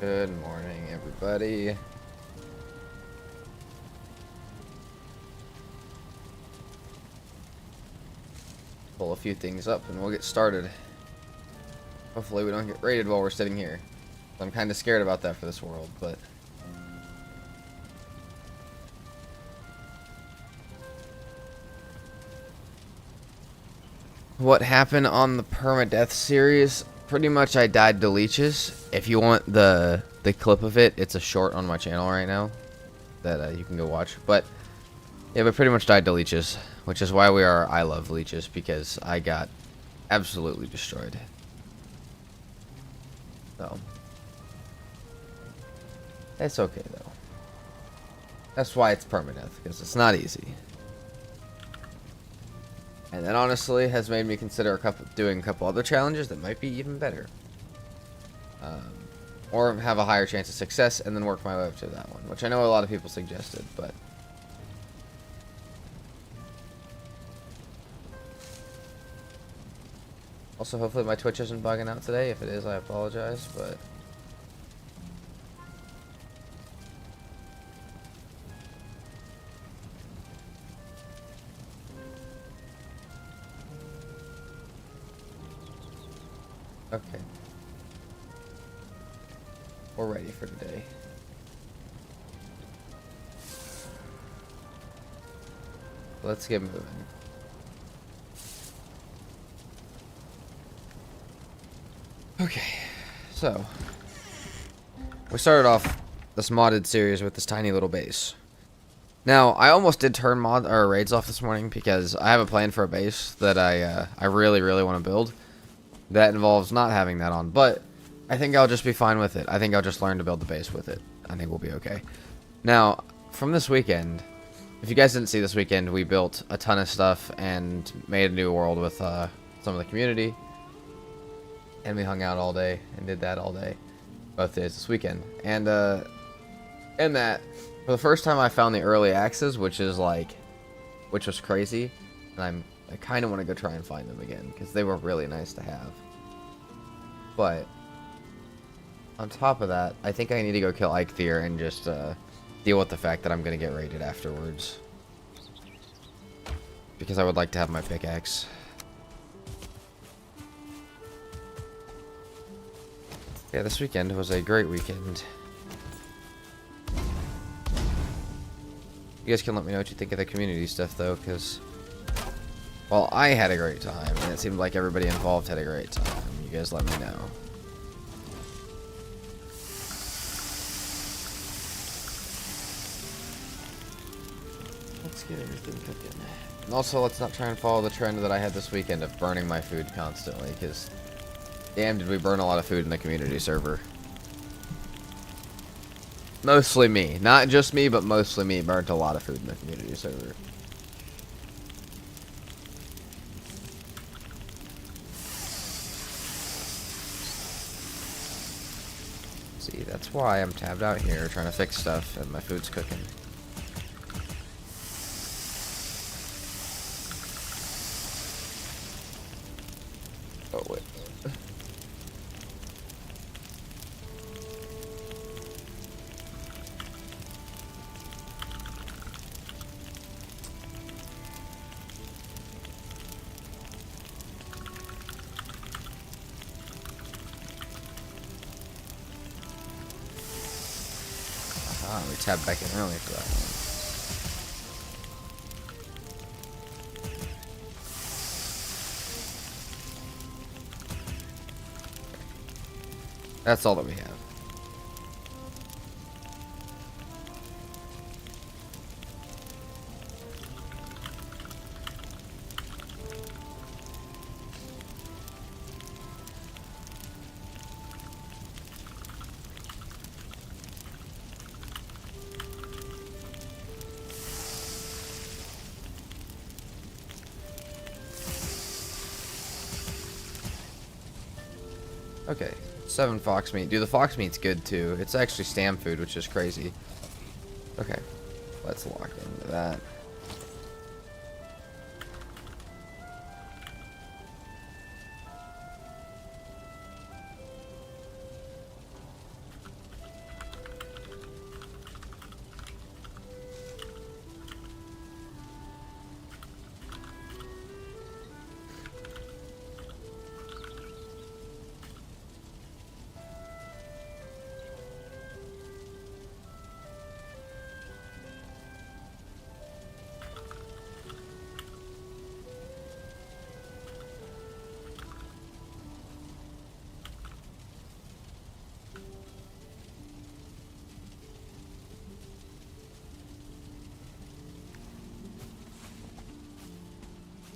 Good morning, everybody. Pull a few things up and we'll get started. Hopefully we don't get raided while we're sitting here. I'm kind of scared about that for this world, but... What happened on the permadeath series? Pretty much I died to leeches. If you want the clip of it, it's a short on my channel right now that you can go watch. But yeah, we pretty much died to leeches, which is why I love leeches, because I got absolutely destroyed. So it's okay though. That's why it's permadeath, because it's not easy. And that honestly has made me consider doing a couple other challenges that might be even better. Or have a higher chance of success and then work my way up to that one, which I know a lot of people suggested, but... Also, hopefully my Twitch isn't bugging out today. If it is, I apologize, but... Okay. We're ready for today. Let's get moving. Okay, so we started off this modded series with this tiny little base. Now, I almost did turn raids off this morning because I have a plan for a base that I really want to build. That involves not having that on, but I think I'll just be fine with it. I think I'll just learn to build the base with it. I think we'll be okay. Now, from this weekend, if you guys didn't see this weekend, we built a ton of stuff and made a new world with some of the community. And we hung out all day and did that all day, both days this weekend. And in that, for the first time, I found the early axes, which was crazy. And I kind of want to go try and find them again because they were really nice to have. But on top of that, I think I need to go kill Eikthyr and just deal with the fact that I'm gonna get raided afterwards. Because I would like to have my pickaxe. Yeah, this weekend was a great weekend. You guys can let me know what you think of the community stuff, though, because, well, I had a great time, and it seemed like everybody involved had a great time. You guys let me know. Let's get everything cooking. And also, let's not try and follow the trend that I had this weekend of burning my food constantly, because... damn, did we burn a lot of food in the community server. Mostly me. Not just me, but mostly me burnt a lot of food in the community server. See, that's why I'm tabbed out here trying to fix stuff and my food's cooking. Oh, wait. We tabbed back in early for that one. That's all that we have. Okay, 7 fox meat. Dude, the fox meat's good too. It's actually stam food, which is crazy. Okay, let's lock into that.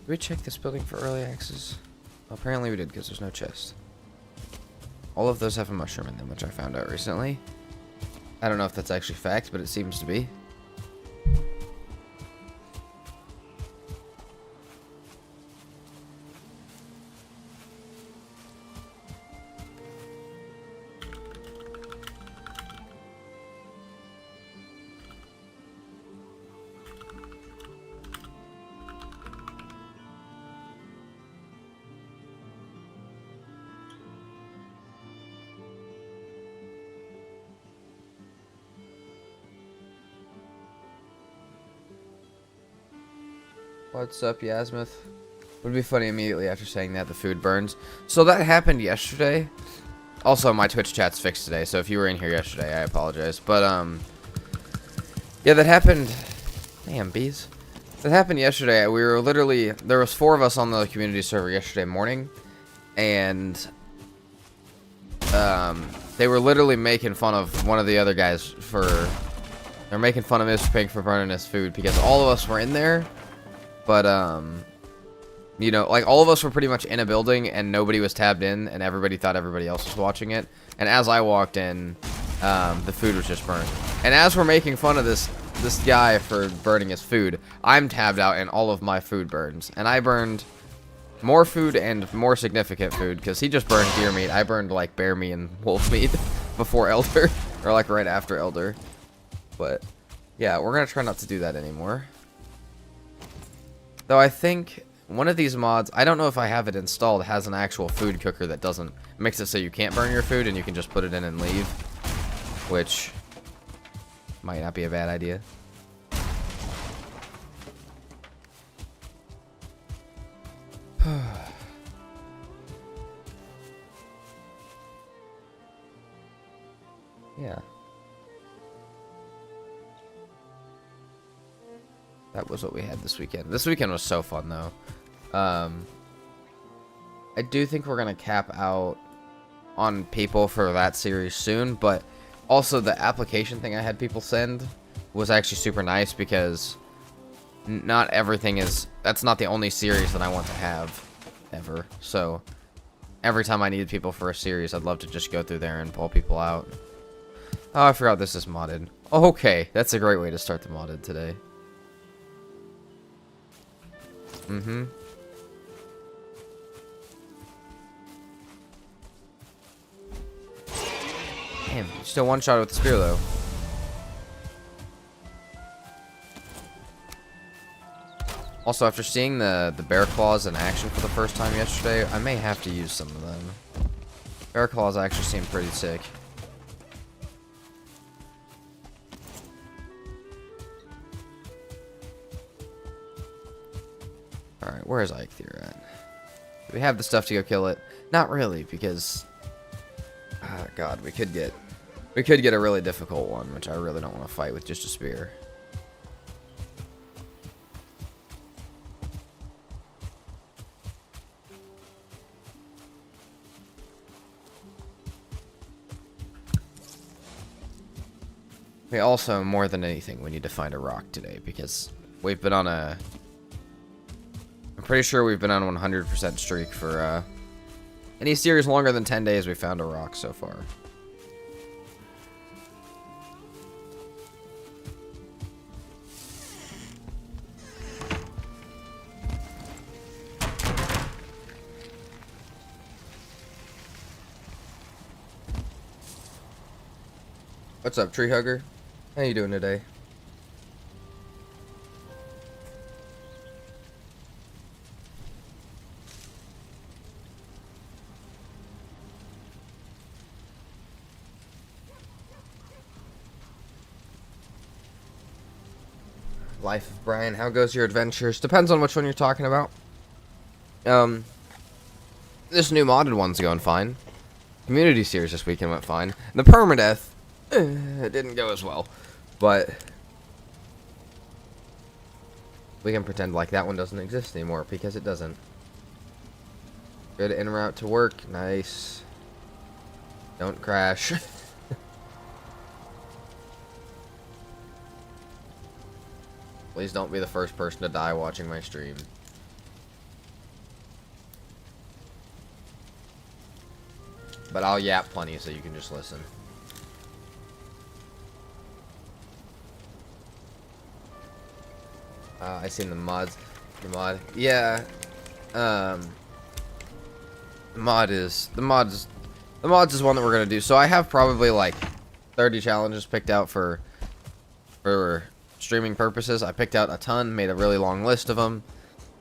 Did we check this building for early access? Well, apparently we did, because there's no chest. All of those have a mushroom in them, which I found out recently. I don't know if that's actually fact, but it seems to be. What's up, Yasmith? Would be funny immediately after saying that the food burns. So that happened yesterday. Also, my Twitch chat's fixed today, so if you were in here yesterday, I apologize. But yeah, that happened. Damn, bees. That happened yesterday. We were literally, there was 4 of us on the community server yesterday morning, and they were literally making fun of one of the other guys for. They're making fun of Mr. Pink for burning his food because all of us were in there. But, you know, like, all of us were pretty much in a building, and nobody was tabbed in, and everybody thought everybody else was watching it. And as I walked in, the food was just burnt. And as we're making fun of this guy for burning his food, I'm tabbed out, and all of my food burns. And I burned more food and more significant food, because he just burned deer meat. I burned, like, bear meat and wolf meat before Elder, or, like, right after Elder. But, yeah, we're gonna try not to do that anymore. Though I think one of these mods, I don't know if I have it installed, has an actual food cooker that doesn't makes it so you can't burn your food and you can just put it in and leave, which might not be a bad idea. Yeah. That was what we had this weekend. This weekend was so fun, though. I do think we're going to cap out on people for that series soon, but also the application thing I had people send was actually super nice because not everything is... That's not the only series that I want to have, ever. So, every time I need people for a series, I'd love to just go through there and pull people out. Oh, I forgot this is modded. Okay, that's a great way to start the modded today. Mm-hmm. Damn, still one shot with the spear though. Also, after seeing the bear claws in action for the first time yesterday, I may have to use some of them. Bear claws actually seem pretty sick. Alright, where is Eikthyr at? Do we have the stuff to go kill it? Not really, because... Oh god, we could get a really difficult one, which I really don't want to fight with just a spear. We also, more than anything, we need to find a rock today, because we've been on a... I'm pretty sure we've been on a 100% streak for any series longer than 10 days. We found a rock so far. What's up, tree hugger? How you doing today? Life of Brian, how goes your adventures? Depends on which one you're talking about. This new modded one's going fine. Community series this weekend went fine. The permadeath, it didn't go as well. But we can pretend like that one doesn't exist anymore, because it doesn't. Good en route to work. Nice. Don't crash. Please don't be the first person to die watching my stream. but I'll yap plenty so you can just listen. I seen the mods. The mod, yeah. The mods is one that we're gonna do. So I have probably like 30 challenges picked out for streaming purposes. I picked out a ton, made a really long list of them,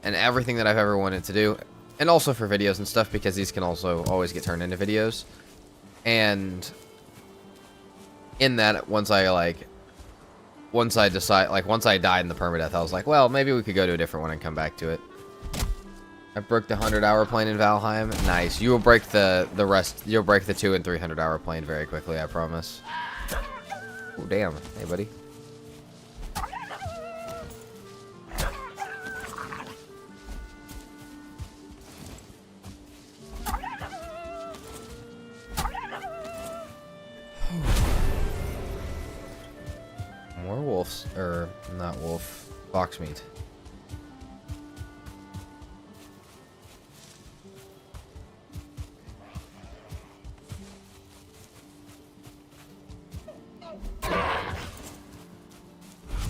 and everything that I've ever wanted to do, and also for videos and stuff, because these can also always get turned into videos. And in that, once I died in the permadeath, I was like, well, maybe we could go to a different one and come back to it. I broke the 100-hour plane in Valheim. Nice. You will break the rest. You'll break the 200- and 300-hour plane very quickly, I promise. Oh, damn. Hey, buddy. More wolves, or not wolf, fox meat.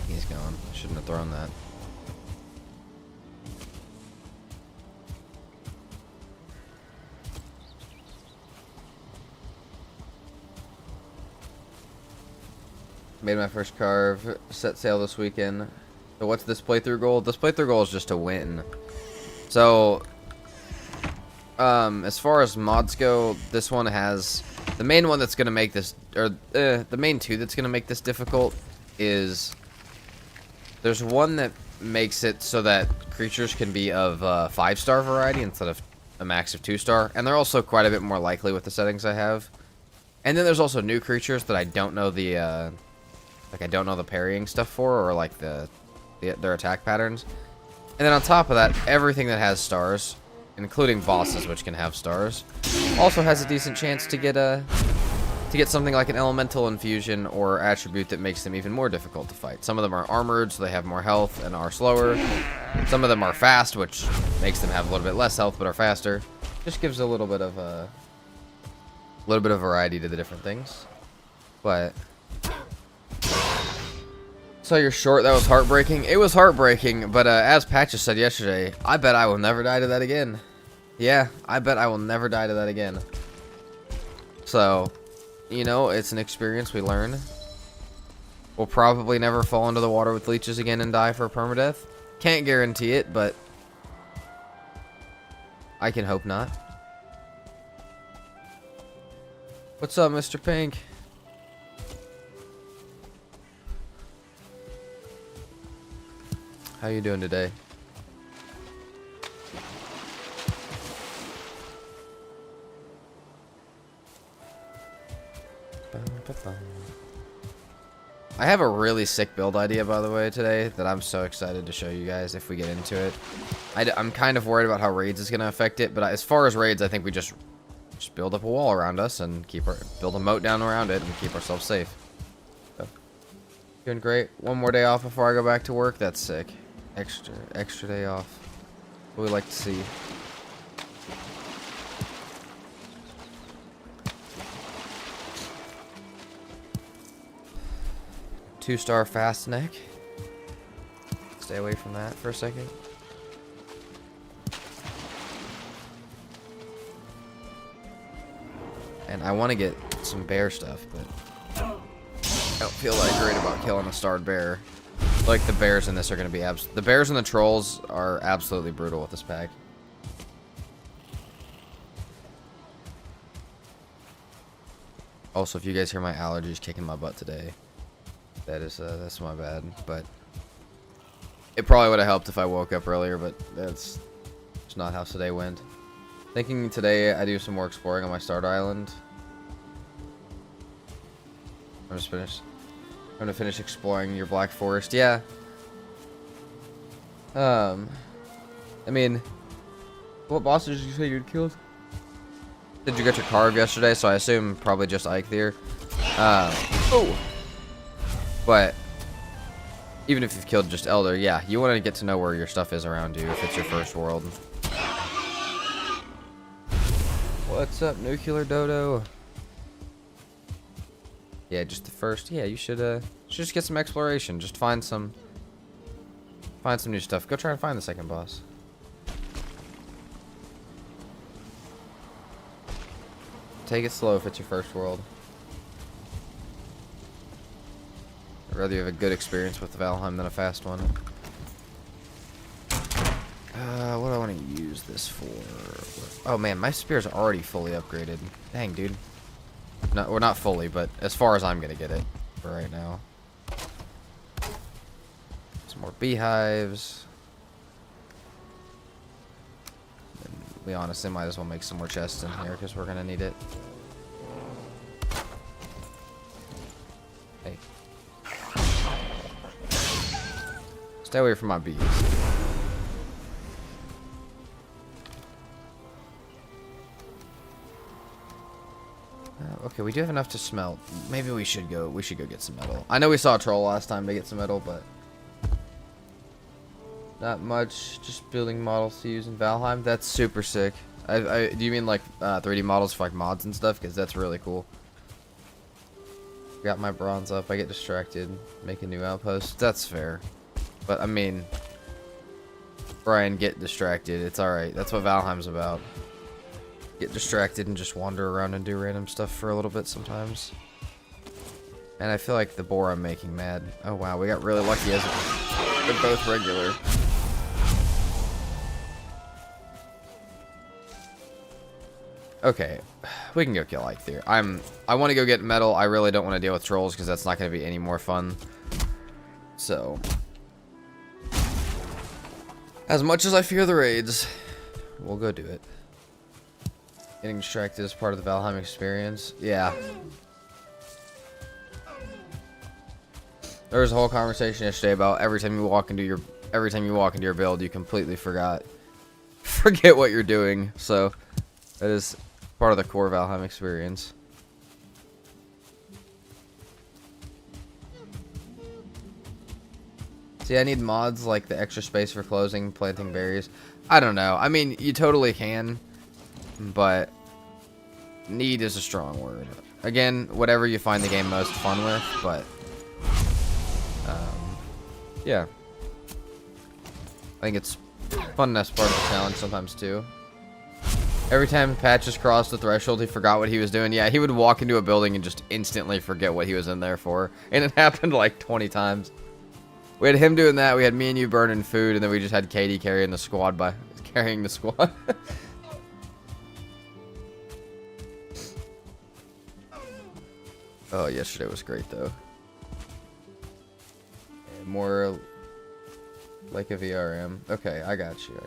He's gone. Shouldn't have thrown that. Made my first carve, set sail this weekend. So what's this playthrough goal? This playthrough goal is just to win. So, as far as mods go, this one has... The main one that's going to make this... Or, the main two that's going to make this difficult is... There's one that makes it so that creatures can be of 5-star variety instead of a max of 2-star. And they're also quite a bit more likely with the settings I have. And then there's also new creatures that I don't know the... I don't know the parrying stuff for, or like their attack patterns. And then on top of that, everything that has stars, including bosses which can have stars, also has a decent chance to get something like an elemental infusion or attribute that makes them even more difficult to fight. Some of them are armored, so they have more health and are slower. Some of them are fast, which makes them have a little bit less health but are faster. Just gives a little bit of variety to the different things. But so you're short. That was heartbreaking. It was heartbreaking, but as Patches said yesterday, I bet I will never die to that again. Yeah, I bet I will never die to that again. So, you know, it's an experience we learn. We'll probably never fall into the water with leeches again and die for a permadeath. Can't guarantee it, but I can hope not. What's up, Mr. Pink? How you doing today? I have a really sick build idea, by the way, today that I'm so excited to show you guys if we get into it. I'm kind of worried about how raids is going to affect it, but as far as raids, I think we just build up a wall around us and build a moat down around it and keep ourselves safe. So, doing great. One more day off before I go back to work. That's sick. Extra day off. What we like to see. Two-star fast neck. Stay away from that for a second. And I want to get some bear stuff, but I don't feel like great about killing a starred bear. Like the bears in this are going to be the bears and the trolls are absolutely brutal with this pack. Also, if you guys hear my allergies kicking my butt today, that's my bad. But it probably would have helped if I woke up earlier, but that's not how today went. Thinking today I do some more exploring on my starter island. I'm gonna finish exploring your Black Forest. Yeah. I mean, what bosses did you say you'd killed? Did you get your carve yesterday? So I assume probably just Eikthyr. Oh. But even if you've killed just Elder, yeah, you want to get to know where your stuff is around you if it's your first world. What's up, Nuclear Dodo? Yeah, just the first. Yeah, you should just get some exploration. Just find some new stuff. Go try and find the second boss. Take it slow if it's your first world. I'd rather you have a good experience with Valheim than a fast one. What do I want to use this for? Oh man, my spear's already fully upgraded. Dang, dude. No, well, not fully, but as far as I'm gonna get it for right now. Some more beehives. And we honestly might as well make some more chests in here because we're gonna need it. Hey. Stay away from my bees. Okay, we do have enough to smelt. Maybe we should go get some metal. I know we saw a troll last time to get some metal, but not much. Just building models to use in Valheim. That's super sick. Do you mean like 3D models for like mods and stuff? Because that's really cool. Got my bronze up. I get distracted. Make a new outpost. That's fair. But I mean, Brian, get distracted. It's alright. That's what Valheim's about. Get distracted and just wander around and do random stuff for a little bit sometimes. And I feel like the boar I'm making mad. Oh wow, we got really lucky as they're both regular. Okay, we can go kill Ike there. I want to go get metal. I really don't want to deal with trolls because that's not going to be any more fun. So, as much as I fear the raids, we'll go do it. Getting distracted is part of the Valheim experience. Yeah. There was a whole conversation yesterday about every time you walk into your build, you completely forget what you're doing. So that is part of the core Valheim experience. See, I need mods like the extra space for closing, planting berries. I don't know. I mean, you totally can. But need is a strong word. Again, whatever you find the game most fun with, but yeah. I think it's fun as part of the challenge sometimes too. Every time Patches crossed the threshold, he forgot what he was doing. Yeah, he would walk into a building and just instantly forget what he was in there for. And it happened like 20 times. We had him doing that, we had me and you burning food, and then we just had Katie carrying the squad. Oh, yesterday was great, though. And more like a VRM. Okay, I got you.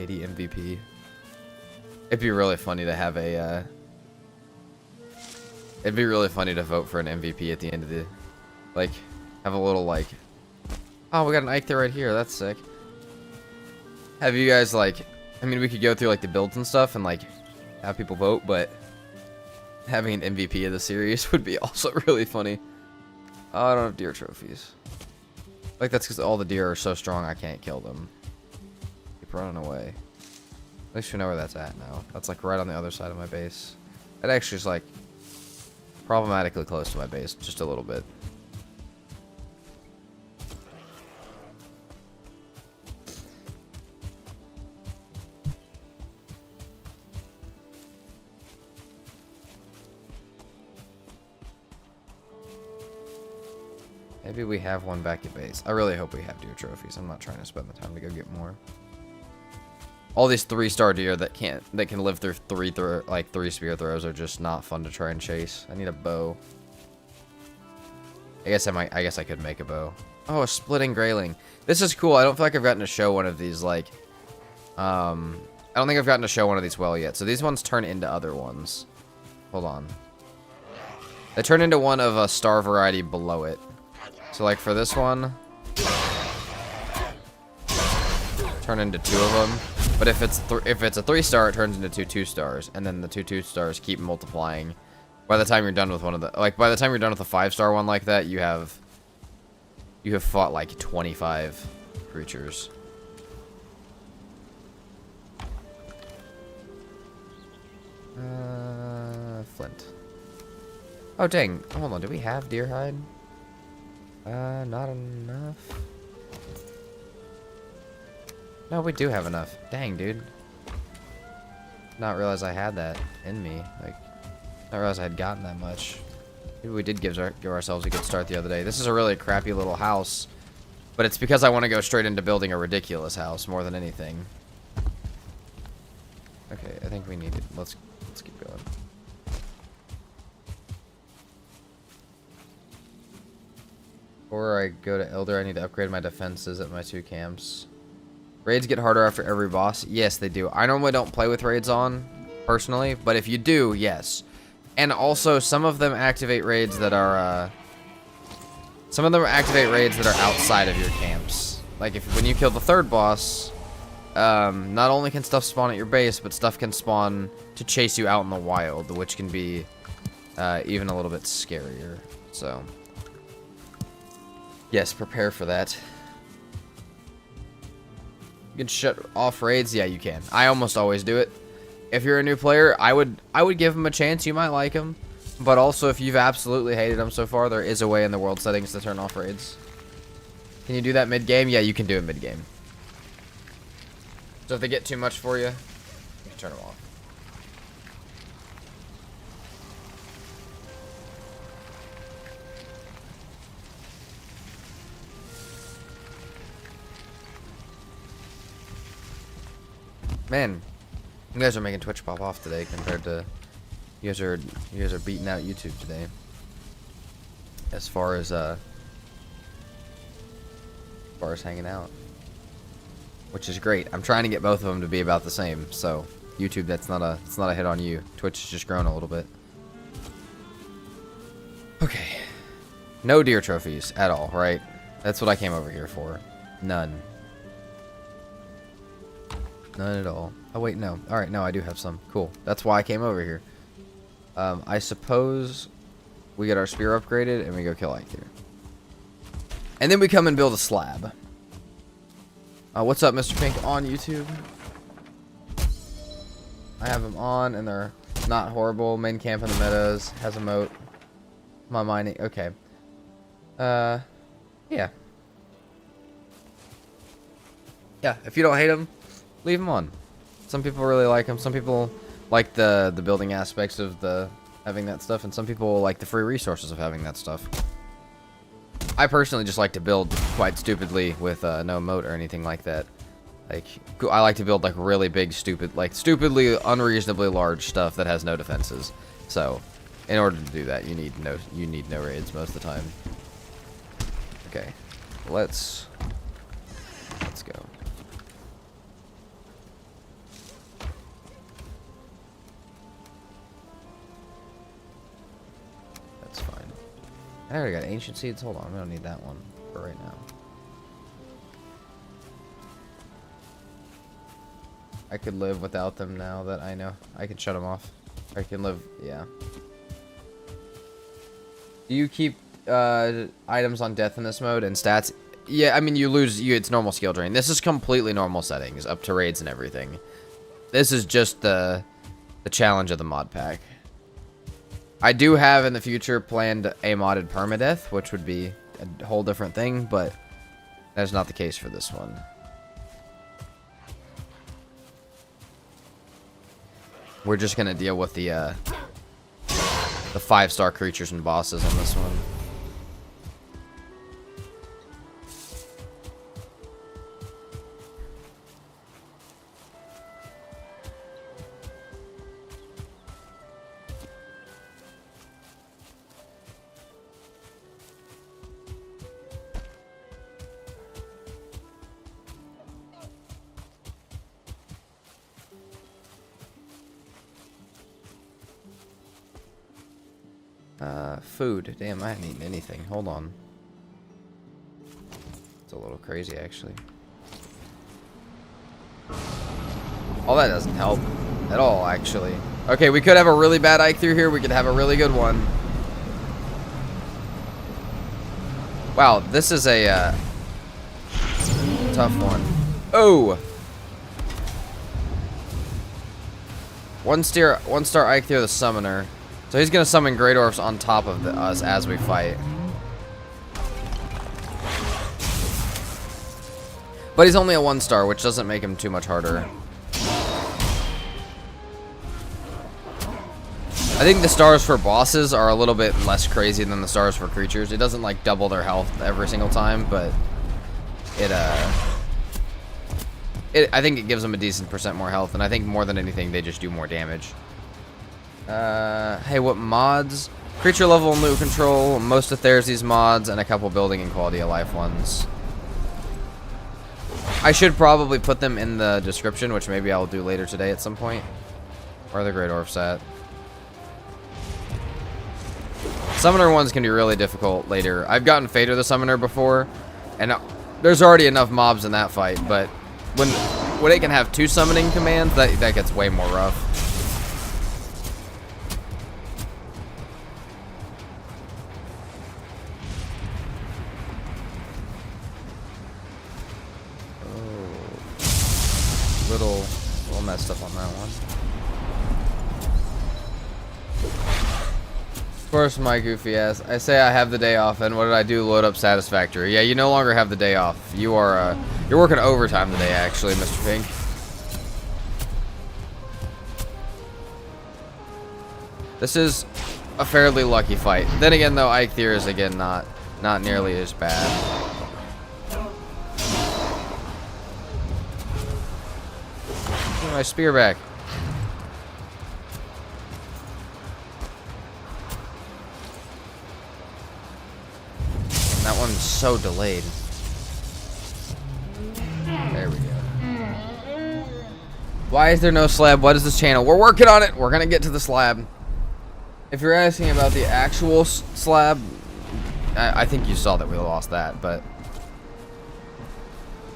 80 MVP. It'd be really funny to have a, it'd be really funny to vote for an MVP at the end of the, like, have a little, like, oh, we got an Ike there right here. That's sick. Have you guys, like, I mean, we could go through, like, the builds and stuff and, like, have people vote, but having an MVP of the series would be also really funny. Oh, I don't have deer trophies. Like, that's because all the deer are so strong I can't kill them. Keep running away. At least we know where that's at now. That's, like, right on the other side of my base. It actually is, like, problematically close to my base, just a little bit. Maybe we have one back at base. I really hope we have deer trophies. I'm not trying to spend the time to go get more. All these 3-star deer that can live through three spear throws are just not fun to try and chase. I need a bow. I guess I could make a bow. Oh, a splitting grayling. This is cool. I don't feel like I've gotten to show one of these, like, I don't think I've gotten to show one of these well yet. So these ones turn into other ones. Hold on. They turn into one of a star variety below it. So, like, for this one, turn into 2 of them. But if it's a 3-star, it turns into 2 2-stars, and then the 2 2-stars keep multiplying. By the time you're done with one of the, like, by the time you're done with a 5-star one like that, you have You have fought like 25 creatures. Flint. Oh dang, hold on, do we have deer hide? Not enough. No, we do have enough. Dang, dude. Not realize I had that in me. Like, not realize I had gotten that much. Maybe we did give ourselves a good start the other day. This is a really crappy little house, but it's because I want to go straight into building a ridiculous house more than anything. Okay, I think we need it. Let's keep going. Before I go to Elder, I need to upgrade my defenses at my 2 camps. Raids get harder after every boss. Yes, they do. I normally don't play with raids on, personally, but if you do, yes. And also, some of them activate raids that are, outside of your camps. Like, when you kill the 3rd boss, not only can stuff spawn at your base, but stuff can spawn to chase you out in the wild, which can be, even a little bit scarier. So, yes, prepare for that. You can shut off raids? Yeah, you can. I almost always do it. If you're a new player, I would give them a chance. You might like them. But also, if you've absolutely hated them so far, there is a way in the world settings to turn off raids. Can you do that mid-game? Yeah, you can do it mid-game. So if they get too much for you, you can turn them off. Man, you guys are making Twitch pop off today compared to you guys are beating out YouTube today. As far as hanging out, which is great. I'm trying to get both of them to be about the same. So YouTube, it's not a hit on you. Twitch has just grown a little bit. Okay, no deer trophies at all, right? That's what I came over here for. None. None at all. Oh, wait, no. Alright, no, I do have some. Cool. That's why I came over here. I suppose we get our spear upgraded and we go kill Aikyr. And then we come and build a slab. What's up, Mr. Pink on YouTube? I have them on and they're not horrible. Main camp in the meadows. Has a moat. My mining. Okay. Yeah. Yeah, if you don't hate them, leave them on. Some people really like them. Some people like the building aspects of having that stuff, and some people like the free resources of having that stuff. I personally just like to build quite stupidly with no moat or anything like that. Like, I like to build like really big, stupidly unreasonably large stuff that has no defenses. So, in order to do that, you need no raids most of the time. Okay, let's go. I already got ancient seeds. Hold on, we don't need that one for right now. I could live without them now that I know. I can shut them off. I can live, yeah. Do you keep items on death in this mode and stats? Yeah, I mean, it's normal skill drain. This is completely normal settings, up to raids and everything. This is just the challenge of the mod pack. I do have in the future planned a modded permadeath, which would be a whole different thing, but that's not the case for this one. We're just gonna deal with the 5-star creatures and bosses on this one. Food. Damn, I haven't eaten anything. Hold on. It's a little crazy, actually. Oh, that doesn't help at all, actually. Okay, we could have a really bad Ike through here. We could have a really good one. Wow, this is a tough one. Oh! One star Eikthyr the Summoner. So he's gonna summon Great Orcs on top of us as we fight. But he's only a 1-star, which doesn't make him too much harder. I think the stars for bosses are a little bit less crazy than the stars for creatures. It doesn't like double their health every single time, but I think it gives them a decent % more health, and I think more than anything they just do more damage. Hey, what mods? Creature level and loot control, most of Therz's mods, and a couple building and quality of life ones. I should probably put them in the description, which maybe I'll do later today at some point. Where are the Great Orcs at? Summoner ones can be really difficult later. I've gotten Fader the Summoner before, and there's already enough mobs in that fight, but when it can have 2 summoning commands, that gets way more rough. Oh, little messed up on that one. Of course, my goofy ass. I say I have the day off, and what did I do? Load up Satisfactory. Yeah, you no longer have the day off. You are, you're working overtime today, actually, Mr. Pink. This is a fairly lucky fight. Then again, though, Eikthyr is again not nearly as bad. Give me my spear back. That one's so delayed. There we go. Why is there no slab? What is this channel? We're working on it. We're gonna get to the slab. If you're asking about the actual slab, I think you saw that we lost that, but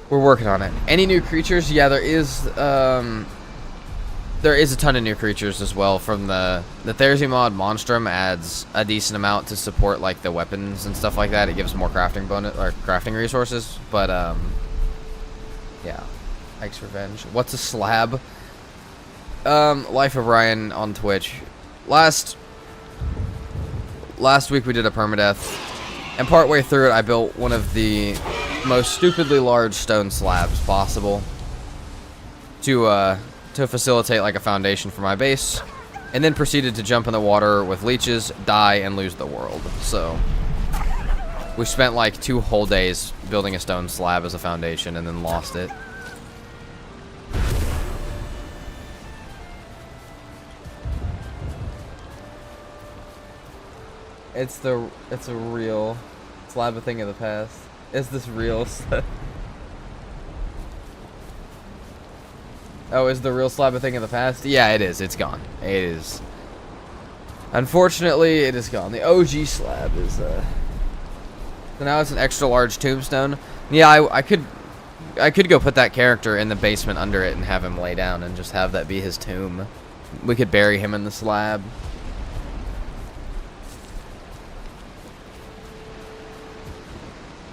we're working on it. Any new creatures? Yeah, there is a ton of new creatures as well. From the Therzy mod, Monstrum adds a decent amount to support like the weapons and stuff like that. It gives more crafting bonus or crafting resources, but yeah. Ike's Revenge. What's a slab? Life of Ryan on Twitch. Last week we did a permadeath, and partway through it I built one of the most stupidly large stone slabs possible to facilitate like a foundation for my base, and then proceeded to jump in the water with leeches, die, and lose the world. So we spent like 2 whole days building a stone slab as a foundation and then lost it. It's a real slab, a thing of the past. Is this real slab? Oh, is the real slab a thing of the past? Yeah, it is. It's gone. It is. Unfortunately, it is gone. The OG slab is, so now it's an extra large tombstone. Yeah, I could go put that character in the basement under it and have him lay down and just have that be his tomb. We could bury him in the slab.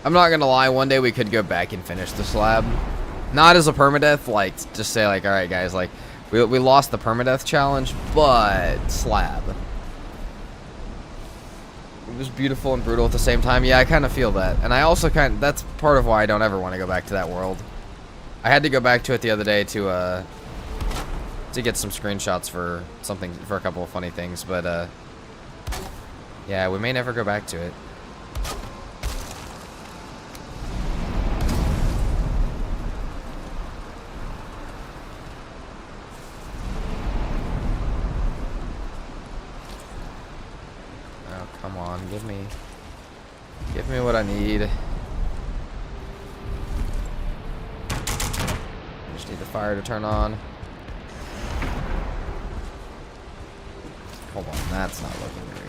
I'm not gonna lie, one day we could go back and finish the slab. Not as a permadeath, like, just say, like, alright guys, like, we lost the permadeath challenge, but slab. It was beautiful and brutal at the same time. Yeah, I kind of feel that. And I also that's part of why I don't ever want to go back to that world. I had to go back to it the other day to get some screenshots for a couple of funny things, but, yeah, we may never go back to it. Come on, give me what I need. I just need the fire to turn on. Hold on, that's not looking great.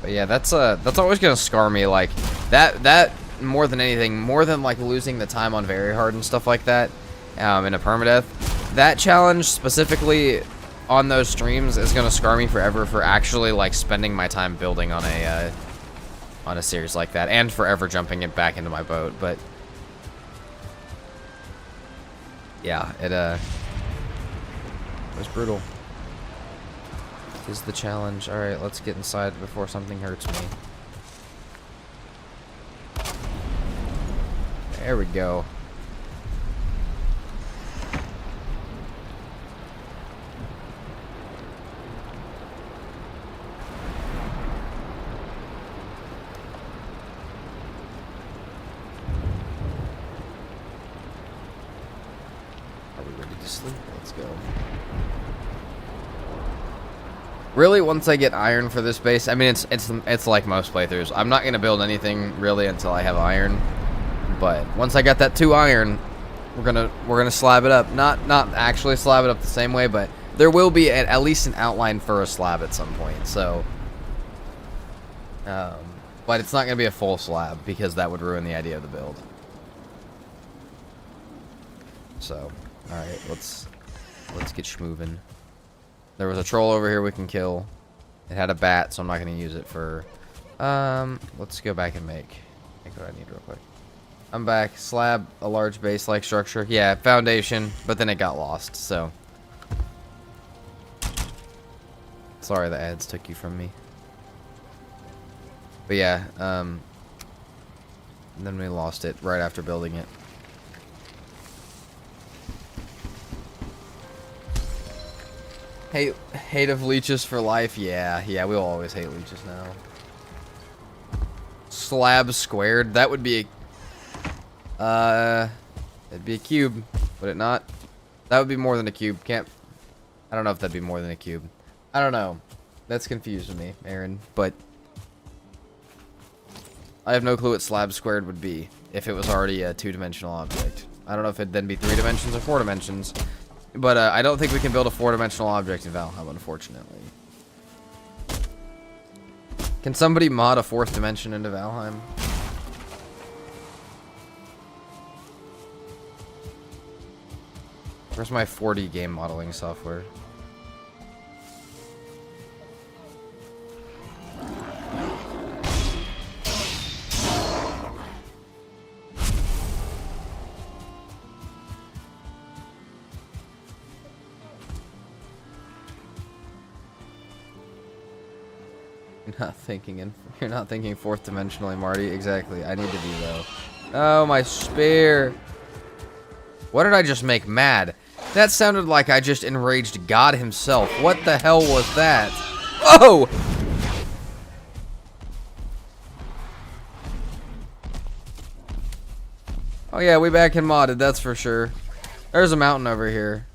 But yeah, that's always gonna scar me. Like that more than anything, more than like losing the time on very hard and stuff like that, in a permadeath, that challenge specifically on those streams is gonna scar me forever for actually like spending my time building on a series like that, and forever jumping it back into my boat. But yeah, it was brutal. Is the challenge. Alright, let's get inside before something hurts me. There we go. Are we ready to sleep? Let's go. Really, once I get iron for this base, I mean, it's like most playthroughs. I'm not gonna build anything really until I have iron. But once I got that 2 iron, we're gonna slab it up. Not actually slab it up the same way, but there will be at least an outline for a slab at some point. So, but it's not gonna be a full slab because that would ruin the idea of the build. So, all right, let's get schmoving. There was a troll over here we can kill. It had a bat, so I'm not going to use it for... let's go back and make what I need real quick. I'm back. Slab, a large base-like structure. Yeah, foundation, but then it got lost, so... Sorry the ads took you from me. But yeah, and then we lost it right after building it. Hate of leeches for life. Yeah, we'll always hate leeches now. Slab squared. That would be a... it'd be a cube, would it not? That would be more than a cube. I don't know if that'd be more than a cube. I don't know. That's confusing me, Aaron. But I have no clue what slab squared would be if it was already a 2-dimensional object. I don't know if it'd then be 3 dimensions or 4 dimensions. But I don't think we can build a 4-dimensional object in Valheim, unfortunately. Can somebody mod a 4th dimension into Valheim? Where's my 4D game modeling software? You're not thinking 4th dimensionally, Marty. Exactly. I need to be though. Oh, my spear. What did I just make mad? That sounded like I just enraged God himself. What the hell was that? Oh! Oh yeah, we back in modded, that's for sure. There's a mountain over here.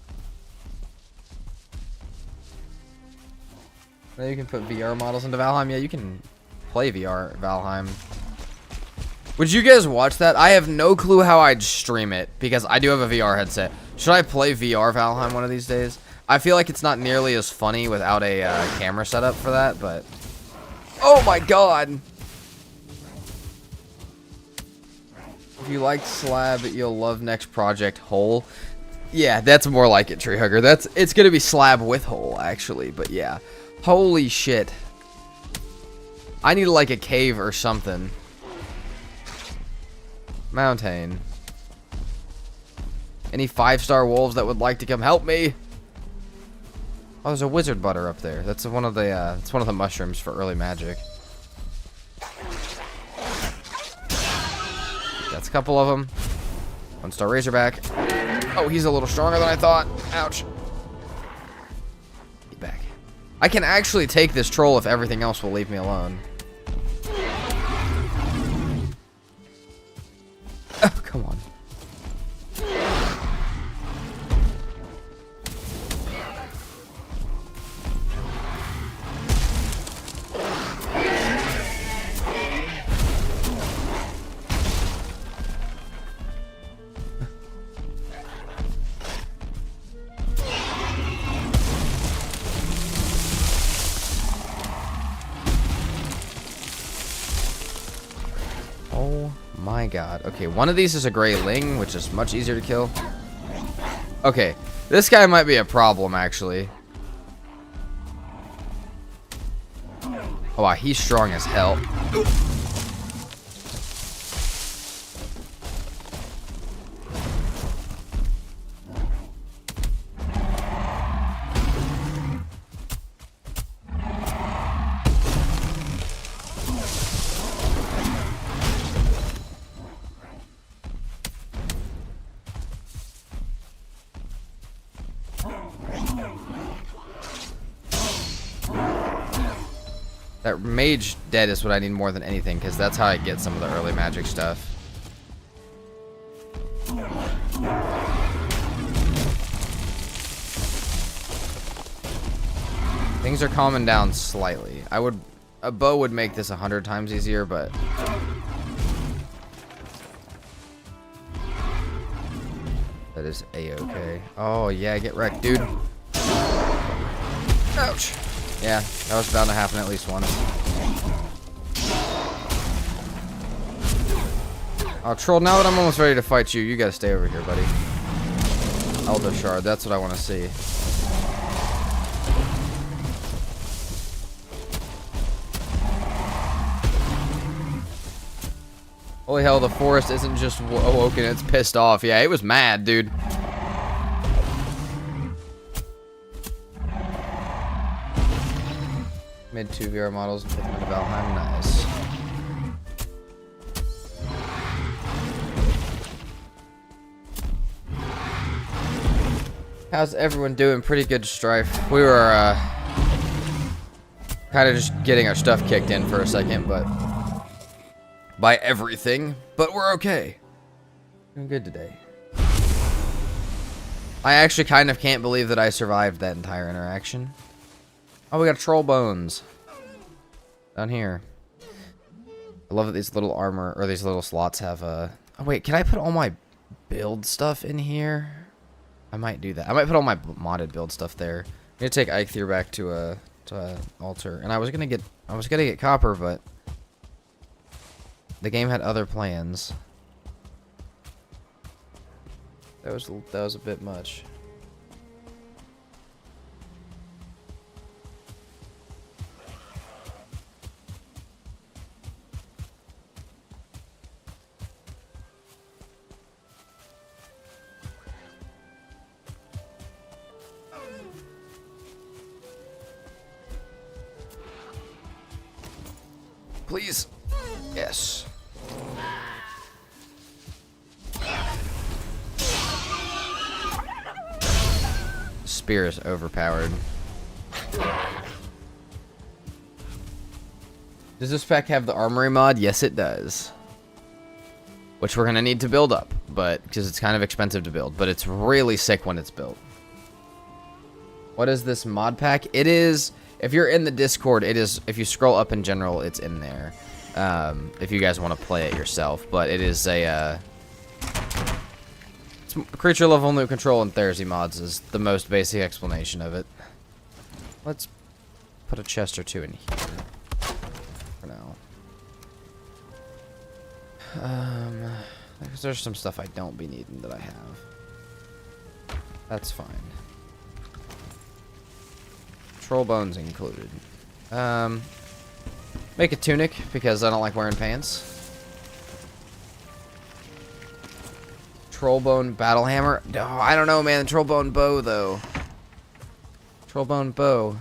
Now you can put VR models into Valheim. Yeah, you can play VR Valheim. Would you guys watch that? I have no clue how I'd stream it because I do have a VR headset. Should I play VR Valheim one of these days? I feel like it's not nearly as funny without a camera setup for that, but... Oh my god! If you liked Slab, you'll love next project, Hole. Yeah, that's more like it, Tree Hugger. It's gonna be Slab with Hole, actually, but yeah. Holy shit. I need like a cave or something. Mountain. Any 5-star wolves that would like to come help me? Oh, there's a wizard butter up there. That's one of the it's one of the mushrooms for early magic. That's a couple of them. 1-star razorback. Oh, he's a little stronger than I thought. Ouch. Get back. I can actually take this troll if everything else will leave me alone. Oh, come on. my god. Okay, one of these is a gray ling, which is much easier to kill. Okay, this guy might be a problem, actually. Oh, wow, he's strong as hell. That mage dead is what I need more than anything, because that's how I get some of the early magic stuff. Things are calming down slightly. A bow would make this 100 times easier, but that is a-okay. Oh yeah, get wrecked, dude. Ouch. Yeah, that was bound to happen at least once. Oh, Troll, now that I'm almost ready to fight you, you gotta stay over here, buddy. Elder Shard, that's what I want to see. Holy hell, the forest isn't just awoken, it's pissed off. Yeah, it was mad, dude. Made 2 VR models and put them into Valheim. Nice. How's everyone doing? Pretty good, Strife. We were kind of just getting our stuff kicked in for a second, but by everything, but we're okay. Doing good today. I actually kind of can't believe that I survived that entire interaction. Oh, we got troll bones down here. I love that these little armor, or these little slots have a... Oh, wait, can I put all my build stuff in here? I might do that. I might put all my modded build stuff there. I'm gonna take Eikthyr back to a altar, and I was gonna get copper, but the game had other plans. That was a bit much. Please. Yes. Spear is overpowered. Does this pack have the armory mod? Yes, it does. Which we're going to need to build up, but because it's kind of expensive to build, but it's really sick when it's built. What is this mod pack? It is... If you're in the Discord, it is, if you scroll up in general, it's in there. If you guys want to play it yourself. But it is a, it's creature level loot control and Thersey mods is the most basic explanation of it. Let's put a chest or two in here for now. Because there's some stuff I don't be needing that I have. That's fine. Troll bones included. Make a tunic because I don't like wearing pants. Trollbone battle hammer. Oh, I don't know, man. Trollbone bow though. Trollbone bow.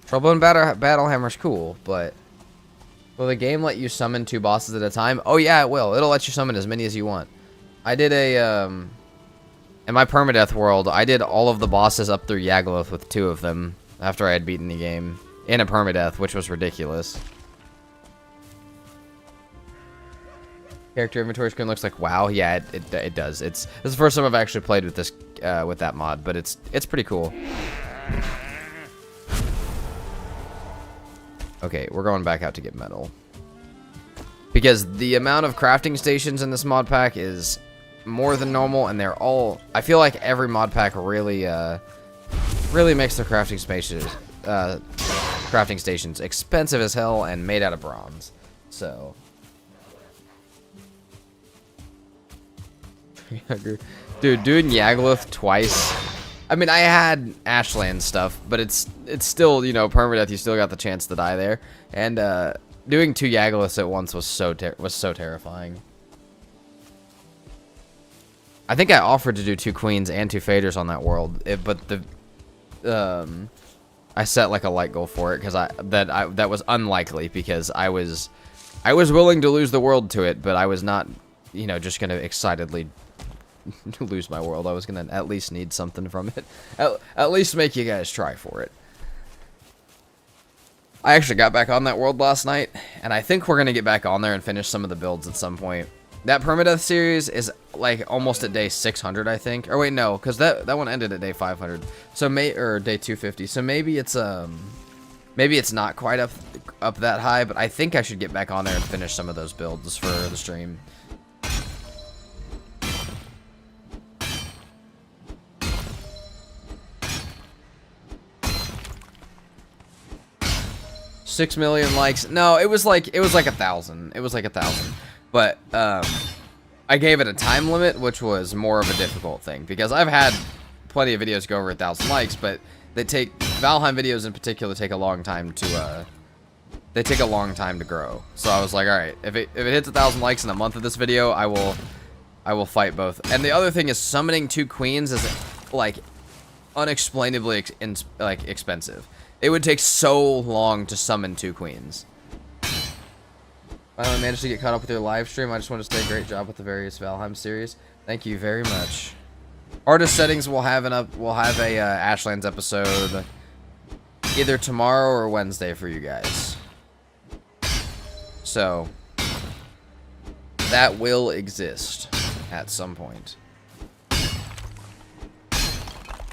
Trollbone battle hammer's cool, but will the game let you summon 2 bosses at a time? Oh yeah, it will. It'll let you summon as many as you want. I did a in my permadeath world, I did all of the bosses up through Yagloth with 2 of them after I had beaten the game in a permadeath, which was ridiculous. Character inventory screen looks like WoW. Yeah, it does. This is the first time I've actually played with this with that mod, but it's pretty cool. Okay, we're going back out to get metal because the amount of crafting stations in this mod pack is more than normal, and they're all... I feel like every mod pack really makes their crafting stations expensive as hell and made out of bronze. So Dude, doing Yagluth twice. I mean, I had Ashland stuff, but it's still, you know, permadeath. You still got the chance to die there, and doing 2 Yagluths at once was so terrifying. I think I offered to do 2 queens and 2 faders on that world, but I set like a light goal for it because that was unlikely because I was willing to lose the world to it, but I was not, you know, just gonna excitedly lose my world. I was gonna at least need something from it, at least make you guys try for it. I actually got back on that world last night, and I think we're gonna get back on there and finish some of the builds at some point. That permadeath series is like almost at day 600, I think. Or wait, no, because that one ended at day 500. So or day 250. So maybe it's not quite up that high, but I think I should get back on there and finish some of those builds for the stream. $6 million likes. No, it was like 1,000. It was like 1,000. But I gave it a time limit, which was more of a difficult thing because I've had plenty of videos go over 1,000 likes, but Valheim videos in particular take a long time to grow. So I was like, all right, if it hits 1,000 likes in a month of this video, I will fight both. And the other thing is summoning 2 queens is like unexplainably expensive. It would take so long to summon 2 queens. Finally managed to get caught up with your live stream. I just want to say great job with the various Valheim series. Thank you very much. Artist settings will have a Ashlands episode either tomorrow or Wednesday for you guys. So that will exist at some point.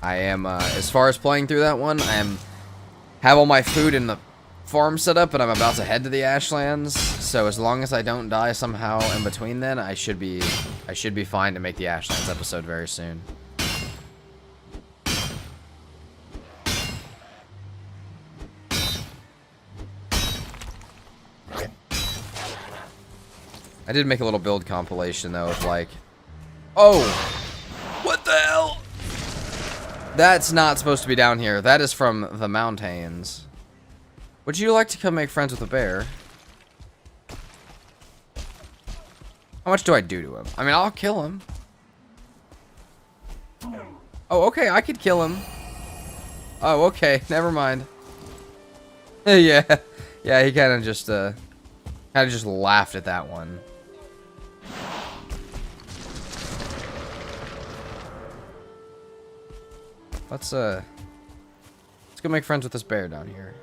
I am as far as playing through that one, have all my food in the farm set up, and I'm about to head to the Ashlands. So as long as I don't die somehow in between then, I should be fine to make the Ashlands episode very soon. I did make a little build compilation though of like, oh, what the hell? That's not supposed to be down here. That is from the mountains. Would you like to come make friends with a bear? How much do I do to him? I mean, I'll kill him. Oh, okay, I could kill him. Oh, okay, never mind. Yeah, he kind of just laughed at that one. Let's go make friends with this bear down here.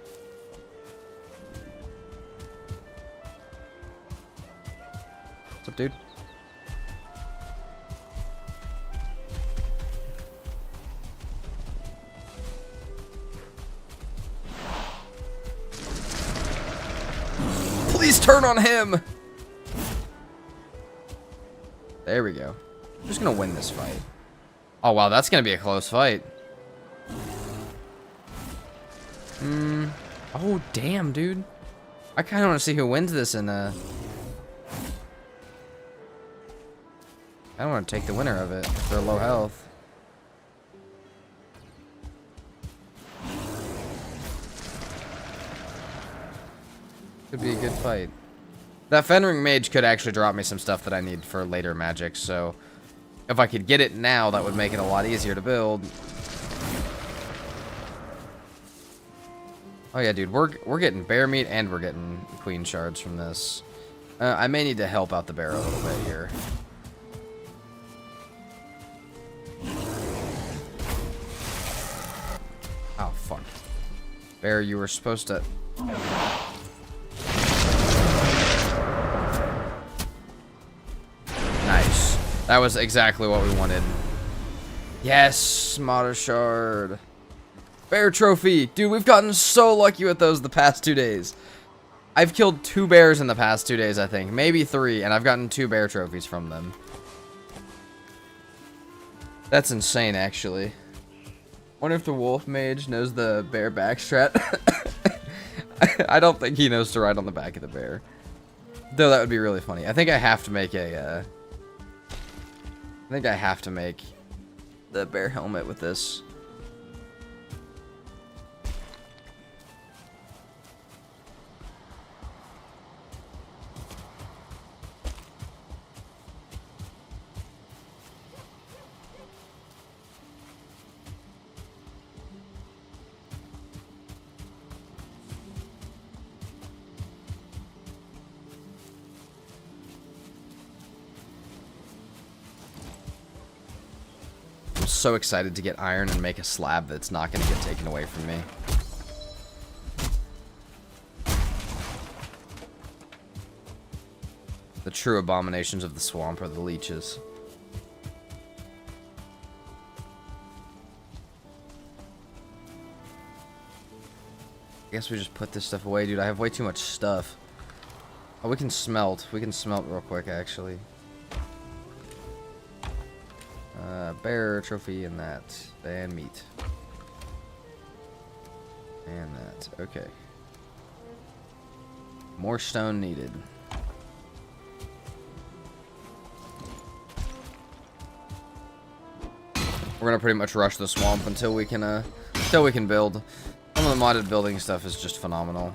What's up, dude? Please turn on him! There we go. I'm just gonna win this fight. Oh wow, that's gonna be a close fight. Oh damn, dude. I kinda wanna see who wins this in I don't want to take the winner of it if they're low health. Could be a good fight. That Fenring Mage could actually drop me some stuff that I need for later magic, so if I could get it now, that would make it a lot easier to build. Oh yeah, dude, we're getting bear meat and we're getting queen shards from this. I may need to help out the bear a little bit here. Oh, fuck. Bear, you were supposed to... Nice. That was exactly what we wanted. Yes, Modder Shard. Bear trophy. Dude, we've gotten so lucky with those the past 2 days. I've killed 2 bears in the past 2 days, I think. Maybe 3, and I've gotten 2 bear trophies from them. That's insane, actually. Wonder if the wolf mage knows the bear backstrat. I don't think he knows to ride on the back of the bear. Though that would be really funny. I think I have to make a I think I have to make the bear helmet with this. So excited to get iron and make a slab that's not going to get taken away from me. The true abominations of the swamp are the leeches. I guess we just put this stuff away, dude. I have way too much stuff. Oh, we can smelt. We can smelt real quick, actually. Bear trophy and that, and meat, and that. Okay. More stone needed. We're gonna pretty much rush the swamp until we can build. Some of the modded building stuff is just phenomenal.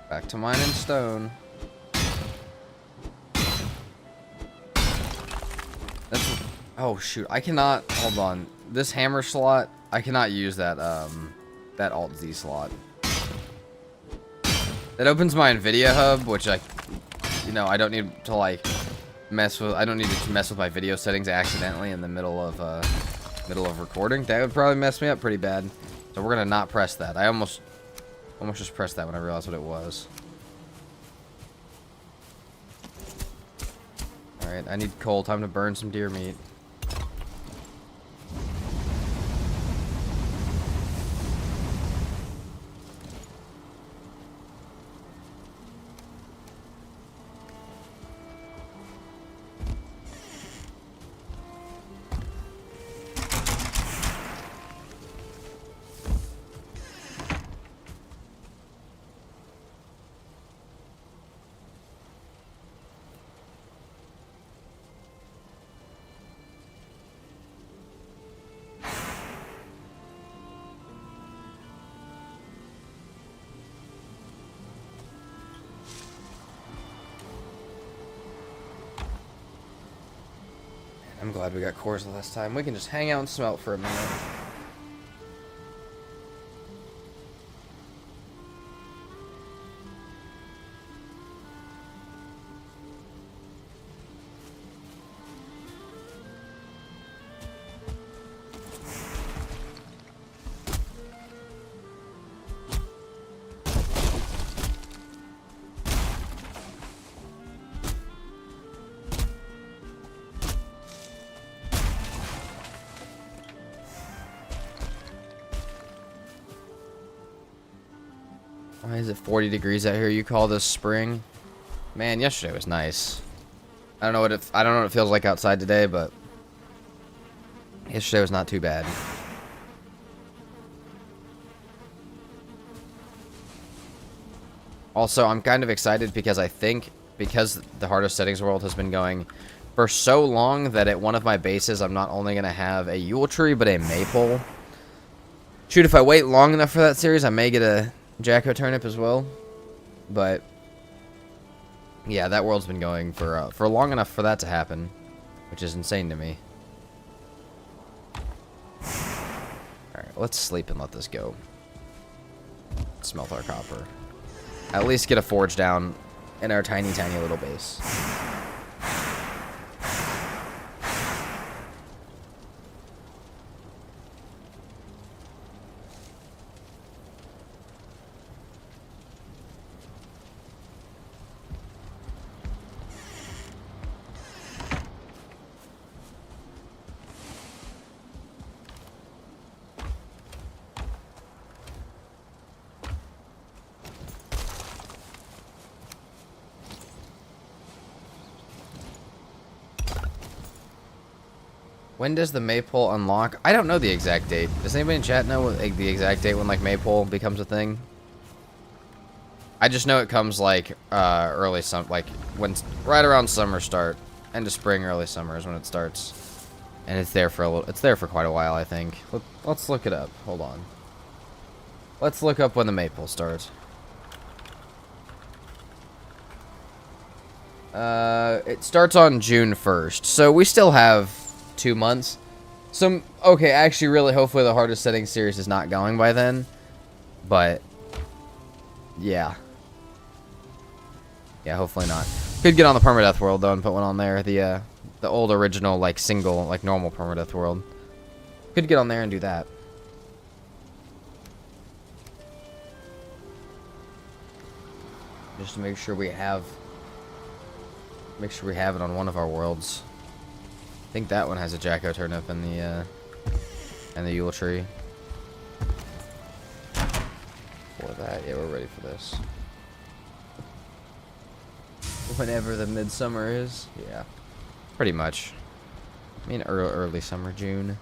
Back to mining stone. That's, oh shoot, I cannot, hold on. This hammer slot, I cannot use that that Alt Z slot. It opens my NVIDIA hub, which I don't need to like I don't need to mess with my video settings accidentally in the middle of recording. That would probably mess me up pretty bad. So we're gonna not press that. I almost just pressed that when I realized what it was. Alright, I need coal. Time to burn some deer meat. I'm glad we got cores last time. We can just hang out and smelt for a minute. Why is it 40 degrees out here? You call this spring? Man, yesterday was nice. I don't know what it feels like outside today, but yesterday was not too bad. Also, I'm kind of excited because I think because the Heart of Settings world has been going for so long that at one of my bases I'm not only going to have a Yule tree but a maple. Shoot, if I wait long enough for that series, I may get a Jacko turnip as well, but yeah, that world's been going for long enough for that to happen, which is insane to me. Alright, let's sleep and let this go. Smelt our copper. At least get a forge down in our tiny little base. When does the maypole unlock? I don't know the exact date. Does anybody in chat know like, the exact date when like maypole becomes a thing? I just know it comes like early summer, like when right around summer start, end of spring, early summer is when it starts, and it's there for a little. It's there for quite a while, I think. Let's look it up. Hold on. Let's look up when the maypole starts. It starts on June 1st, so we still have 2 months. So, okay, actually, really, hopefully the hardest setting series is not going by then. But, yeah. Yeah, hopefully not. Could get on the permadeath world, though, and put one on there. The old original, like, single, like, normal permadeath world. Could get on there and do that. Just to make sure we have... Make sure we have it on one of our worlds. I think that one has a Jacko turnip in the Yule tree. For that, yeah, we're ready for this. Whenever the midsummer is, yeah, pretty much. I mean, early summer, June.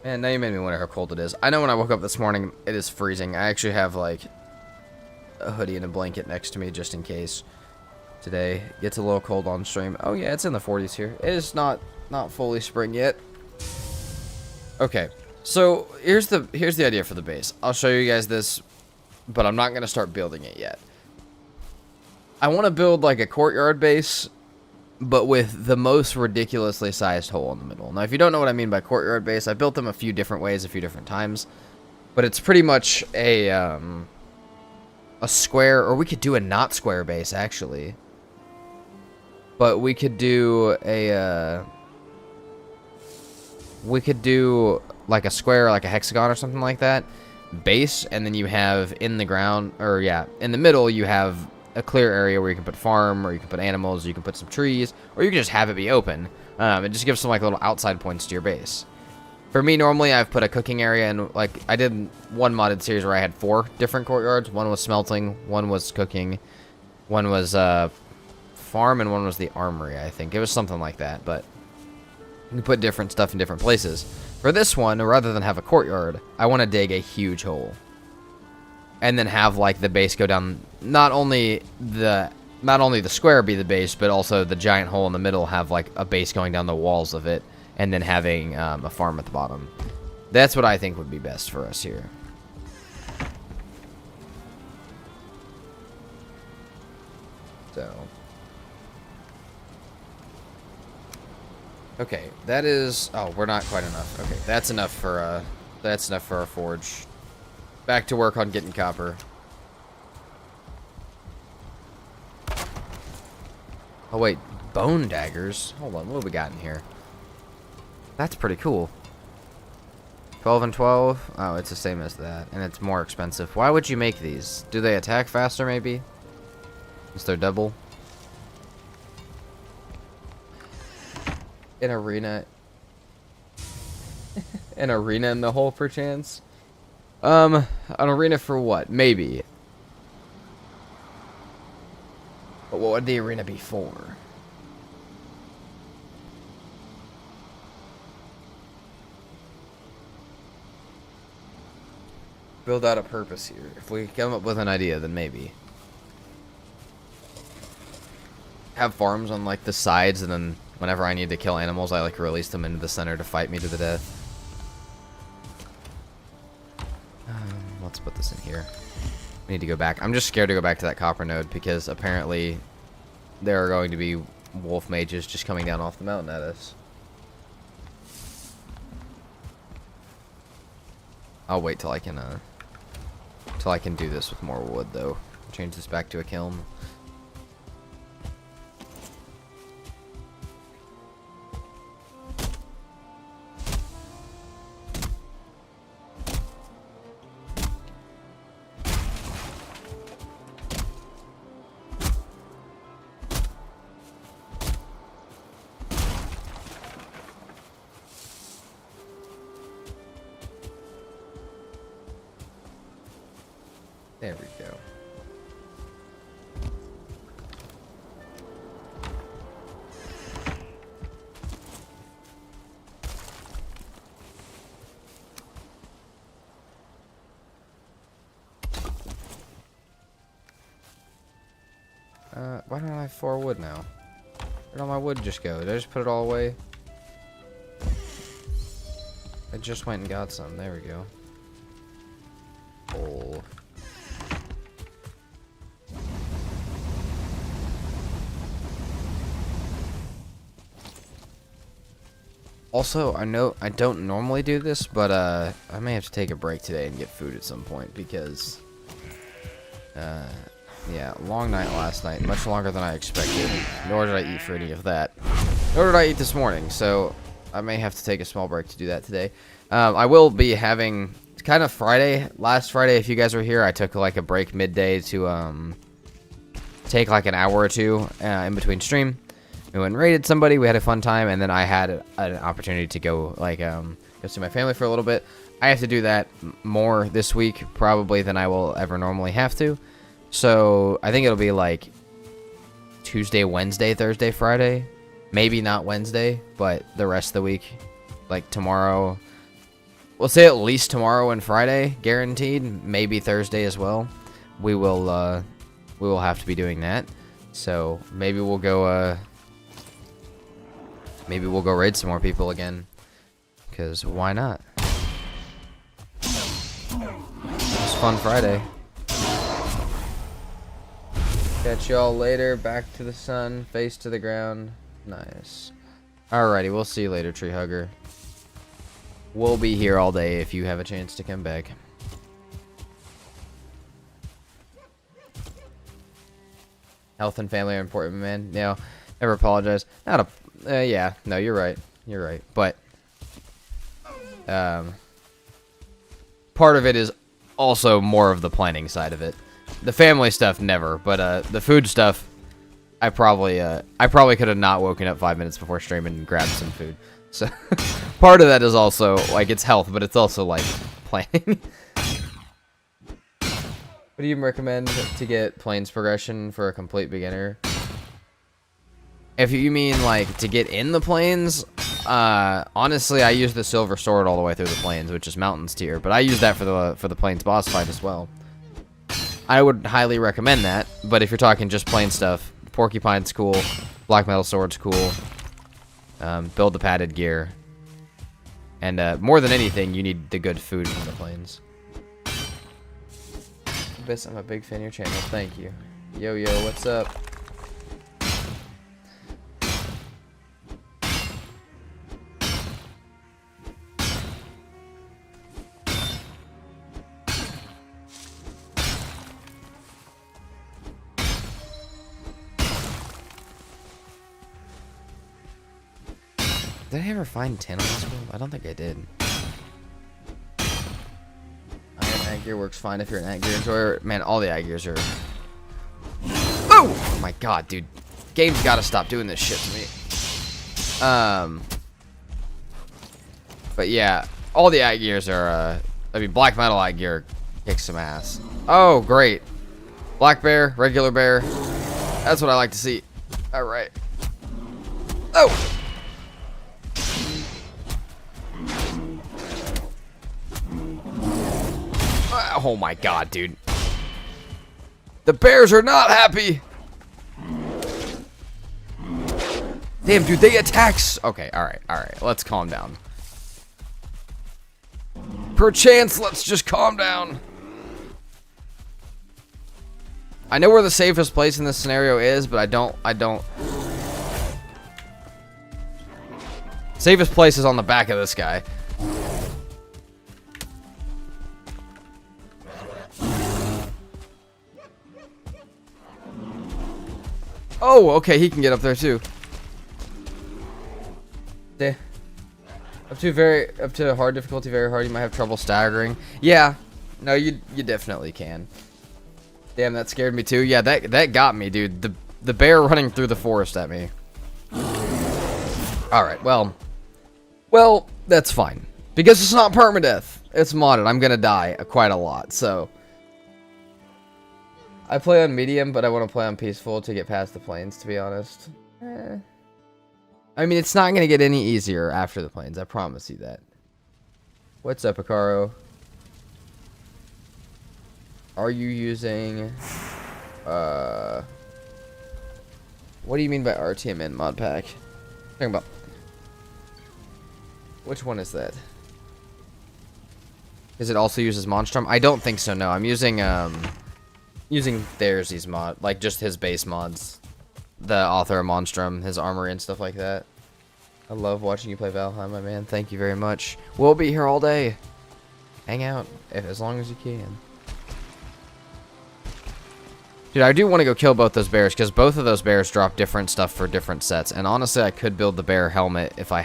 And now you made me wonder how cold it is. I know when I woke up this morning, it is freezing. I actually have, like, a hoodie and a blanket next to me just in case today gets a little cold on stream. Oh, yeah, it's in the 40s here. It is not fully spring yet. Okay, so here's the idea for the base. I'll show you guys this, but I'm not going to start building it yet. I want to build, like, a courtyard base, but with the most ridiculously sized hole in the middle. Now, if you don't know what I mean by courtyard base, I built them a few different ways, a few different times. But it's pretty much a square, or we could do a not square base, actually. But we could do a, we could do like a square, like a hexagon or something like that, base, and then you have in the ground, or yeah, in the middle, you have a clear area where you can put farm, or you can put animals, or you can put some trees, or you can just have it be open. It just gives some like little outside points to your base. For me, normally I've put a cooking area, and like I did one modded series where I had 4 different courtyards. One was smelting, one was cooking, one was farm, and one was the armory. I think it was something like that. But you can put different stuff in different places. For this one, rather than have a courtyard, I want to dig a huge hole, and then have like the base go down. Not only the square be the base, but also the giant hole in the middle have like a base going down the walls of it, and then having a farm at the bottom. That's what I think would be best for us here. So, okay, that is. Oh, we're not quite enough. Okay, that's enough for our forge. Back to work on getting copper. Oh wait, bone daggers. Hold on, what have we got in here? That's pretty cool. 12 and 12. Oh, it's the same as that, and it's more expensive. Why would you make these? Do they attack faster, maybe? Is there double? An arena. An arena in the hole, perchance? An arena for what? Maybe. But what would the arena be for? Build out a purpose here. If we come up with an idea, then maybe. Have farms on like the sides, and then whenever I need to kill animals, I like release them into the center to fight me to the death. Let's put this in here. We need to go back. I'm just scared to go back to that copper node because apparently there are going to be wolf mages just coming down off the mountain at us. I'll wait till I can do this with more wood though. Change this back to a kiln. There we go. Why don't I have 4 wood now? Where'd all my wood just go? Did I just put it all away? I just went and got some. There we go. Oh. Also, I know I don't normally do this, but I may have to take a break today and get food at some point because yeah, long night last night, much longer than I expected. Nor did I eat for any of that. Nor did I eat this morning, so I may have to take a small break to do that today. I will be having kind of Friday. Last Friday, if you guys were here, I took like a break midday to take like an hour or two in between stream. We went and raided somebody. We had a fun time, and then I had an opportunity to go like go see my family for a little bit. I have to do that more this week probably than I will ever normally have to. So I think it'll be like Tuesday, Wednesday, Thursday, Friday. Maybe not Wednesday, but the rest of the week, like tomorrow. We'll say at least tomorrow and Friday, guaranteed. Maybe Thursday as well. We will have to be doing that. So maybe we'll go raid some more people again. Because why not? It's fun Friday. Catch y'all later. Back to the sun. Face to the ground. Nice. Alrighty, we'll see you later, Tree Hugger. We'll be here all day if you have a chance to come back. Health and family are important, man. You know, never apologize. Not a... yeah, no, you're right. You're right. But... part of it is also more of the planning side of it. The family stuff, never. But, the food stuff... I probably could have not woken up 5 minutes before streaming and grabbed some food. So, part of that is also, like, it's health, but it's also, like, planning. What do you recommend to get plains progression for a complete beginner? If you mean, like, to get in the plains, honestly, I use the silver sword all the way through the plains, which is mountains tier, but I use that for the plains boss fight as well. I would highly recommend that, but if you're talking just plain stuff, Porcupine's cool, Black Metal Sword's cool, build the padded gear, and more than anything, you need the good food from the plains. Abyss, I'm a big fan of your channel, thank you. Yo, what's up? Did I ever find 10 on this world? I don't think I did. Iron ag gear works fine if you're an ag gear enjoyer. Man, all the ag gears are... Oh my god, dude. Game's gotta stop doing this shit to me. But yeah, all the ag gears are, I mean, black metal ag gear kicks some ass. Oh, great. Black bear, regular bear. That's what I like to see. Alright. Oh! Oh my god, dude. The bears are not happy. Damn, dude, they attacks. Okay, alright. Let's calm down. Perchance, let's just calm down. I know where the safest place in this scenario is, but I don't. Safest place is on the back of this guy. Oh, okay, he can get up there too. Yeah. Up to hard difficulty, very hard, you might have trouble staggering. Yeah. No, you definitely can. Damn, that scared me too. Yeah, that got me, dude. The bear running through the forest at me. Alright, well, that's fine. Because it's not permadeath. It's modded. I'm gonna die quite a lot, so. I play on medium, but I want to play on peaceful to get past the plains, to be honest. I mean, it's not going to get any easier after the plains. I promise you that. What's up, Hikaru? Are you using... What do you mean by RTMN Modpack? Talking about... Which one is that? Does it also uses Monstrum? I don't think so, no. I'm using There's mod, like just his base mods. The author of Monstrum, his armory and stuff like that. I love watching you play Valheim, my man. Thank you very much. We'll be here all day. Hang out, as long as you can. Dude, I do want to go kill both those bears, because both of those bears drop different stuff for different sets. And honestly, I could build the bear helmet if I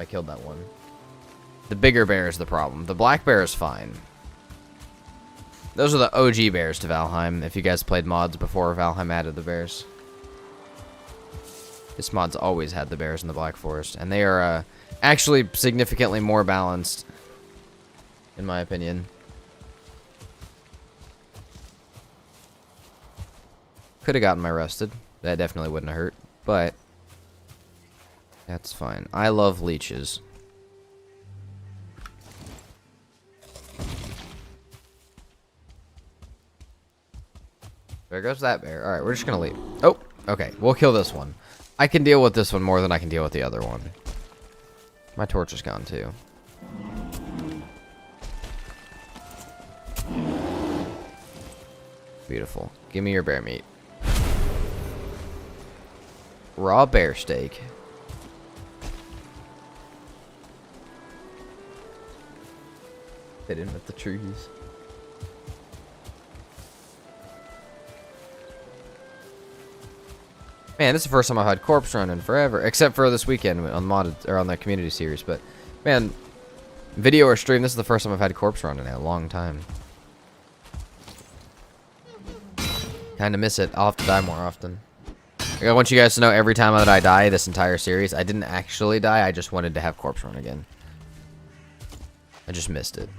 killed that one. The bigger bear is the problem. The black bear is fine. Those are the OG bears to Valheim, if you guys played mods before Valheim added the bears. This mod's always had the bears in the Black Forest, and they are actually significantly more balanced, in my opinion. Could have gotten my rested. That definitely wouldn't have hurt, but that's fine. I love leeches. There goes that bear. Alright, we're just gonna leave. Oh, okay. We'll kill this one. I can deal with this one more than I can deal with the other one. My torch is gone too. Beautiful. Give me your bear meat. Raw bear steak. Fit in with the trees. Man, this is the first time I've had corpse run in forever, except for this weekend on modded or on the community series. But man, video or stream, this is the first time I've had corpse run in a long time. Kind of miss it. I'll have to die more often. I want you guys to know every time that I die this entire series, I didn't actually die. I just wanted to have corpse run again. I just missed it.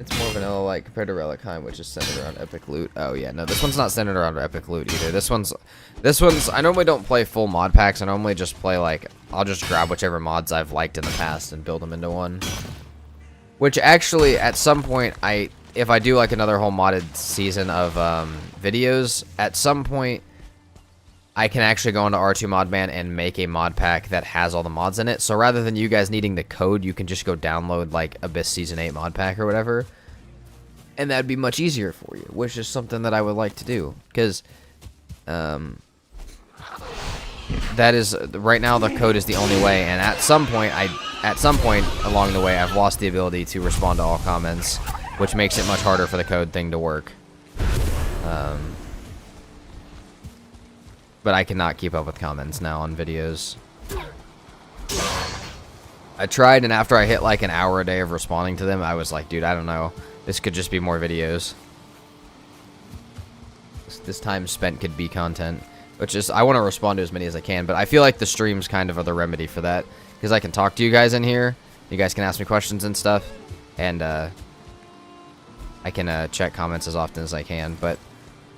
It's more vanilla-like compared to Valheim, which is centered around epic loot. Oh yeah, no, this one's not centered around epic loot either. This one's. I normally don't play full mod packs. I normally just play like I'll just grab whichever mods I've liked in the past and build them into one. Which actually, at some point, if I do like another whole modded season of videos, at some point, I can actually go into R2 Modman and make a mod pack that has all the mods in it. So rather than you guys needing the code, you can just go download like Abyss Season 8 mod pack or whatever. And that'd be much easier for you, which is something that I would like to do. Because that is, right now the code is the only way. And at some point along the way, I've lost the ability to respond to all comments, which makes it much harder for the code thing to work. But I cannot keep up with comments now on videos. I tried, and after I hit like an hour a day of responding to them, I was like, dude, I don't know. This could just be more videos. This time spent could be content. Which is, I want to respond to as many as I can, but I feel like the streams kind of are the remedy for that. Because I can talk to you guys in here. You guys can ask me questions and stuff. And I can check comments as often as I can. But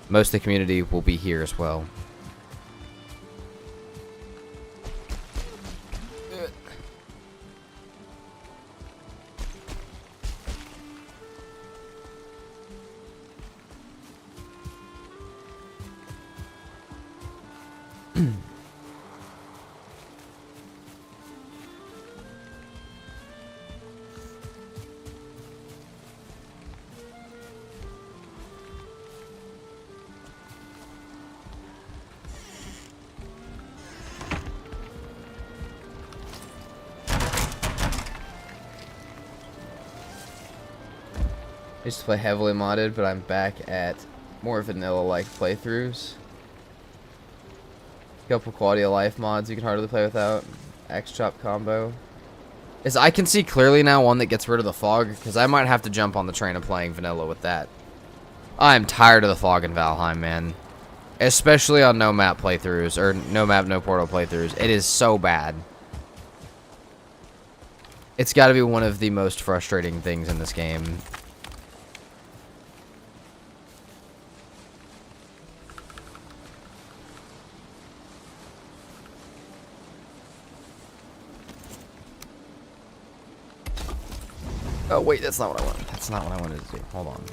most of the community will be here as well. I used to play heavily modded, but I'm back at more vanilla-like playthroughs. Couple quality of life mods you can hardly play without. Axe chop combo. I can see clearly now one that gets rid of the fog, because I might have to jump on the train of playing vanilla with that. I'm tired of the fog in Valheim, man. Especially on no map playthroughs, or no map, no portal playthroughs. It is so bad. It's got to be one of the most frustrating things in this game. Oh, wait, that's not what I wanted. That's not what I wanted to do. Hold on.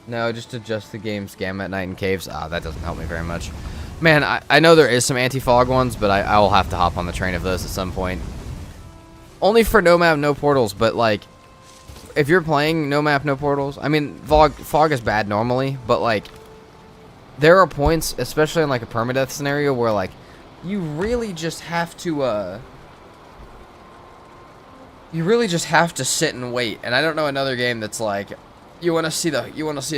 No, just adjust the game, scam at night in caves. Ah, that doesn't help me very much. Man, I know there is some anti-fog ones, but I will have to hop on the train of those at some point. Only for no map, no portals, but like, if you're playing no map, no portals, I mean, fog is bad normally, but like, there are points, especially in like a permadeath scenario, where like, you really just have to, sit and wait. And I don't know another game that's like, you want to see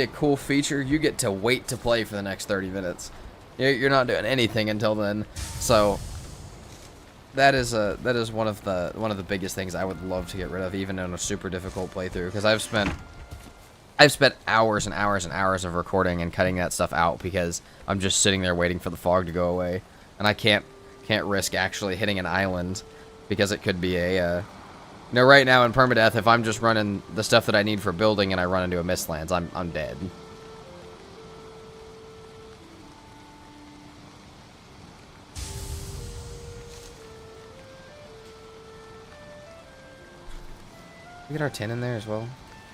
a cool feature, you get to wait to play for the next 30 minutes. You're not doing anything until then. So that is one of the biggest things I would love to get rid of, even in a super difficult playthrough, because I've spent hours and hours and hours of recording and cutting that stuff out because I'm just sitting there waiting for the fog to go away, and I can't risk actually hitting an island because it could be a right now in permadeath, if I'm just running the stuff that I need for building and I run into a mistlands, I'm dead. We get our tin in there as well?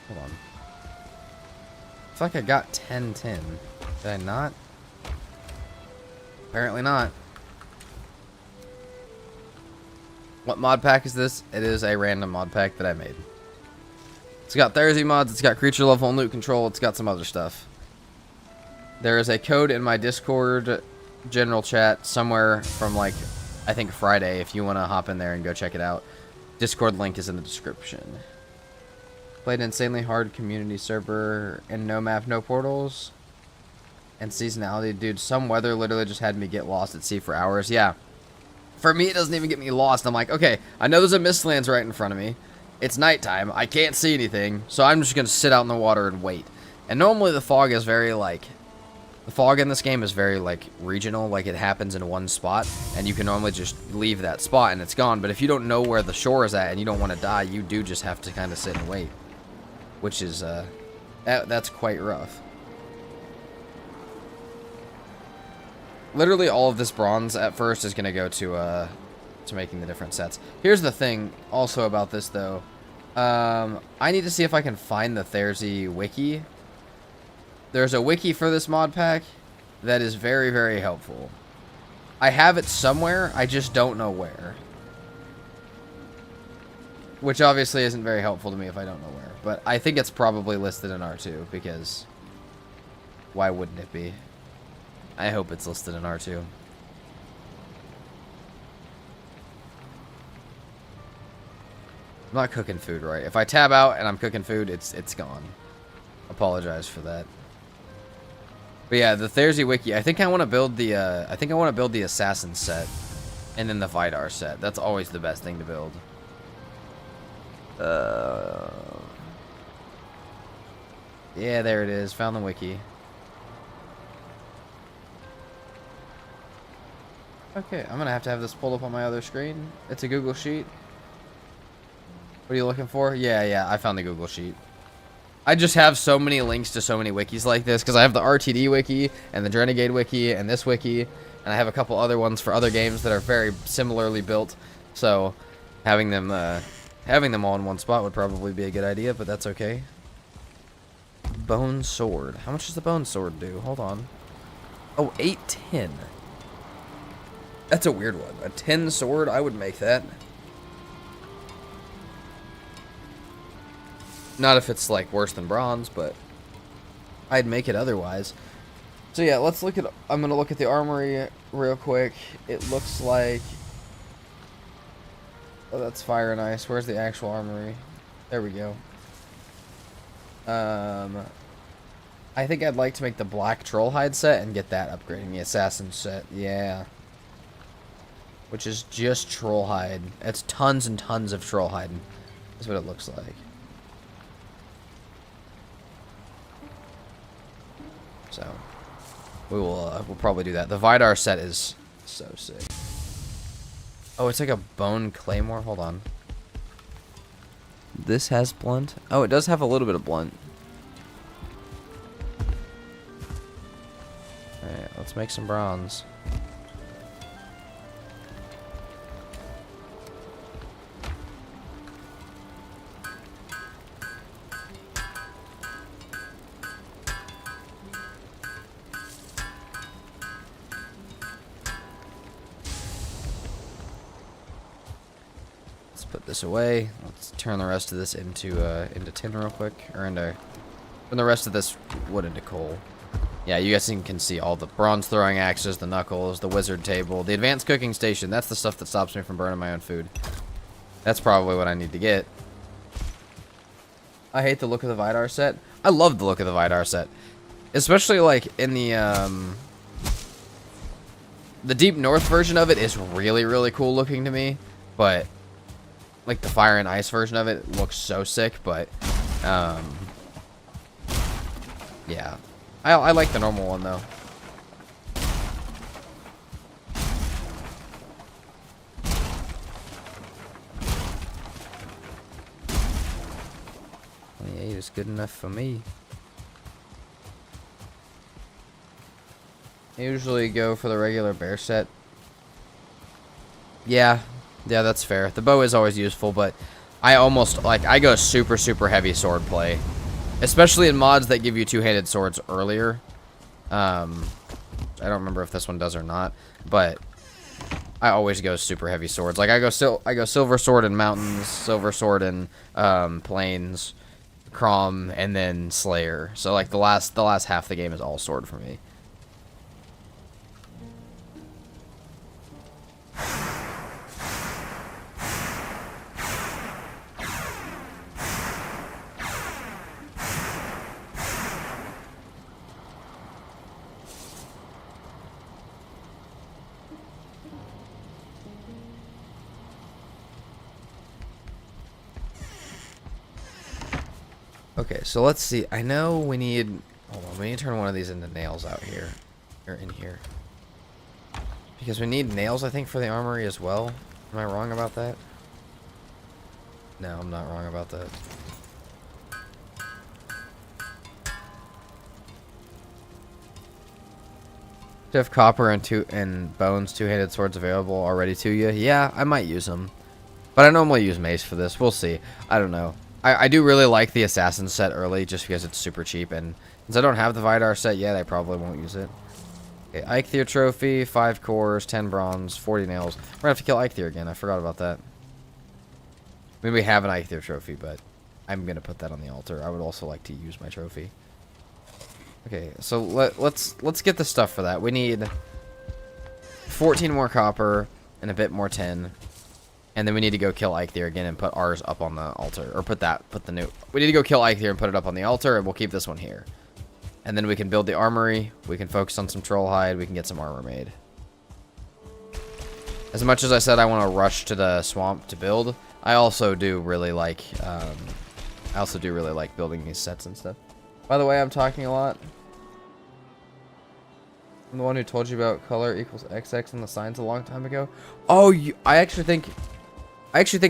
Hold on. I feel like I got 10 tin. Did I not? Apparently not. What mod pack is this? It is a random mod pack that I made. It's got Thursday mods, it's got creature level and loot control, it's got some other stuff. There is a code in my Discord general chat somewhere from like, I think Friday, if you want to hop in there and go check it out. Discord link is in the description. Played an insanely hard community server and no map, no portals. And seasonality, dude, some weather literally just had me get lost at sea for hours. Yeah. For me, it doesn't even get me lost. I'm like, okay, I know there's a mistlands right in front of me. It's nighttime. I can't see anything. So I'm just going to sit out in the water and wait. And normally the fog is very, like... The fog in this game is very, like, regional. Like, it happens in one spot. And you can normally just leave that spot and it's gone. But if you don't know where the shore is at and you don't want to die, you do just have to kind of sit and wait. Which is, that's quite rough. Literally all of this bronze at first is going to go to making the different sets. Here's the thing also about this, though. I need to see if I can find the Thursday wiki. There's a wiki for this mod pack that is very, very helpful. I have it somewhere, I just don't know where. Which obviously isn't very helpful to me if I don't know where. But I think it's probably listed in R2, because why wouldn't it be? I hope it's listed in R2. I'm not cooking food right. If I tab out and I'm cooking food, it's gone. Apologize for that. But yeah, the Thursday wiki. I think I want to build the assassin set, and then the Vidar set. That's always the best thing to build. Yeah, there it is. Found the wiki. Okay, I'm gonna have to have this pulled up on my other screen. It's a Google Sheet. What are you looking for? Yeah, I found the Google Sheet. I just have so many links to so many wikis like this, because I have the RTD wiki, and the Renegade wiki, and this wiki, and I have a couple other ones for other games that are very similarly built, so having them all in one spot would probably be a good idea, but that's okay. Bone sword. How much does the bone sword do? Hold on. Oh, 8 tin. That's a weird one. A tin sword? I would make that. Not if it's, like, worse than bronze, but I'd make it otherwise. So, yeah, let's look at... I'm going to look at the armory real quick. It looks like... Oh, that's fire and ice. Where's the actual armory? There we go. I think I'd like to make the black troll hide set and get that upgrading the assassin set. Yeah. Which is just troll hide. It's tons and tons of troll hide. That's what it looks like. So we'll probably do that. The Vidar set is So sick. Oh, it's like a bone claymore. Hold on. This has blunt. Oh, it does have a little bit of blunt. Alright, let's make some bronze. Put this away. Let's turn the rest of this into tin real quick, or turn the rest of this wood into coal. Yeah, you guys can see all the bronze throwing axes, the knuckles, the wizard table, the advanced cooking station. That's the stuff that stops me from burning my own food. That's probably what I need to get. I hate the look of the Vidar set. I love the look of the Vidar set, especially like in the Deep North version of it is really cool looking to me, but like the fire and ice version of it looks so sick, but yeah, I like the normal one though. Yeah, it's good enough for me. I usually go for the regular bear set. Yeah, that's fair. The bow is always useful, but I almost, like, I go super heavy sword play. Especially in mods that give you two-handed swords earlier. I don't remember if this one does or not, but I always go super heavy swords. Like, I go silver sword in mountains, silver sword in plains, Crom, and then Slayer. So, like, the last half of the game is all sword for me. Okay, so let's see. I know we need... Hold on, we need to turn one of these into nails out here. Or in here. Because we need nails, I think, for the armory as well. Am I wrong about that? No, I'm not wrong about that. Do you have copper and bones two-handed swords available already to you? Yeah, I might use them. But I normally use mace for this. We'll see. I don't know. I do really like the assassin set early just because it's super cheap, and since I don't have the Vidar set yet, I probably won't use it. Okay, Eikthyr trophy, 5 cores, 10 bronze, 40 nails. We're gonna have to kill Eikthyr again. I forgot about that. I mean, we have an Eikthyr trophy, but I'm gonna put that on the altar. I would also like to use my trophy. Okay, so let's get the stuff for that. We need 14 more copper and a bit more tin. And then we need to go kill Eikthyr again and put ours up on the altar. Or put the new... We need to go kill Eikthyr and put it up on the altar, and we'll keep this one here. And then we can build the armory. We can focus on some troll hide. We can get some armor made. As much as I said I want to rush to the swamp to build, I also do really like... building these sets and stuff. By the way, I'm talking a lot. I'm the one who told you about color equals XX in the signs a long time ago. Oh, I actually think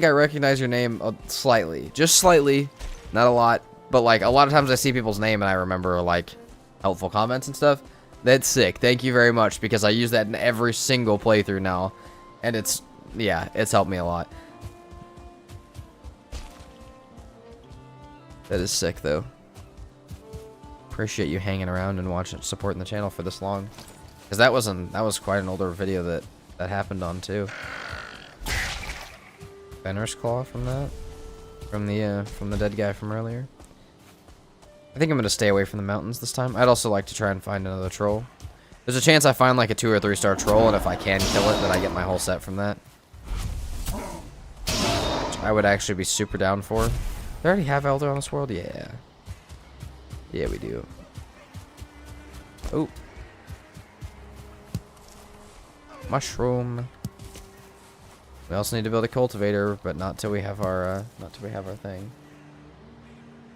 I recognize your name slightly. Just slightly. Not a lot. But, like, a lot of times I see people's name and I remember, like, helpful comments and stuff. That's sick. Thank you very much, because I use that in every single playthrough now. And it's, yeah, it's helped me a lot. That is sick, though. Appreciate you hanging around and watching, supporting the channel for this long. Because that was quite an older video that happened on, too. Fenris Claw from that? From the dead guy from earlier? I think I'm gonna stay away from the mountains this time. I'd also like to try and find another troll. There's a chance I find like a 2 or 3 star troll, and if I can kill it, then I get my whole set from that. Which I would actually be super down for. They already have Elder on this world? Yeah. Yeah, we do. Oh. Mushroom. We also need to build a cultivator, but not till we have our thing.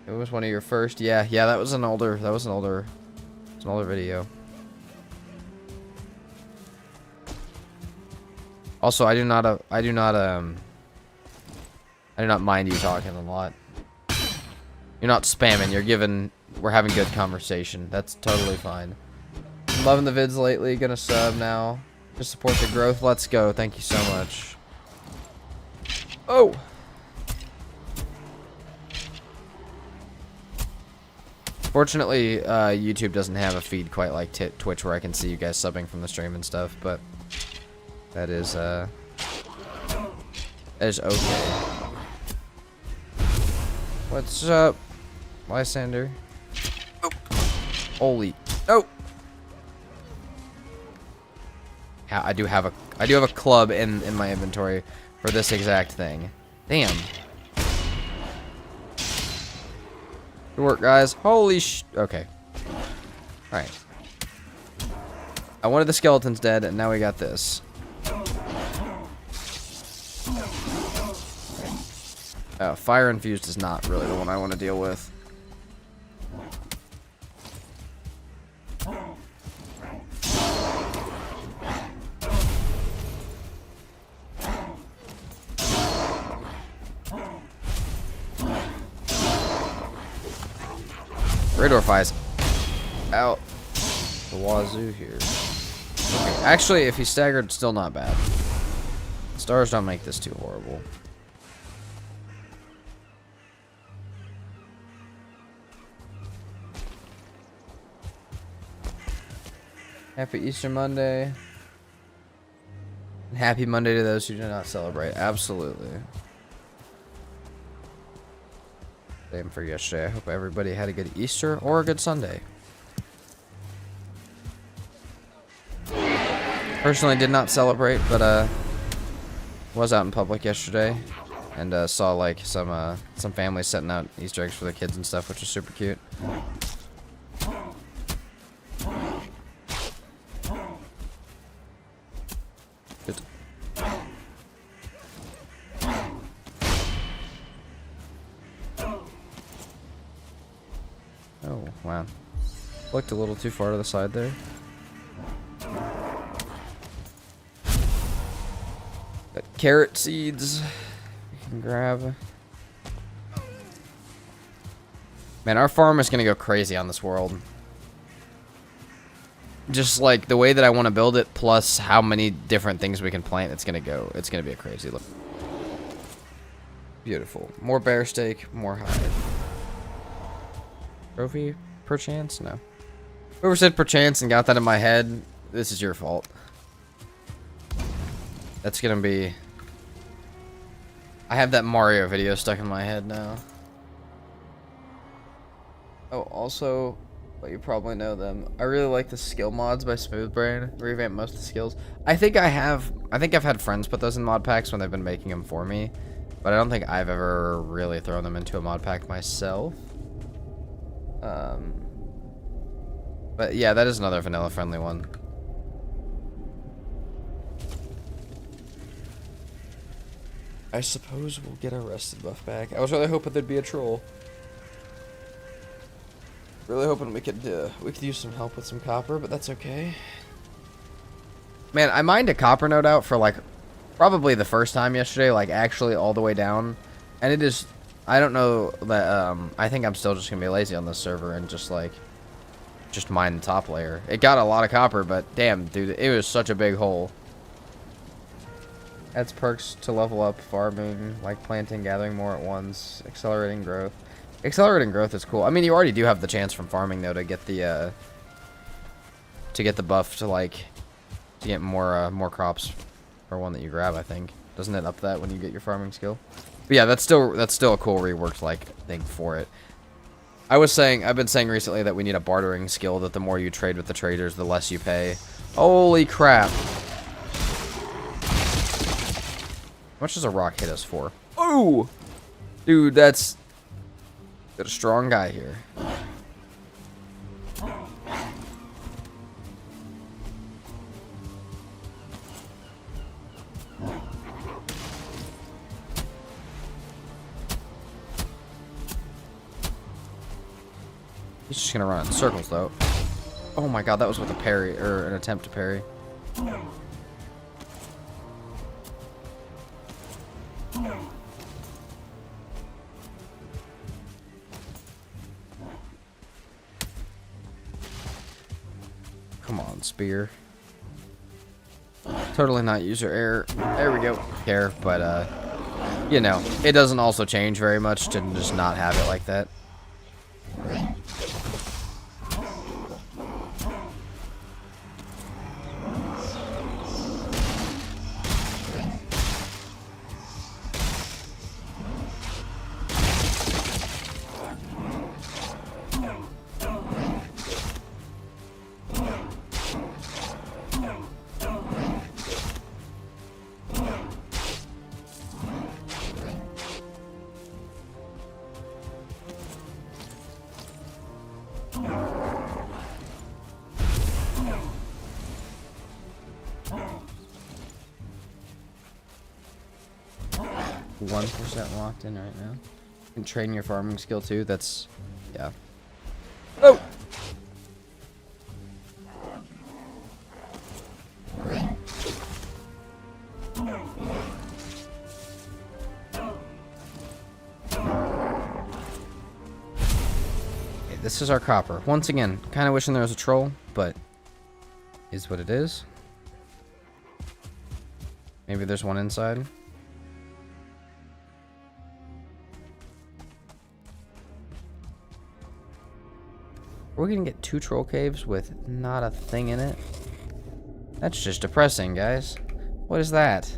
It was one of your first. Yeah, that was an older video. Also, I do not mind you talking a lot. You're not spamming. We're having good conversation. That's totally fine. Loving the vids lately. Gonna sub now. Just support the growth. Let's go. Thank you so much. Oh. Fortunately, YouTube doesn't have a feed quite like Twitch where I can see you guys subbing from the stream and stuff, but that is okay. What's up, Lysander? Oh. Holy. Oh. Yeah, I do have a club in my inventory for this exact thing. Damn. Good work, guys. Holy sh... Okay. Alright. I wanted the skeletons dead, and now we got this. Fire infused is not really the one I want to deal with. Radar flies out the wazoo here. Okay, actually, if he's staggered, still not bad. Stars don't make this too horrible. Happy Easter Monday. And happy Monday to those who do not celebrate. Absolutely. Same for yesterday. I hope everybody had a good Easter or a good Sunday. Personally did not celebrate, but was out in public yesterday and saw like some families setting out Easter eggs for their kids and stuff, which is super cute. Good. Oh, wow. Looked a little too far to the side there. Got carrot seeds we can grab. Man, our farm is going to go crazy on this world. Just like the way that I want to build it, plus how many different things we can plant, it's going to be a crazy look. Beautiful. More bear steak, more hide. Trophy, perchance? No. Whoever said perchance and got that in my head, this is your fault. That's gonna be... I have that Mario video stuck in my head now. Oh, also, but you probably know them. I really like the skill mods by Smoothbrain. Revamp most of the skills. I think I've had friends put those in mod packs when they've been making them for me. But I don't think I've ever really thrown them into a mod pack myself. But yeah, that is another vanilla friendly one. I suppose we'll get our rested buff back. I was really hoping there'd be a troll. Really hoping we could use some help with some copper, but that's okay. Man, I mined a copper node out for like probably the first time yesterday, like actually all the way down, and it is. I don't know that. I think I'm still just gonna be lazy on this server and just mine the top layer. It got a lot of copper, but damn, dude, it was such a big hole. Adds perks to level up farming, like planting, gathering more at once, accelerating growth. Accelerating growth is cool. I mean, you already do have the chance from farming though to get the buff to get more crops for one that you grab. I think doesn't it up that when you get your farming skill? But yeah, that's still a cool reworked thing for it. I've been saying recently that we need a bartering skill that the more you trade with the traders, the less you pay. Holy crap! How much does a rock hit us for? Oh, dude, that's got a strong guy here. He's just gonna run in circles, though. Oh my god, that was with a parry, or an attempt to parry. Come on, spear. Totally not user error. There we go. Care, but you know, it doesn't also change very much to just not have it like that. .1% locked in right now. You can train your farming skill too. That's, yeah. Oh! Okay, this is our copper. Once again, kind of wishing there was a troll, but is what it is. Maybe there's one inside. We're gonna get 2 troll caves with not a thing in it. That's just depressing, guys. What is that?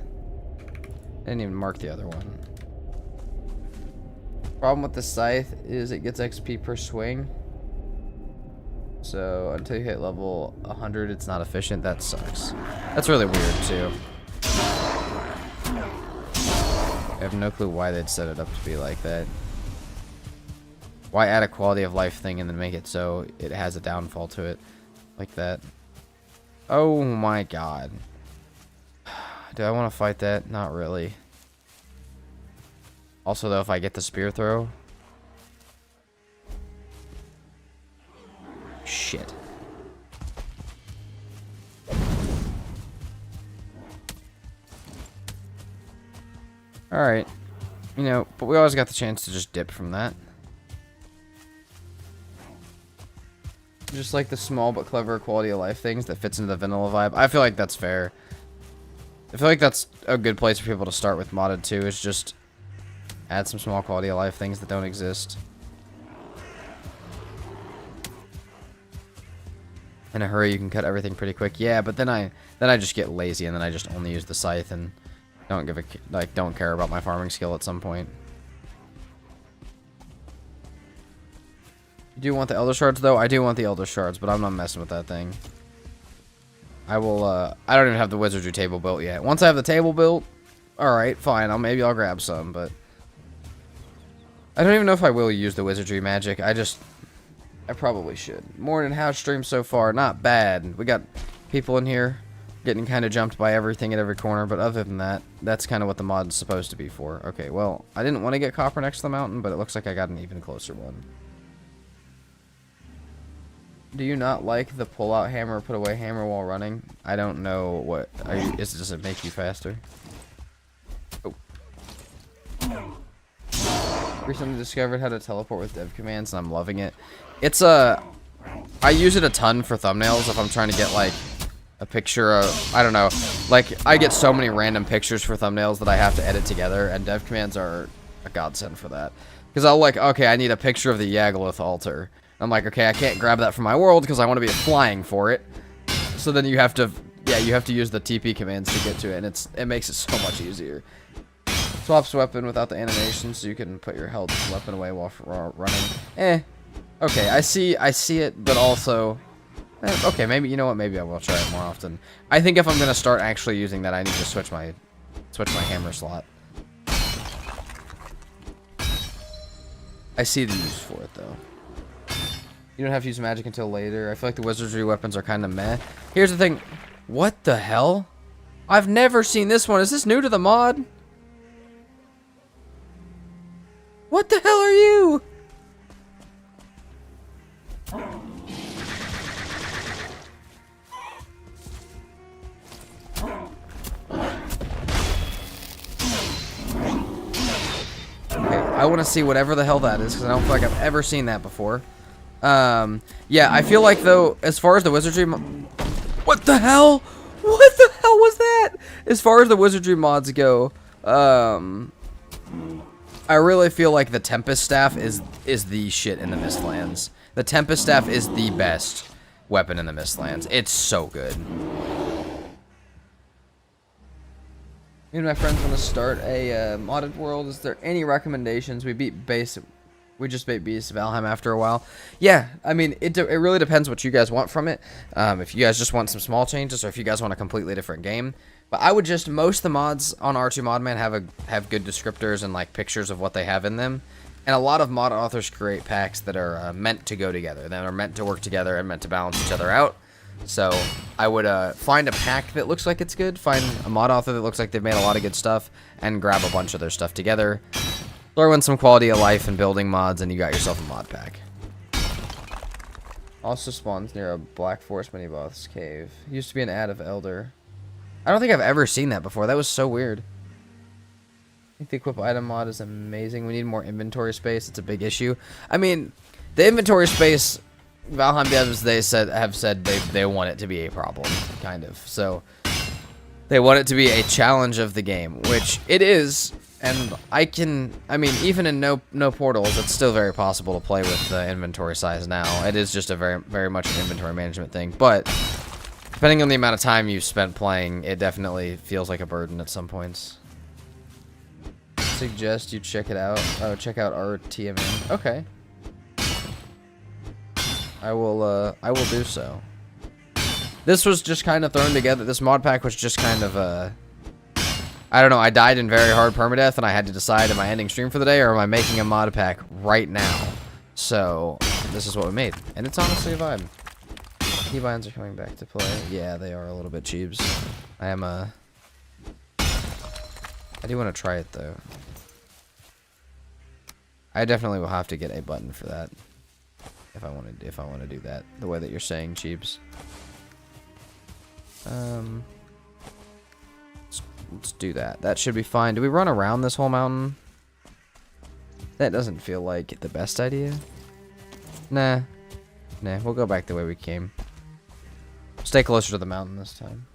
I didn't even mark the other one. Problem with the scythe is it gets XP per swing. So until you hit level 100, it's not efficient. That sucks. That's really weird too. I have no clue why they'd set it up to be like that. Why add a quality of life thing and then make it so it has a downfall to it like that? Oh my god. Do I want to fight that? Not really. Also though, if I get the spear throw. Shit. Alright. You know, but we always got the chance to just dip from that. Just like the small but clever quality of life things that fits into the vanilla vibe. I feel like that's fair. I feel like that's a good place for people to start with modded too, is just add some small quality of life things that don't exist. In a hurry, you can cut everything pretty quick. Yeah, but then I just get lazy and then I just only use the scythe and don't care about my farming skill at some point. You do want the Elder Shards, though? I do want the Elder Shards, but I'm not messing with that thing. I will, I don't even have the wizardry table built yet. Once I have the table built, alright, fine, maybe I'll grab some, but I don't even know if I will use the wizardry magic. I probably should. Morning house stream so far, not bad. We got people in here getting kind of jumped by everything at every corner, but other than that, that's kind of what the mod is supposed to be for. Okay, well, I didn't want to get copper next to the mountain, but it looks like I got an even closer one. Do you not like the pull-out hammer or put-away hammer while running? I don't know what... does it make you faster? Oh. Recently discovered how to teleport with dev commands, and I'm loving it. It's I use it a ton for thumbnails if I'm trying to get, like, a picture of... I don't know. Like, I get so many random pictures for thumbnails that I have to edit together, and dev commands are a godsend for that. Because I'll, like, okay, I need a picture of the Yagaloth altar. I'm like, okay, I can't grab that from my world because I want to be flying for it. So then you have to, yeah, you have to use the TP commands to get to it, and it makes it so much easier. Swaps weapon without the animation, so you can put your held weapon away while running. Okay, I see it, but also, okay, maybe, you know what, maybe I will try it more often. I think if I'm gonna start actually using that, I need to switch my hammer slot. I see the use for it though. You don't have to use magic until later. I feel like the wizardry weapons are kind of meh. Here's the thing. What the hell? I've never seen this one. Is this new to the mod? What the hell are you? I want to see whatever the hell that is, because I don't feel like I've ever seen that before. Yeah, I feel like, though, as far as the wizardry... What the hell? What the hell was that? As far as the wizardry mods go, I really feel like the Tempest Staff is the shit in the Mistlands. The Tempest Staff is the best weapon in the Mistlands. It's so good. Me and my friends want to start a modded world. Is there any recommendations? We just beat Beast Valheim after a while. Yeah, I mean, it really depends what you guys want from it. If you guys just want some small changes, or if you guys want a completely different game. But I would just, most of the mods on R2 Modman have good descriptors and like pictures of what they have in them. And a lot of mod authors create packs that are meant to go together, that are meant to work together and meant to balance each other out. So I would find a pack that looks like it's good, find a mod author that looks like they've made a lot of good stuff, and grab a bunch of their stuff together. Throw in some quality of life and building mods, and you got yourself a mod pack. Also spawns near a Black Forest mini-boss cave. Used to be an ad of Elder. I don't think I've ever seen that before. That was so weird. I think the equip item mod is amazing. We need more inventory space. It's a big issue. I mean, the inventory space, Valheim devs, have said they want it to be a problem, kind of. So they want it to be a challenge of the game, which it is. And I mean, even in no portals, it's still very possible to play with the inventory size now. It is just a very much an inventory management thing, but depending on the amount of time you've spent playing, it definitely feels like a burden at some points. Suggest you check it out. Oh, check out RTMN. Okay. I will do so. This was just kind of thrown together. This mod pack was just kind of, I don't know, I died in very hard permadeath, and I had to decide, am I ending stream for the day, or am I making a mod pack right now? So, this is what we made. And it's honestly a vibe. Keybinds are coming back to play. Yeah, they are a little bit cheaps. I do want to try it, though. I definitely will have to get a button for that. If I want to do that the way that you're saying, cheaps. Let's do that. That should be fine. Do we run around this whole mountain? That doesn't feel like the best idea. Nah, we'll go back the way we came. Stay closer to the mountain this time.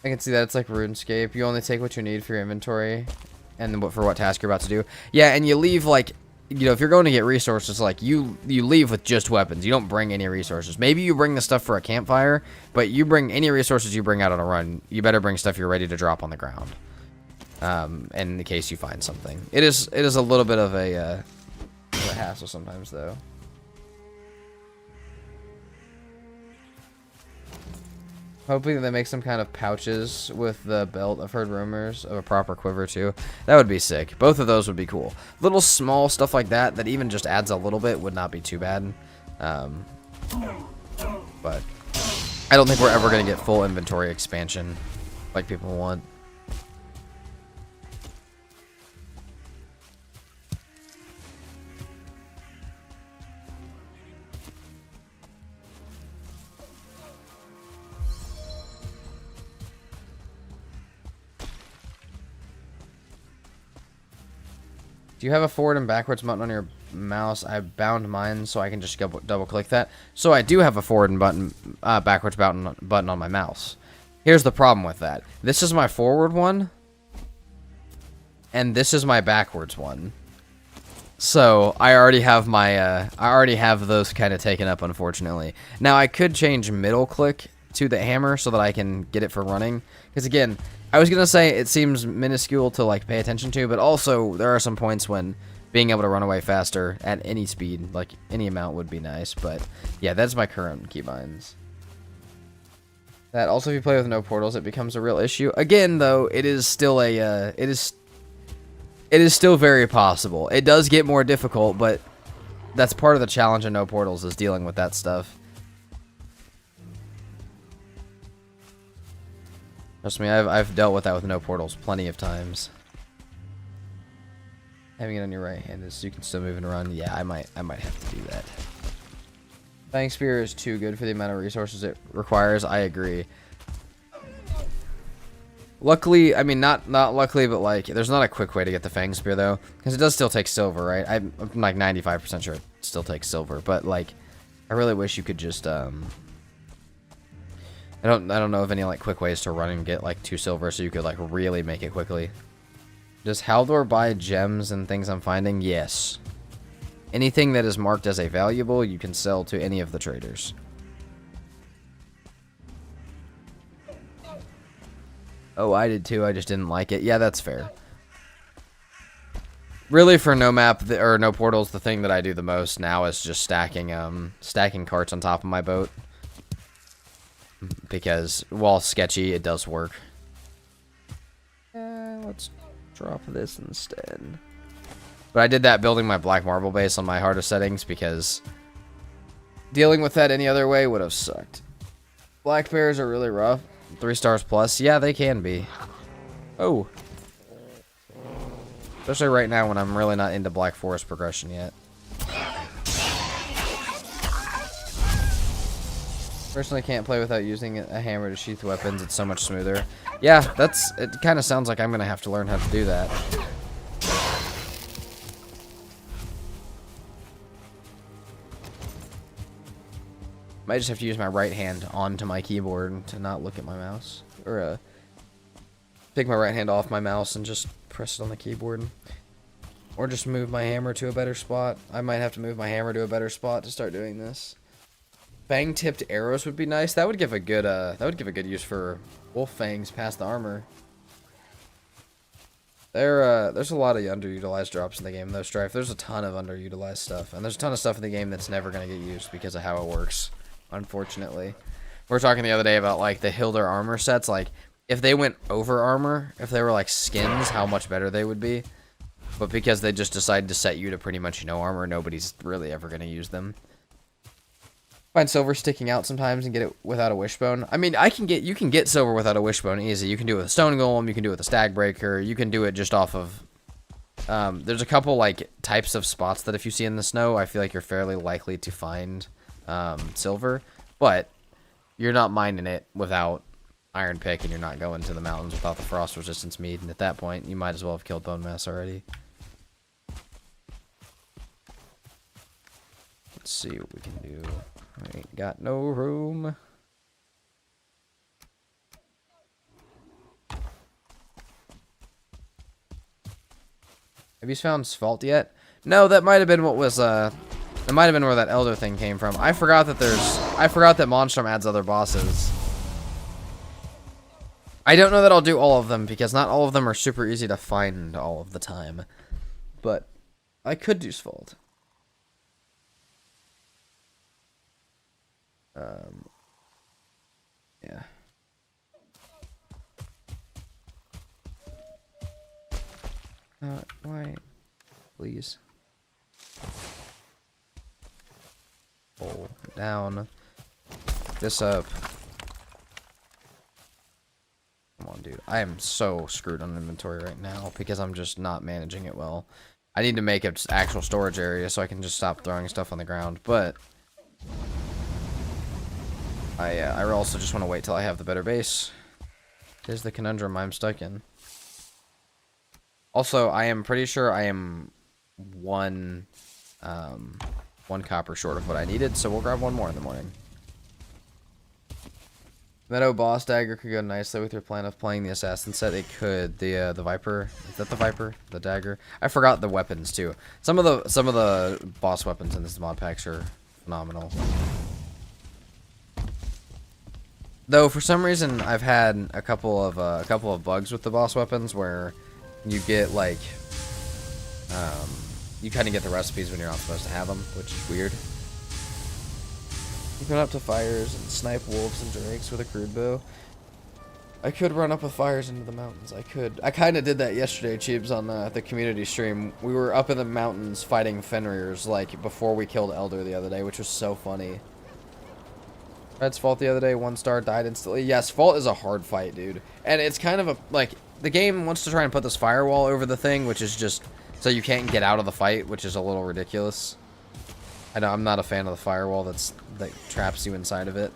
I can see that it's like RuneScape. You only take what you need for your inventory, and then for what task you're about to do. Yeah, and you leave, like, you know, if you're going to get resources, like, you leave with just weapons. You don't bring any resources. Maybe you bring the stuff for a campfire, but you bring any resources you bring out on a run. You better bring stuff you're ready to drop on the ground. In the case you find something. It is a little bit of a hassle sometimes, though. Hoping they make some kind of pouches with the belt. I've heard rumors of a proper quiver too. That would be sick. Both of those would be cool. Little small stuff like that even just adds a little bit would not be too bad. But I don't think we're ever going to get full inventory expansion like people want. Do you have a forward and backwards button on your mouse? I bound mine so I can just double click that. So I do have a forward and backwards button on my mouse. Here's the problem with that. This is my forward one, and this is my backwards one. So I already have those kind of taken up, unfortunately. Now I could change middle click to the hammer so that I can get it for running. Because again, I was going to say it seems minuscule to like pay attention to, but also there are some points when being able to run away faster at any speed, like any amount, would be nice. But yeah, that's my current keybinds. That also, if you play with no portals, it becomes a real issue. Again, though, it is still it is still very possible. It does get more difficult, but that's part of the challenge of no portals, is dealing with that stuff. Trust me, I've dealt with that with no portals plenty of times. Having it on your right hand is so you can still move and run. Yeah, I might have to do that. Flying Spear is too good for the amount of resources it requires. I agree. Luckily, I mean, not luckily, but like, there's not a quick way to get the Fang Spear though, because it does still take silver, right? I'm like 95% sure it still takes silver, but like, I really wish you could just I don't know of any like quick ways to run and get like 2 silver so you could like really make it quickly. Does Haldor buy gems and things I'm finding? Yes. Anything that is marked as a valuable, you can sell to any of the traders. Oh, I did too. I just didn't like it. Yeah, that's fair. Really, for no map or no portals, the thing that I do the most now is just stacking carts on top of my boat. Because while sketchy, it does work. Let's drop this instead. But I did that building my black marble base on my hardest settings because dealing with that any other way would have sucked. Black bears are really rough. 3 stars plus. Yeah, they can be. Oh. Especially right now when I'm really not into Black Forest progression yet. Personally can't play without using a hammer to sheath weapons. It's so much smoother. Yeah, it kind of sounds like I'm going to have to learn how to do that. Might just have to use my right hand onto my keyboard to not look at my mouse. Or, take my right hand off my mouse and just press it on the keyboard. Or just move my hammer to a better spot. I might have to move my hammer to a better spot to start doing this. Fang-tipped arrows would be nice. That would give a good use for wolf fangs past the armor. There's a lot of underutilized drops in the game though, Strife. There's a ton of underutilized stuff. And there's a ton of stuff in the game that's never going to get used because of how it works. Unfortunately. We were talking the other day about like the Hilder armor sets. Like if they went over armor, if they were like skins, how much better they would be. But because they just decided to set you to pretty much no armor, nobody's really ever going to use them. Find silver sticking out sometimes and get it without a wishbone. I mean, you can get silver without a wishbone easy. You can do it with a stone golem, you can do it with a stag breaker, you can do it just off of there's a couple like types of spots that if you see in the snow, I feel like you're fairly likely to find silver, but you're not mining it without iron pick and you're not going to the mountains without the frost resistance mead, and at that point you might as well have killed bone mass already. Let's see what we can do. I ain't got no room. Have you found Svault yet? No, that might have been what was that might have been where that Elder thing came from. I forgot that Monstrum adds other bosses. I don't know that I'll do all of them because not all of them are super easy to find all of the time. But I could do Svault. Yeah. Why? Please. Pull down. This up. Come on, dude. I am so screwed on inventory right now because I'm just not managing it well. I need to make an actual storage area so I can just stop throwing stuff on the ground, but I also just want to wait till I have the better base. Here's the conundrum I'm stuck in. Also, I am pretty sure I am one copper short of what I needed, so we'll grab one more in the morning. Meadow boss dagger could go nicely with your plan of playing the assassin set. It could. The Viper. Is that the Viper? The dagger? I forgot the weapons too. Some of the boss weapons in this mod packs are phenomenal. Though for some reason I've had a couple of bugs with the boss weapons where you get like you kind of get the recipes when you're not supposed to have them, which is weird. You run up to fires and snipe wolves and drakes with a crude bow. I could run up with fires into the mountains. I could. I kind of did that yesterday, Cheebs, on the community stream. We were up in the mountains fighting Fenrir's like before we killed Elder the other day, which was so funny. Red's Fault the other day, 1 star, died instantly. Yes, Fault is a hard fight, dude. And it's kind of a, like, the game wants to try and put this firewall over the thing, which is just so you can't get out of the fight, which is a little ridiculous. I know, I'm not a fan of the firewall that traps you inside of it.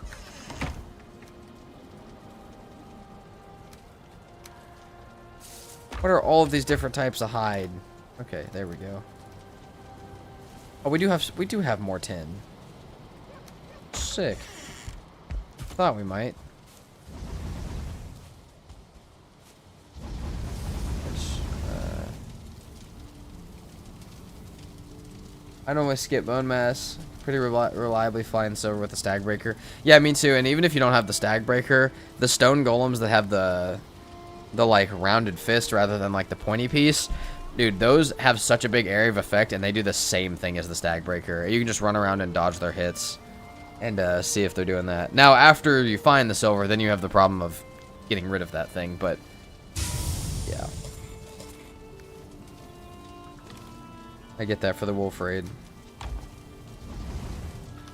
What are all of these different types of hide? Okay, there we go. Oh, we do have more tin. Sick. Thought we might. I normally skip bone mass. Pretty reliably flying silver with the stag breaker. Yeah, me too. And even if you don't have the stag breaker, the stone golems that have the like rounded fist rather than like the pointy piece, dude, those have such a big area of effect, and they do the same thing as the stag breaker. You can just run around and dodge their hits and see if they're doing that. Now, after you find the silver, then you have the problem of getting rid of that thing, but yeah. I get that for the wolf raid.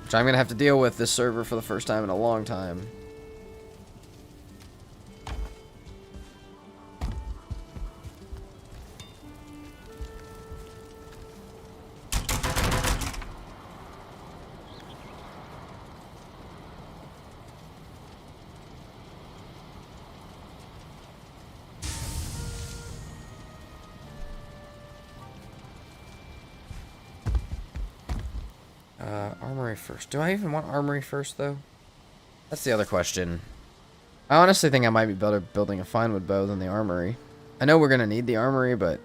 Which I'm going to have to deal with this server for the first time in a long time. Armory first. Do I even want armory first, though? That's the other question. I honestly think I might be better building a fine wood bow than the armory. I know we're going to need the armory, but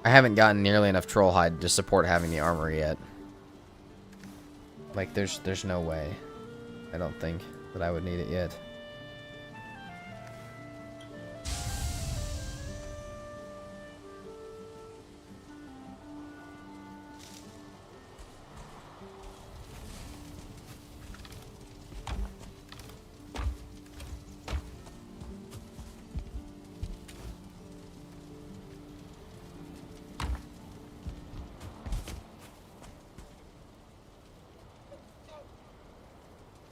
I haven't gotten nearly enough troll hide to support having the armory yet. Like, there's no way. I don't think that I would need it yet.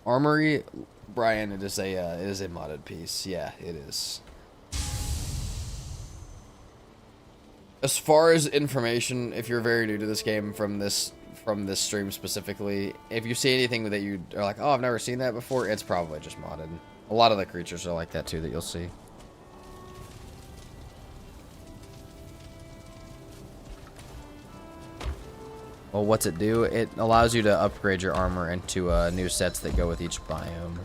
Armory, Brian, it is a modded piece. Yeah, it is. As far as information, if you're very new to this game from this stream specifically, if you see anything that you are like, oh, I've never seen that before, it's probably just modded. A lot of the creatures are like that too that you'll see. Well, what's it do? It allows you to upgrade your armor into new sets that go with each biome.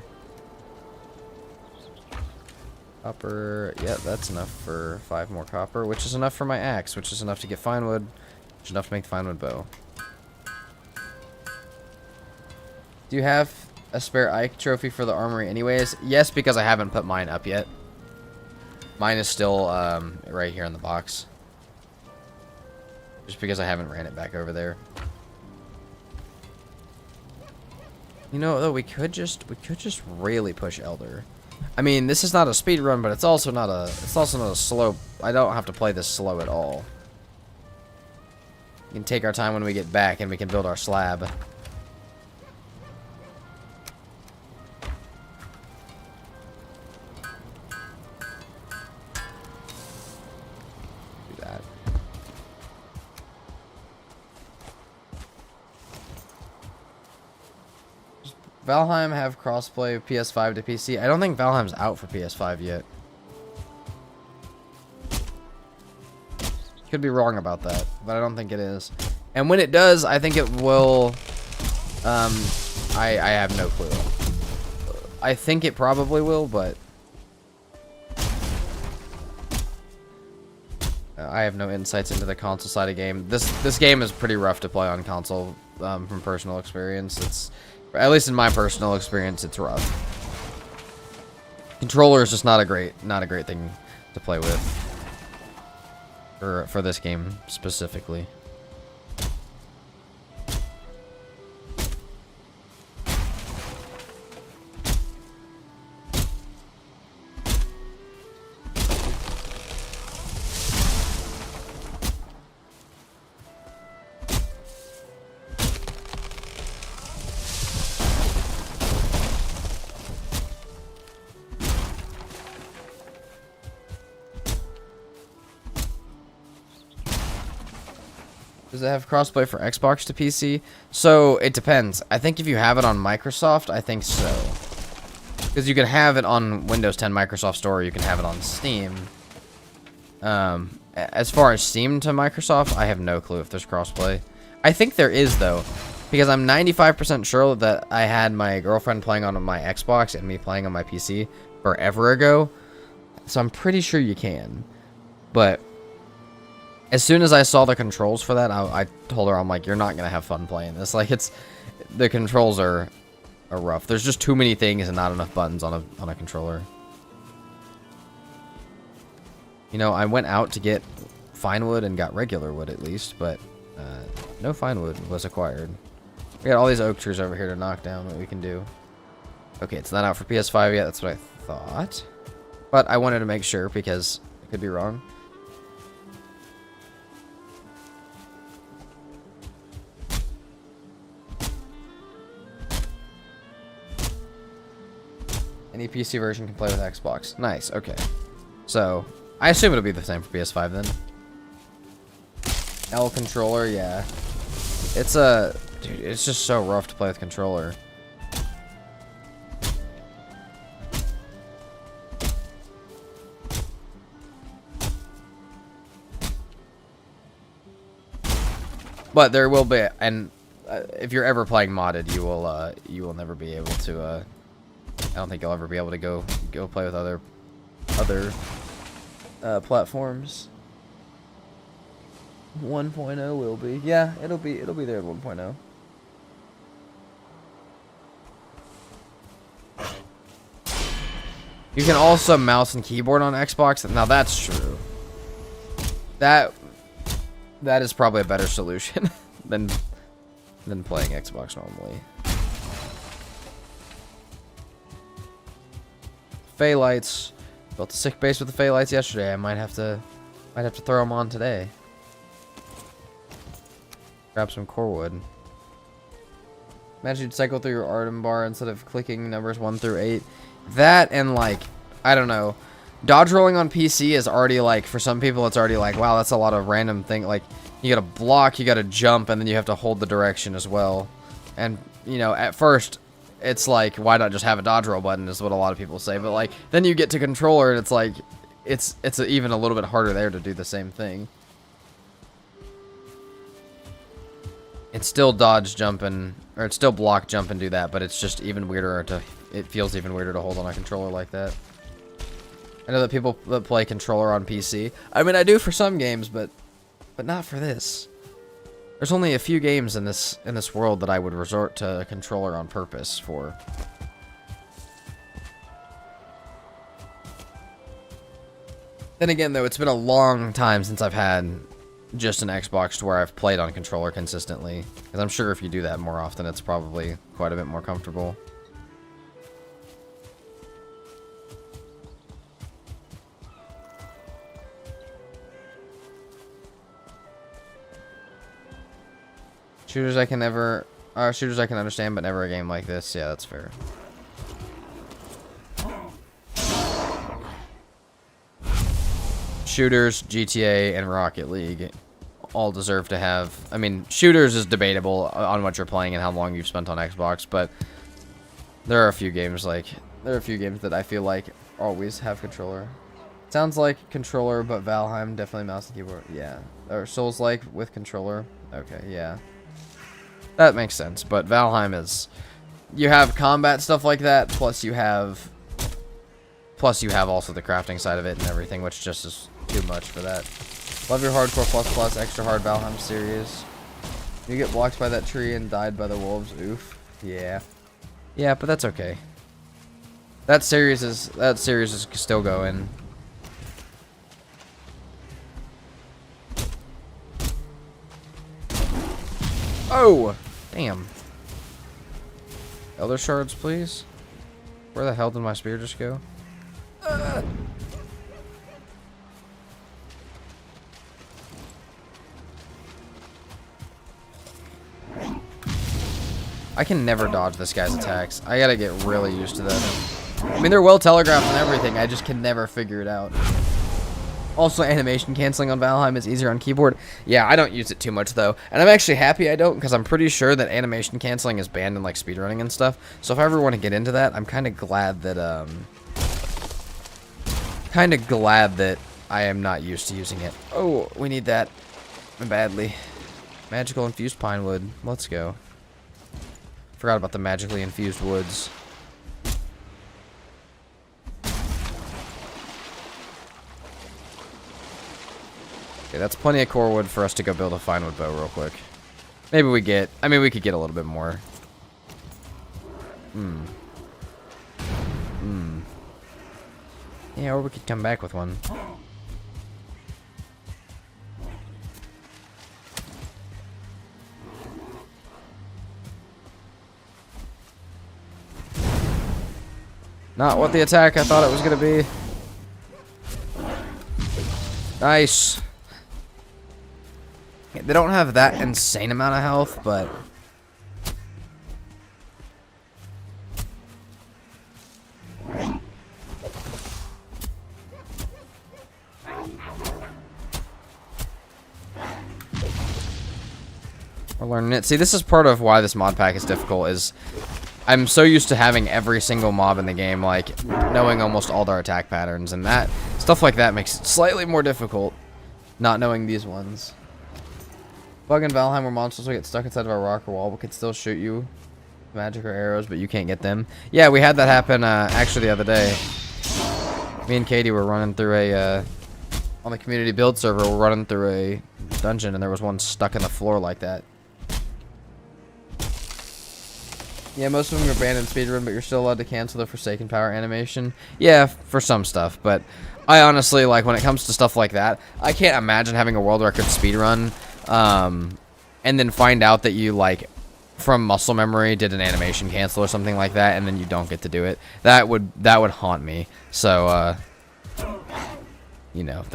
Copper, yeah, that's enough for 5 more copper, which is enough for my axe, which is enough to get fine wood, which is enough to make the fine wood bow. Do you have a spare Ike trophy for the armory anyways? Yes, because I haven't put mine up yet. Mine is still right here in the box. Just because I haven't ran it back over there. You know, though, we could just really push Elder. I mean, this is not a speed run, but it's also not a slow. I don't have to play this slow at all. We can take our time when we get back, and we can build our slab. Valheim have crossplay PS5 to PC? I don't think Valheim's out for PS5 yet. Could be wrong about that, but I don't think it is. And when it does, I think it will... I have no clue. I think it probably will, but... I have no insights into the console side of the game. This game is pretty rough to play on console, from personal experience. It's... At least in my personal experience, it's rough. Controller is just not a great thing to play with. For this game specifically. Does it have crossplay for Xbox to PC? So, it depends. I think if you have it on Microsoft, I think so. Because you can have it on Windows 10 Microsoft Store, or you can have it on Steam. As far as Steam to Microsoft, I have no clue if there's crossplay. I think there is, though, because I'm 95% sure that I had my girlfriend playing on my Xbox and me playing on my PC forever ago. So I'm pretty sure you can. But as soon as I saw the controls for that, I told her, I'm like, you're not going to have fun playing this. Like, the controls are rough. There's just too many things and not enough buttons on a controller. You know, I went out to get fine wood and got regular wood at least, but no fine wood was acquired. We got all these oak trees over here to knock down. What we can do. Okay, it's not out for PS5 yet. That's what I thought. But I wanted to make sure because I could be wrong. Any PC version can play with Xbox. Nice, okay. So, I assume it'll be the same for PS5 then. L controller, yeah. Dude, it's just so rough to play with controller. But there will be, and if you're ever playing modded, you will never be able to. I don't think you'll ever be able to go play with other platforms. 1.0 will be, yeah, it'll be there at 1.0. You can also mouse and keyboard on Xbox. Now that's true. That is probably a better solution than playing Xbox normally. Fey lights. Built a sick base with the Fey lights yesterday. I might have to throw them on today. Grab some core wood. Imagine you'd cycle through your Artem bar instead of clicking numbers 1 through 8. That and like, I don't know. Dodge rolling on PC is already like, for some people it's already like, wow, that's a lot of random thing. Like, you gotta block, you gotta jump, and then you have to hold the direction as well. And, you know, at first, it's like, why not just have a dodge roll button is what a lot of people say. But like, then you get to controller and it's like, it's even a little bit harder there to do the same thing. It's still dodge jump and, or it's still block jump and do that, but it's just even weirder it feels even weirder to hold on a controller like that. I know that people that play controller on PC. I mean, I do for some games, but not for this. There's only a few games in this world that I would resort to a controller on purpose for. Then again, though, it's been a long time since I've had just an Xbox to where I've played on controller consistently. Because I'm sure if you do that more often, it's probably quite a bit more comfortable. Shooters I can understand, but never a game like this. Yeah, that's fair. Shooters, GTA, and Rocket League all deserve to have. I mean, shooters is debatable on what you're playing and how long you've spent on Xbox, but there are a few games that I feel like always have controller. Sounds like controller, but Valheim definitely mouse and keyboard. Yeah, or Souls-like with controller. Okay, yeah. That makes sense, but Valheim is, you have combat stuff like that, plus you have also the crafting side of it and everything, which just is too much for that. Love your hardcore plus extra hard Valheim series. You get blocked by that tree and died by the wolves. Oof. Yeah. Yeah, but that's okay. That series is still going. Oh! Damn. Elder shards, please. Where the hell did my spear just go? I can never dodge this guy's attacks. I gotta get really used to that. I mean, they're well telegraphed and everything. I just can never figure it out. Also, animation canceling on Valheim is easier on keyboard. Yeah, I don't use it too much, though. And I'm actually happy I don't, because I'm pretty sure that animation canceling is banned in, like, speedrunning and stuff. So if I ever want to get into that, I'm kind of glad that, I am not used to using it. Oh, we need that badly. Magical infused pine wood. Let's go. Forgot about the magically infused woods. Okay, that's plenty of core wood for us to go build a fine wood bow real quick. Maybe we get... I mean, we could get a little bit more. Yeah, or we could come back with one. Not what the attack I thought it was going to be. Nice. They don't have that insane amount of health, but... we're learning it. See, this is part of why this mod pack is difficult, is I'm so used to having every single mob in the game, like, knowing almost all their attack patterns, and that, stuff like that makes it slightly more difficult, not knowing these ones. Bug in Valheim where monsters will get stuck inside of a rock or wall, but can still shoot you with magic or arrows, but you can't get them. Yeah, we had that happen, actually the other day. Me and Katie were running through a, on the community build server, we're running through a dungeon, and there was one stuck in the floor like that. Yeah, most of them are banned in speedrun, but you're still allowed to cancel the Forsaken Power animation. Yeah, for some stuff, but I honestly, like, when it comes to stuff like that, I can't imagine having a world record speedrun, and then find out that you, like, from muscle memory did an animation cancel or something like that, and then you don't get to do it. That would haunt me. So, you know,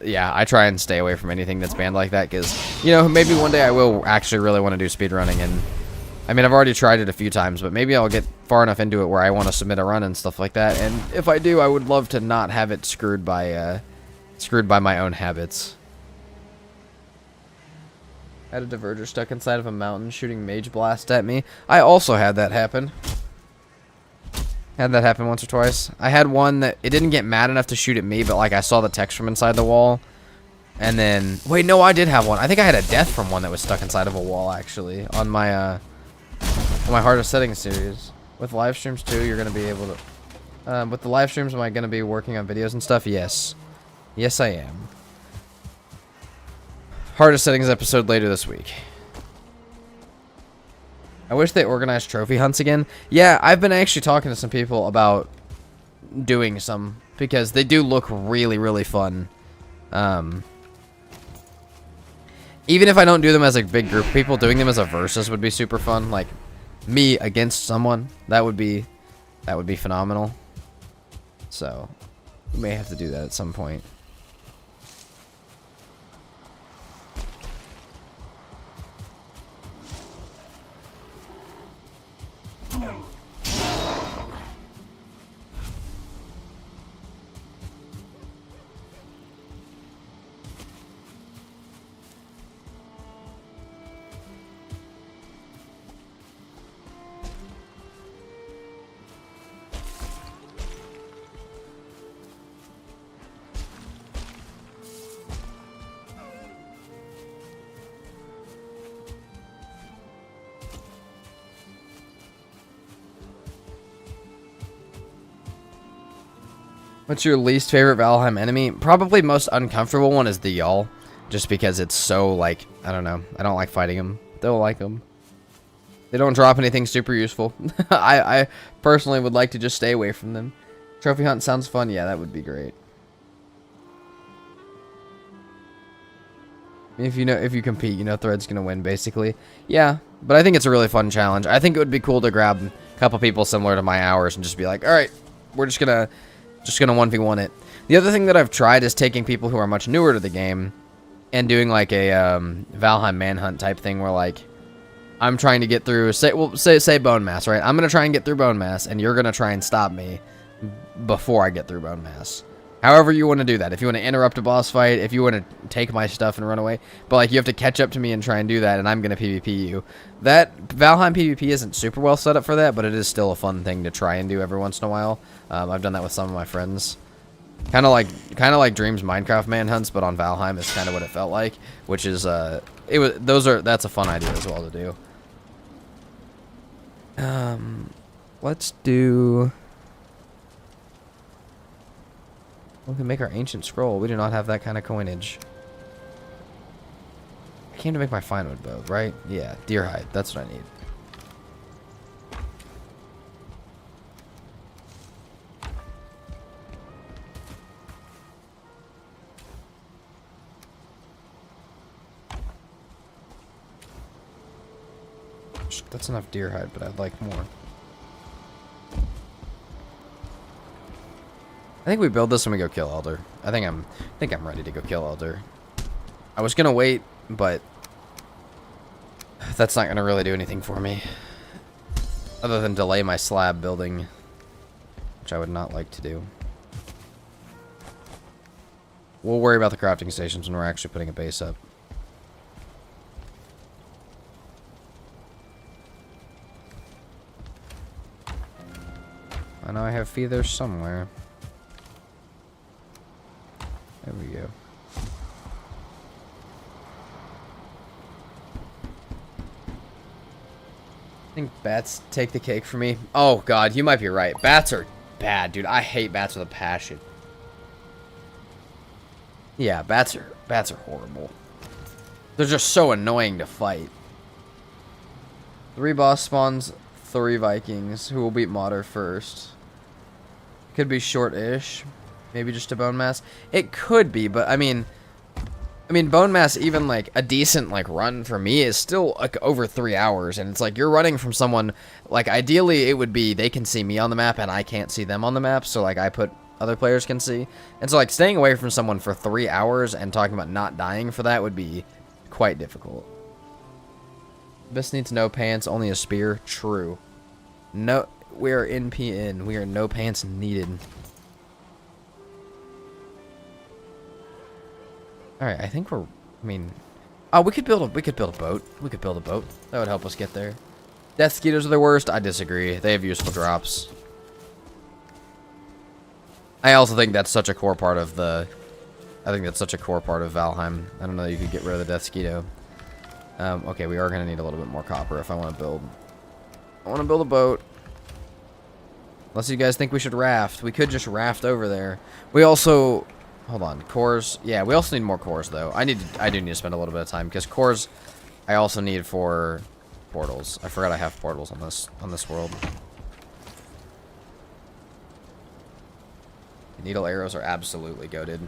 yeah, I try and stay away from anything that's banned like that, because, you know, maybe one day I will actually really want to do speedrunning, and I mean, I've already tried it a few times, but maybe I'll get far enough into it where I want to submit a run and stuff like that. And if I do, I would love to not have it screwed by my own habits. I had a diverger stuck inside of a mountain shooting mage blast at me. I also had that happen. Had that happen once or twice. I had one that it didn't get mad enough to shoot at me, but like I saw the text from inside the wall. And then, wait, no, I did have one. I think I had a death from one that was stuck inside of a wall, actually, on my hardest settings series. With live streams too, you're gonna be able to. With the live streams, am I gonna be working on videos and stuff? Yes, yes, I am. Hardest settings episode later this week. I wish they organized trophy hunts again. Yeah, I've been actually talking to some people about doing some because they do look really, really fun. Even if I don't do them as a big group of people, doing them as a versus would be super fun. Like me against someone, that would be phenomenal. So we may have to do that at some point. What's your least favorite Valheim enemy? Probably most uncomfortable one is the y'all. Just because it's so, like, I don't know. I don't like fighting them. Don't like them. They don't drop anything super useful. I personally would like to just stay away from them. Trophy hunt sounds fun. Yeah, that would be great. If you compete, you know Thread's gonna win, basically. Yeah, but I think it's a really fun challenge. I think it would be cool to grab a couple people similar to my hours and just be like, all right, we're just gonna 1v1 it. The other thing that I've tried is taking people who are much newer to the game and doing like a Valheim manhunt type thing where like I'm trying to get through say Bone Mass, right? I'm gonna try and get through Bone Mass and you're gonna try and stop me before I get through Bone Mass. However you want to do that. If you want to interrupt a boss fight, if you want to take my stuff and run away, but like you have to catch up to me and try and do that, and I'm gonna PvP you. That Valheim PvP isn't super well set up for that, but it is still a fun thing to try and do every once in a while. I've done that with some of my friends. Kind of like Dream's Minecraft manhunts, but on Valheim is kind of what it felt like, which is that's a fun idea as well to do. Let's do. We can make our ancient scroll. We do not have that kind of coinage. I came to make my fine wood bow, right? Yeah, deer hide. That's what I need. That's enough deer hide, but I'd like more. I think we build this when we go kill Elder. I think I'm ready to go kill Elder. I was gonna wait, but that's not gonna really do anything for me, other than delay my slab building, which I would not like to do. We'll worry about the crafting stations when we're actually putting a base up. I know I have feathers somewhere. There we go. I think bats take the cake for me. Oh god, you might be right. Bats are bad, dude. I hate bats with a passion. Yeah, bats are horrible. They're just so annoying to fight. 3 boss spawns, 3 Vikings. Who will beat Modder first? Could be short-ish. Maybe just a bone mass. It could be, but I mean bone mass, even like a decent like run for me is still like over 3 hours, and it's like you're running from someone. Like ideally, it would be they can see me on the map and I can't see them on the map, so like I put other players can see, and so like staying away from someone for 3 hours and talking about not dying for that would be quite difficult. This needs no pants, only a spear. True. No, we are in PN. We are no pants needed. Alright, I think we're, I mean, oh, we could build a boat. We could build a boat. That would help us get there. Death Skeeters are the worst. I disagree. They have useful drops. I also think that's such a core part of the, I think that's such a core part of Valheim. I don't know that you could get rid of the Death Skeeto. Okay, we are going to need a little bit more copper if I want to build. I want to build a boat. Unless you guys think we should raft. We could just raft over there. We also... Hold on, cores. Yeah, we also need more cores though. I do need to spend a little bit of time because cores I also need for portals. I forgot I have portals on this world. Needle arrows are absolutely goated.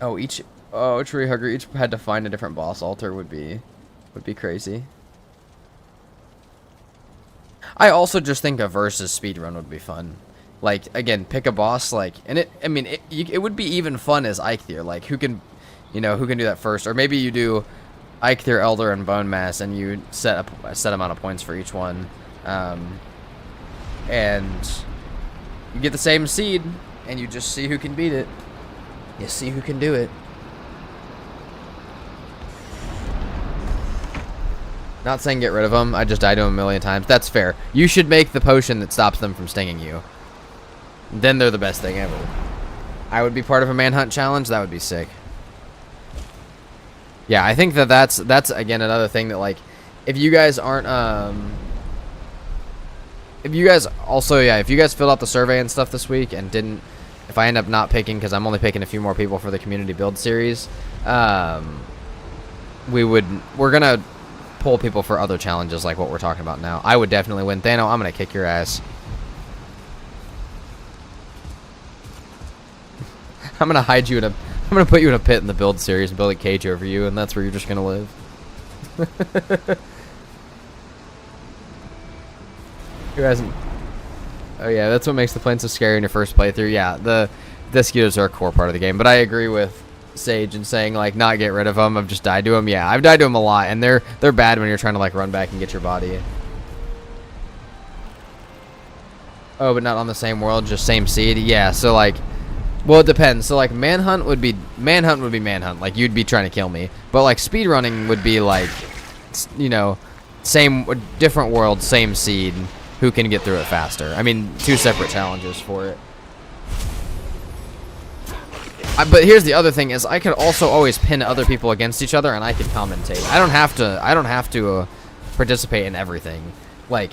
Oh, Tree Hugger each had to find a different boss altar would be crazy. I also just think a versus speedrun would be fun. Like, again, pick a boss, like, and it would be even fun as Eikthyr, like, who can do that first, or maybe you do Eikthyr, Elder, and Bone Mass, and you set a set amount of points for each one, and you get the same seed, and you just see who can beat it. You see who can do it. Not saying get rid of them, I just died to them a million times. That's fair. You should make the potion that stops them from stinging you. Then they're the best thing ever. I would be part of a manhunt challenge. That would be sick. Yeah, I think that's again another thing that, like, if you guys aren't if you guys filled out the survey and stuff this week and didn't, if I end up not picking because I'm only picking a few more people for the community build series, we're gonna pull people for other challenges like what we're talking about now. I would definitely win. Thano, I'm gonna kick your ass. I'm gonna hide you I'm gonna put you in a pit in the build series and build a cage over you, and that's where you're just gonna live. Who hasn't? Oh yeah, that's what makes the plane so scary in your first playthrough. Yeah, the mosquitoes are a core part of the game, but I agree with Sage in saying, like, not get rid of them. I've just died to them. Yeah, I've died to them a lot, and they're bad when you're trying to, like, run back and get your body. Oh, but not on the same world, just same seed. Yeah, so, like, well, it depends. So, like, manhunt would be manhunt. Like, you'd be trying to kill me. But, like, speedrunning would be, like, you know, different world, same seed. Who can get through it faster? I mean, 2 separate challenges for it. But here's the other thing: is I could also always pin other people against each other, and I could commentate. I don't have to. I don't have to participate in everything. Like,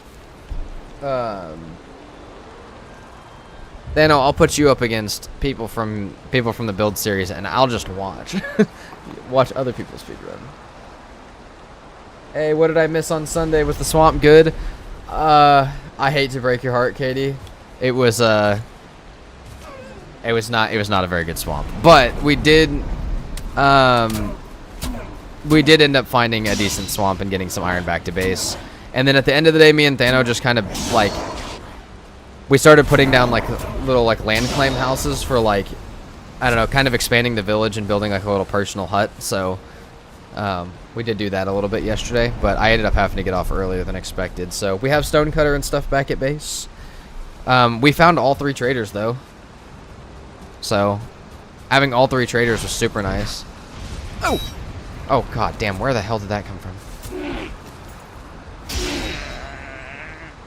then I'll put you up against people from the build series, and I'll just watch, watch other people speedrun. Hey, what did I miss on Sunday? Was the swamp good? I hate to break your heart, Katie. It was not a very good swamp, but we did end up finding a decent swamp and getting some iron back to base. And then at the end of the day, me and Thano just kind of like, we started putting down like little like land claim houses for like, I don't know, kind of expanding the village and building like a little personal hut. So we did do that a little bit yesterday, but I ended up having to get off earlier than expected. So we have stonecutter and stuff back at base. We found all 3 traders though. So, having all 3 traders was super nice. Oh! Oh, god damn, where the hell did that come from?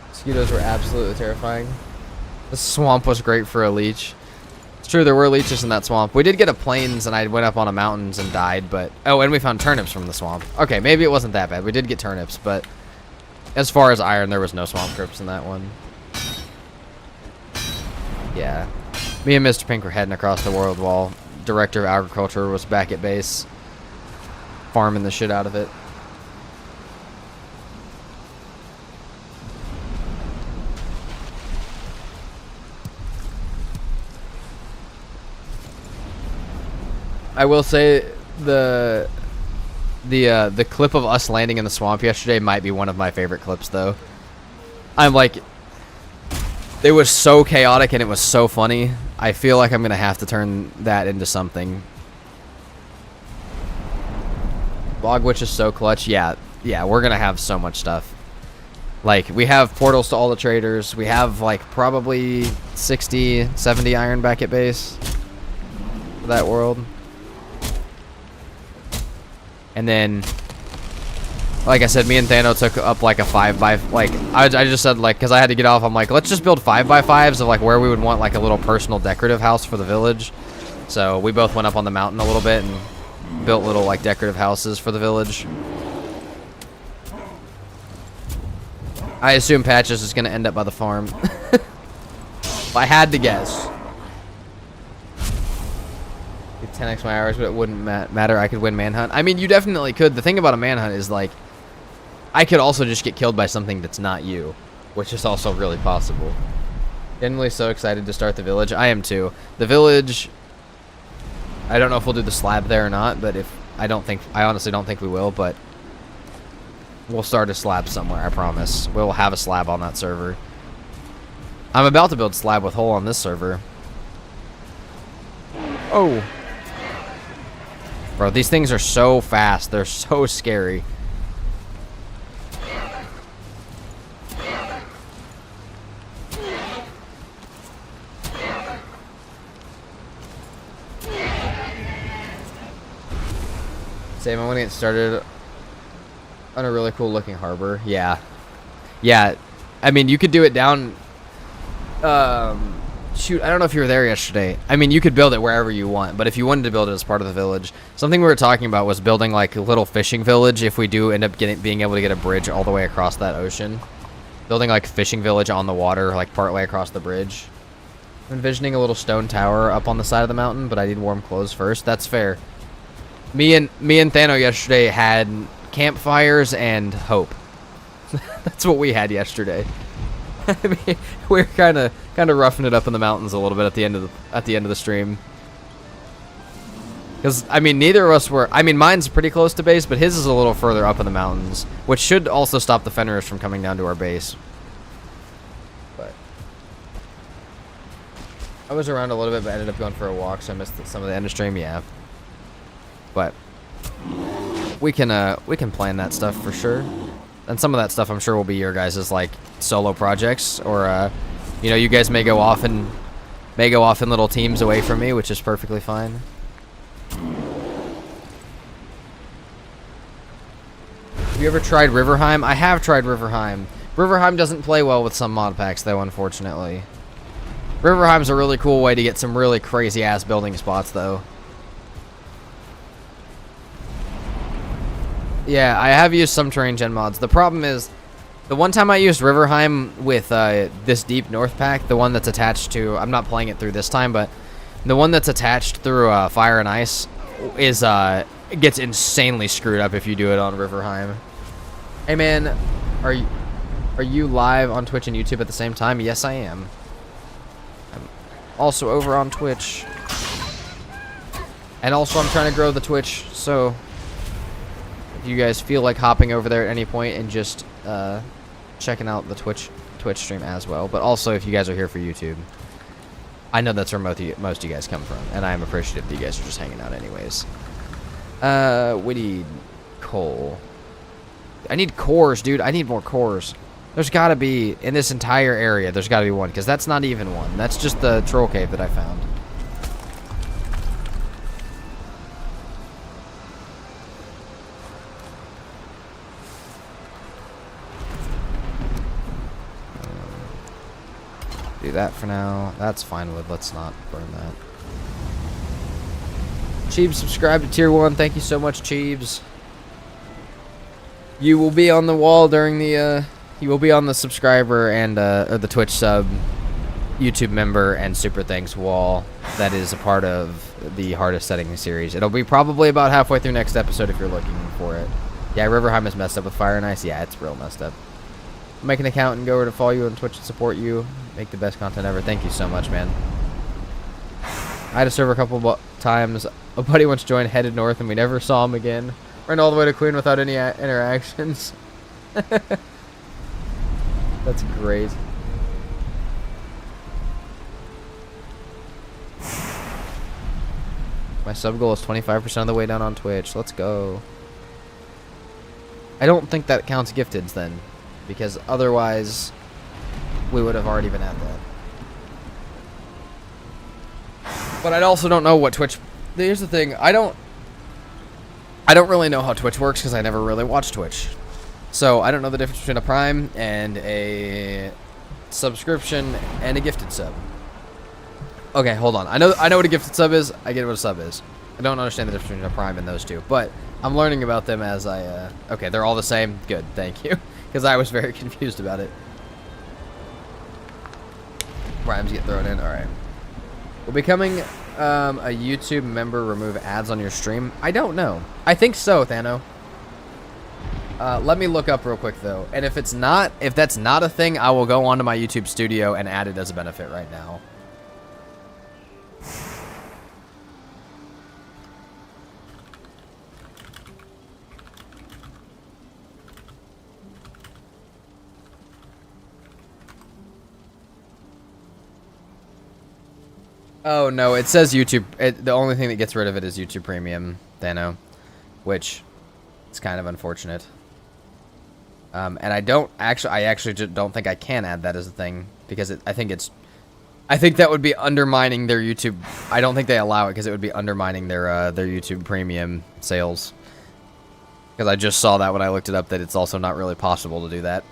Mosquitoes were absolutely terrifying. The swamp was great for a leech. It's true, there were leeches in that swamp. We did get a plains, and I went up on a mountains and died, but... Oh, and we found turnips from the swamp. Okay, maybe it wasn't that bad. We did get turnips, but... As far as iron, there was no swamp crypts in that one. Yeah. Me and Mr. Pink were heading across the world while Director of Agriculture was back at base, farming the shit out of it. I will say the clip of us landing in the swamp yesterday might be one of my favorite clips, though. I'm like... It was so chaotic and it was so funny. I feel like I'm going to have to turn that into something. Log Witch is so clutch. Yeah, we're going to have so much stuff. Like, we have portals to all the traders. We have, like, probably 60, 70 iron back at base for that world. And then... Like I said, me and Thano took up like a 5x, like, I just said, like, because I had to get off, I'm like, let's just build 5x5s of like where we would want like a little personal decorative house for the village. So we both went up on the mountain a little bit and built little like decorative houses for the village. I assume Patches is going to end up by the farm. If I had to guess. 10x my hours, but it wouldn't matter. I could win manhunt. I mean, you definitely could. The thing about a manhunt is like, I could also just get killed by something that's not you, which is also really possible. Genuinely so excited to start the village. I am too. The village, I don't know if we'll do the slab there or not, but if I honestly don't think we will, but we'll start a slab somewhere, I promise. We'll have a slab on that server. I'm about to build slab with hole on this server. Oh. Bro, these things are so fast. They're so scary. Sam, I want to get started on a really cool looking harbor. Yeah. Yeah. I mean, you could do it down... shoot, I don't know if you were there yesterday. I mean, you could build it wherever you want, but if you wanted to build it as part of the village, something we were talking about was building like a little fishing village if we do end up being able to get a bridge all the way across that ocean. Building like fishing village on the water, like partway across the bridge. I'm envisioning a little stone tower up on the side of the mountain, but I need warm clothes first. That's fair. Me and Thano yesterday had campfires and hope. That's what we had yesterday. I mean, we're kind of roughing it up in the mountains a little bit at the end of the stream. Because I mean, neither of us were. I mean, mine's pretty close to base, but his is a little further up in the mountains, which should also stop the Fenris from coming down to our base. But I was around a little bit, but ended up going for a walk, so I missed some of the end of stream. Yeah, but we can plan that stuff for sure. And some of that stuff I'm sure will be your guys' like solo projects, or you know, you guys may go off in little teams away from me, which is perfectly fine. Have you ever tried Riverheim? I have tried Riverheim. Riverheim doesn't play well with some mod packs though, unfortunately. Riverheim's a really cool way to get some really crazy-ass building spots, though. Yeah, I have used some terrain gen mods. The problem is, the one time I used Riverheim with this deep North pack, the one that's attached to... I'm not playing it through this time, but the one that's attached through Fire and Ice is gets insanely screwed up if you do it on Riverheim. Hey, man, are you live on Twitch and YouTube at the same time? Yes, I am. I'm also over on Twitch. And also, I'm trying to grow the Twitch, so if you guys feel like hopping over there at any point and just checking out the Twitch stream as well. But also, if you guys are here for YouTube, I know that's where most of you guys come from, and I am appreciative that you guys are just hanging out anyways. We need coal. I need cores, dude. I need more cores. There's got to be, in this entire area, there's got to be one, because that's not even one. That's just the troll cave that I found. Do that for now. That's fine with. Let's not burn that. Cheebs, subscribe to tier 1. Thank you so much, Cheebs. You will be on the wall during the you will be on the subscriber and or the Twitch sub, YouTube member, and super thanks wall that is a part of the hardest setting series. It'll be probably about halfway through next episode if you're looking for it. Yeah, Riverheim is messed up with Fire and Ice. Yeah, it's real messed up. Make an account and go over to follow you on Twitch and support you. Make the best content ever. Thank you so much, man. I had a server a couple times. A buddy once joined, headed north, and we never saw him again. Ran all the way to Queen without any interactions. That's great. My sub goal is 25% of the way down on Twitch. Let's go. I don't think that counts gifteds then, because otherwise we would have already been at that. But I also don't know what Twitch... Here's the thing. I don't really know how Twitch works because I never really watched Twitch. So I don't know the difference between a Prime and a subscription and a gifted sub. Okay, hold on. I know what a gifted sub is. I get what a sub is. I don't understand the difference between a Prime and those two. But I'm learning about them as I... Okay, they're all the same. Good, thank you. Because I was very confused about it. Primes get thrown in. Alright. Will becoming a YouTube member remove ads on your stream? I don't know. I think so, Thano. Let me look up real quick, though. And if that's not a thing, I will go onto my YouTube studio and add it as a benefit right now. Oh, no, it says YouTube. The only thing that gets rid of it is YouTube Premium, Thano, which is kind of unfortunate. And I actually just don't think I can add that as a thing, because I think that would be undermining their YouTube. I don't think they allow it because it would be undermining their YouTube Premium sales. Because I just saw that when I looked it up, that it's also not really possible to do that,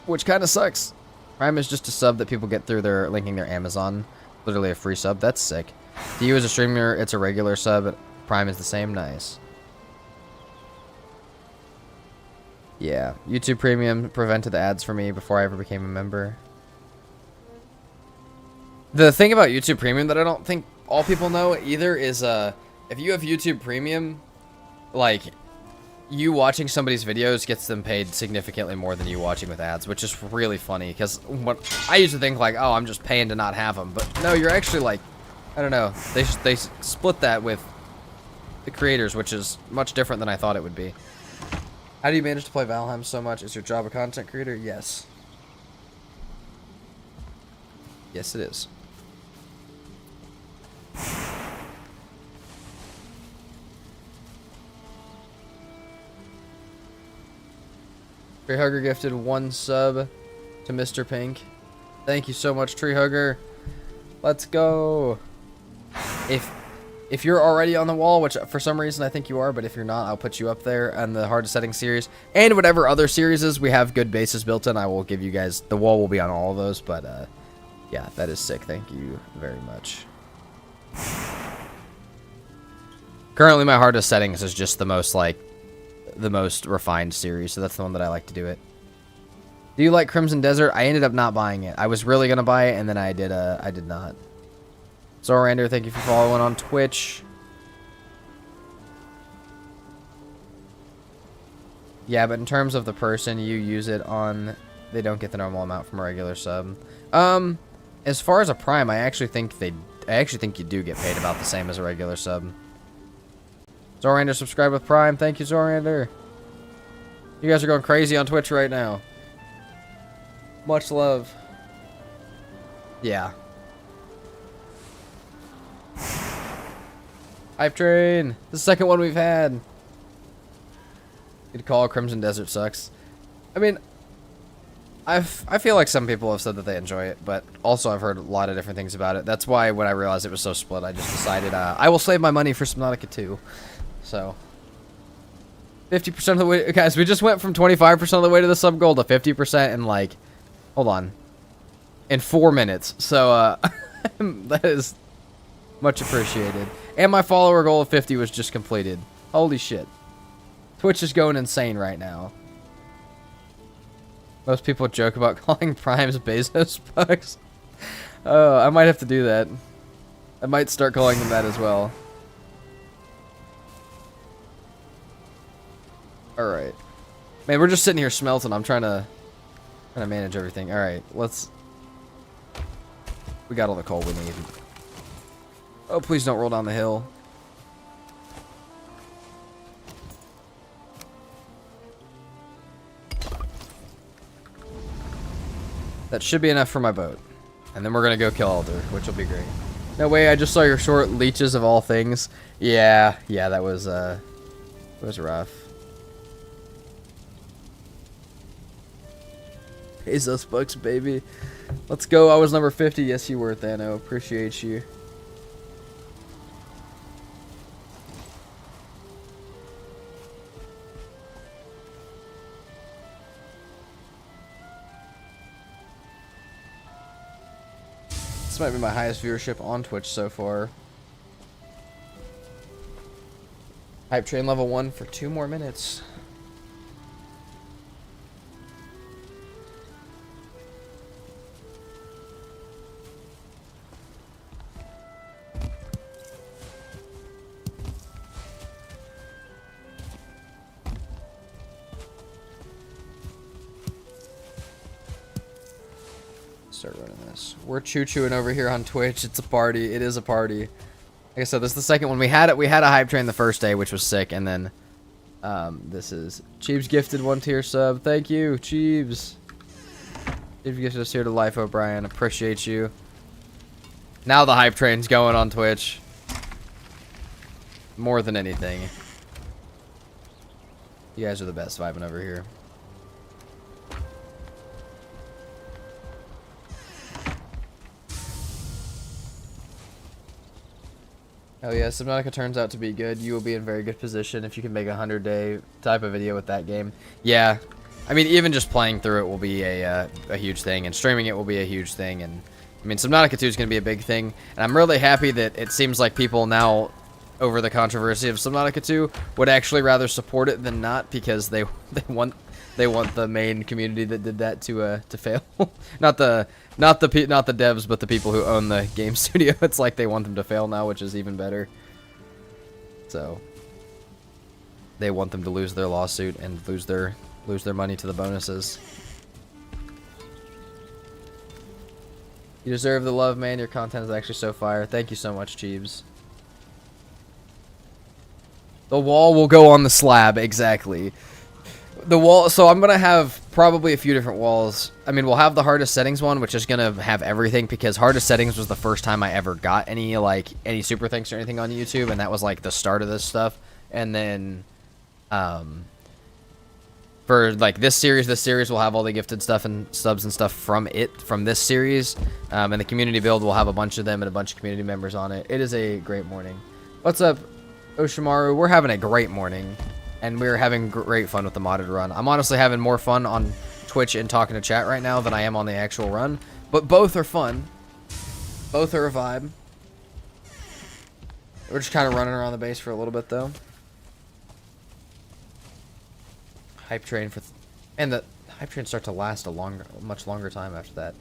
which kind of sucks. Prime is just a sub that people get through their linking their Amazon. Literally a free sub. That's sick. To you as a streamer, it's a regular sub. Prime is the same. Nice. Yeah. YouTube Premium prevented the ads for me before I ever became a member. The thing about YouTube Premium that I don't think all people know either is if you have YouTube Premium, like, you watching somebody's videos gets them paid significantly more than you watching with ads, which is really funny, because what I used to think, like, oh, I'm just paying to not have them, but no, you're actually, like, I don't know, they split that with the creators, which is much different than I thought it would be. How do you manage to play Valheim so much? Is your job a content creator? Yes. Yes, it is. Tree Hugger gifted 1 sub to Mr. Pink. Thank you so much, Tree Hugger. Let's go. If you're already on the wall, which for some reason I think you are, but if you're not, I'll put you up there on the hardest setting series. And whatever other series we have good bases built in, I will give you guys... The wall will be on all of those, but Yeah, that is sick. Thank you very much. Currently, my hardest settings is just the most, like, the most refined series, so that's the one that I like to do it. Do you like Crimson Desert? I ended up not buying it. I was really gonna buy it, and then I did not. Zorander, thank you for following on Twitch. Yeah, but in terms of the person you use it on, they don't get the normal amount from a regular sub. As far as a Prime, I actually think you do get paid about the same as a regular sub. Zorander, subscribe with Prime. Thank you, Zorander. You guys are going crazy on Twitch right now. Much love. Yeah. Hype train. The second one we've had. Good call. Crimson Desert sucks. I mean, I feel like some people have said that they enjoy it, but also I've heard a lot of different things about it. That's why when I realized it was so split, I just decided I will save my money for Subnautica 2. So, 50% of the way, guys. We just went from 25% of the way to the sub goal to 50% in like, hold on, in 4 minutes. So that is much appreciated. And my follower goal of 50 was just completed. Holy shit. Twitch is going insane right now. Most people joke about calling Primes Bezos bucks. Oh, I might have to do that. I might start calling them that as well. Alright. Man, we're just sitting here smelting. I'm trying to manage everything. Alright, let's... We got all the coal we need. Oh, please don't roll down the hill. That should be enough for my boat. And then we're gonna go kill Alder, which will be great. No way, I just saw your short, leeches of all things. Yeah, that was rough. Bezos bucks, baby. Let's go. I was number 50. Yes, you were, Thano. Appreciate you. This might be my highest viewership on Twitch so far. Hype train level 1 for 2 more minutes. Start running this. We're choo-chooing over here on Twitch. It's a party. It is a party. Like I said, this is the second one. We had a hype train the first day, which was sick, and then this is Cheebs gifted 1 tier sub. Thank you, Cheebs. Cheebs gifted us here to life, O'Brien. Appreciate you. Now the hype train's going on Twitch. More than anything. You guys are the best vibing over here. Oh yeah, Subnautica turns out to be good. You will be in very good position if you can make a 100-day type of video with that game. Yeah, I mean, even just playing through it will be a huge thing, and streaming it will be a huge thing. And I mean, Subnautica 2 is going to be a big thing, and I'm really happy that it seems like people now, over the controversy of Subnautica 2, would actually rather support it than not, because they want the main community that did that to fail. not the devs, but the people who own the game studio. It's like they want them to fail now, which is even better. So they want them to lose their lawsuit and lose their money to the bonuses. You deserve the love, man. Your content is actually so fire. Thank you so much, Cheebs. The wall will go on the slab, exactly. The wall, so I'm gonna have probably a few different walls. I mean, we'll have the hardest settings one, which is gonna have everything, because hardest settings was the first time I ever got any super thanks or anything on YouTube, and that was like the start of this stuff. And then for like this series will have all the gifted stuff and subs and stuff from this series, and the community build will have a bunch of them and a bunch of community members on it. It is a great morning. What's up, Oshimaru? We're having a great morning. And we're having great fun with the modded run. I'm honestly having more fun on Twitch and talking to chat right now than I am on the actual run. But both are fun. Both are a vibe. We're just kind of running around the base for a little bit, though. Hype train for... and the hype trains start to last a much longer time after that.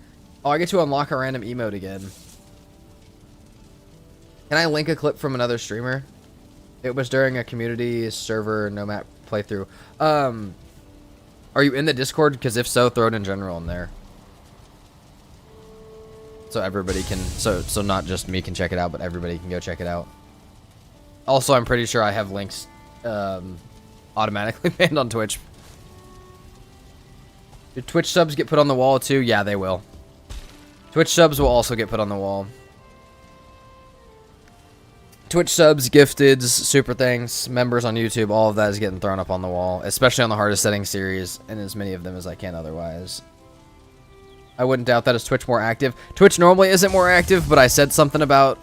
Oh, I get to unlock a random emote again. Can I link a clip from another streamer? It was during a community server no map playthrough. Are you in the Discord? Because if so, throw it in general in there. So everybody can... So not just me can check it out, but everybody can go check it out. Also, I'm pretty sure I have links automatically banned on Twitch. Do Twitch subs get put on the wall too? Yeah, they will. Twitch subs will also get put on the wall. Twitch subs, gifteds, super thanks, members on YouTube, all of that is getting thrown up on the wall. Especially on the hardest setting series, and as many of them as I can otherwise. I wouldn't doubt that. Is Twitch more active? Twitch normally isn't more active, but I said something about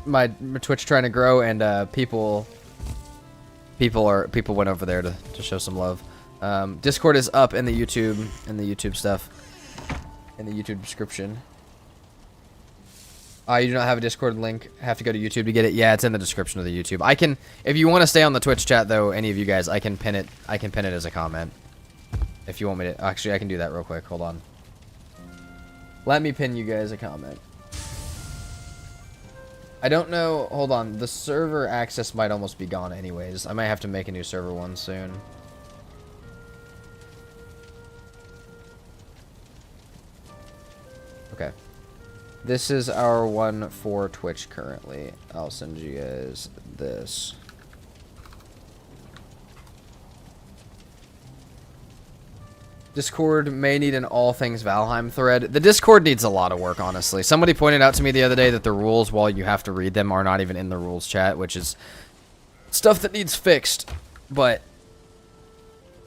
my Twitch trying to grow, and people went over there to show some love. Discord is up in the YouTube stuff, in the YouTube description. You do not have a Discord link. Have to go to YouTube to get it. Yeah, it's in the description of the YouTube. I can, if you want to stay on the Twitch chat though, any of you guys, I can pin it. I can pin it as a comment. If you want me to, actually, I can do that real quick. Hold on. Let me pin you guys a comment. I don't know. Hold on. The server access might almost be gone anyways. I might have to make a new server one soon. Okay. This is our one for Twitch currently. I'll send you guys this. Discord may need an all things Valheim thread. The Discord needs a lot of work, honestly. Somebody pointed out to me the other day that the rules, while you have to read them, are not even in the rules chat, which is stuff that needs fixed. But,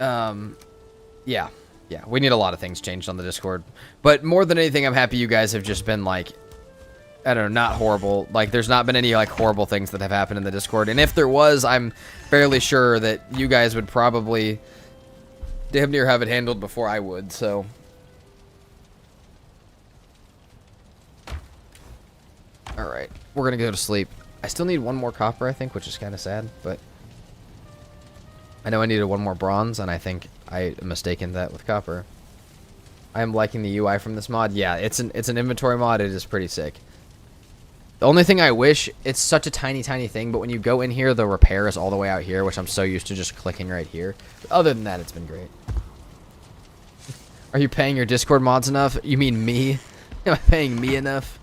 yeah. Yeah, we need a lot of things changed on the Discord. But more than anything, I'm happy you guys have just been, like, I don't know, not horrible. Like, there's not been any, like, horrible things that have happened in the Discord. And if there was, I'm fairly sure that you guys would probably damn near have it handled before I would, so. Alright, we're gonna go to sleep. I still need one more copper, I think, which is kind of sad, but I know I needed one more bronze, and I think I mistaken that with copper. I am liking the UI from this mod. Yeah, it's an inventory mod. It is pretty sick. The only thing I wish, it's such a tiny thing, but when you go in here, the repair is all the way out here, which I'm so used to just clicking right here. But other than that, it's been great. Are you paying your Discord mods enough? You mean me? Am I paying me enough?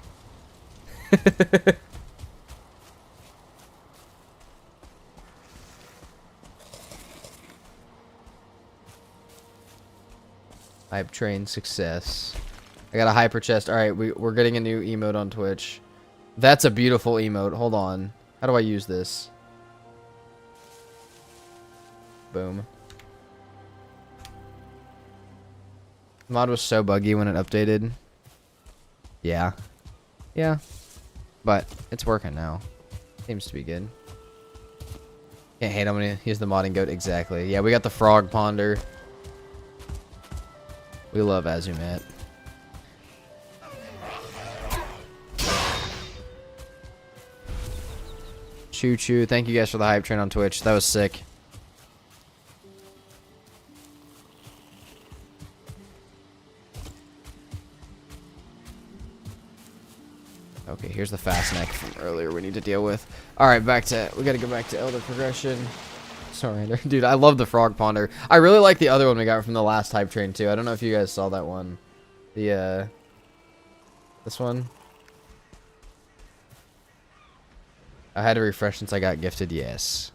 Hype train success. I got a hyper chest. All right, we're getting a new emote on Twitch. That's a beautiful emote. Hold on. How do I use this? Boom. Mod was so buggy when it updated. Yeah. Yeah. But it's working now. Seems to be good. Can't hate I'm gonna use the modding goat. Exactly. Yeah, we got the frog ponder. We love Azumat. Choo choo. Thank you guys for the hype train on Twitch. That was sick. Okay, here's the fast neck from earlier we need to deal with. Alright, we gotta go back to Elder Progression. Surrender. Dude, I love the frog ponder. I really like the other one we got from the last hype train too. I don't know if you guys saw that one. The this one. I had to refresh since I got gifted. Yes.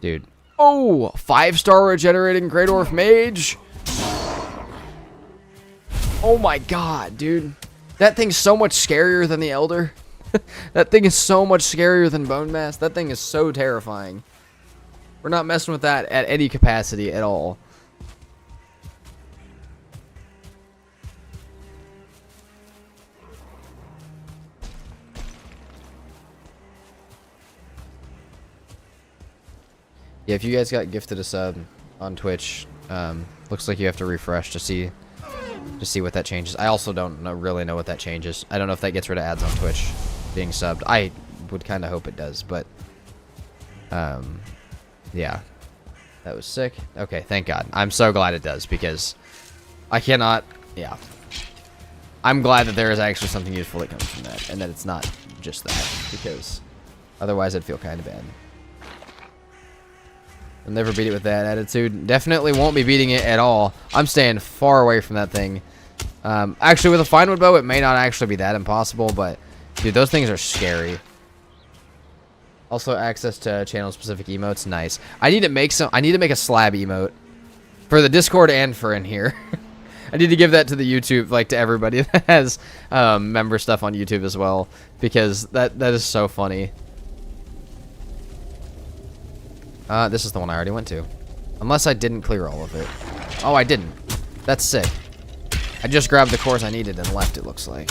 Dude. Oh, 5-star regenerating Great Orc Mage. Oh my god, dude. That thing's so much scarier than the Elder. That thing is so much scarier than Bone Mass. That thing is so terrifying. We're not messing with that at any capacity at all. Yeah, if you guys got gifted a sub on Twitch, looks like you have to refresh to see what that changes. I also don't really know what that changes. I don't know if that gets rid of ads on Twitch being subbed. I would kind of hope it does, but yeah, that was sick. Okay, thank God. I'm so glad it does, because I cannot. Yeah, I'm glad that there is actually something useful that comes from that, and that it's not just that, because otherwise I'd feel kind of bad. I'll never beat it with that attitude. Definitely won't be beating it at all. I'm staying far away from that thing. Actually, with a fine wood bow, it may not actually be that impossible, but dude, those things are scary. Also, access to channel-specific emotes, nice. I need to make a slab emote for the Discord and for in here. I need to give that to the YouTube, like to everybody that has member stuff on YouTube as well, because that is so funny. This is the one I already went to. Unless I didn't clear all of it. Oh, I didn't. That's sick. I just grabbed the cores I needed and left, it looks like.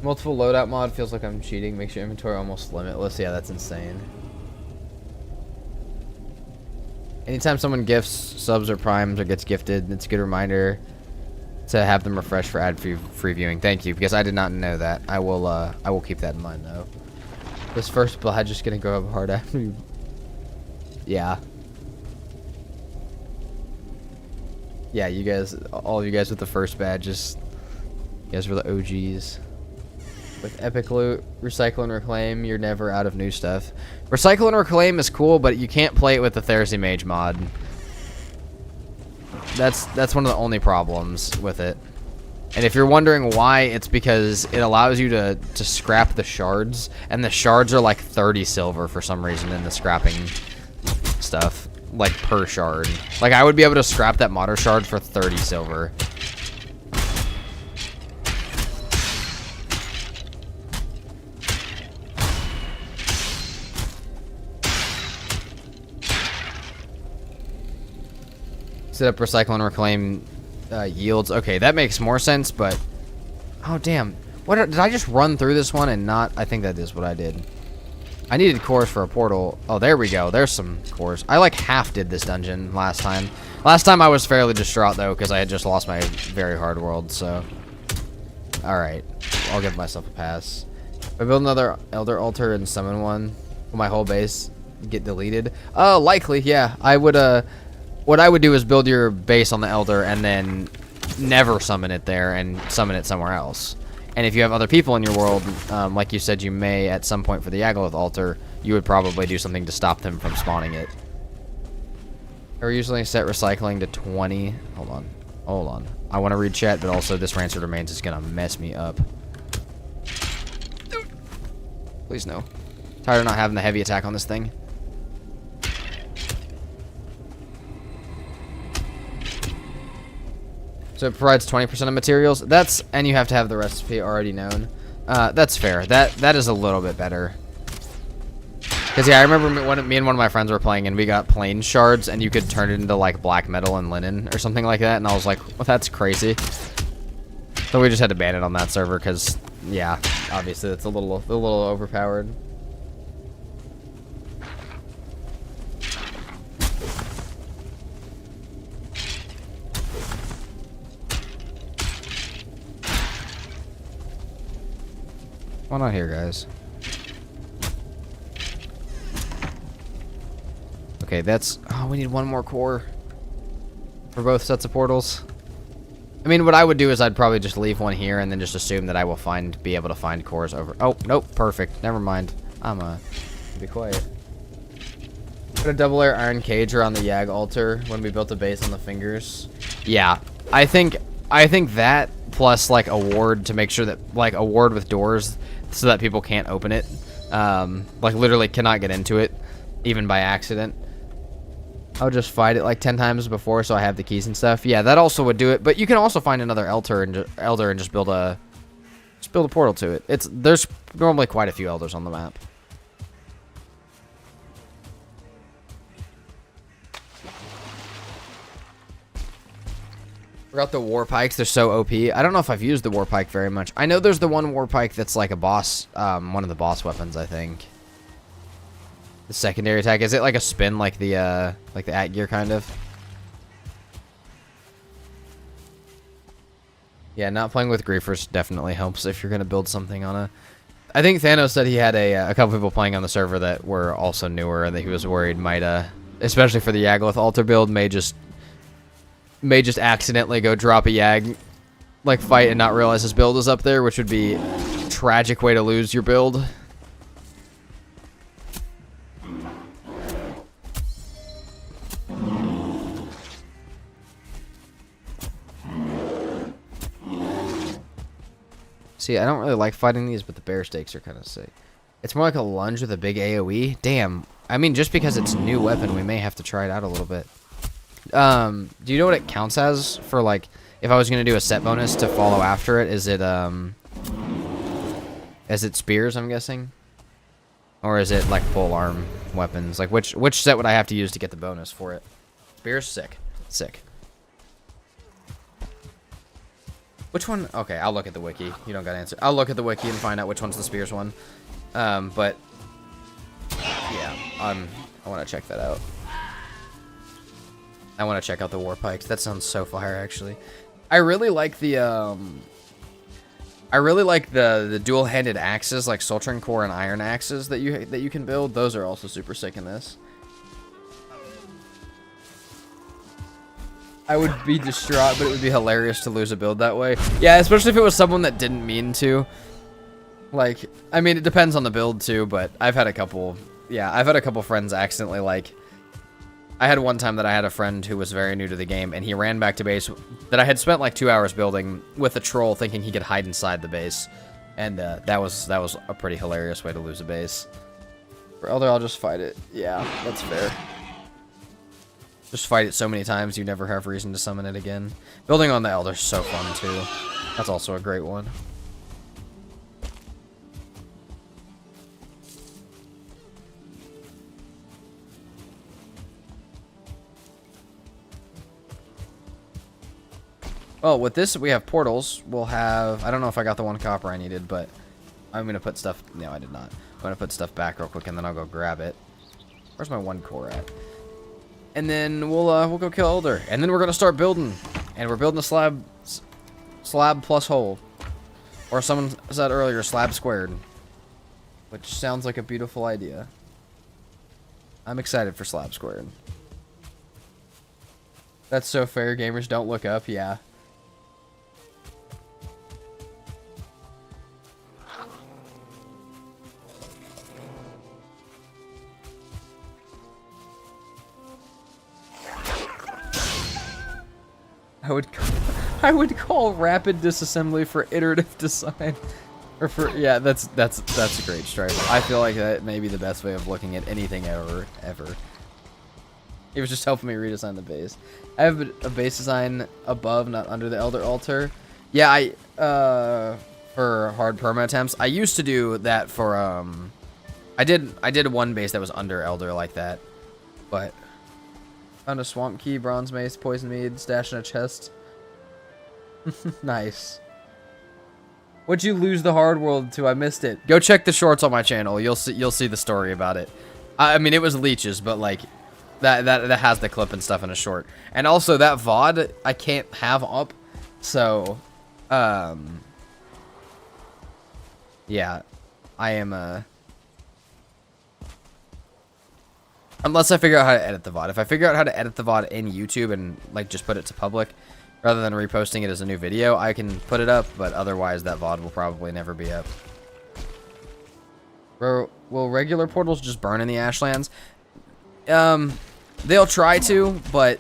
Multiple loadout mod feels like I'm cheating. Makes your inventory almost limitless. Yeah, that's insane. Anytime someone gifts subs or primes or gets gifted, it's a good reminder to have them refresh for ad-free viewing. Thank you, because I did not know that. I will keep that in mind though. This first blood just gonna go up hard after you. Yeah. Yeah, you guys, all of you guys with the first badge, just you guys were the OGs. With epic loot, recycle and reclaim, you're never out of new stuff. Recycle and reclaim is cool, but you can't play it with the Thersey Mage mod. That's one of the only problems with it. And if you're wondering why, it's because it allows you to scrap the shards, and the shards are like 30 silver for some reason in the scrapping stuff, like per shard. Like I would be able to scrap that modder shard for 30 silver. Set up recycle and reclaim yields. Okay, that makes more sense, but oh damn, what did I just run through this one and not? I think that is what I did. I needed cores for a portal. Oh, there we go. There's some cores. I like half did this dungeon last time. Last time I was fairly distraught though, because I had just lost my very hard world. So, all right, I'll give myself a pass. If I build another elder altar and summon one, will my whole base get deleted? Likely, yeah. I would what I would do is build your base on the Elder and then never summon it there and summon it somewhere else. And if you have other people in your world, like you said you may at some point for the Yagaloth altar, you would probably do something to stop them from spawning it. I usually set recycling to 20. Hold on. I want to read chat, but also this Rancid Remains is going to mess me up. Please no. Tired of not having the heavy attack on this thing. So it provides 20% of materials. And you have to have the recipe already known. That's fair. That is a little bit better. Because yeah, I remember when me and one of my friends were playing and we got plain shards and you could turn it into like black metal and linen or something like that. And I was like, well, that's crazy. So we just had to ban it on that server because yeah, obviously it's a little overpowered. Why not here, guys? Okay, that's... Oh, we need one more core for both sets of portals. I mean, what I would do is I'd probably just leave one here and then just assume that I will be able to find cores over... Oh, nope, perfect. Never mind. Be quiet. Put a double layer iron cage around the Yag altar when we built a base on the fingers. Yeah, I think that plus like a ward to make sure that... Like a ward with doors so that people can't open it. Like literally cannot get into it, even by accident. I'll just fight it like 10 times before so I have the keys and stuff. Yeah, that also would do it. But you can also find another elder and just build a portal to it. There's normally quite a few elders on the map. Forgot the war pikes. They're so OP. I don't know if I've used the war pike very much. I know there's the one war pike that's like a boss, one of the boss weapons, I think. The secondary attack. Is it like a spin like the at gear kind of? Yeah, not playing with griefers definitely helps if you're going to build something on a... I think Thanos said he had a couple people playing on the server that were also newer and that he was worried might, especially for the Yagluth altar build, may just accidentally go drop a Yag, like fight and not realize his build is up there, which would be a tragic way to lose your build. See, I don't really like fighting these, but the bear stakes are kind of sick. It's more like a lunge with a big AoE. Damn. I mean, just because it's a new weapon, we may have to try it out a little bit. Do you know what it counts as for, like, if I was going to do a set bonus to follow after it? Is it spears, I'm guessing? Or is it, like, full arm weapons? Like, which set would I have to use to get the bonus for it? Spears? Sick. Sick. Which one? Okay, I'll look at the wiki. You don't gotta answer. I'll look at the wiki and find out which one's the spears one. But yeah, I want to check that out. I want to check out the war pikes. That sounds so fire, actually. I really like the dual-handed axes, like Sultran Core and Iron axes that you can build. Those are also super sick in this. I would be distraught, but it would be hilarious to lose a build that way. Yeah, especially if it was someone that didn't mean to. Like, I mean, it depends on the build too, but I've had a couple friends accidentally, like, I had one time that I had a friend who was very new to the game, and he ran back to base that I had spent like 2 hours building with a troll thinking he could hide inside the base. And that was a pretty hilarious way to lose a base. For Elder, I'll just fight it. Yeah, that's fair. Just fight it so many times you never have reason to summon it again. Building on the Elder's so fun too. That's also a great one. Well, with this, we have portals. We'll have... I don't know if I got the 1 copper I needed, but I'm going to put stuff... No, I did not. I'm going to put stuff back real quick, and then I'll go grab it. Where's my 1 core at? And then we'll go kill Elder. And then we're going to start building. And we're building a slab plus hole. Or someone said earlier, slab squared. Which sounds like a beautiful idea. I'm excited for slab squared. That's so fair. Gamers don't look up. Yeah. I would call rapid disassembly for iterative design. Or for, yeah, that's a great stripe. I feel like that may be the best way of looking at anything ever. It was just helping me redesign the base. I have a base design above, not under the Elder altar. Yeah, for hard perma attempts, I used to do that for I did one base that was under Elder like that, but found a swamp key, bronze mace, poison mead, stashed in a chest. Nice. What'd you lose the hard world to? I missed it. Go check the shorts on my channel. You'll see the story about it. I mean, it was leeches, but like that has the clip and stuff in a short. And also that VOD I can't have up, so yeah, I am unless I figure out how to edit the VOD. If I figure out how to edit the VOD in YouTube and like just put it to public rather than reposting it as a new video, I can put it up, but otherwise that VOD will probably never be up. Will regular portals just burn in the Ashlands? They'll try to, but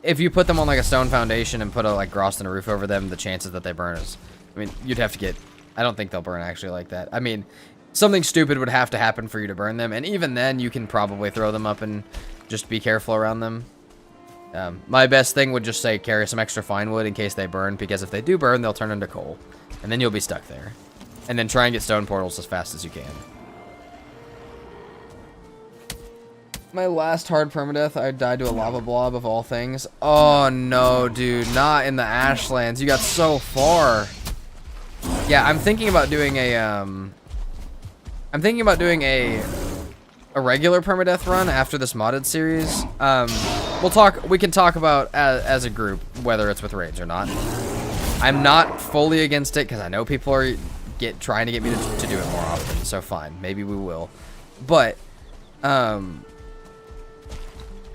if you put them on like a stone foundation and put a like Groston roof over them, the chances that they burn is, I mean, you'd have to get, I don't think they'll burn actually like that. I mean, something stupid would have to happen for you to burn them, and even then you can probably throw them up and just be careful around them. My best thing would just say carry some extra fine wood in case they burn, because if they do burn, they'll turn into coal, and then you'll be stuck there. And then try and get stone portals as fast as you can. My last hard permadeath, I died to a lava blob of all things. Oh no, dude, not in the Ashlands. You got so far. Yeah, I'm thinking about doing a regular permadeath run after this modded series. We can talk about as a group whether it's with raids or not. I'm not fully against it because I know people are trying to get me to do it more often. So fine, maybe we will. But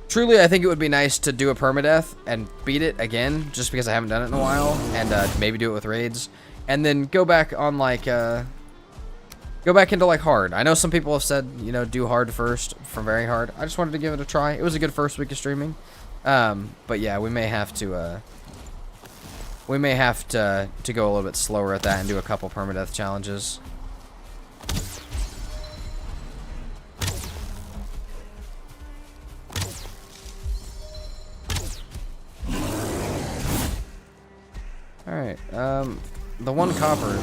truly, I think it would be nice to do a permadeath and beat it again, just because I haven't done it in a while, and maybe do it with raids, and then go back on like go back into like hard. I know some people have said, you know, do hard first from very hard. I just wanted to give it a try. It was a good first week of streaming, but yeah, we may have to go a little bit slower at that and do a couple permadeath challenges. Alright, the 1 copper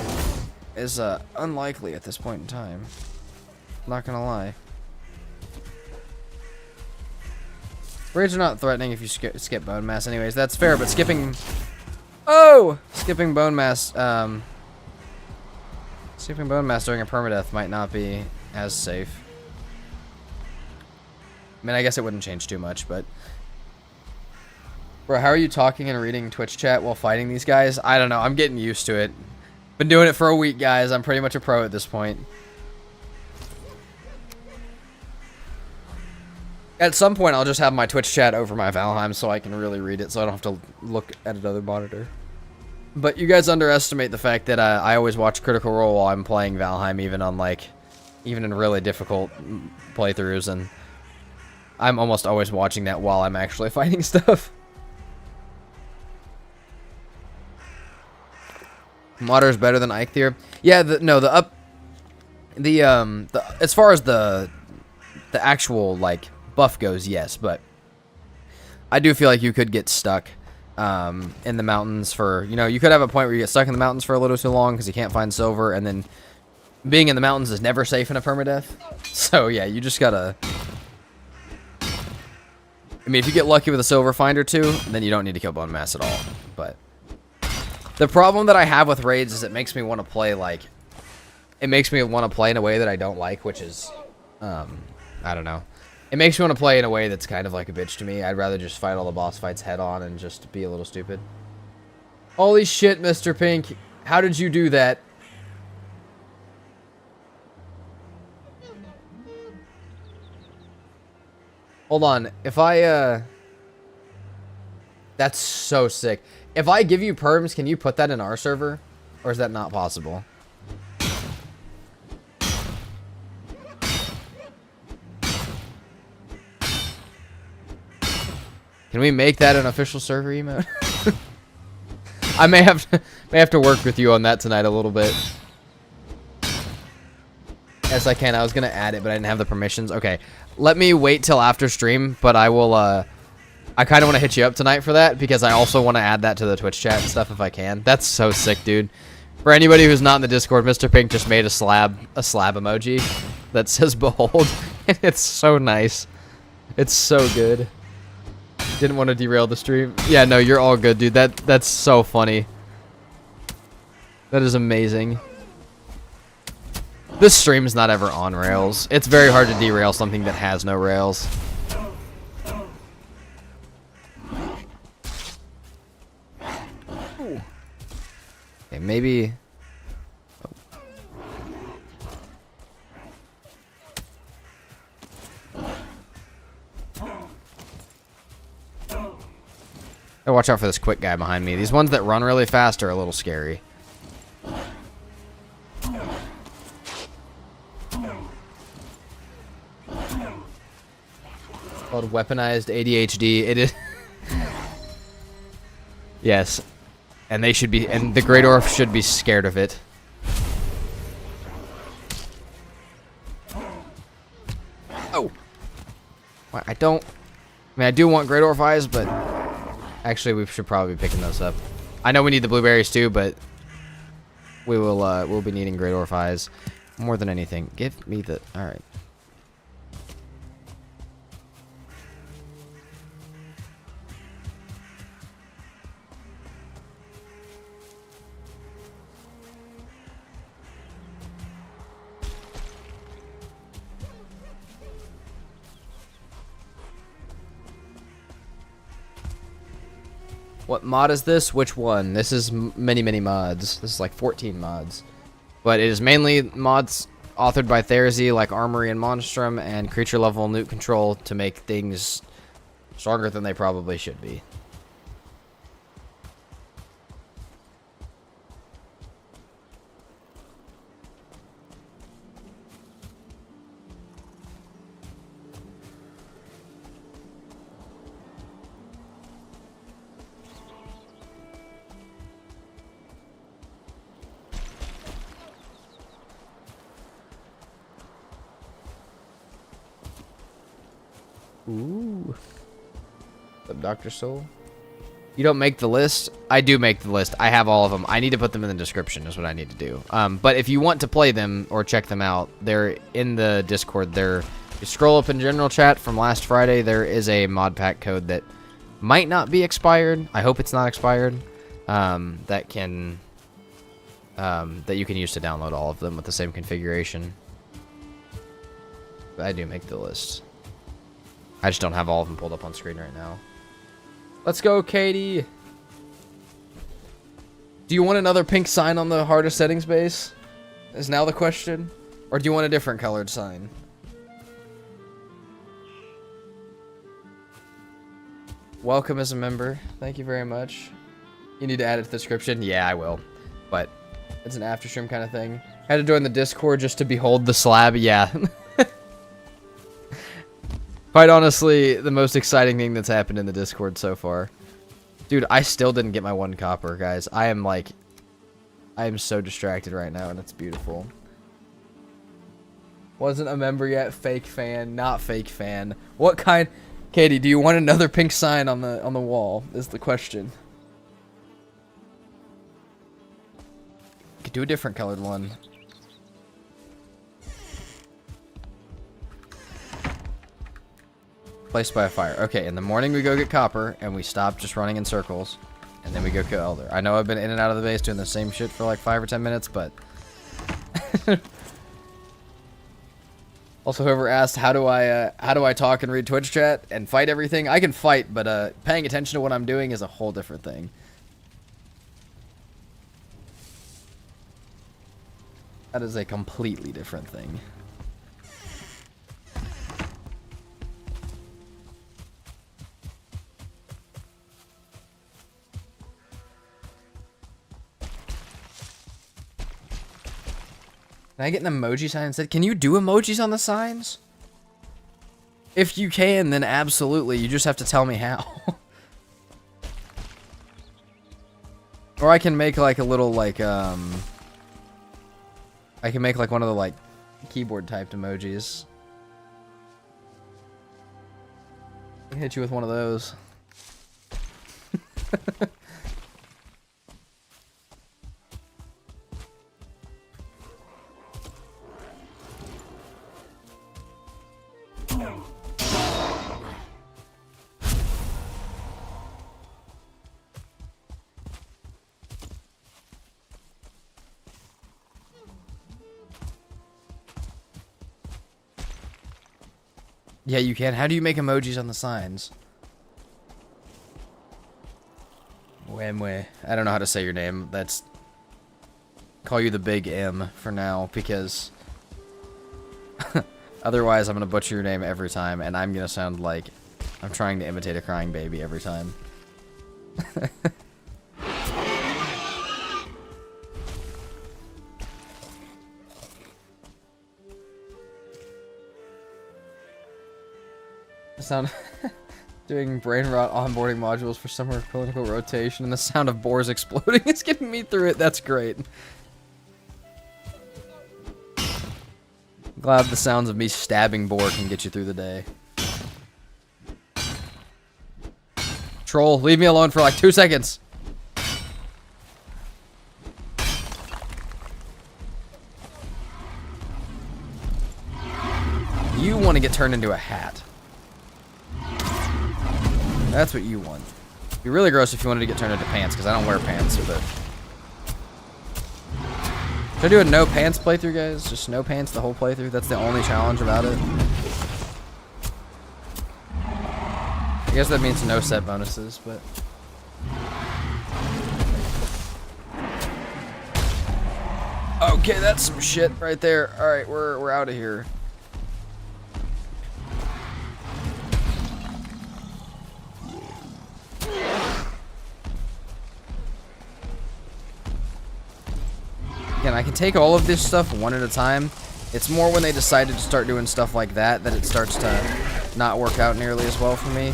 is unlikely at this point in time. Not gonna lie. Raids are not threatening if you skip bone mass anyways. That's fair, but skipping... Oh! Skipping bone mass, skipping bone mass during a permadeath might not be as safe. I mean, I guess it wouldn't change too much, but... Bro, how are you talking and reading Twitch chat while fighting these guys? I don't know. I'm getting used to it. Been doing it for a week, guys. I'm pretty much a pro at this point. At some point, I'll just have my Twitch chat over my Valheim so I can really read it, so I don't have to look at another monitor. But you guys underestimate the fact that I always watch Critical Role while I'm playing Valheim, even in really difficult playthroughs, and I'm almost always watching that while I'm actually fighting stuff. Modder is better than Eikthyr. Yeah, as far as the actual like buff goes, yes, but I do feel like you could get stuck in the mountains for, you know, you could have a point where you get stuck in the mountains for a little too long because you can't find silver, and then being in the mountains is never safe in a permadeath. So yeah, you just gotta. I mean, if you get lucky with a silver find or two, then you don't need to kill bone mass at all, but. The problem that I have with raids is it makes me want to play in a way that I don't like, which is, I don't know. It makes me want to play in a way that's kind of like a bitch to me. I'd rather just fight all the boss fights head on and just be a little stupid. Holy shit, Mr. Pink. How did you do that? Hold on. If I, that's so sick. If I give you perms, can you put that in our server? Or is that not possible? Can we make that an official server emote? I may have to work with you on that tonight a little bit. Yes, I can. I was gonna add it, but I didn't have the permissions. Okay. Let me wait till after stream, but I will I kind of want to hit you up tonight for that, because I also want to add that to the Twitch chat and stuff if I can. That's so sick, dude. For anybody who's not in the Discord, Mr. Pink just made a slab emoji that says behold, and it's so nice. It's so good. Didn't want to derail the stream. Yeah, no, you're all good, dude. That's so funny. That is amazing. This stream is not ever on rails. It's very hard to derail something that has no rails. Okay, maybe... Oh, watch out for this quick guy behind me. These ones that run really fast are a little scary. It's called weaponized ADHD. It is... Yes. And they should be... And the Great Orc should be scared of it. Oh! Well, I don't... I mean, I do want Great Orc eyes, but... Actually, we should probably be picking those up. I know we need the blueberries too, but... We will, we'll be needing Great Orc eyes more than anything. Give me the... Alright. What mod is this? Which one? This is many mods. This is like 14 mods. But it is mainly mods authored by Therzy, like Armory and Monstrum, and creature level nuke control to make things stronger than they probably should be. Ooh. Dr. Soul. You don't make the list? I do make the list. I have all of them. I need to put them in the description is what I need to do. But if you want to play them or check them out, they're in the Discord. You scroll up in general chat from last Friday. There is a Modpack code that might not be expired. I hope it's not expired. That you can use to download all of them with the same configuration. But I do make the list. I just don't have all of them pulled up on screen right now. Let's go, Katie. Do you want another pink sign on the hardest settings base? Is now the question. Or do you want a different colored sign? Welcome as a member. Thank you very much. You need to add it to the description? Yeah, I will. But it's an after stream kind of thing. I had to join the Discord just to behold the slab. Yeah. Quite honestly, the most exciting thing that's happened in the Discord so far. Dude, I still didn't get my 1 copper, guys. I am so distracted right now, and it's beautiful. Wasn't a member yet. Fake fan. Not fake fan. What kind... Katie, do you want another pink sign on the wall? Is the question. Could do a different colored one. Placed by a fire. Okay, in the morning we go get copper, and we stop just running in circles, and then we go kill Elder. I know I've been in and out of the base doing the same shit for like 5 or 10 minutes, but... Also, whoever asked, how do I talk and read Twitch chat and fight everything? I can fight, but paying attention to what I'm doing is a whole different thing. That is a completely different thing. Can I get an emoji sign instead? Can you do emojis on the signs? If you can, then absolutely. You just have to tell me how. Or I can make like a little like I can make like one of the like keyboard typed emojis. I can hit you with one of those. Yeah, you can. How do you make emojis on the signs? Wemwe. I don't know how to say your name. That's... Call you the Big M for now, because... Otherwise, I'm going to butcher your name every time, and I'm going to sound like I'm trying to imitate a crying baby every time. Sound doing brain rot onboarding modules for summer clinical rotation, and the sound of boars exploding is getting me through it. That's great. Glad the sounds of me stabbing boar can get you through the day. Troll, leave me alone for like 2 seconds. You want to get turned into a hat. That's what you want. It'd be really gross if you wanted to get turned into pants, because I don't wear pants, but... Should I do a no pants playthrough, guys? Just no pants the whole playthrough? That's the only challenge about it? I guess that means no set bonuses, but... Okay, that's some shit right there. All right, we're out of here. Again, I can take all of this stuff one at a time. It's more when they decided to start doing stuff like that that it starts to not work out nearly as well for me.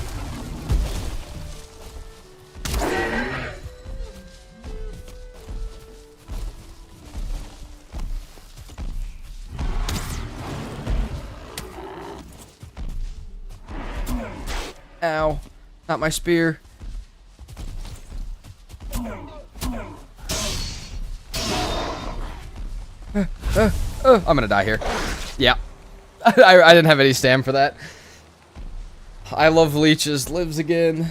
Ow. Not my spear. I'm gonna die here. Yeah. I didn't have any stam for that. I love leeches. Lives again.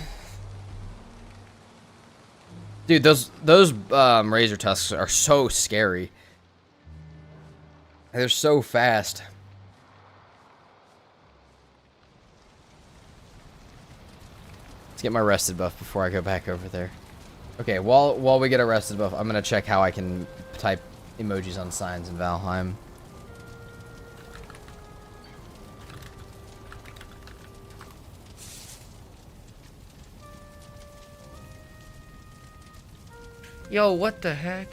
Dude, those razor tusks are so scary. They're so fast. Let's get my rested buff before I go back over there. Okay, while we get a rested buff, I'm gonna check how I can type emojis on signs in Valheim. Yo, what the heck?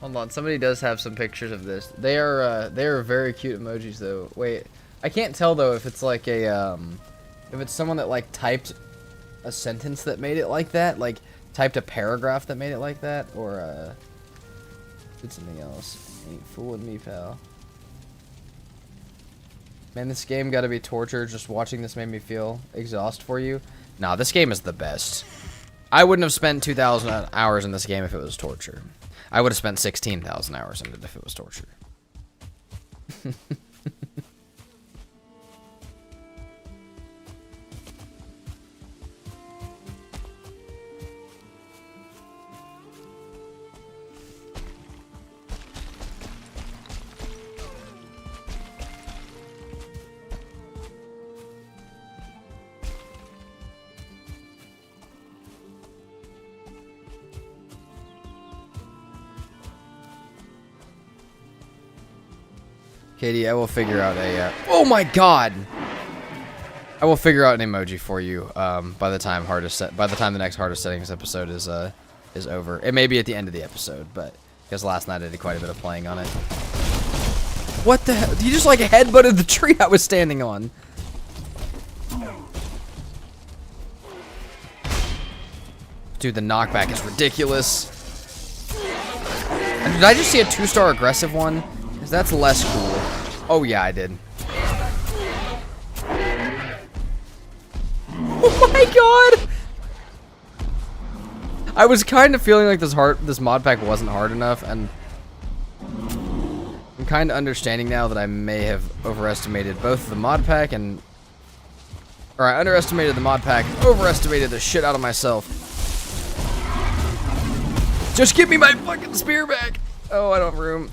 Hold on, somebody does have some pictures of this. They are very cute emojis though. Wait, I can't tell though if it's like a if it's someone that like typed a sentence that made it like that, like typed a paragraph that made it like that, or did something else. Ain't fooling me, pal. Man, this game gotta be torture. Just watching this made me feel exhaust for you. Nah, this game is the best. I wouldn't have spent 2,000 hours in this game if it was torture. I would have spent 16,000 hours in it if it was torture. Katie, I will figure out a. Oh my God! I will figure out an emoji for you by the time the next hardest settings episode is over. It may be at the end of the episode, but because last night I did quite a bit of playing on it. What the hell? You just like headbutted the tree I was standing on. Dude, the knockback is ridiculous. And did I just see a 2-star aggressive one? Because that's less cool. Oh yeah, I did. Oh my God! I was kind of feeling like this mod pack wasn't hard enough, and I'm kind of understanding now that I may have overestimated both the mod pack and... Or I underestimated the mod pack, overestimated the shit out of myself. Just give me my fucking spear back! Oh, I don't have room.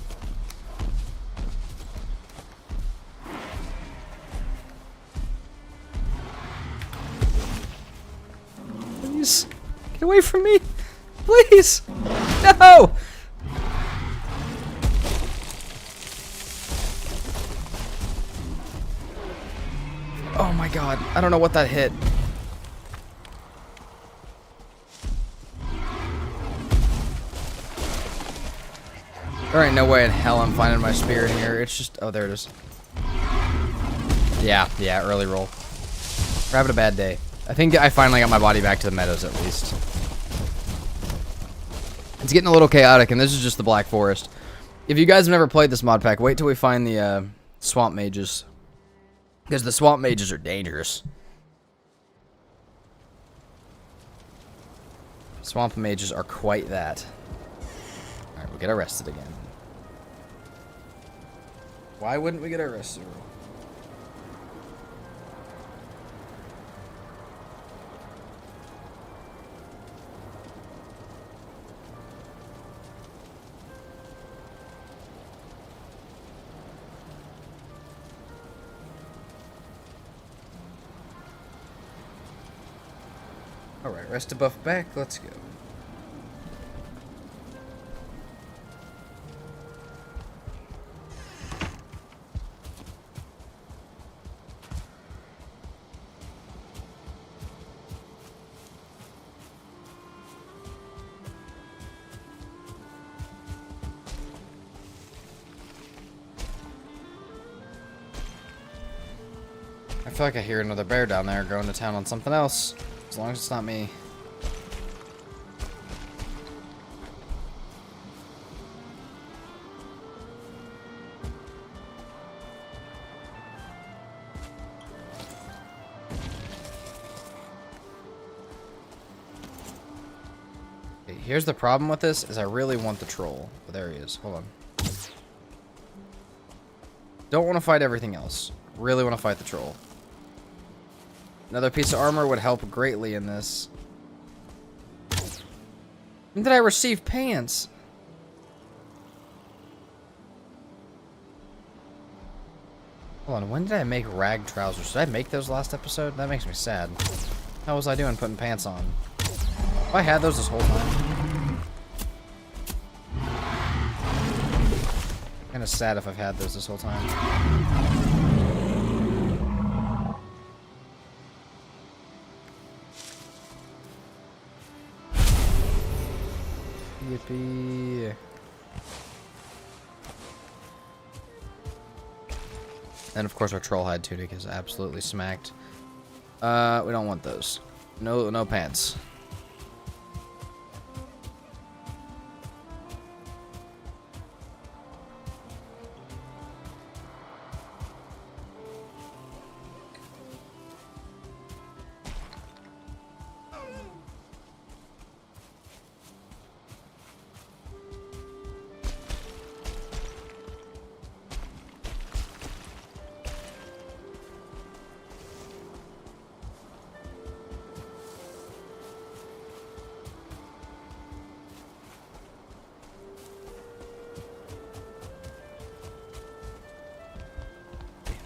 Please, get away from me. Please. No. Oh my God. I don't know what that hit. There ain't no way in hell I'm finding my spear in here. It's just... Oh, there it is. Yeah, early roll. We're having a bad day. I think I finally got my body back to the meadows, at least. It's getting a little chaotic, and this is just the Black Forest. If you guys have never played this mod pack, wait till we find the swamp mages. Because the swamp mages are dangerous. Swamp mages are quite that. Alright, we'll get arrested again. Why wouldn't we get arrested? Alright, rest of buff back. Let's go. I feel like I hear another bear down there going to town on something else. As long as it's not me. Okay, here's the problem with this, is I really want the troll. Oh, there he is. Hold on. Don't want to fight everything else. Really want to fight the troll. Another piece of armor would help greatly in this. When did I receive pants? Hold on, when did I make rag trousers? Did I make those last episode? That makes me sad. How was I doing putting pants on? Have I had those this whole time? Kinda sad if I've had those this whole time. Yippee. And of course our troll hide tunic is absolutely smacked. We don't want those. No pants.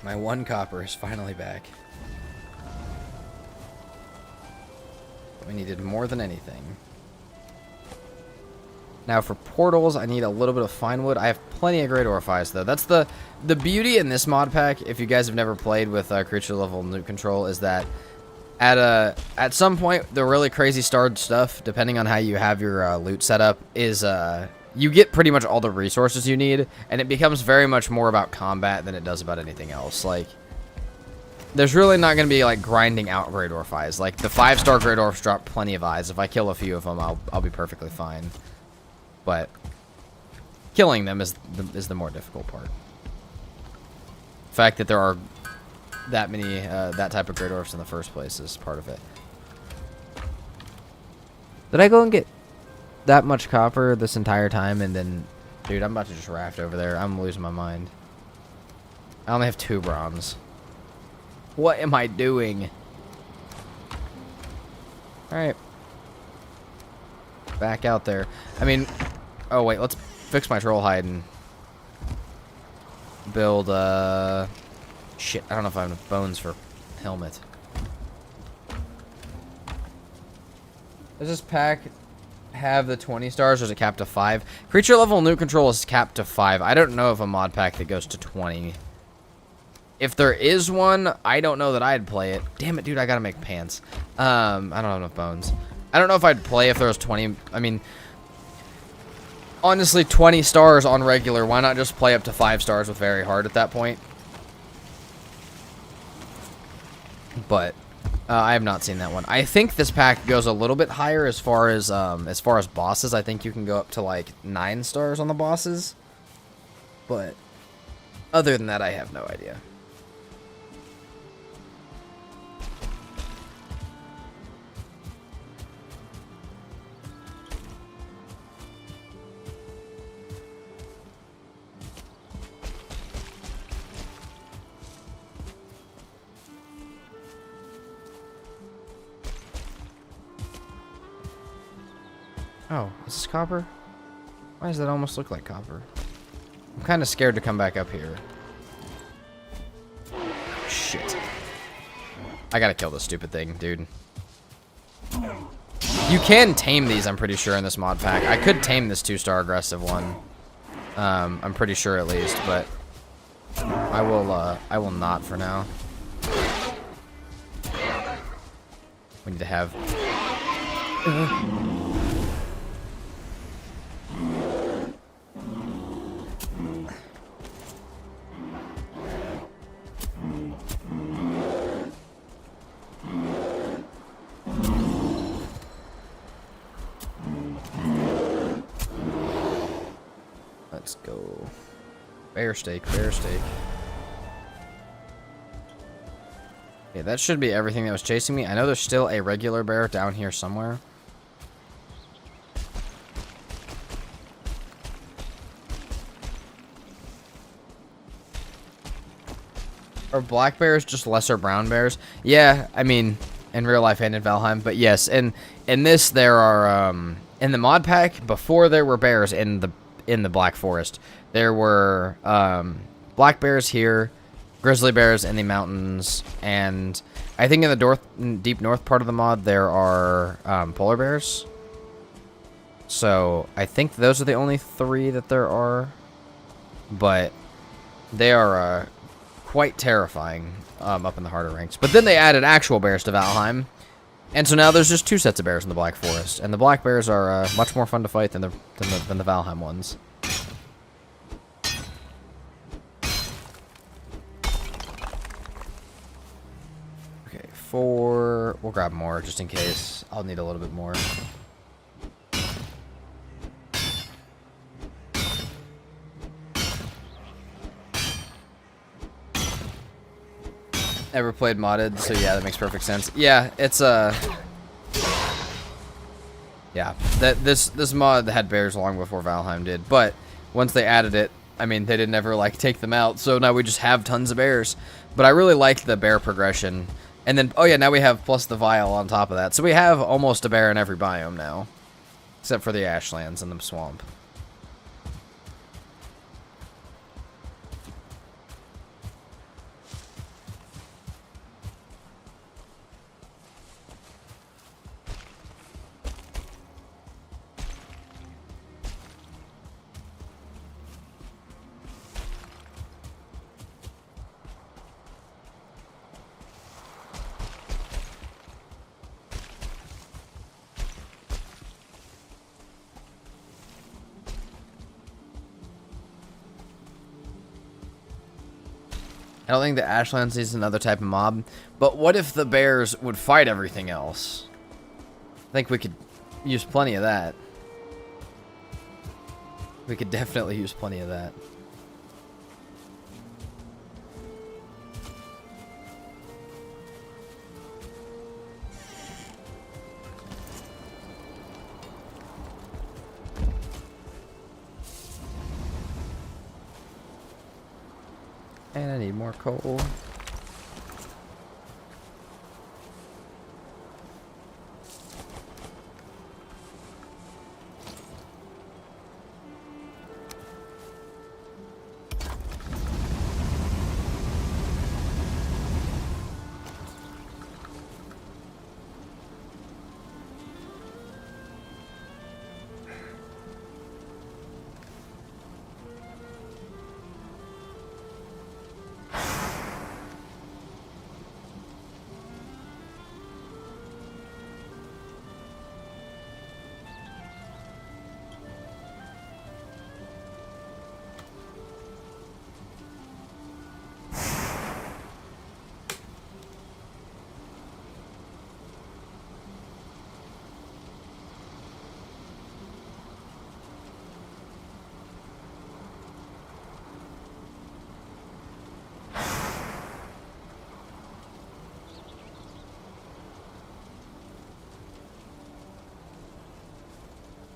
My 1 copper is finally back. We needed more than anything. Now for portals, I need a little bit of fine wood. I have plenty of great orifice though. That's the beauty in this mod pack, if you guys have never played with creature level loot control, is that at some point the really crazy starred stuff, depending on how you have your loot set up, is you get pretty much all the resources you need, and it becomes very much more about combat than it does about anything else. Like, there's really not going to be, like, grinding out Great Orph eyes. Like, the 5-star Great Orphs drop plenty of eyes. If I kill a few of them, I'll be perfectly fine. But killing them is the more difficult part. The fact that there are that many, that type of Great Orphs in the first place is part of it. Did I go and get that much copper this entire time, and then, dude, I'm about to just raft over there. I'm losing my mind. I only have 2 bronze. What am I doing? Alright. Back out there. I mean, oh wait, let's fix my troll hide and build, shit, I don't know if I have enough bones for helmet. Does this pack have the 20 stars, or is it capped to 5? Creature level loot control is capped to 5. I don't know of a mod pack that goes to 20. If there is one, I don't know that I'd play it. Damn it, dude, I gotta make pants. I don't have enough bones. I don't know if I'd play if there was 20. I mean, honestly, 20 stars on regular. Why not just play up to 5 stars with very hard at that point? But I have not seen that one. I think this pack goes a little bit higher as far as bosses. I think you can go up to like 9 stars on the bosses. But other than that, I have no idea. Oh, is this copper? Why does that almost look like copper? I'm kind of scared to come back up here. Shit. I gotta kill this stupid thing, dude. You can tame these, I'm pretty sure, in this mod pack. I could tame this 2-star aggressive one. I'm pretty sure at least, but I will not for now. We need to have... Let's go. Bear steak, bear steak. Yeah, that should be everything that was chasing me. I know there's still a regular bear down here somewhere. Are black bears just lesser brown bears? Yeah, I mean, in real life and in Valheim, but yes, in this there are in the mod pack before there were bears in the Black Forest. There were black bears here, grizzly bears in the mountains, and I think in the deep north part of the mod there are polar bears. So I think those are the only 3 that there are, but they are quite terrifying up in the harder ranks. But then they added actual bears to Valheim, and so now there's just 2 sets of bears in the Black Forest, and the black bears are much more fun to fight than the Valheim ones. Okay, 4. We'll grab more just in case. I'll need a little bit more. Ever played modded, so yeah, that makes perfect sense. Yeah, it's yeah, this mod had bears long before Valheim did, but once they added it, I mean, they didn't ever like take them out, so now we just have tons of bears. But I really like the bear progression, and then oh yeah, now we have plus the vial on top of that, so we have almost a bear in every biome now, except for the ashlands and the swamp. I don't think the Ashlands is another type of mob, but what if the bears would fight everything else? I think we could use plenty of that. We could definitely use plenty of that. And I need more coal.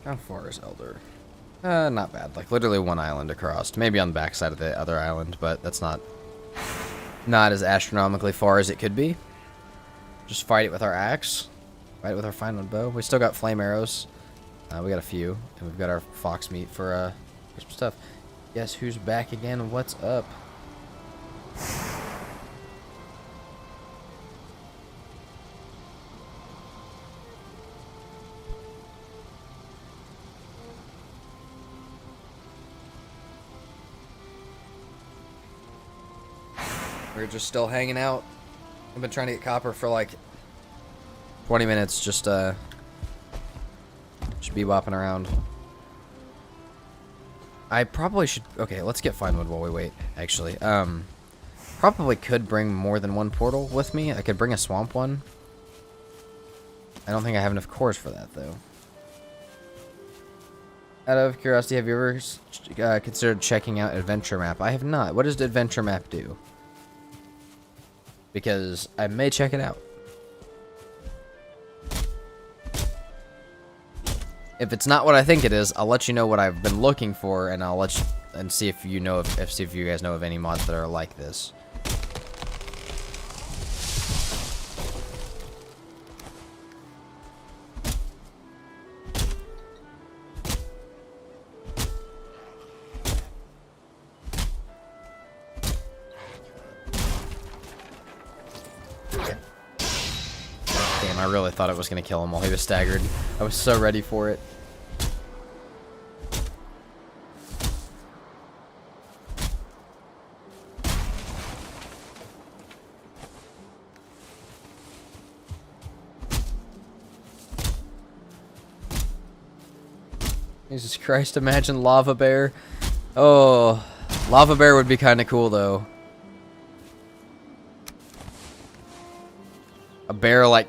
How far is Elder? Not bad. Like literally one island across. Maybe on the backside of the other island, but that's not as astronomically far as it could be. Just fight it with our axe. Fight it with our fine wood bow. We still got flame arrows. We got a few, and we've got our fox meat for some stuff. Guess who's back again? What's up? We're just still hanging out. I've been trying to get copper for like 20 minutes, just be bopping around. I probably should... Okay, let's get fine wood while we wait, actually. Probably could bring more than one portal with me. I could bring a swamp one. I don't think I have enough cores for that, though. Out of curiosity, have you ever considered checking out Adventure Map? I have not. What does Adventure Map do? Because I may check it out. If it's not what I think it is, I'll let you know what I've been looking for, and I'll let you and see if you know see if you guys know of any mods that are like this. Damn, I really thought it was gonna kill him while he was staggered. I was so ready for it. Jesus Christ, imagine Lava Bear. Oh, Lava Bear would be kind of cool, though. A bear, like...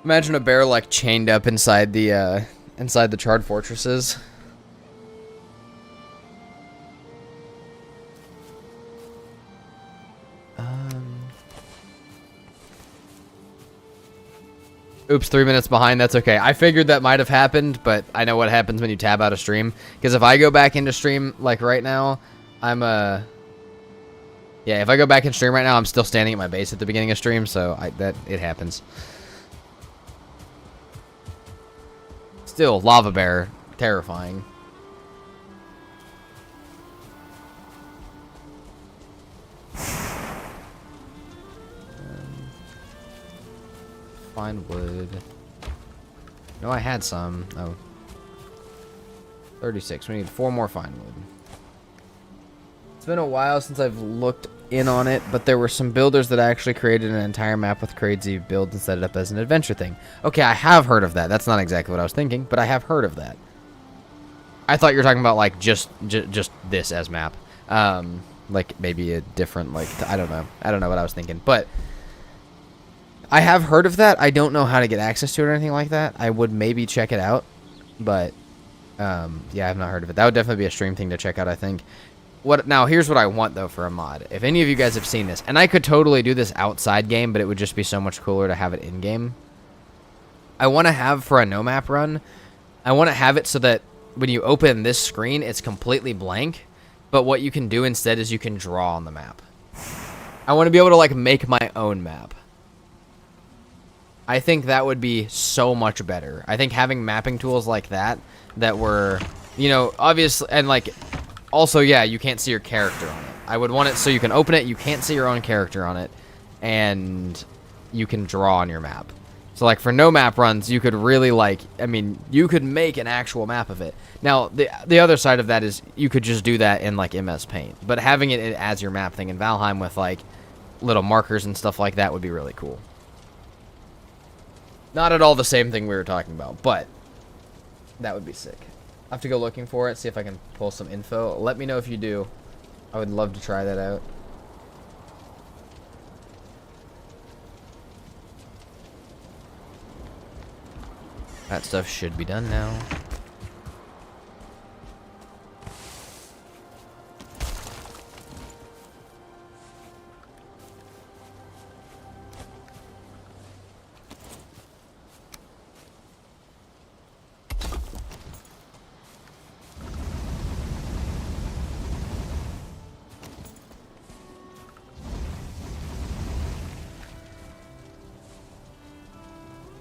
Imagine a bear, like, chained up inside the Charred Fortresses. Oops, 3 minutes behind. That's okay. I figured that might have happened, but I know what happens when you tab out of stream. Because if I go back into stream, like right now, I'm yeah, if I go back in stream right now, I'm still standing at my base at the beginning of stream, so it happens. Still, Lava Bear, terrifying. Find wood. No, I had some. Oh. 36. We need 4 more fine wood. It's been a while since I've looked in on it, but there were some builders that actually created an entire map with crazy builds and set it up as an adventure thing. Okay, I have heard of that. That's not exactly what I was thinking, but I have heard of that. I thought you were talking about like just this as map. Like maybe a different, like, I don't know. I don't know what I was thinking, but I have heard of that. I don't know how to get access to it or anything like that. I would maybe check it out, but yeah, I have not heard of it. That would definitely be a stream thing to check out, I think. Now, here's what I want, though, for a mod. If any of you guys have seen this, and I could totally do this outside game, but it would just be so much cooler to have it in-game. I want to have, for a no-map run, I want to have it so that when you open this screen, it's completely blank, but what you can do instead is you can draw on the map. I want to be able to, like, make my own map. I think that would be so much better. I think having mapping tools like that were, you know, obviously, and, like... Also, yeah, you can't see your character on it. I would want it so you can open it, you can't see your own character on it, and you can draw on your map. So, like, for no map runs, you could really, like, I mean, you could make an actual map of it. Now, the other side of that is you could just do that in, like, MS Paint. But having it as your map thing in Valheim with, like, little markers and stuff like that would be really cool. Not at all the same thing we were talking about, but that would be sick. I have to go looking for it, see if I can pull some info. Let me know if you do. I would love to try that out. That stuff should be done now.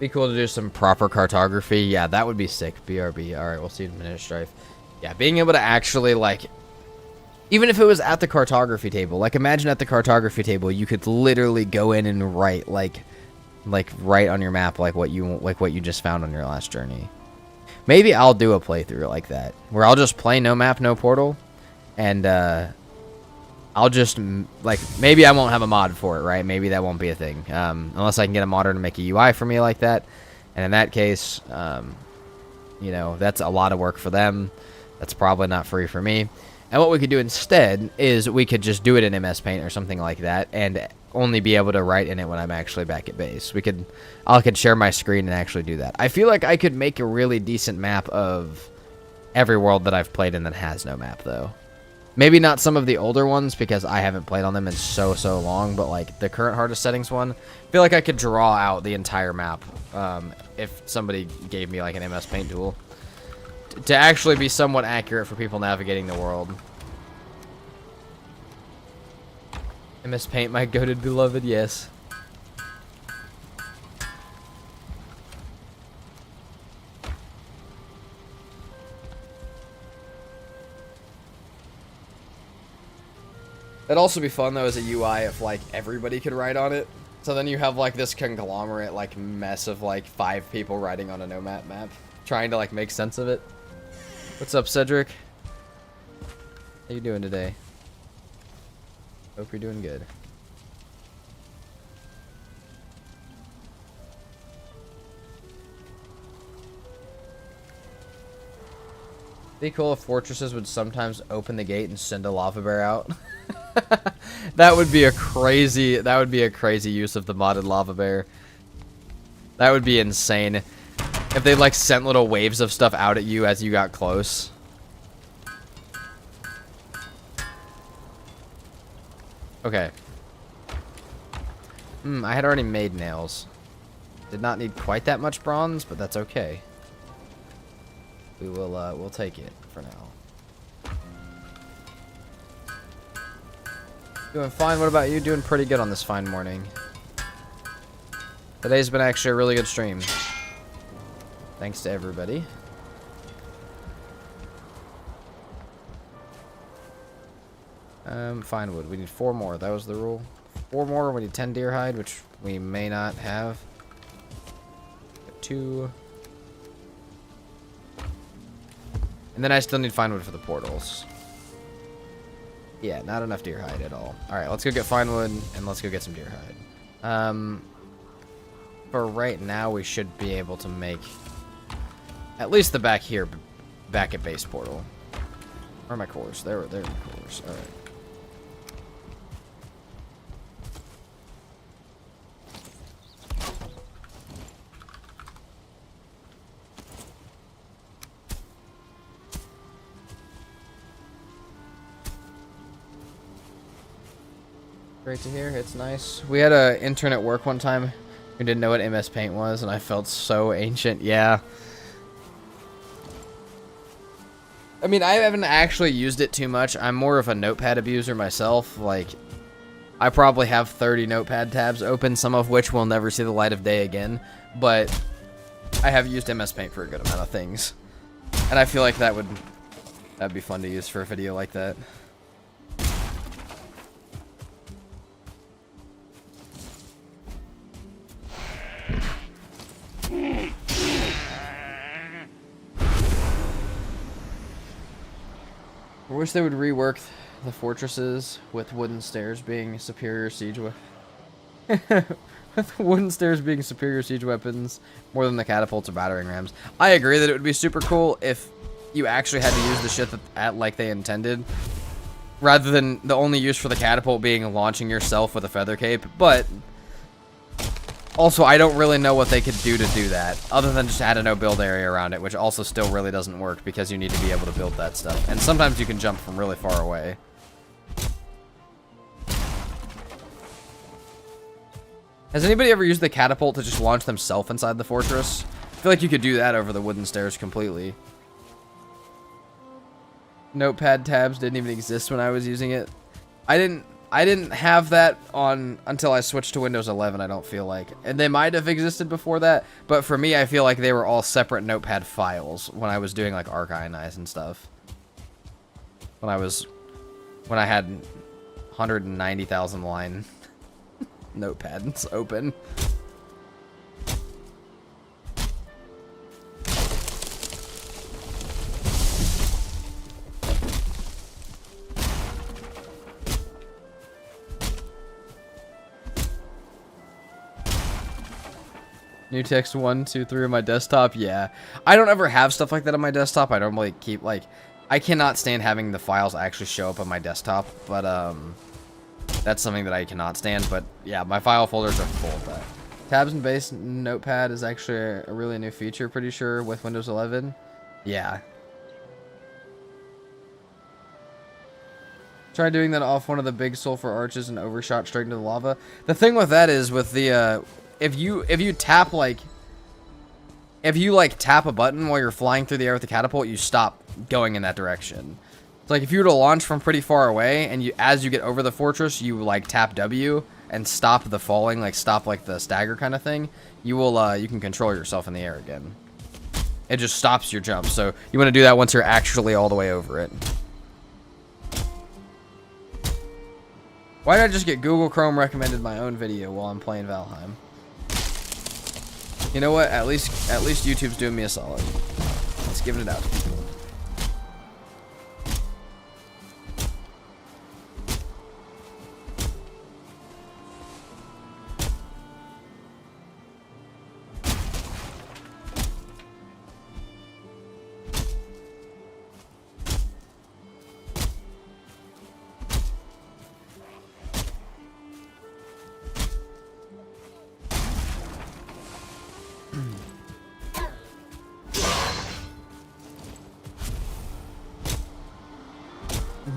Be cool to do some proper cartography. Yeah, that would be sick. BRB. Alright, we'll see you in a minute, Strife. Yeah, being able to actually, like... Even if it was at the cartography table. Like, imagine at the cartography table, you could literally go in and write, like write on your map, like what you just found on your last journey. Maybe I'll do a playthrough like that. Where I'll just play no map, no portal. And, I'll just, like, maybe I won't have a mod for it, right? Maybe that won't be a thing. Unless I can get a modder to make a UI for me like that. And in that case, you know, that's a lot of work for them. That's probably not free for me. And what we could do instead is we could just do it in MS Paint or something like that, and only be able to write in it when I'm actually back at base. I could share my screen and actually do that. I feel like I could make a really decent map of every world that I've played in that has no map, though. Maybe not some of the older ones, because I haven't played on them in so long, but like the current hardest settings one, I feel like I could draw out the entire map if somebody gave me like an MS Paint tool to actually be somewhat accurate for people navigating the world. MS Paint, my goated beloved, yes. It'd also be fun though as a UI if like everybody could write on it. So then you have like this conglomerate like mess of like 5 people writing on a no-map map, trying to like make sense of it. What's up, Cedric? How you doing today? Hope you're doing good. Be cool if fortresses would sometimes open the gate and send a lava bear out. That would be a crazy use of the modded lava bear. That would be insane. If they like sent little waves of stuff out at you as you got close. Okay. I had already made nails. Did not need quite that much bronze, but that's okay. We will we'll take it for now. Doing fine. What about you? Doing pretty good on this fine morning. Today's been actually a really good stream. Thanks to everybody. Fine wood. We need 4 more. That was the rule. 4 more. We need 10 deer hide, which we may not have. 2. And then I still need fine wood for the portals. Yeah, not enough deer hide at all. Alright, let's go get fine wood, and let's go get some deer hide. For right now, we should be able to make at least the back here, back at base portal. Where are my cores? There are my cores. Alright. Great to hear. It's nice. We had an intern at work one time who didn't know what MS Paint was, and I felt so ancient. Yeah. I mean, I haven't actually used it too much. I'm more of a notepad abuser myself. Like, I probably have 30 notepad tabs open, some of which will never see the light of day again. But I have used MS Paint for a good amount of things. And I feel like that'd be fun to use for a video like that. I wish they would rework the fortresses with wooden stairs being superior siege with wooden stairs being superior siege weapons more than the catapults or battering rams. I agree that it would be super cool if you actually had to use the shit like they intended, rather than the only use for the catapult being launching yourself with a feather cape. But also, I don't really know what they could do to do that, other than just add a no build area around it, which also still really doesn't work because you need to be able to build that stuff. And sometimes you can jump from really far away. Has anybody ever used the catapult to just launch themselves inside the fortress? I feel like you could do that over the wooden stairs completely. Notepad tabs didn't even exist when I was using it. I didn't have that on until I switched to Windows 11, I don't feel like. And they might have existed before that, but for me, I feel like they were all separate notepad files when I was doing like Archionize and stuff. When I had 190,000 line notepads open. New text 1, 2, 3 on my desktop. Yeah, I don't ever have stuff like that on my desktop. I normally keep like, I cannot stand having the files actually show up on my desktop, but that's something that I cannot stand. But yeah, my file folders are full of that. Tabs and base notepad is actually a really new feature, pretty sure, with Windows 11. Yeah. Try doing that off one of the big sulfur arches and overshot straight into the lava. The thing with that is with the if you tap like tap a button while you're flying through the air with the catapult, you stop going in that direction. It's like if you were to launch from pretty far away and as you get over the fortress, you like tap W and stop the falling, like stop like the stagger kind of thing, you will you can control yourself in the air again. It just stops your jump. So you want to do that once you're actually all the way over it. Why did I just get Google Chrome recommended my own video while I'm playing Valheim? You know what? At least YouTube's doing me a solid. Let's give it out.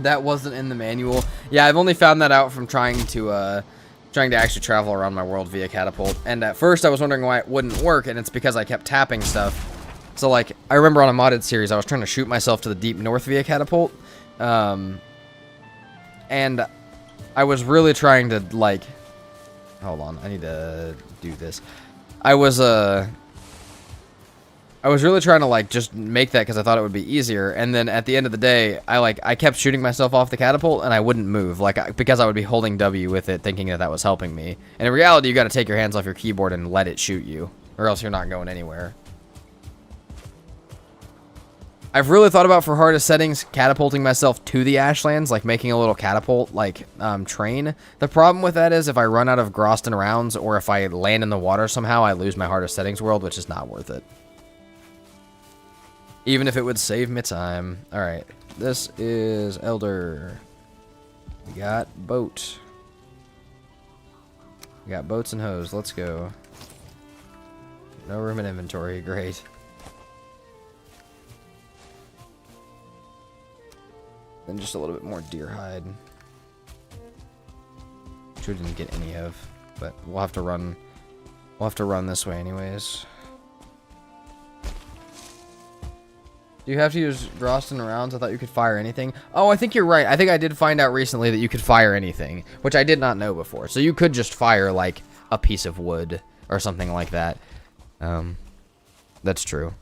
That wasn't in the manual. Yeah, I've only found that out from trying to actually travel around my world via catapult. And at first I was wondering why it wouldn't work, and it's because I kept tapping stuff. So like, I remember on a modded series I was trying to shoot myself to the deep north via catapult. And I was really trying to like, hold on, I need to do this. I was really trying to like just make that because I thought it would be easier, and then at the end of the day, I kept shooting myself off the catapult and I wouldn't move, because I would be holding W with it, thinking that was helping me. And in reality, you got to take your hands off your keyboard and let it shoot you, or else you're not going anywhere. I've really thought about, for hardest settings, catapulting myself to the Ashlands, like making a little catapult train. The problem with that is if I run out of Groston rounds, or if I land in the water somehow, I lose my hardest settings world, which is not worth it. Even if it would save me time. Alright, this is Elder. We got boat. We got boats and hose. Let's go. No room in inventory. Great. Then just a little bit more deer hide. Which we didn't get any of. But we'll have to run. We'll have to run this way anyways. Do you have to use Groston rounds? I thought you could fire anything. Oh, I think you're right. I think I did find out recently that you could fire anything, which I did not know before. So you could just fire like a piece of wood or something like that. That's true.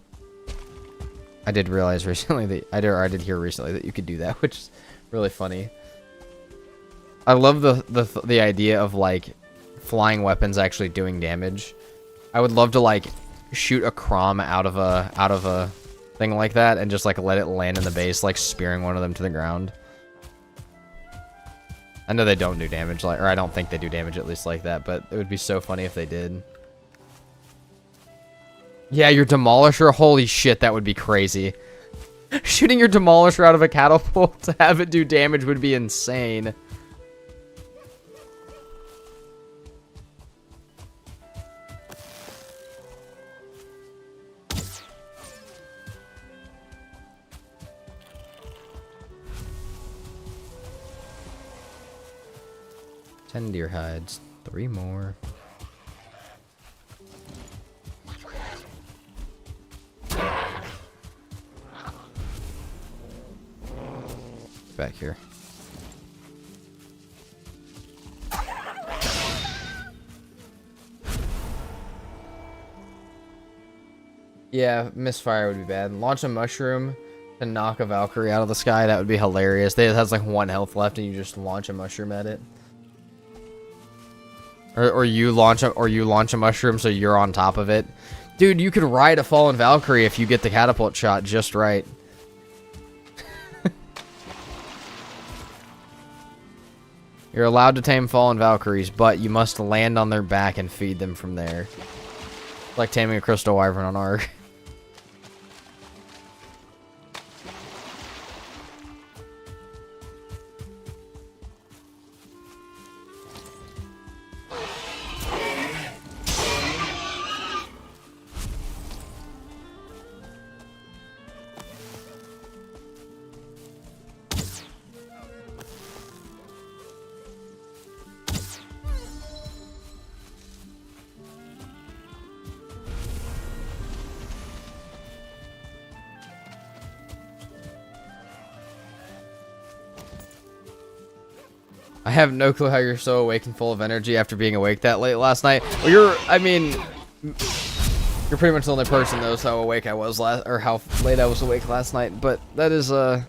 I did realize recently that I did hear recently that you could do that, which is really funny. I love the idea of like flying weapons actually doing damage. I would love to like shoot a Crom out of a thing like that and just like let it land in the base, like spearing one of them to the ground. I know they don't do damage, like, or I don't think they do damage at least like that, but it would be so funny if they did. Yeah, your Demolisher, holy shit, that would be crazy. Shooting your Demolisher out of a catapult to have it do damage would be insane. Ten deer hides. 3 more. Back here. Yeah, misfire would be bad. Launch a mushroom to knock a Valkyrie out of the sky. That would be hilarious. It has like 1 health left, and you just launch a mushroom at it. Or you launch a mushroom so you're on top of it. Dude, you could ride a fallen Valkyrie if you get the catapult shot just right. You're allowed to tame fallen Valkyries, but you must land on their back and feed them from there. Like taming a crystal wyvern on Ark. I have no clue how you're so awake and full of energy after being awake that late last night. Well, I mean, you're pretty much the only person that knows how awake I was or how late I was awake last night. But that is, I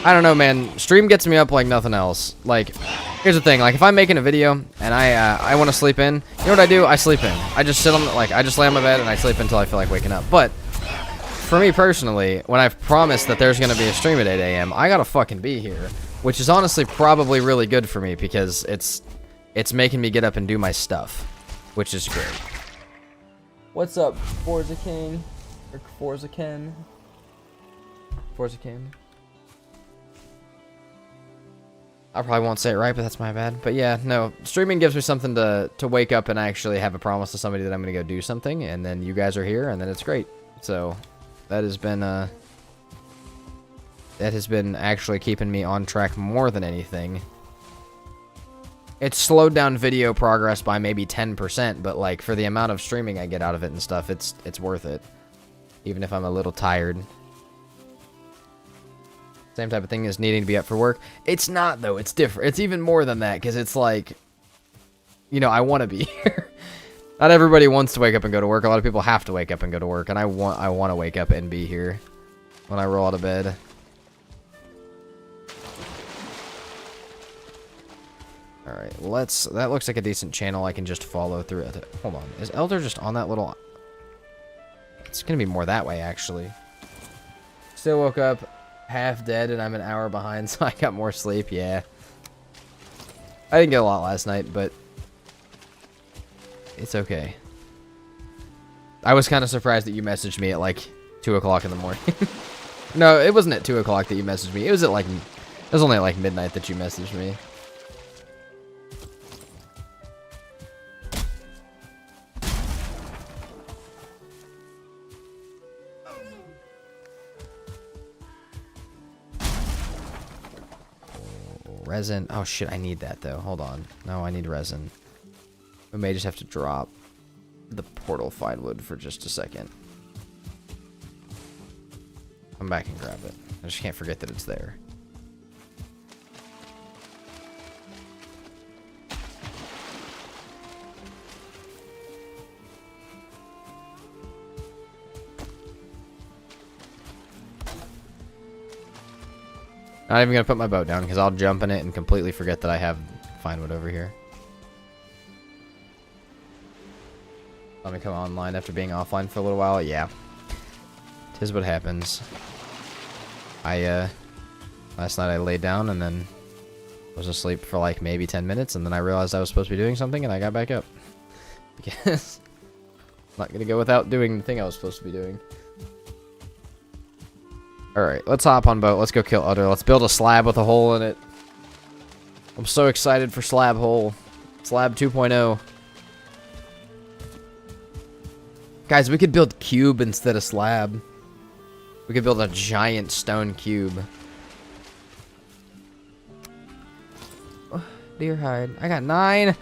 don't know, man. Stream gets me up like nothing else. Like, here's the thing. Like, if I'm making a video and I want to sleep in, you know what I do? I sleep in. I just sit on, I just lay on my bed and I sleep until I feel like waking up. But for me personally, when I've promised that there's going to be a stream at 8 a.m., I gotta fucking be here. Which is honestly probably really good for me because it's making me get up and do my stuff, which is great. What's up, Forza King? Or Forza Ken? Forza King? I probably won't say it right, but that's my bad. But yeah, no, streaming gives me something to wake up and actually have a promise to somebody that I'm going to go do something, and then you guys are here, and then it's great. So that has been actually keeping me on track more than anything. It's slowed down video progress by maybe 10%, but like for the amount of streaming I get out of it and stuff, it's worth it. Even if I'm a little tired. Same type of thing as needing to be up for work. It's not though, it's different. It's even more than that, because it's like, you know, I want to be here. Not everybody wants to wake up and go to work. A lot of people have to wake up and go to work, and I want to wake up and be here when I roll out of bed. Alright, that looks like a decent channel I can just follow through it. Hold on, is Elder just on that little... It's gonna be more that way, actually. Still woke up half dead and I'm an hour behind, so I got more sleep, yeah. I didn't get a lot last night, but... It's okay. I was kind of surprised that you messaged me at like 2 o'clock in the morning. No, it wasn't at 2 o'clock that you messaged me. It was at like... It was only at like midnight that you messaged me. Resin. Oh shit, I need that though. Hold on. No, I need resin. We may just have to drop the portal fine wood for just a second. Come back and grab it. I just can't forget that it's there. Not even gonna put my boat down because I'll jump in it and completely forget that I have fine wood over here. Let me come online after being offline for a little while. Yeah, tis what happens. Last night I laid down and then was asleep for like maybe 10 minutes, and then I realized I was supposed to be doing something, and I got back up because I'm not gonna go without doing the thing I was supposed to be doing. Alright, let's hop on boat. Let's go kill Udder. Let's build a slab with a hole in it. I'm so excited for slab hole. Slab 2.0. Guys, we could build cube instead of slab. We could build a giant stone cube. Oh, deer hide. I got 9.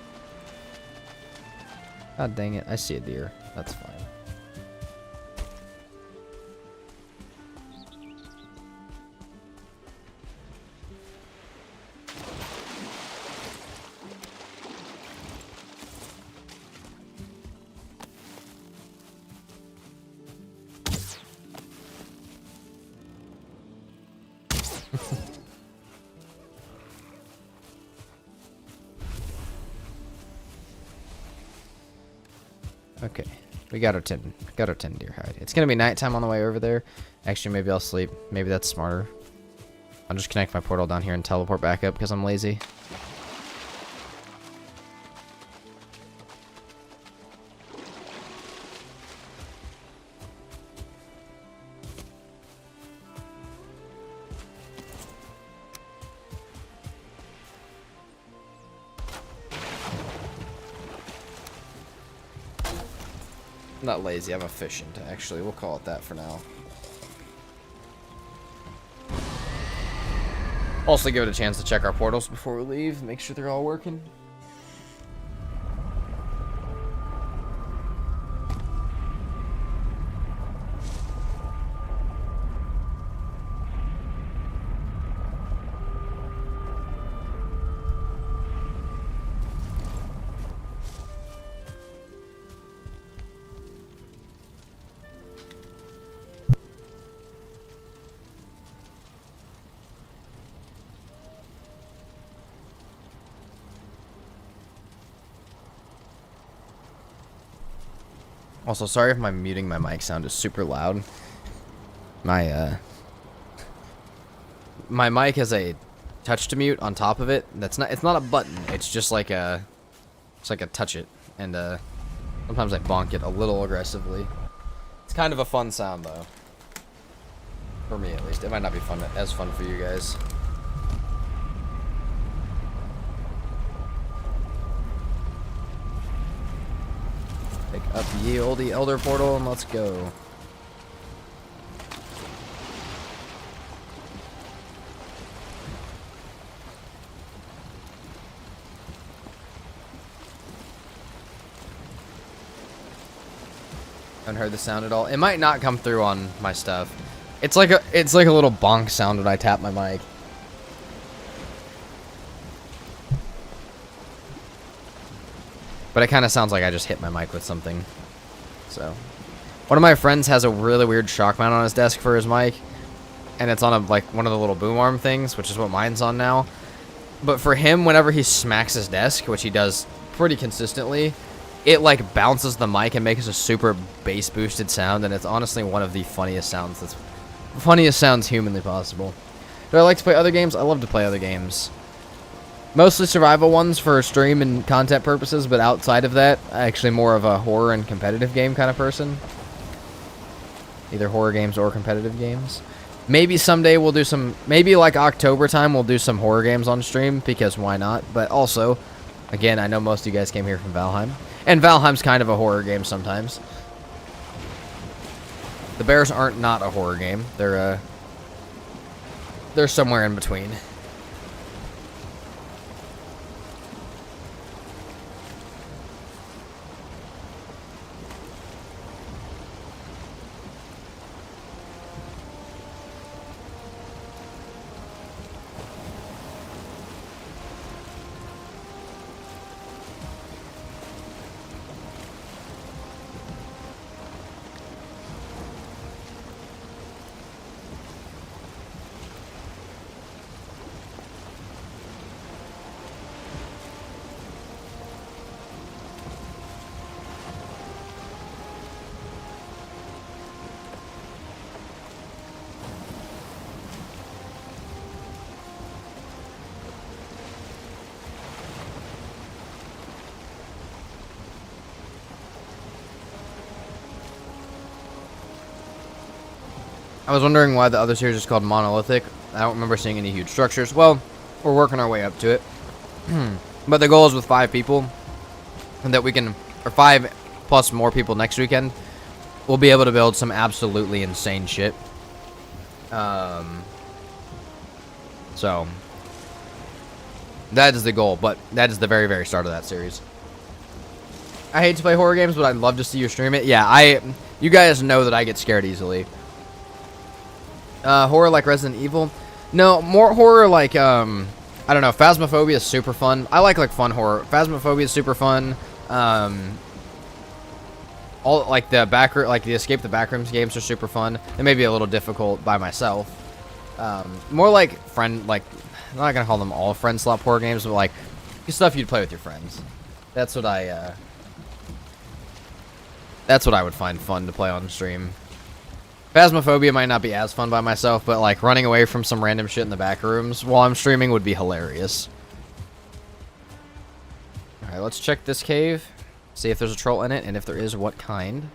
God dang it. I see a deer. That's fine. Okay, we got our 10 deer hide. It's gonna be nighttime on the way over there. Actually, maybe I'll sleep. Maybe that's smarter. I'll just connect my portal down here and teleport back up because I'm lazy. Not lazy, I'm efficient, actually. We'll call it that for now. Also give it a chance to check our portals before we leave, make sure they're all working. Also, sorry if my muting my mic sound is super loud. My mic has a touch to mute on top of it. It's not a button. It's just like a touch it, and sometimes I bonk it a little aggressively. It's kind of a fun sound though. For me at least. It might not be as fun for you guys. Pick up ye olde elder portal and let's go. Haven't heard the sound at all. It might not come through on my stuff. It's like a little bonk sound when I tap my mic. But it kind of sounds like I just hit my mic with something. So, one of my friends has a really weird shock mount on his desk for his mic, and it's on one of the little boom arm things, which is what mine's on now. But for him, whenever he smacks his desk, which he does pretty consistently, it like bounces the mic and makes a super bass boosted sound, and it's honestly one of the funniest sounds humanly possible. Do I like to play other games? I love to play other games. Mostly survival ones for stream and content purposes, but outside of that, actually more of a horror and competitive game kind of person. Either horror games or competitive games. Maybe someday we'll do some, maybe like October time we'll do some horror games on stream, because why not? But also, again, I know most of you guys came here from Valheim, and Valheim's kind of a horror game sometimes. The Bears aren't not a horror game. They're somewhere in between. I was wondering why the other series is called Monolithic. I don't remember seeing any huge structures. Well, we're working our way up to it. But the goal is with 5 people, and that we can, or 5 plus more people next weekend, we'll be able to build some absolutely insane shit. So, that is the goal, but that is the very, very start of that series. I hate to play horror games, but I'd love to see you stream it. Yeah, you guys know that I get scared easily. Horror like Resident Evil? No, more horror like, I don't know, Phasmophobia is super fun. I like fun horror. Phasmophobia is super fun. All, like, the Escape the Backrooms games are super fun. They may be a little difficult by myself. More like I'm not gonna call them all friend slop horror games, but like, stuff you'd play with your friends. That's what I would find fun to play on stream. Phasmophobia might not be as fun by myself, but like running away from some random shit in the back rooms while I'm streaming would be hilarious. Alright, let's check this cave. See if there's a troll in it, and if there is, what kind.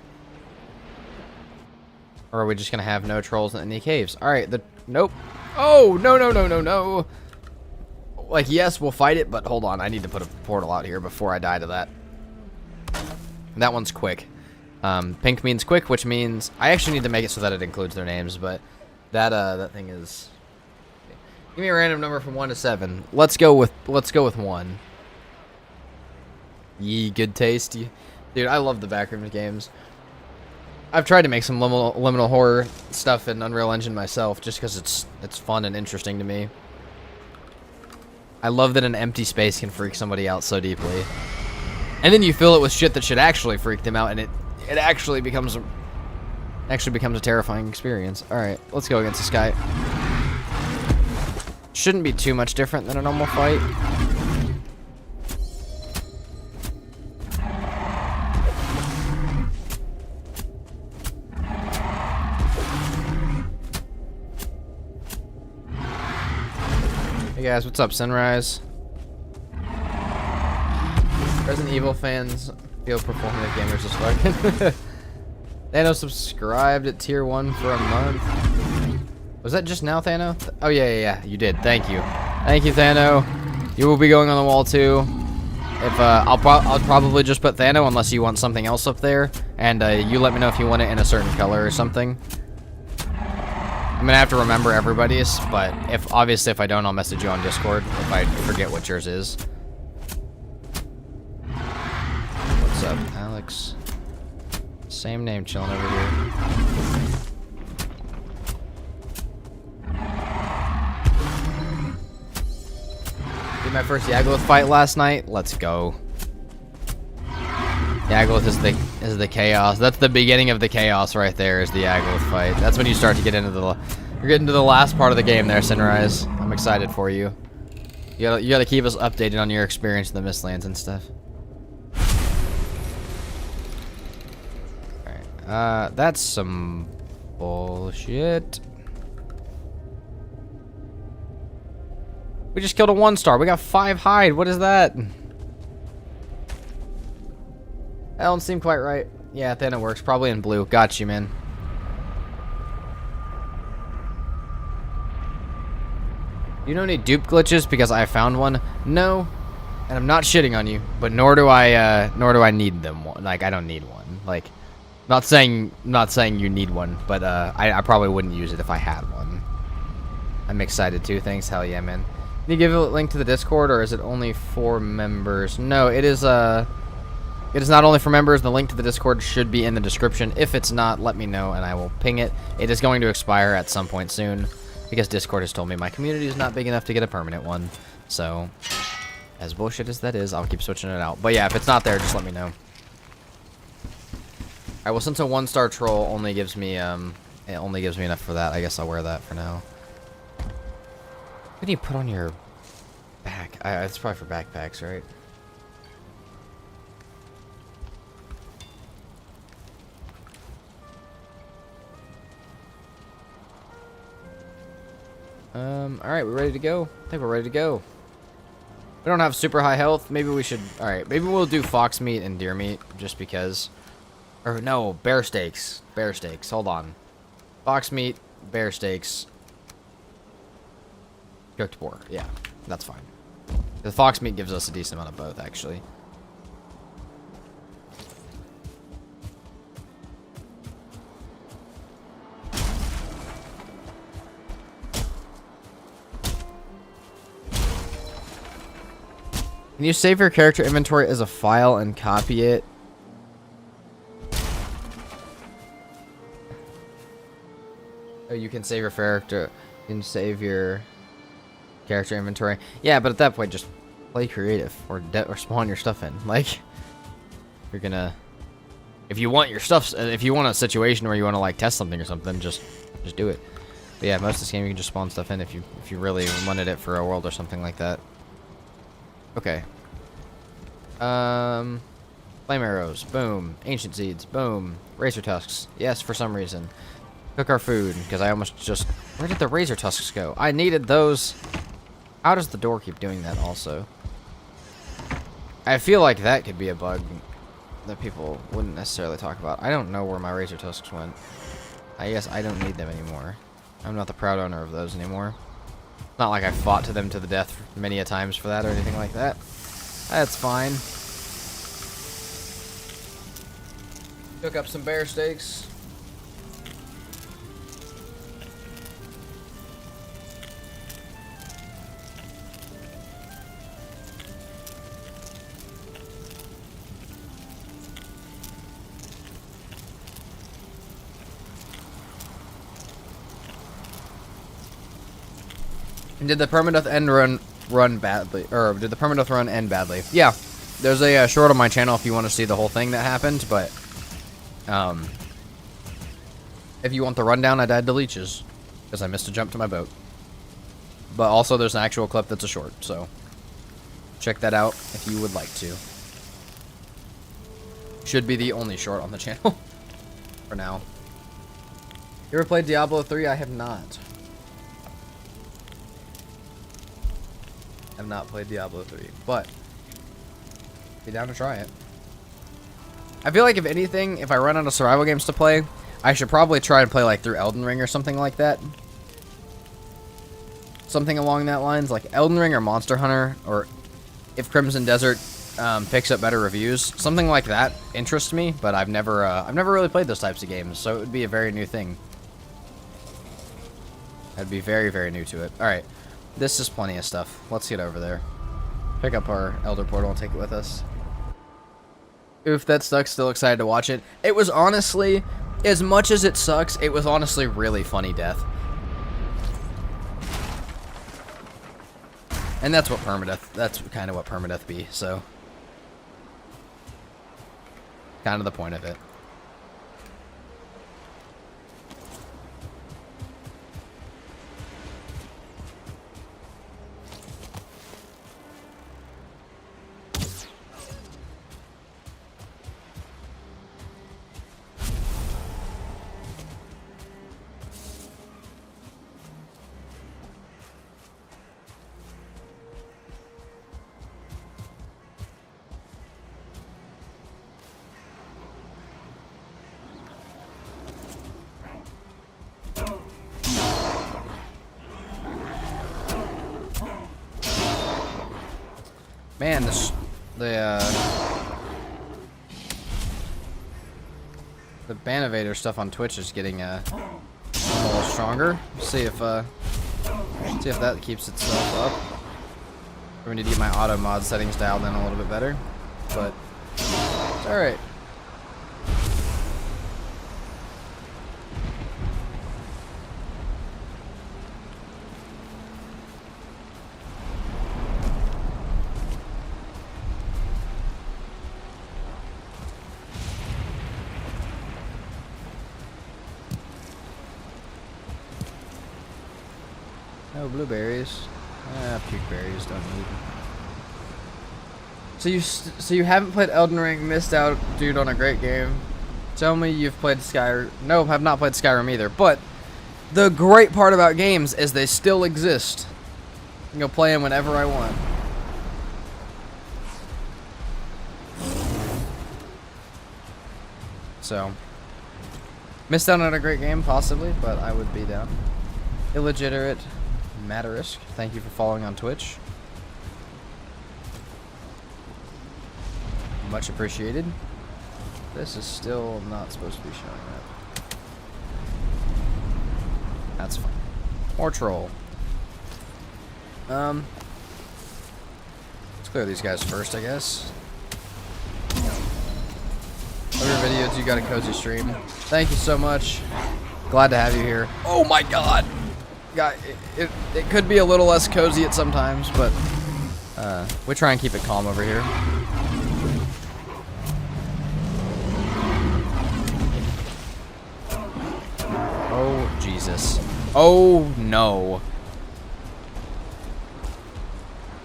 Or are we just gonna have no trolls in any caves? Alright, nope. Oh, no. Like, yes, we'll fight it, but hold on. I need to put a portal out here before I die to that. That one's quick. Pink means quick, which means I actually need to make it so that it includes their names, but that thing is. Give me a random number from 1 to 7. Let's go with 1. Yee, good taste. Dude, I love the Backrooms games. I've tried to make some liminal horror stuff in Unreal Engine myself, just because it's fun and interesting to me. I love that an empty space can freak somebody out so deeply, and then you fill it with shit that should actually freak them out, and it actually becomes a terrifying experience. All right, let's go against this guy. Shouldn't be too much different than a normal fight. Hey guys, what's up, Sunrise? Resident Evil fans feel performative gamers is fucking. Thano subscribed at tier 1 for a month. Was that just now, Thano? Oh yeah, you did. Thank you, Thano. You will be going on the wall too. If I'll probably just put Thano unless you want something else up there, and you let me know if you want it in a certain color or something. I'm gonna have to remember everybody's, but obviously if I don't, I'll message you on Discord if I forget what yours is. What's up, Alex? Same name, chilling over here. Did my first Yagluth fight last night. Let's go. Yagluth is the chaos. That's the beginning of the chaos right there. Is the Yagluth fight. That's when you start to get into you're getting to the last part of the game there, Sunrise. I'm excited for you. You gotta keep us updated on your experience in the Mistlands and stuff. Alright. That's some bullshit. We just killed a 1-star. We got 5 hide. What is that? That don't seem quite right. Yeah, then it works. Probably in blue. Got you, man. You know any dupe glitches? Because I found one. No, and I'm not shitting on you, but nor do I need them. Like, I don't need one. Like, not saying you need one, but I probably wouldn't use it if I had one. I'm excited too. Thanks. Hell yeah, man. Can you give a link to the Discord, or is it only for members? No, it is not only for members. The link to the Discord should be in the description. If it's not, let me know and I will ping it. It is going to expire at some point soon, because Discord has told me my community is not big enough to get a permanent one. So, as bullshit as that is, I'll keep switching it out. But yeah, if it's not there, just let me know. Alright, well, since a 1-star troll only gives me enough for that, I guess I'll wear that for now. What do you put on your back? It's probably for backpacks, right? Alright, we're ready to go. I think we're ready to go. We don't have super high health. Maybe we should... Alright, maybe we'll do fox meat and deer meat, just because. Or no, bear steaks. Bear steaks. Hold on. Fox meat, bear steaks. Cooked pork. Yeah, that's fine. The fox meat gives us a decent amount of both, actually. Can you save your character inventory as a file and copy it? Oh, you can save your character. You can save your character inventory. Yeah, but at that point, just play creative or spawn your stuff in. Like, you're gonna. If you want your stuff, if you want a situation where you want to like test something or something, just do it. But yeah, most of this game you can just spawn stuff in if you really wanted it for a world or something like that. Okay. Flame arrows. Boom. Ancient seeds. Boom. Razor tusks. Yes, for some reason. Cook our food, because I almost just... Where did the razor tusks go? I needed those. How does the door keep doing that also? I feel like that could be a bug that people wouldn't necessarily talk about. I don't know where my razor tusks went. I guess I don't need them anymore. I'm not the proud owner of those anymore. Not like I fought to them to the death many a times for that or anything like that. That's fine. Cook up some bear steaks. Did the permadeath end run badly, or did the permadeath run end badly? Yeah, there's a short on my channel if you want to see the whole thing that happened. But if you want the rundown, I died to leeches because I missed a jump to my boat. But also, there's an actual clip that's a short, so check that out if you would like to. Should be the only short on the channel for now. You ever played Diablo 3? I have not. I've not played Diablo 3, but be down to try it. I feel like if anything, if I run out of survival games to play, I should probably try and play like through Elden Ring or something like that. Something along that lines, like Elden Ring or Monster Hunter, or if Crimson Desert picks up better reviews, something like that interests me. But I've never really played those types of games, so it would be a very new thing. I'd be very, very new to it. All right. This is plenty of stuff. Let's get over there. Pick up our Elder Portal and take it with us. Oof, that sucks. Still excited to watch it. It was honestly, as much as it sucks, it was honestly really funny death. And that's what permadeath, that's kind of what permadeath be, so. Kind of the point of it. Man, the Banivator stuff on Twitch is getting a little stronger. See if that keeps itself up. We need to get my auto mod settings dialed in a little bit better, but it's all right. No blueberries. Puke berries don't need. So you haven't played Elden Ring? Missed out, dude, on a great game. Tell me you've played Skyrim. No, have not played Skyrim either. But the great part about games is they still exist. I can go play them whenever I want. So missed out on a great game, possibly, but I would be down. Illegitimate Matterisk, thank you for following on Twitch. Much appreciated. This is still not supposed to be showing up. That's fine. More troll. Let's clear these guys first, I guess. Love your videos. You got a cozy stream. Thank you so much. Glad to have you here. Oh my god! It could be a little less cozy at sometimes, but we try and keep it calm over here. Oh, Jesus. Oh, no.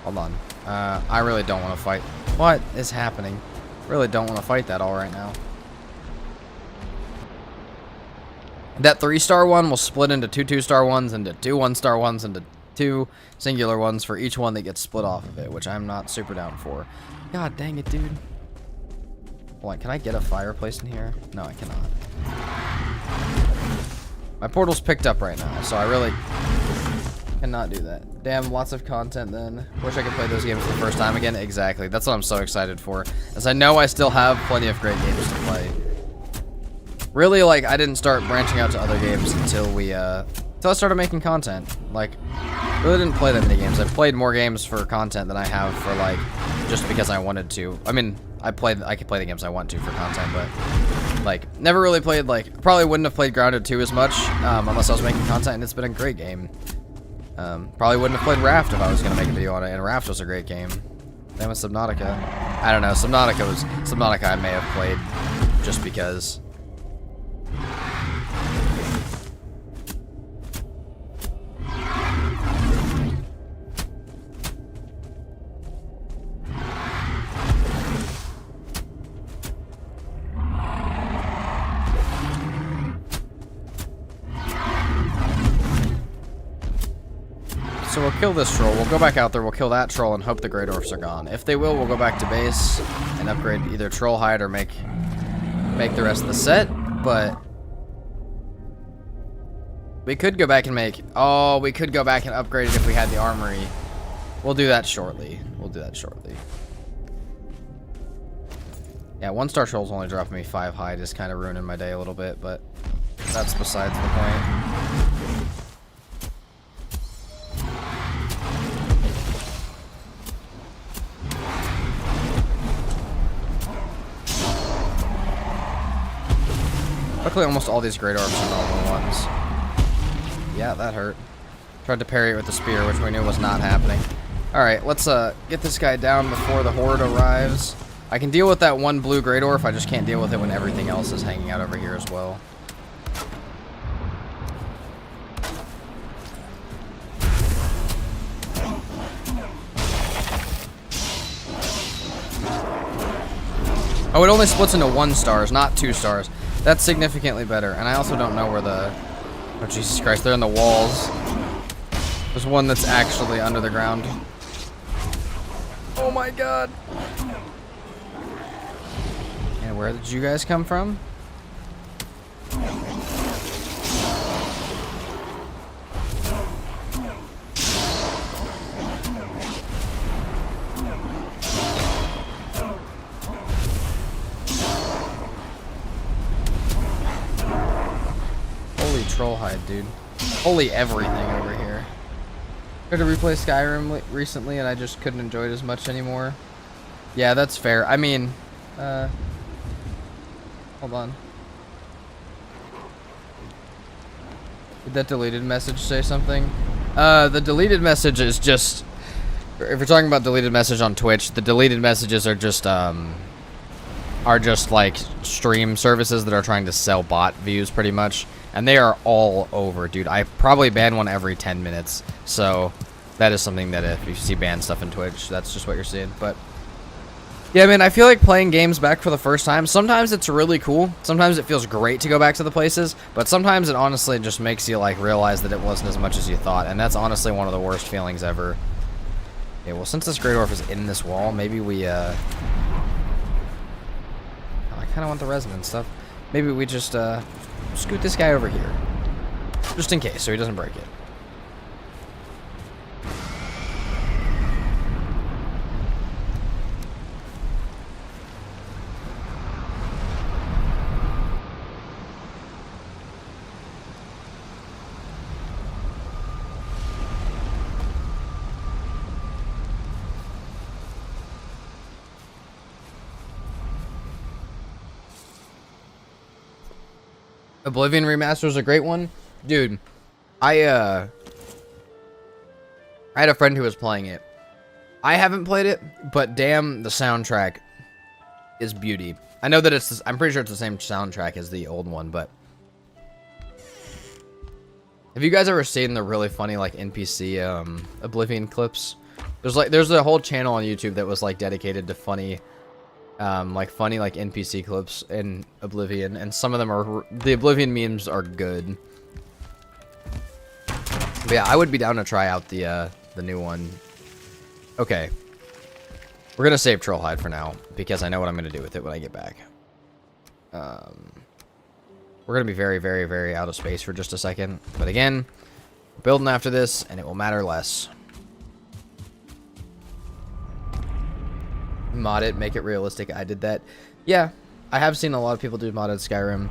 Hold on. I really don't want to fight. What is happening? Really don't want to fight that all right now. That 3-star one will split into 2 2-star ones, into 2 1-star ones, into 2 singular ones for each one that gets split off of it, which I'm not super down for. God dang it, dude. Hold on, can I get a fireplace in here? No, I cannot. My portal's picked up right now, so I really cannot do that. Damn, lots of content then. Wish I could play those games for the first time again. Exactly. That's what I'm so excited for, as I know I still have plenty of great games to play. really, like, I didn't start branching out to other games until I started making content. Like, really didn't play that many games. I've played more games for content than I have for, like, just because I wanted to. I mean, I could play the games I want to for content, but, like, never really played, like, probably wouldn't have played Grounded 2 as much, unless I was making content, and it's been a great game. Probably wouldn't have played Raft if I was going to make a video on it, and Raft was a great game. Same with Subnautica. I don't know, Subnautica I may have played just because. So we'll kill this troll, we'll go back out there, we'll kill that troll and hope the Grey Dwarfs are gone. If they will, we'll go back to base and upgrade either Troll Hide or make the rest of the set, but we could go back and we could go back and upgrade it if we had the armory. We'll do that shortly. Yeah, 1-star trolls only dropping me 5 hide is kind of ruining my day a little bit, but that's besides the point. Luckily, almost all these Great Orbs are normal ones. Yeah, that hurt. Tried to parry it with the spear, which we knew was not happening. Alright, let's get this guy down before the Horde arrives. I can deal with that one blue Great Orb, I just can't deal with it when everything else is hanging out over here as well. Oh, it only splits into 1 stars, not 2 stars. That's significantly better. And I also don't know where the... Oh, Jesus Christ, they're in the walls. There's one that's actually under the ground. Oh my god. And where did you guys come from? Troll hide, dude. Holy everything over here. Tried to replay Skyrim recently and I just couldn't enjoy it as much anymore. Yeah, that's fair. I mean, hold on. Did that deleted message say something? The deleted message is just, if we're talking about deleted message on Twitch, the deleted messages are just like stream services that are trying to sell bot views pretty much. And they are all over, dude. I probably ban one every 10 minutes. So that is something that if you see banned stuff in Twitch, that's just what you're seeing. But yeah, man, I feel like playing games back for the first time. Sometimes it's really cool. Sometimes it feels great to go back to the places. But sometimes it honestly just makes you like realize that it wasn't as much as you thought. And that's honestly one of the worst feelings ever. Okay, well, since this Grey Dwarf is in this wall, maybe we, I kind of want the resonance stuff. Maybe we just, scoot this guy over here. Just in case, so he doesn't break it. Oblivion Remaster is a great one. Dude, I had a friend who was playing it. I haven't played it, but damn, the soundtrack is beauty. I know that it's, I'm pretty sure it's the same soundtrack as the old one, but have you guys ever seen the really funny, like, NPC, Oblivion clips? There's a whole channel on YouTube that was, like, dedicated to funny, like NPC clips in Oblivion, and some of them are, the Oblivion memes are good. But yeah, I would be down to try out the new one. Okay. We're gonna save Trollhide for now, because I know what I'm gonna do with it when I get back. We're gonna be very, very, very out of space for just a second. But again, we're building after this, and it will matter less. Mod it, make it realistic. I did that. Yeah, I have seen a lot of people do modded Skyrim.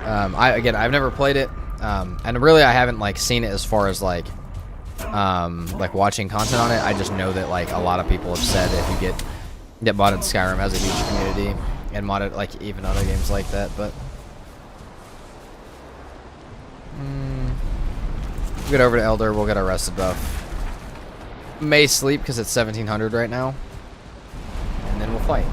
I've never played it, and really I haven't like seen it as far as like watching content on it. I just know that like a lot of people have said if you get modded, Skyrim has a huge community, and modded like even other games like that. But we'll get over to Elder. We'll get our rested buff. May sleep because it's 1700 right now, and then we'll fight.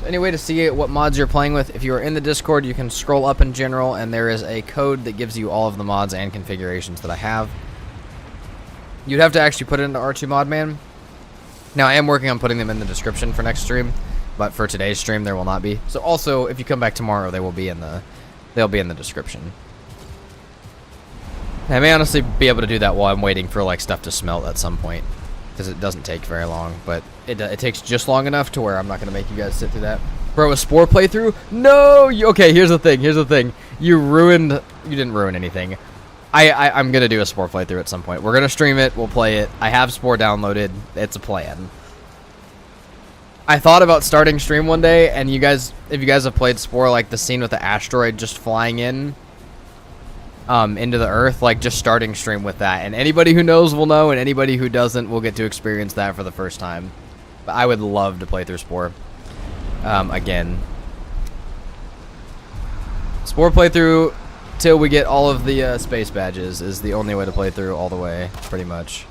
Any way to see what mods you're playing with? If you are in the Discord, you can scroll up in general, and there is a code that gives you all of the mods and configurations that I have. You'd have to actually put it into R2 Modman. Now, I am working on putting them in the description for next stream, but for today's stream, there will not be. So also, if you come back tomorrow, they'll be in the description. I may honestly be able to do that while I'm waiting for like stuff to smelt at some point, because it doesn't take very long, but it takes just long enough to where I'm not going to make you guys sit through that. Bro, a Spore playthrough? No! Okay, here's the thing. You didn't ruin anything. I'm going to do a Spore playthrough at some point. We're going to stream it. We'll play it. I have Spore downloaded. It's a plan. I thought about starting stream one day, and if you guys have played Spore, like the scene with the asteroid just flying in into the earth, like just starting stream with that, and anybody who knows will know, and anybody who doesn't will get to experience that for the first time. But I would love to play through Spore again. Spore playthrough till we get all of the space badges is the only way to play through all the way, pretty much.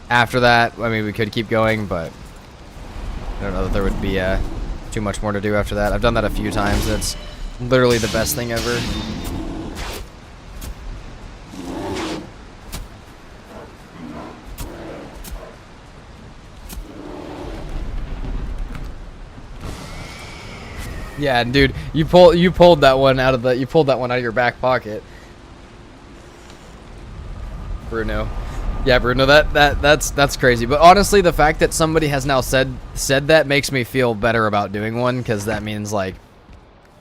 After that, I mean, we could keep going, but I don't know that there would be too much more to do after that. I've done that a few times. It's literally the best thing ever. Yeah, dude, you pulled that one out of your back pocket, Bruno. Yeah, Bruno, that's crazy. But honestly, the fact that somebody has now said that makes me feel better about doing one, because that means, like,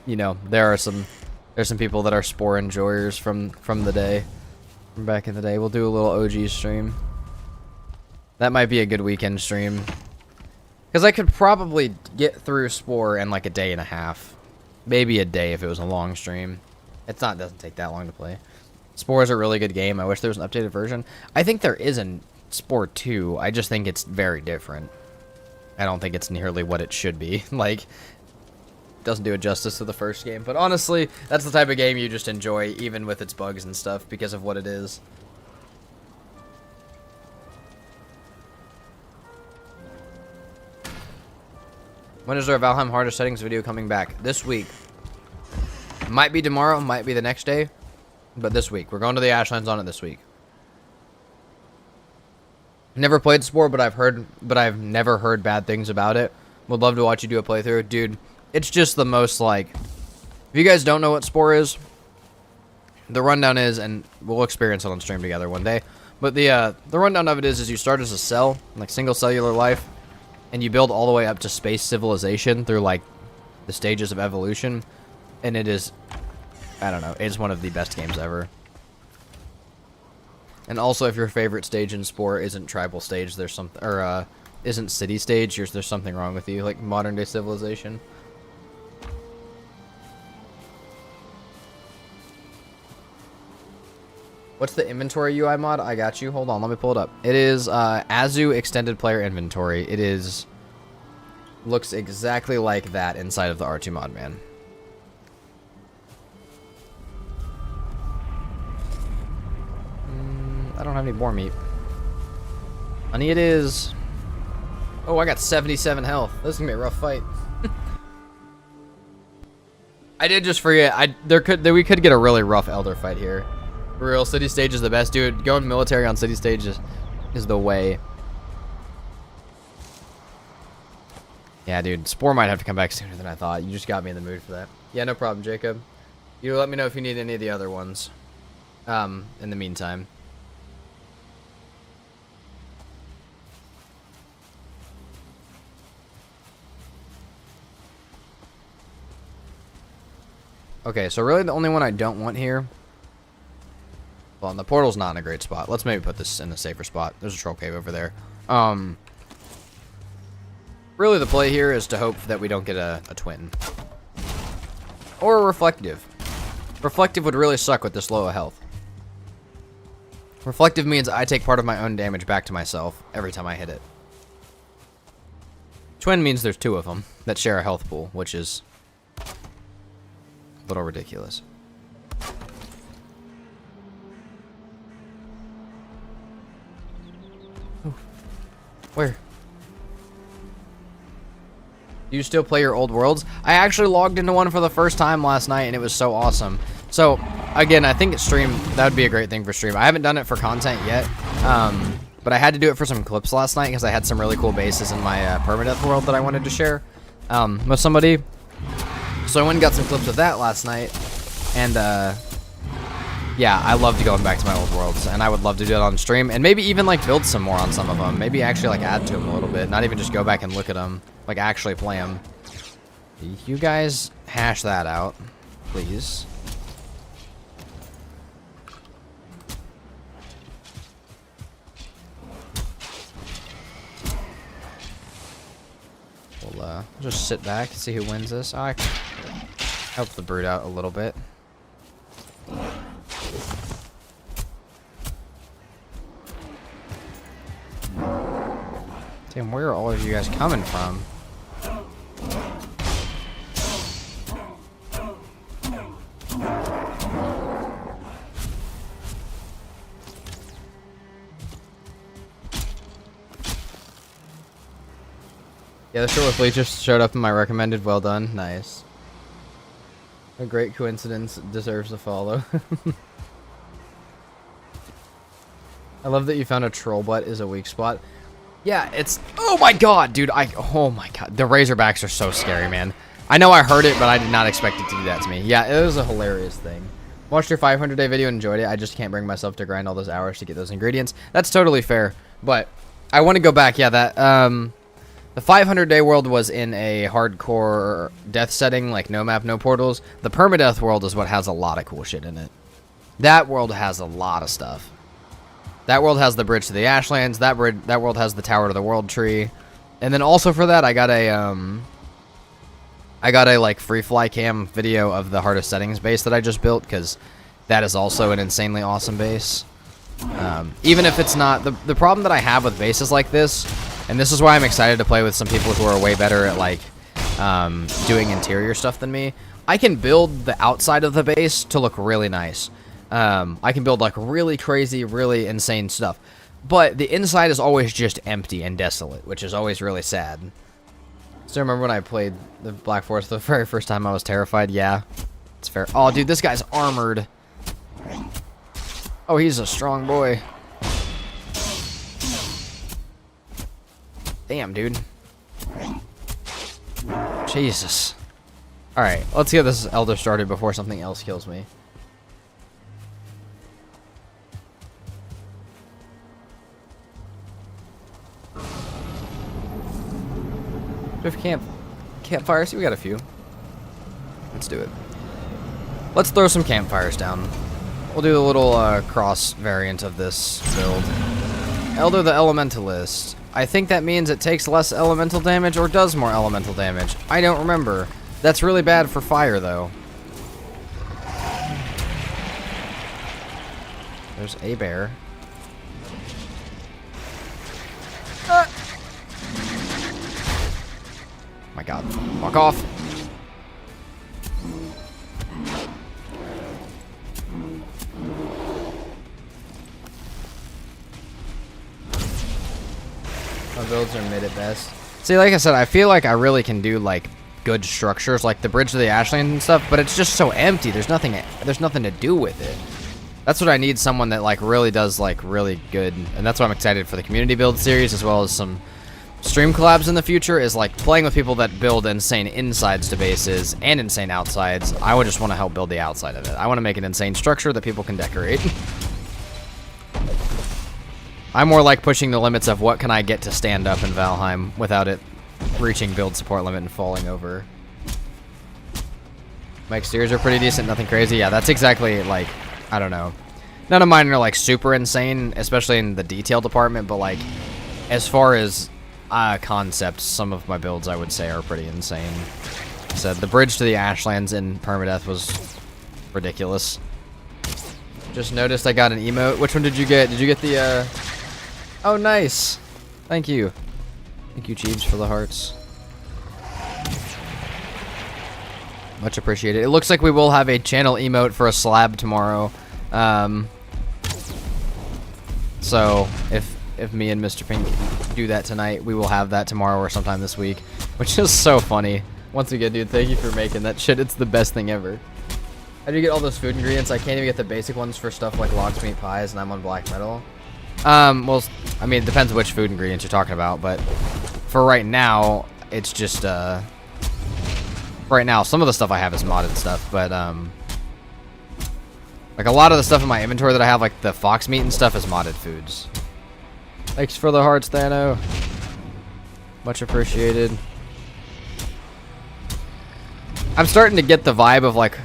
you know, there's some people that are Spore enjoyers from back in the day. We'll do a little OG stream. That might be a good weekend stream. Because I could probably get through Spore in like a day and a half. Maybe a day if it was a long stream. It doesn't take that long to play. Spore is a really good game. I wish there was an updated version. I think there is in Spore 2. I just think it's very different. I don't think it's nearly what it should be. Like, doesn't do it justice to the first game. But honestly, that's the type of game you just enjoy, even with its bugs and stuff, because of what it is. When is our Valheim harder settings video coming back? This week. Might be tomorrow, might be the next day, but this week. We're going to the Ashlands on it this week. Never played Spore, but I've never heard bad things about it. Would love to watch you do a playthrough. Dude, it's just the most, like, if you guys don't know what Spore is, the rundown is, and we'll experience it on stream together one day, but the rundown of it is you start as a cell, like single cellular life, and you build all the way up to space civilization through, like, the stages of evolution. And it is, I don't know, it's one of the best games ever. And also, if your favorite stage in Spore isn't tribal stage, there's something, or, isn't city stage, there's something wrong with you, like modern day civilization. What's the inventory UI mod? I got you. Hold on, let me pull it up. It is Azu Extended Player Inventory. It is looks exactly like that inside of the R2 Modman. I don't have any boar meat. Honey, it is. Oh, I got 77 health. This is gonna be a rough fight. I did just forget. We could get a really rough Elder fight here. For real, city stage is the best, dude. Going military on city stage is the way. Yeah, dude. Spore might have to come back sooner than I thought. You just got me in the mood for that. Yeah, no problem, Jacob. You let me know if you need any of the other ones. In the meantime. Okay, so really the only one I don't want here. Well, the portal's not in a great spot. Let's maybe put this in a safer spot. There's a troll cave over there. Really the play here is to hope that we don't get a twin. Or a reflective. Reflective would really suck with this low of health. Reflective means I take part of my own damage back to myself every time I hit it. Twin means there's 2 of them that share a health pool, which is a little ridiculous. Oh. Where? Do you still play your old worlds? I actually logged into one for the first time last night, and it was so awesome. So, again, I think stream, that would be a great thing for stream. I haven't done it for content yet, but I had to do it for some clips last night because I had some really cool bases in my permadeath world that I wanted to share with somebody. So I went and got some clips of that last night, and yeah, I loved going back to my old worlds, and I would love to do it on stream, and maybe even like build some more on some of them. Maybe actually like add to them a little bit, not even just go back and look at them, like actually play them. You guys hash that out, please. We'll just sit back and see who wins this. I help the brute out a little bit. Damn, where are all of you guys coming from? Yeah, the short with Lee just showed up in my recommended. Well done. Nice. A great coincidence deserves a follow. I love that you found a troll butt is a weak spot. Yeah, it's... Oh my god, dude. Oh my god. The Razorbacks are so scary, man. I know I heard it, but I did not expect it to do that to me. Yeah, it was a hilarious thing. Watched your 500-day video and enjoyed it. I just can't bring myself to grind all those hours to get those ingredients. That's totally fair. But I want to go back. Yeah, that... The 500-day world was in a hardcore death setting, like no map, no portals. The permadeath world is what has a lot of cool shit in it. That world has a lot of stuff. That world has the bridge to the Ashlands. That world has the Tower to the World Tree. And then also for that, I got a like free fly cam video of the Heart of Settings base that I just built, because that is also an insanely awesome base. Even if it's not the problem that I have with bases like this. And this is why I'm excited to play with some people who are way better at, like, doing interior stuff than me. I can build the outside of the base to look really nice. I can build, like, really crazy, really insane stuff. But the inside is always just empty and desolate, which is always really sad. Still remember when I played the Black Forest the very first time I was terrified? Yeah, it's fair. Oh, dude, this guy's armored. Oh, he's a strong boy. Damn, dude. Jesus. Alright, let's get this Elder started before something else kills me. Do we have campfires? We got a few. Let's do it. Let's throw some campfires down. We'll do a little cross variant of this build. Elder the Elementalist. I think that means it takes less elemental damage or does more elemental damage. I don't remember. That's really bad for fire, though. There's a bear. My god. Walk off. My builds are mid at best. See, like I said, I feel like I really can do, like, good structures, like the bridge to the Ashland and stuff, but it's just so empty. There's nothing to do with it. That's what I need, someone that, like, really does, like, really good. And that's why I'm excited for the community build series, as well as some stream collabs in the future, is, like, playing with people that build insane insides to bases and insane outsides. I would just want to help build the outside of it. I want to make an insane structure that people can decorate. I'm more like pushing the limits of what can I get to stand up in Valheim without it reaching build support limit and falling over. My exteriors are pretty decent, nothing crazy. Yeah, that's exactly, like, I don't know. None of mine are, like, super insane, especially in the detail department, but, like, as far as concepts, some of my builds, I would say, are pretty insane. So the bridge to the Ashlands in permadeath was Ridiculous. Just noticed I got an emote. Which one did you get? Did you get the, Oh, nice. Thank you. Thank you, Jeeves, for the hearts. Much appreciated. It looks like we will have a channel emote for a slab tomorrow. So, if me and Mr. Pink do that tonight, we will have that tomorrow or sometime this week. Which is so funny. Once again, dude, thank you for making that shit. It's the best thing ever. How do you get all those food ingredients? I can't even get the basic ones for stuff like logs, meat, pies, and I'm on black metal. Well, I mean, it depends which food ingredients you're talking about, but for right now, it's just, right now, some of the stuff I have is modded stuff, but, like a lot of the stuff in my inventory that I have, like the fox meat and stuff, is modded foods. Thanks for the hearts, Thano. Much appreciated. I'm starting to get the vibe of, like,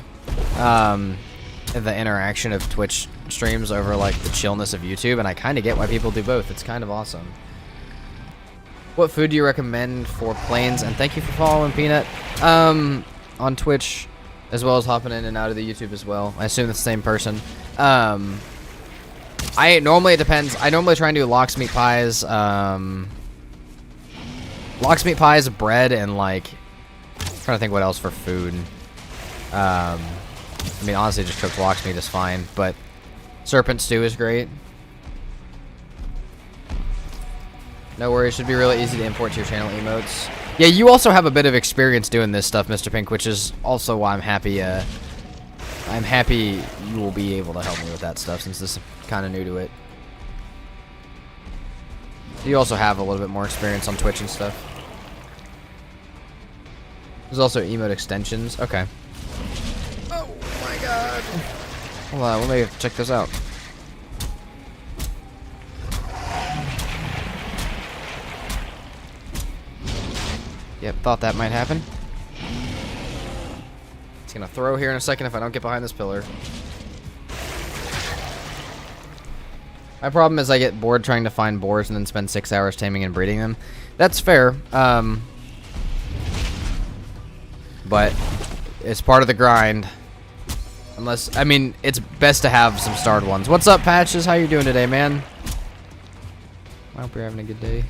the interaction of Twitch streams over, like, the chillness of YouTube, and I kind of get why people do both. It's kind of awesome. What food do you recommend for planes? And thank you for following Peanut on Twitch, as well as hopping in and out of the YouTube as well. I assume it's the same person. It depends. I normally try and do lox meat pies, bread, and, like, I'm trying to think what else for food. I mean, honestly, just cooked lox meat is fine, but serpent stew is great. No worries, should be really easy to import to your channel emotes. Yeah, you also have a bit of experience doing this stuff, Mr. Pink, which is also why I'm happy. I'm happy you will be able to help me with that stuff, since this is kind of new to it. You also have a little bit more experience on Twitch and stuff. There's also emote extensions. Okay. Oh my god. Hold on, let me check this out. Yep, thought that might happen. It's gonna throw here in a second if I don't get behind this pillar. My problem is I get bored trying to find boars and then spend 6 hours taming and breeding them. That's fair. But it's part of the grind. Unless, I mean, it's best to have some starred ones. What's up, Patches? How you doing today, man? I hope you're having a good day.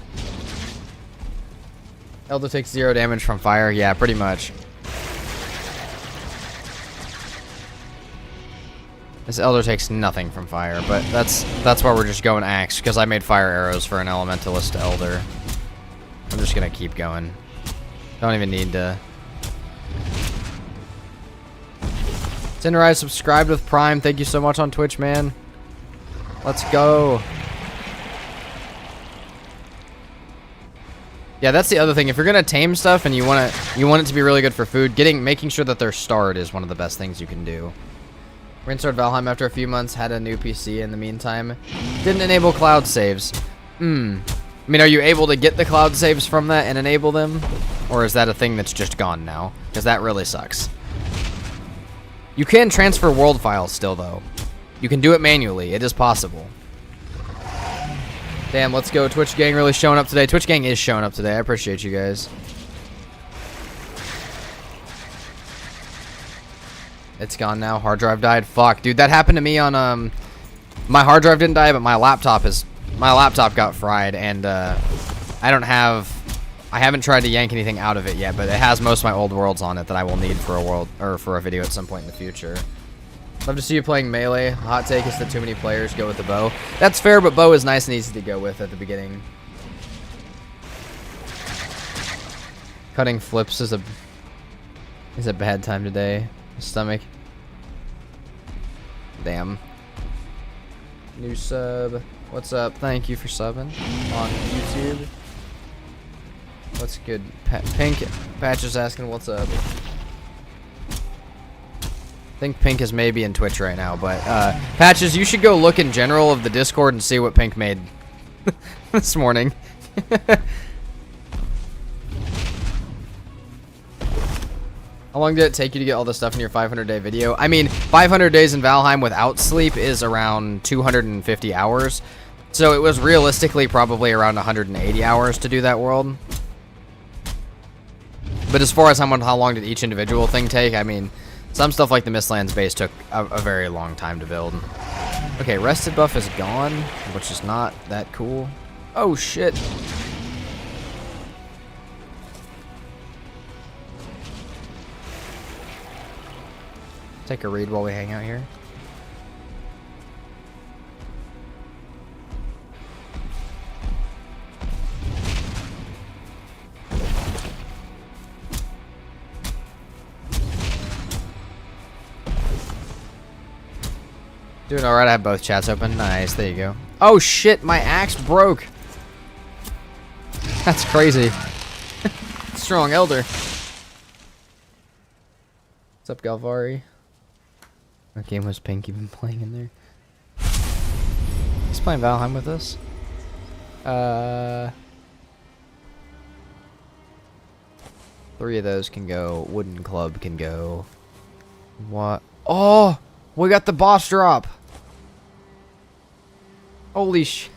Elder takes 0 damage from fire. Yeah, pretty much. This Elder takes nothing from fire, but that's why we're just going axe, because I made fire arrows for an elementalist Elder. I'm just gonna keep going. Don't even need to. Tinderise subscribed with Prime. Thank you so much on Twitch, man. Let's go. Yeah, that's the other thing. If you're gonna tame stuff and you want it to be really good for food, making sure that they're starred is one of the best things you can do. Reinstarted Valheim after a few months, had a new PC in the meantime. Didn't enable cloud saves. I mean, are you able to get the cloud saves from that and enable them? Or is that a thing that's just gone now? Because that really sucks. You can transfer world files still, though. You can do it manually. It is possible. Damn, let's go. Twitch gang really showing up today. Twitch gang is showing up today. I appreciate you guys. It's gone now. Hard drive died. Fuck, dude. That happened to me on, my hard drive didn't die, but my laptop got fried, and, I haven't tried to yank anything out of it yet, but it has most of my old worlds on it that I will need for a video at some point in the future. Love to see you playing melee. Hot take is that too many players go with the bow. That's fair, but bow is nice and easy to go with at the beginning. Cutting flips is a bad time today. Stomach. Damn. New sub. What's up? Thank you for subbing on YouTube. What's good? Pink Patch is asking what's up. I think Pink is maybe in Twitch right now, but Patches, you should go look in general of the Discord and see what Pink made this morning. How long did it take you to get all the stuff in your 500-day video? I mean, 500 days in Valheim without sleep is around 250 hours. So it was realistically probably around 180 hours to do that world. But as far as how long did each individual thing take, I mean, Some stuff like the Mistlands base took a very long time to build. Okay, rested buff is gone, which is not that cool. Oh shit. Take a read while we hang out here. Doing alright, I have both chats open. Nice, there you go. Oh shit, my axe broke. That's crazy. Strong elder. What's up, Galvari? What game was Pink even playing in there? He's playing Valheim with us. 3 of those can go. Wooden Club can go. What? Oh! We got the boss drop! Holy sh...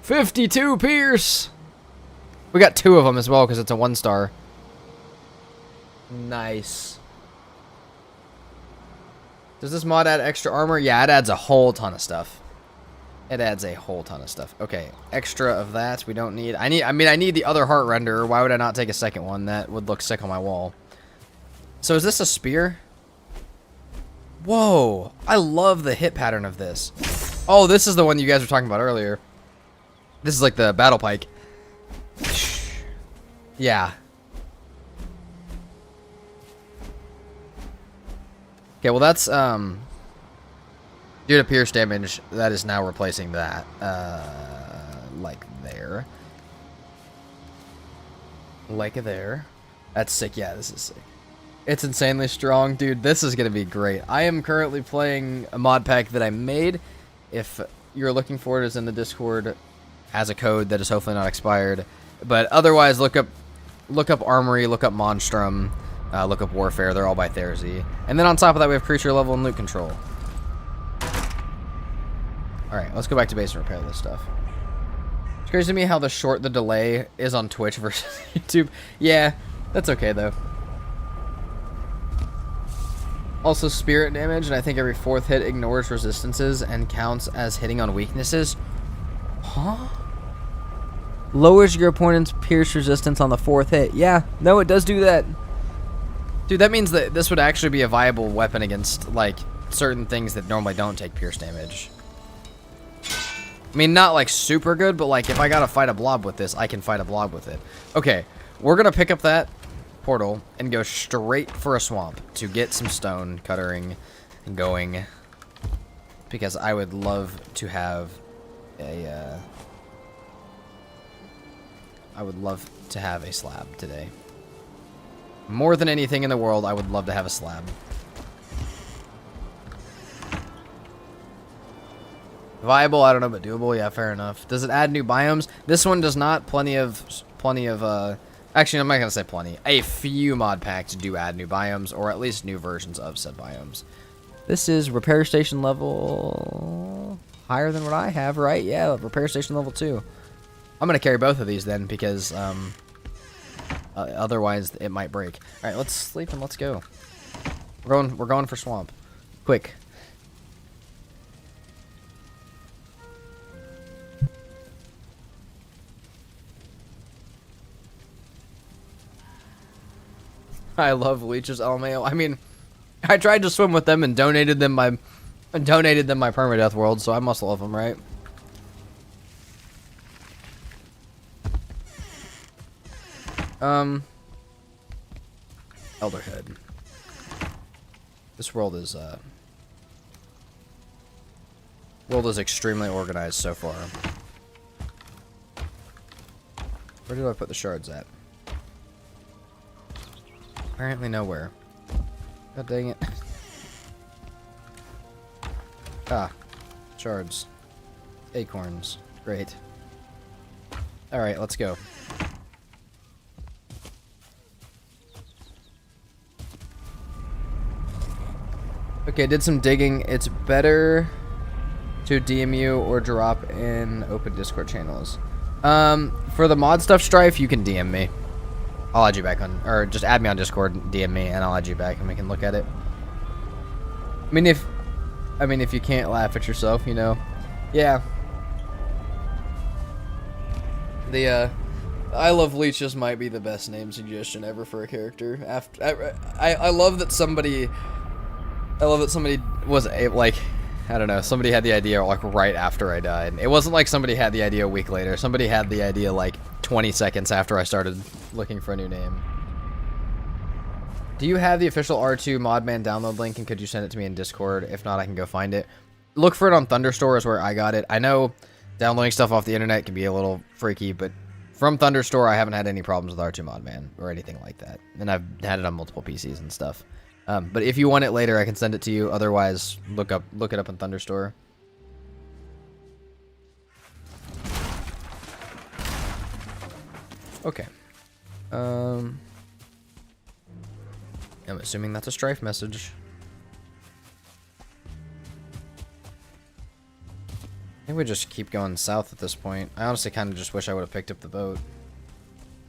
52 Pierce! We got 2 of them as well because it's a 1-star. Nice. Does this mod add extra armor? Yeah, it adds a whole ton of stuff. It adds a whole ton of stuff. Okay, extra of that we don't need. I need the other heart renderer. Why would I not take a second one? That would look sick on my wall. So is this a spear? Whoa, I love the hit pattern of this. Oh, this is the one you guys were talking about earlier. This is like the battle pike. Yeah. Okay, well that's due to pierce damage, that is now replacing that. Like there. Like there. That's sick. Yeah, this is sick. It's insanely strong, dude. This is gonna be great. I am currently playing a mod pack that I made. If you're looking for it, it's in the Discord as a code that is hopefully not expired. But otherwise, look up Armory, look up Monstrum, look up Warfare. They're all by Therzy. And then on top of that, we have creature level and loot control. All right, let's go back to base and repair this stuff. It's crazy to me how the delay is on Twitch versus YouTube. Yeah, that's okay though. Also spirit damage, and I think every 4th hit ignores resistances and counts as hitting on weaknesses. Huh? Lowers your opponent's pierce resistance on the 4th hit. Yeah, no, it does do that. Dude, that means that this would actually be a viable weapon against, like, certain things that normally don't take pierce damage. I mean, not, like, super good, but, like, if I gotta fight a blob with this, I can fight a blob with it. Okay, we're gonna pick up that portal and go straight for a swamp to get some stone cuttering going, because I would love to have a slab today. More than anything in the world, I would love to have a slab. Viable, I don't know, but doable. Yeah, fair enough. Does it add new biomes? This one does not. Plenty of actually, I'm not gonna say plenty. A few mod packs do add new biomes, or at least new versions of said biomes. This is repair station level higher than what I have, right? Yeah, repair station level 2. I'm gonna carry both of these then, because otherwise it might break. All right, let's sleep and let's go. We're going for swamp. Quick. I love leeches, LMAO. I mean, I tried to swim with them and donated them my permadeath world, so I must love them, right? Elderhead. This world is extremely organized so far. Where do I put the shards at? Apparently nowhere. God dang it. Ah. Shards. Acorns. Great. Alright, let's go. Okay, did some digging. It's better to DM you or drop in open Discord channels. For the mod stuff, Strife, you can DM me. I'll add you back on, or just add me on Discord, DM me, and I'll add you back, and we can look at it. I mean, if you can't laugh at yourself, you know, yeah. The I love leeches might be the best name suggestion ever for a character. I love that somebody was like, I don't know, somebody had the idea like right after I died. It wasn't like somebody had the idea a week later. Somebody had the idea like 20 seconds after I started looking for a new name. Do you have the official R2 Modman download link, and could you send it to me in Discord? If not, I can go find it. Look for it on Thunderstore is where I got it. I know downloading stuff off the internet can be a little freaky, but from Thunderstore, I haven't had any problems with R2 Modman or anything like that. And I've had it on multiple PCs and stuff. But if you want it later, I can send it to you. Otherwise, look it up on Thunderstore. Okay. I'm assuming that's a Strife message. I think we just keep going south at this point. I honestly kind of just wish I would have picked up the boat.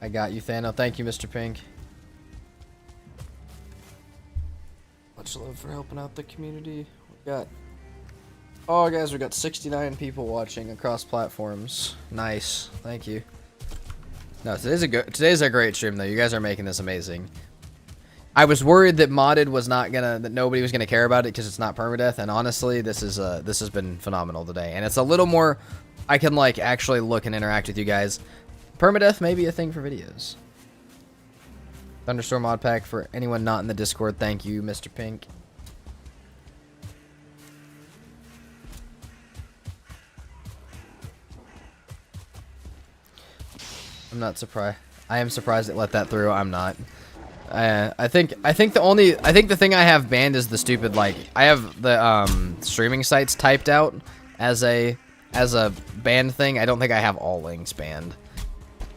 I got you, Thano. Thank you, Mr. Pink. Much love for helping out the community. We got... Oh, guys, we got 69 people watching across platforms. Nice. Thank you. No, today's a great stream, though. You guys are making this amazing. I was worried that modded was not gonna, that nobody was gonna care about it because it's not permadeath, and honestly, this has been phenomenal today, and it's a little more, I can like actually look and interact with you guys. Permadeath may be a thing for videos. Thunderstorm Modpack for anyone not in the Discord. Thank you, Mr. Pink. I'm not surprised. I am surprised it let that through. I'm not. I think the thing I have banned is the stupid, like, I have the streaming sites typed out as a banned thing. I don't think I have all links banned.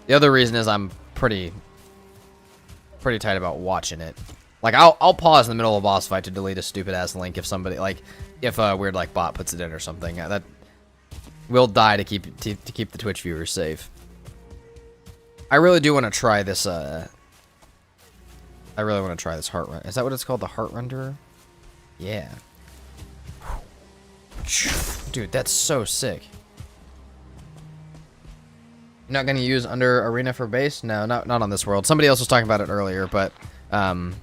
The other reason is I'm pretty tight about watching it. Like, I'll pause in the middle of a boss fight to delete a stupid ass link if somebody, like, if a weird like bot puts it in or something. That will die to keep the Twitch viewers safe. I really do want to try this I really want to try this heart run. Is that what it's called? The heart renderer? Yeah. Dude, that's so sick. You're not going to use under arena for base? No, not on this world. Somebody else was talking about it earlier, but I'm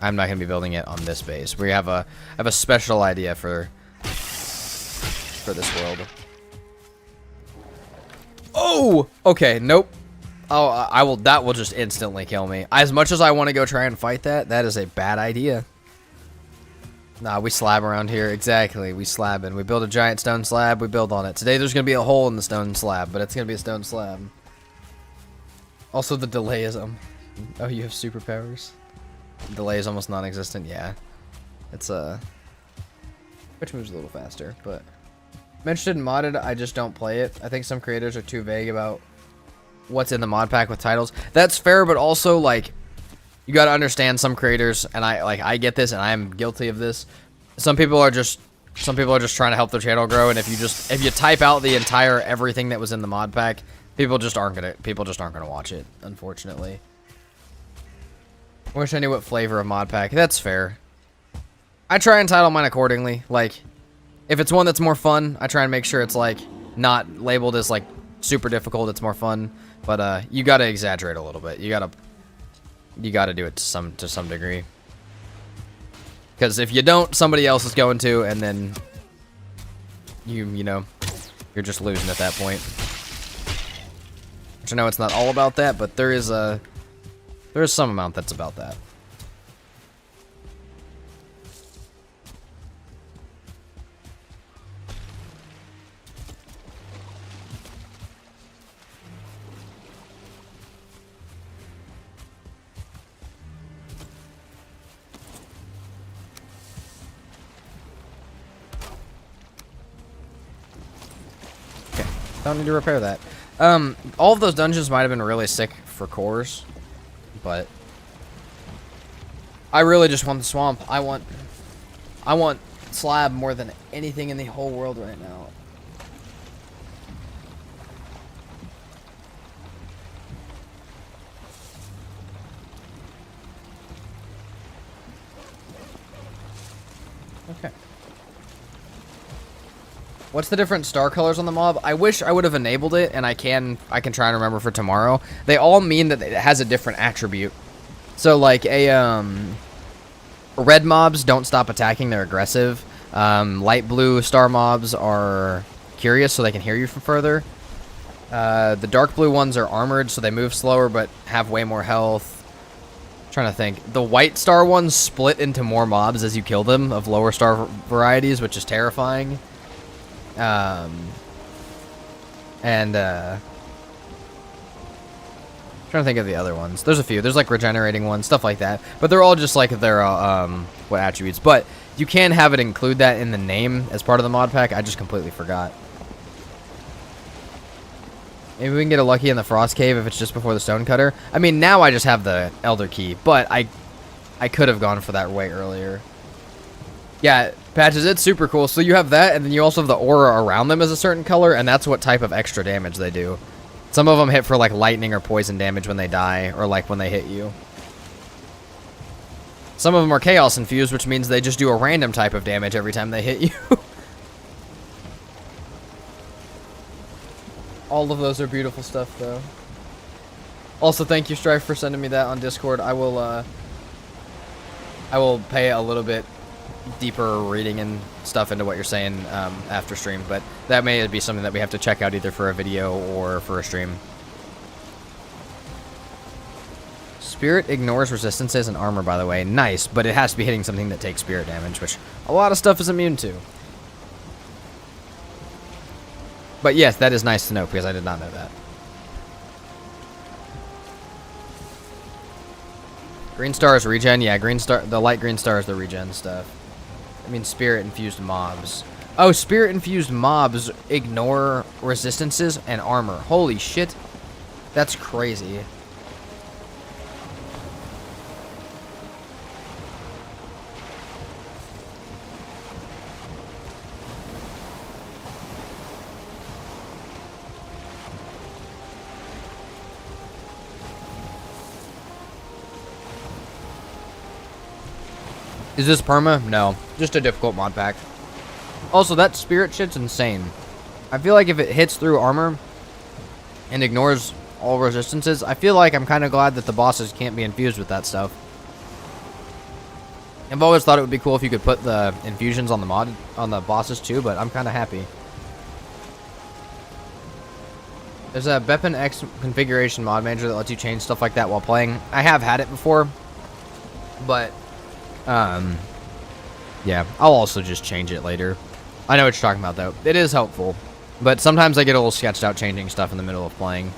not going to be building it on this base. We have a special idea for this world. Oh! Okay, nope. Oh, that will just instantly kill me. As much as I want to go try and fight that, that is a bad idea. Nah, we slab around here. Exactly, we slab and we build a giant stone slab, we build on it. Today there's going to be a hole in the stone slab, but it's going to be a stone slab. Also, the delay is, oh, you have superpowers? The delay is almost non-existent, yeah. It's, which moves a little faster, but... I'm interested in modded, I just don't play it. I think some creators are too vague about what's in the mod pack with titles. That's fair, but also, like, you gotta understand some creators, and I get this, and I am guilty of this. Some people are just trying to help their channel grow, and if you type out the entire everything that was in the mod pack, people just aren't gonna watch it, unfortunately. I wish I knew what flavor of mod pack. That's fair. I try and title mine accordingly. Like, if it's one that's more fun, I try and make sure it's, like, not labeled as, like, super difficult, it's more fun. But you gotta exaggerate a little bit. You gotta do it to some degree. Because if you don't, somebody else is going to, and then you know, you're just losing at that point. Which I know it's not all about that, but there is some amount that's about that. Don't need to repair that. All of those dungeons might have been really sick for cores, but I really just want the swamp. I want slab more than anything in the whole world right now. Okay. What's the different star colors on the mob? I wish I would have enabled it, and I can try and remember for tomorrow. They all mean that it has a different attribute. So like red mobs don't stop attacking, they're aggressive. Light blue star mobs are curious, so they can hear you from further. The dark blue ones are armored, so they move slower but have way more health. Trying to think. The white star ones split into more mobs as you kill them of lower star varieties, which is terrifying. Trying to think of the other ones. There's a few. There's like regenerating ones, stuff like that. But they're all just like their what attributes. But you can have it include that in the name as part of the mod pack. I just completely forgot. Maybe we can get a lucky in the frost cave if it's just before the stone cutter. I mean, now I just have the elder key, but I could have gone for that way earlier. Yeah, Patches, it's super cool. So you have that, and then you also have the aura around them as a certain color, and that's what type of extra damage they do. Some of them hit for like lightning or poison damage when they die, or like when they hit you. Some of them are chaos infused, which means they just do a random type of damage every time they hit you. All of those are beautiful stuff, though. Also, thank you, Strife, for sending me that on Discord. I will pay a little bit deeper reading and stuff into what you're saying after stream, but that may be something that we have to check out either for a video or for a stream. Spirit ignores resistances and armor, by the way. Nice, but it has to be hitting something that takes spirit damage, which a lot of stuff is immune to. But yes, that is nice to know, because I did not know that. Green star is regen? Yeah, green star. The light green star is the regen stuff. I mean, spirit-infused mobs. Oh, spirit-infused mobs ignore resistances and armor. Holy shit. That's crazy. Is this perma? No. Just a difficult mod pack. Also, that spirit shit's insane. I feel like if it hits through armor and ignores all resistances, I feel like I'm kind of glad that the bosses can't be infused with that stuff. I've always thought it would be cool if you could put the infusions on the bosses too, but I'm kind of happy. There's a Beppin X configuration mod manager that lets you change stuff like that while playing. I have had it before, but yeah, I'll also just change it later. I know what you're talking about, though. It is helpful, but sometimes I get a little sketched out changing stuff in the middle of playing.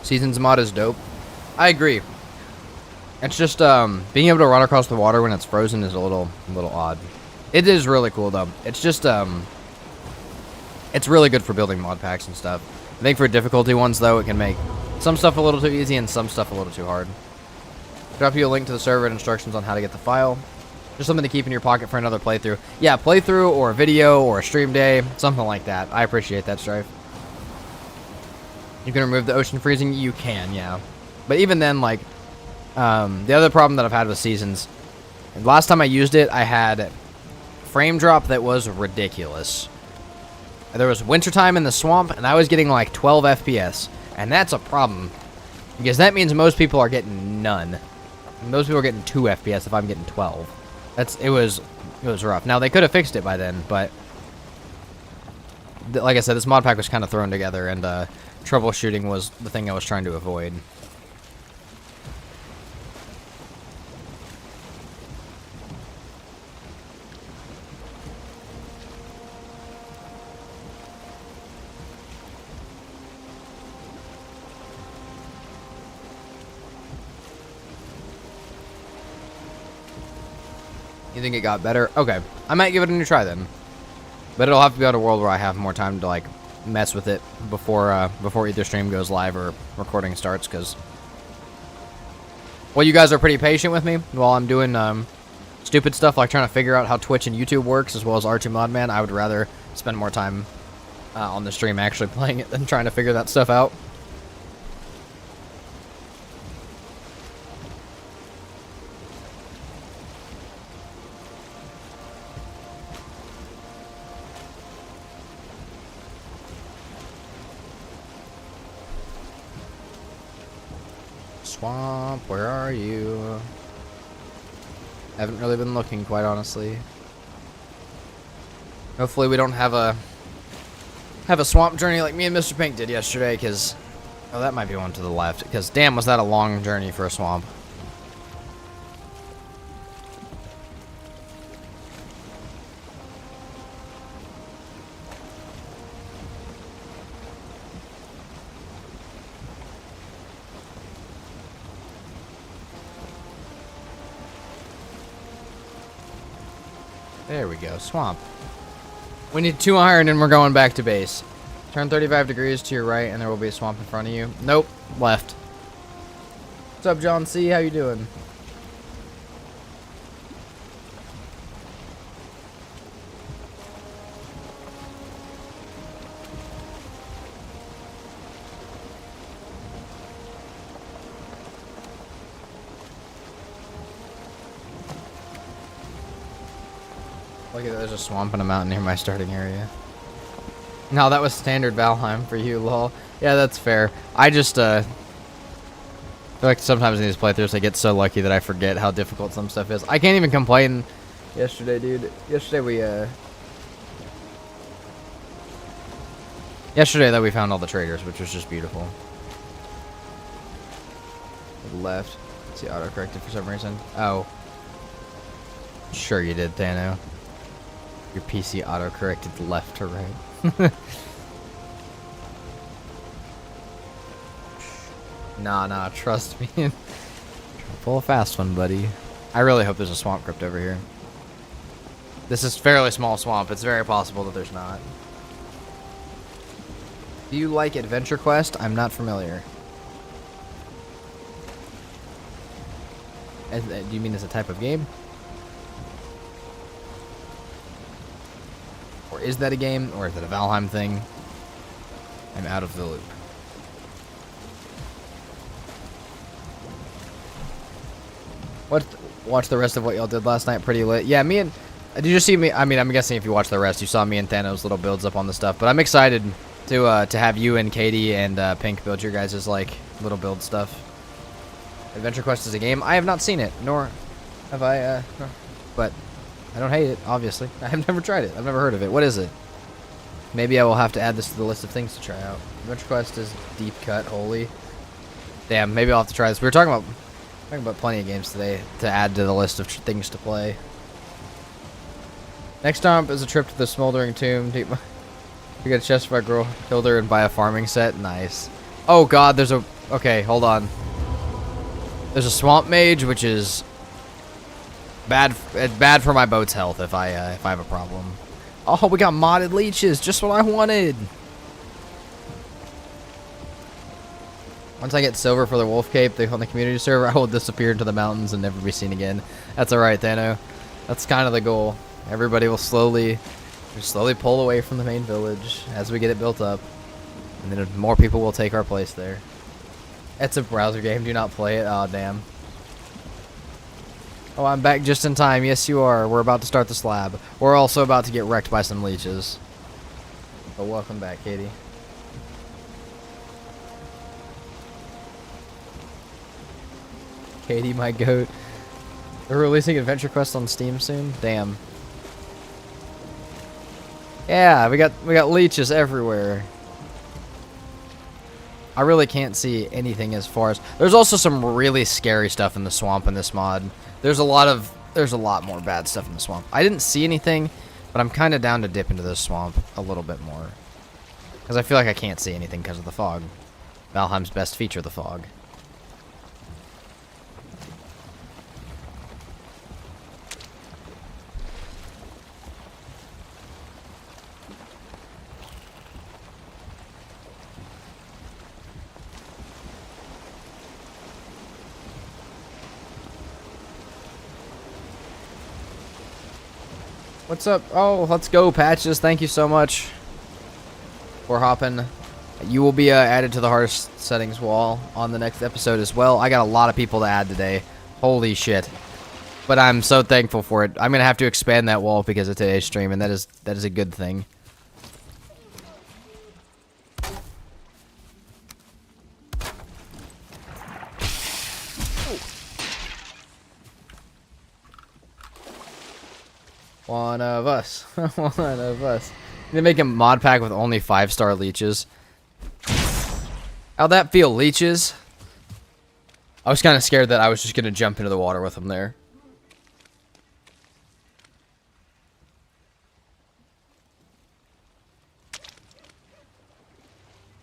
Seasons mod is dope. I agree. It's just being able to run across the water when it's frozen is a little odd. It is really cool though. It's just it's really good for building mod packs and stuff. I think for difficulty ones though, it can make some stuff a little too easy and some stuff a little too hard. Drop you a link to the server and instructions on how to get the file. Just something to keep in your pocket for another playthrough. Yeah, playthrough or a video or a stream day, something like that. I appreciate that, Strife. You can remove the ocean freezing? You can, yeah. But even then, like, the other problem that I've had with Seasons, last time I used it, I had frame drop that was ridiculous. There was wintertime in the swamp, and I was getting like 12 FPS. And that's a problem, because that means most people are getting none. Most people are getting 2 FPS if I'm getting 12. It was rough. Now, they could have fixed it by then, but like I said, this mod pack was kind of thrown together, and troubleshooting was the thing I was trying to avoid. You think it got better? Okay. I might give it a new try then. But it'll have to be on a world where I have more time to, like, mess with it before before either stream goes live or recording starts, because... Well, you guys are pretty patient with me while I'm doing stupid stuff like trying to figure out how Twitch and YouTube works, as well as R2 Modman. I would rather spend more time on the stream actually playing it than trying to figure that stuff out. Swamp, where are you? Haven't really been looking, quite honestly. Hopefully we don't have a swamp journey like me and Mr. Pink did yesterday, because... Oh, that might be one to the left, because damn, was that a long journey for a swamp. There we go, swamp. We need 2 iron and we're going back to base. Turn 35 degrees to your right and there will be a swamp in front of you. Nope, left. What's up, John C? How you doing? Look at that, there's a swamp and a mountain near my starting area. No, that was standard Valheim for you, lol. Yeah, that's fair. I just, feel like sometimes in these playthroughs I get so lucky that I forget how difficult some stuff is. I can't even complain yesterday, dude. Yesterday that we found all the traders, which was just beautiful. Left. See, auto-corrected for some reason. Oh. Sure you did, Thano. Your PC auto-corrected left to right. Nah, trust me. Pull a fast one, buddy. I really hope there's a swamp crypt over here. This is fairly small swamp. It's very possible that there's not. Do you like Adventure Quest? I'm not familiar. Do you mean as a type of game? Or is that a game? Or is it a Valheim thing? I'm out of the loop. Watch the rest of what y'all did last night. Pretty lit. Yeah, me and... Did you see me? I mean, I'm guessing if you watched the rest, you saw me and Thanos' little builds up on the stuff. But I'm excited to have you and Katie and Pink build your guys' like little build stuff. Adventure Quest is a game. I have not seen it, nor have I. No. But I don't hate it. Obviously, I have never tried it. I've never heard of it. What is it? Maybe I will have to add this to the list of things to try out. Adventure Quest is deep cut. Holy. Damn. Maybe I'll have to try this. We were talking about plenty of games today to add to the list of things to play. Next stop is a trip to the Smoldering Tomb. We got a chest for a girl, killed her, and buy a farming set. Nice. Oh god, there's a... Okay, hold on. There's a swamp mage, which is bad. It's bad for my boat's health if I have a problem. Oh, we got modded leeches, just what I wanted. Once I get silver for the wolf cape on the community server, I will disappear into the mountains and never be seen again. That's alright, Thano. That's kind of the goal. Everybody will slowly pull away from the main village as we get it built up. And then more people will take our place there. It's a browser game. Do not play it. Oh, damn. Oh, I'm back just in time. Yes, you are. We're about to start the slab. We're also about to get wrecked by some leeches. But welcome back, Katie. Katie, my goat. They're releasing Adventure Quest on Steam soon? Damn. Yeah, we got leeches everywhere. I really can't see anything as far as... There's also some really scary stuff in the swamp in this mod. There's a lot more bad stuff in the swamp. I didn't see anything, but I'm kind of down to dip into this swamp a little bit more. Because I feel like I can't see anything because of the fog. Valheim's best feature, the fog. What's up? Oh, let's go, Patches. Thank you so much for hopping. You will be added to the hardest settings wall on the next episode as well. I got a lot of people to add today. Holy shit. But I'm so thankful for it. I'm going to have to expand that wall because of today's stream, and that is a good thing. One of us. One of us. They make a mod pack with only 5-star leeches. How'd that feel, leeches? I was kind of scared that I was just going to jump into the water with them there. Is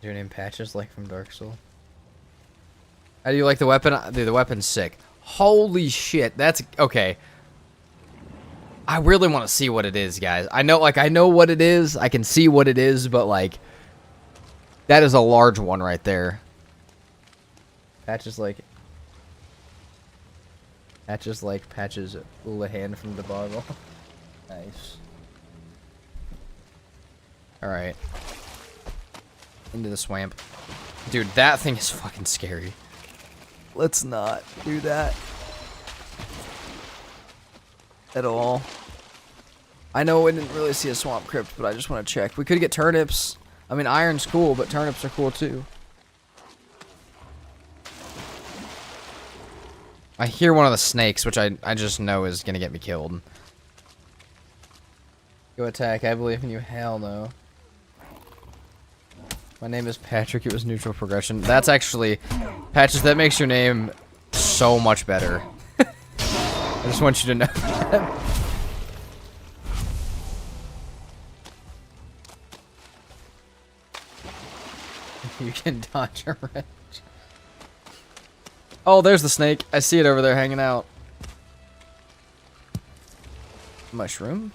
your name Patches, like from Dark Souls? How do you like the weapon? Dude, the weapon's sick. Holy shit, that's... Okay. I really want to see what it is, guys. I know what it is. I can see what it is, but, like... That is a large one right there. Patches like Patches Houlihan from the bottle. Nice. Alright. Into the swamp. Dude, that thing is fucking scary. Let's not do that. At all. I know we didn't really see a swamp crypt, but I just want to check. We could get turnips. I mean, iron's cool, but turnips are cool too. I hear one of the snakes, which I just know is going to get me killed. Go attack. I believe in you. Hell no. My name is Patrick. It was neutral progression. That's actually... Patches, that makes your name so much better. I just want you to know that. You can dodge a wrench. Oh, there's the snake. I see it over there hanging out. Mushroom?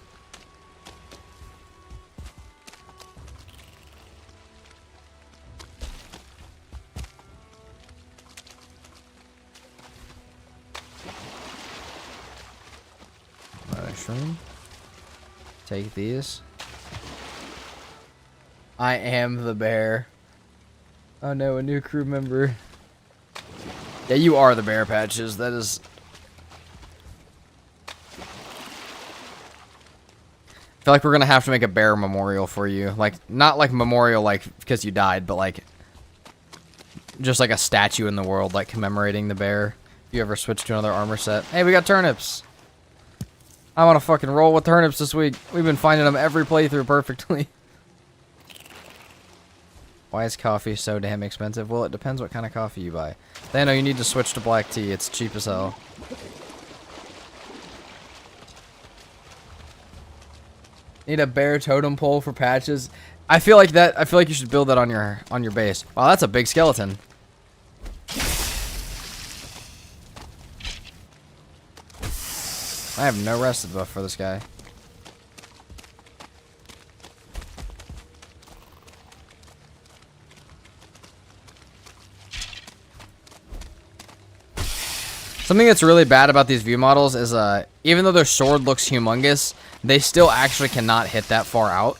Mushroom. Take these. I am the bear. Oh no, a new crew member. Yeah, you are the bear, Patches. That is... I feel like we're gonna have to make a bear memorial for you. Like, not like memorial like because you died, but like... Just like a statue in the world, like commemorating the bear. If you ever switch to another armor set. Hey, we got turnips! I want to fucking roll with turnips this week. We've been finding them every playthrough perfectly. Why is coffee so damn expensive? Well, it depends what kind of coffee you buy. Thano, you need to switch to black tea. It's cheap as hell. Need a bear totem pole for Patches. I feel like you should build that on your base. Wow, that's a big skeleton. I have no rested buff for this guy. Something that's really bad about these view models is, even though their sword looks humongous, they still actually cannot hit that far out.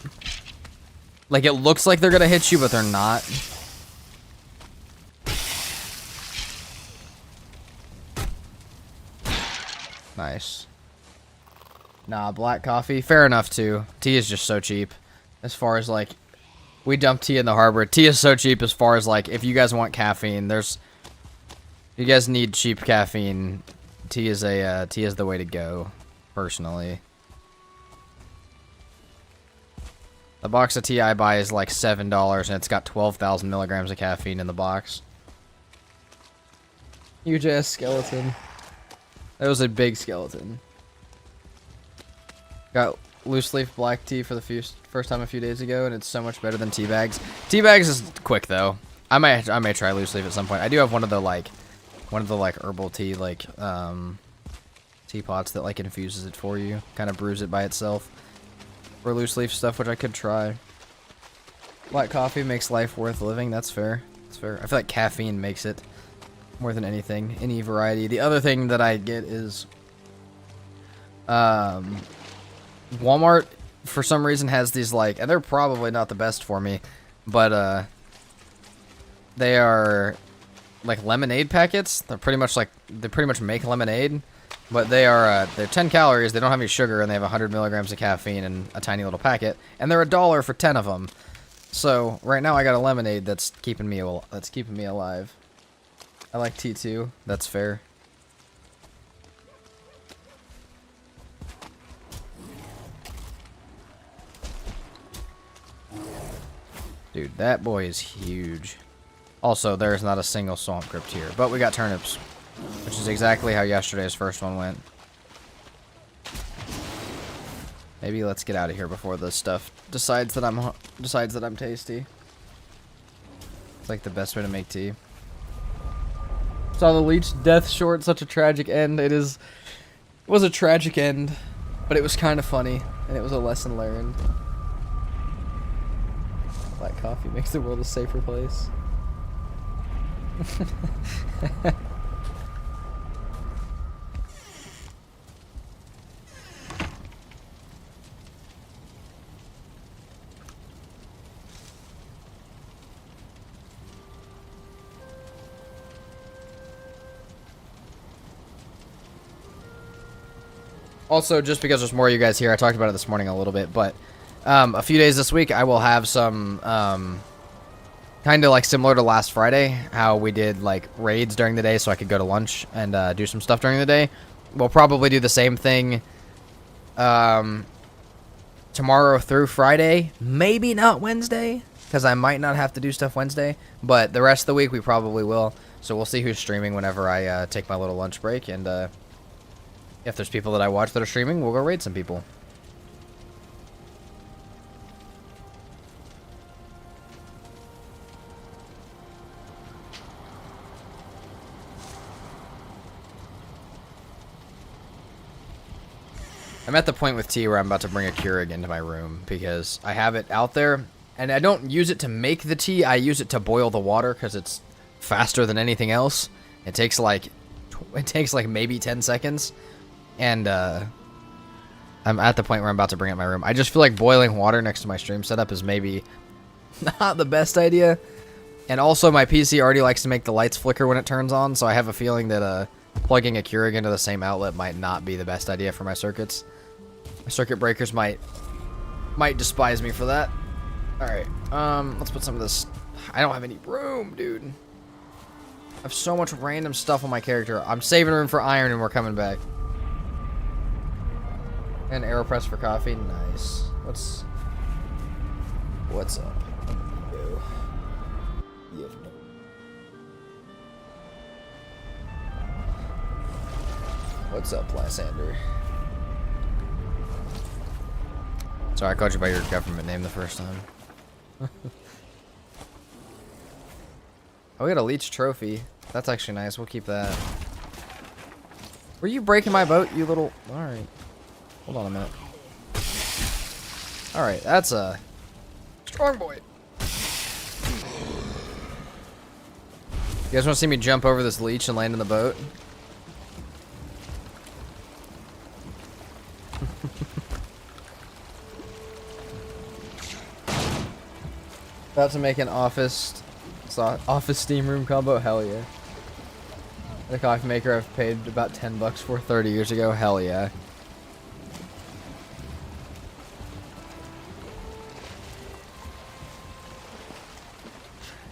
Like, it looks like they're gonna hit you, but they're not. Nice. Nah, black coffee. Fair enough, too. Tea is just so cheap. As far as, like, we dump tea in the harbor. Tea is so cheap as far as, like, if you guys want caffeine, there's... You guys need cheap caffeine. Tea is the way to go, personally. The box of tea I buy is like $7, and it's got 12,000 milligrams of caffeine in the box. Huge ass skeleton. That was a big skeleton. Got loose leaf black tea for the first time a few days ago, and it's so much better than tea bags. Tea bags is quick though. I may try loose leaf at some point. I do have one of the herbal tea teapots that like infuses it for you, kind of brews it by itself. For loose leaf stuff, which I could try. Black coffee makes life worth living. That's fair. That's fair. I feel like caffeine makes it more than anything. Any variety. The other thing that I get is, Walmart, for some reason, has these, like, and they're probably not the best for me, but, they are, like, lemonade packets. They're pretty much like, they pretty much make lemonade, but they are, they're 10 calories, they don't have any sugar, and they have 100 milligrams of caffeine in a tiny little packet, and they're $1 for 10 of them. So, right now I got a lemonade that's keeping me alive. I like tea too, that's fair. Dude, that boy is huge. Also, there's not a single swamp crypt here, but we got turnips, which is exactly how yesterday's first one went. Maybe let's get out of here before this stuff decides that I'm tasty. It's like the best way to make tea. Saw the leech death short, such a tragic end. It was a tragic end, but it was kind of funny, and it was a lesson learned. Black coffee makes the world a safer place. Also, just because there's more of you guys here, I talked about it this morning a little bit, but a few days this week I will have some kind of like similar to last Friday, how we did like raids during the day so I could go to lunch and do some stuff during the day. We'll probably do the same thing tomorrow through Friday, maybe not Wednesday, because I might not have to do stuff Wednesday, but the rest of the week we probably will. So we'll see who's streaming whenever I take my little lunch break, and if there's people that I watch that are streaming, we'll go raid some people. I'm at the point with tea where I'm about to bring a Keurig into my room because I have it out there, and I don't use it to make the tea. I use it to boil the water because it's faster than anything else. It takes like maybe 10 seconds. And I'm at the point where I'm about to bring up my room. I just feel like boiling water next to my stream setup is maybe not the best idea. And also my PC already likes to make the lights flicker when it turns on, so I have a feeling that plugging a Keurig into the same outlet might not be the best idea for my circuits. My circuit breakers might despise me for that. Alright, let's put some of this. I don't have any room, dude. I have so much random stuff on my character. I'm saving room for iron and we're coming back. And AeroPress for coffee, nice. What's up? What's up, Lysander? Sorry, I called you by your government name the first time. Oh, we got a leech trophy. That's actually nice. We'll keep that. Were you breaking my boat, you little... Alright. Hold on a minute. Alright, that's a strong boy. You guys want to see me jump over this leech and land in the boat? About to make an office steam room combo? Hell yeah. The coffee maker I've paid about $10 for 30 years ago? Hell yeah.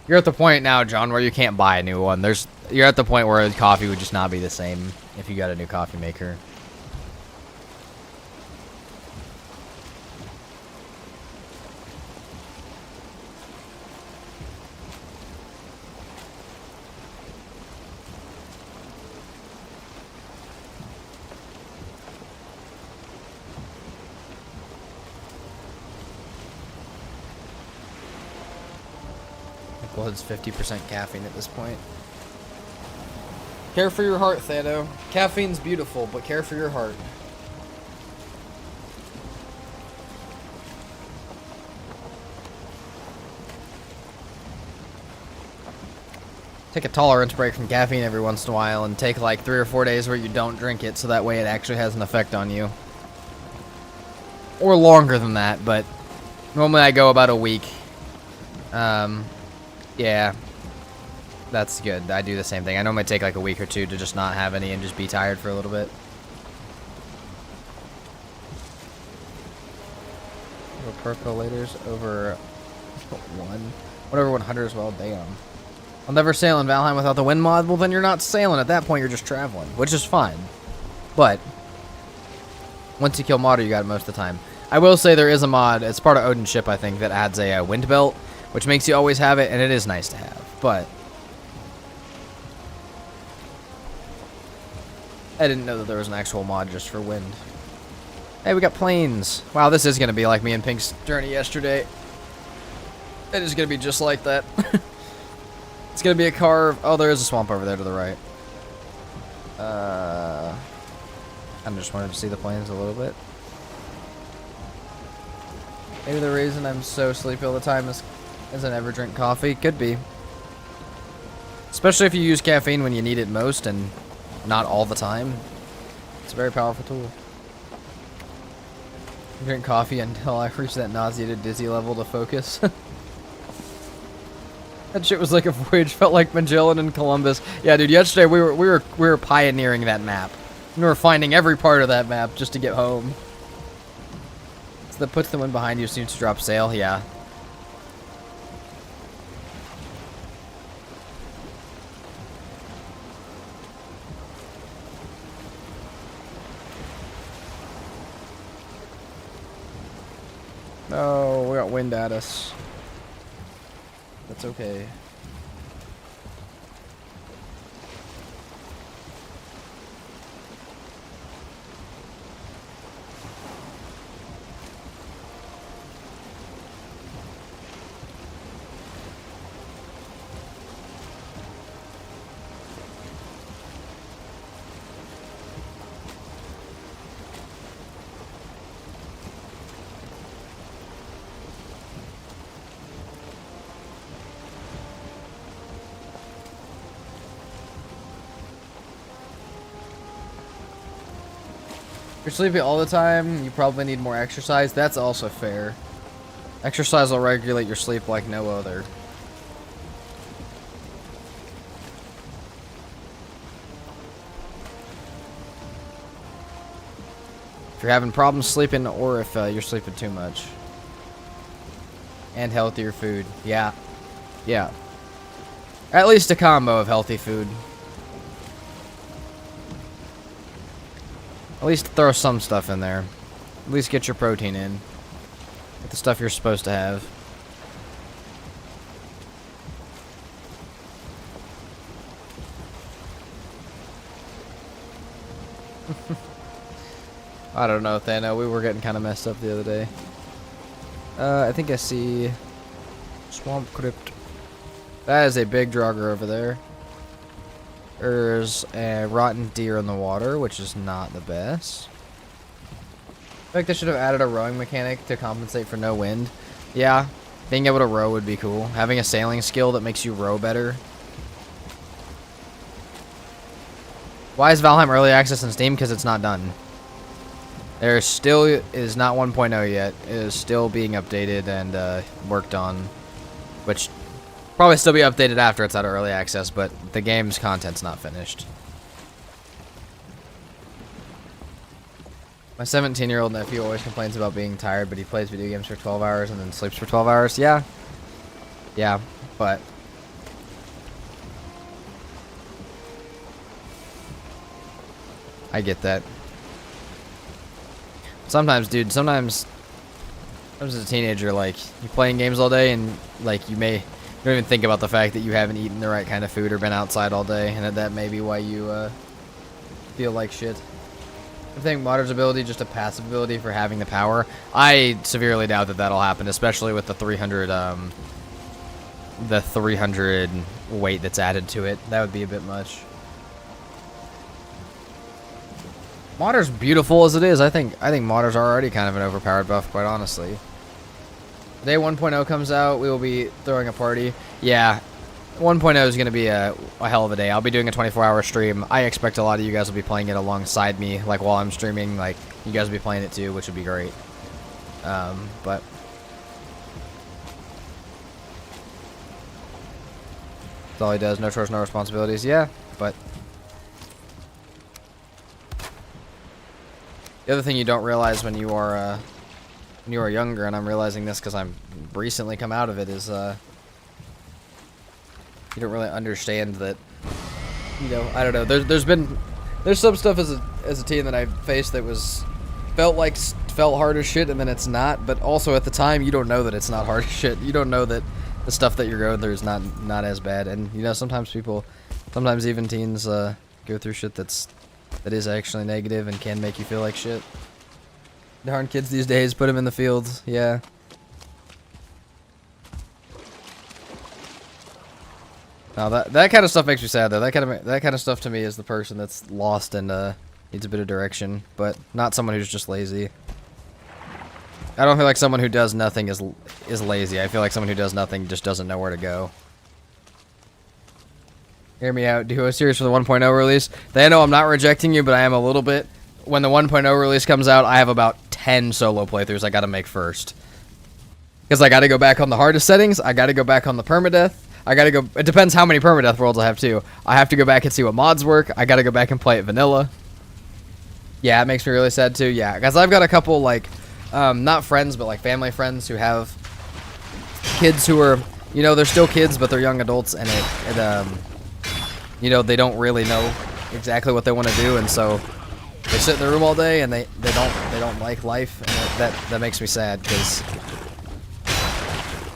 You're at the point now, John, where you can't buy a new one. You're at the point where coffee would just not be the same if you got a new coffee maker. Blood's 50% caffeine at this point. Care for your heart, Thado. Caffeine's beautiful, but care for your heart. Take a tolerance break from caffeine every once in a while and take like 3 or 4 days where you don't drink it so that way it actually has an effect on you. or longer than that, but normally I go about a week. Yeah, that's good. I do the same thing. I normally take like a week or two to just not have any and just be tired for a little bit. Percolators over 100 as well. Damn. I'll never sail in Valheim without the wind mod. Well, then you're not sailing at that point. You're just traveling, which is fine. But once you kill Modder, you got it most of the time. I will say there is a mod. It's part of Odin's ship, I think, that adds a wind belt, which makes you always have it, and it is nice to have. But I didn't know that there was an actual mod just for wind. Hey, we got planes. Wow, this is going to be like me and Pink's journey yesterday. It is going to be just like that. It's going to be a carve. Oh, there is a swamp over there to the right. I just wanted to see the planes a little bit. Maybe the reason I'm so sleepy all the time is I never drink coffee. Could be. Especially if you use caffeine when you need it most and not all the time. It's a very powerful tool. Drink coffee until I reach that nauseated dizzy level to focus. That shit was like a voyage, felt like Magellan and Columbus. Yeah, dude, yesterday we were pioneering that map. We were finding every part of that map just to get home. So that puts the wind behind you as soon as you drop sail, yeah. Oh, we got wind at us. That's okay. If you're sleepy all the time, you probably need more exercise. That's also fair. Exercise will regulate your sleep like no other. If you're having problems sleeping or if you're sleeping too much. And healthier food. Yeah. Yeah. At least a combo of healthy food. At least throw some stuff in there. At least get your protein in. Get the stuff you're supposed to have. I don't know, Thano. We were getting kind of messed up the other day. I think I see Swamp Crypt. That is a big drogger over there. There's a rotten deer in the water, which is not the best. I think they should have added a rowing mechanic to compensate for no wind. Yeah, being able to row would be cool. Having a sailing skill that makes you row better. Why is Valheim early access on Steam? Because it's not done. There still is not 1.0 yet. It is still being updated and worked on, which probably still be updated after it's out of early access, but the game's content's not finished. My 17-year-old nephew always complains about being tired, but he plays video games for 12 hours and then sleeps for 12 hours. Yeah. Yeah, but I get that. Sometimes, dude, sometimes as a teenager, like, you're playing games all day and, like, you don't even think about the fact that you haven't eaten the right kind of food or been outside all day, and that may be why you feel like shit. I think Modder's ability just a passive ability for having the power. I severely doubt that that'll happen, especially with the 300 weight that's added to it. That would be a bit much. Modder's beautiful as it is. I think Modder's already kind of an overpowered buff, quite honestly. Day 1.0 comes out, we will be throwing a party. Yeah, 1.0 is going to be a hell of a day. I'll be doing a 24-hour stream. I expect a lot of you guys will be playing it alongside me, like while I'm streaming. Like, you guys will be playing it too, which would be great. But that's all he does. No chores, no responsibilities. Yeah, but the other thing you don't realize when you are younger, and I'm realizing this because I'm recently come out of it, is you don't really understand that. You know, I don't know. There's some stuff as a teen that I faced that felt hard as shit, and then it's not. But also at the time, you don't know that it's not hard as shit. You don't know that the stuff that you're going through is not as bad. And you know, sometimes even teens go through shit that is actually negative and can make you feel like shit. Darn kids these days, put them in the fields. Yeah. No, that kind of stuff makes me sad though. That kind of stuff to me is the person that's lost and needs a bit of direction, but not someone who's just lazy. I don't feel like someone who does nothing is lazy. I feel like someone who does nothing just doesn't know where to go. Hear me out. Do a series for the 1.0 release. They know I'm not rejecting you, but I am a little bit. When the 1.0 release comes out, I have about 10 solo playthroughs I gotta make first. Because I gotta go back on the hardest settings. I gotta go back on the permadeath. I gotta go. It depends how many permadeath worlds I have too. I have to go back and see what mods work. I gotta go back and play it vanilla. Yeah, it makes me really sad too. Yeah, because I've got a couple like, not friends, but like family friends who have kids who are, you know, they're still kids, but they're young adults, and you know, they don't really know exactly what they want to do, and so they sit in their room all day and they don't like life, and that makes me sad because.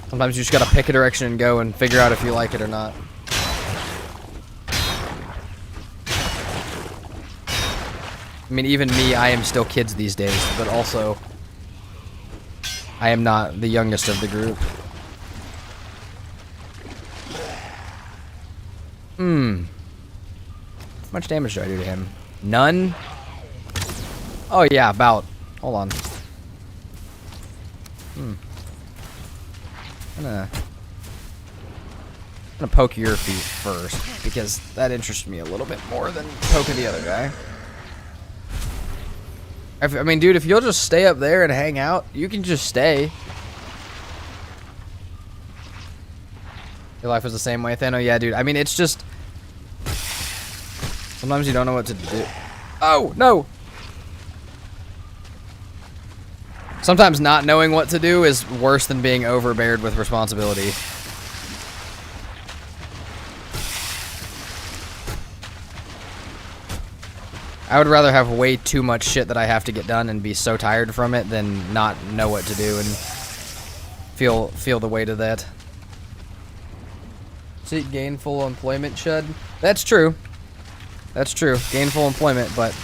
Sometimes you just gotta pick a direction and go and figure out if you like it or not. I mean, even me, I am still kids these days, but also, I am not the youngest of the group. How much damage do I do to him? None? Oh yeah, about. Hold on. I'm gonna poke your feet first, because that interests me a little bit more than poking the other guy. I mean, dude, if you'll just stay up there and hang out, you can just stay. Your life was the same way, Thano? Yeah, dude. I mean, it's just... Sometimes you don't know what to do. Oh, no! Sometimes not knowing what to do is worse than being overbeared with responsibility. I would rather have way too much shit that I have to get done and be so tired from it than not know what to do and feel the weight of that. Seek gainful employment, Chud. That's true. That's true. Gainful employment, but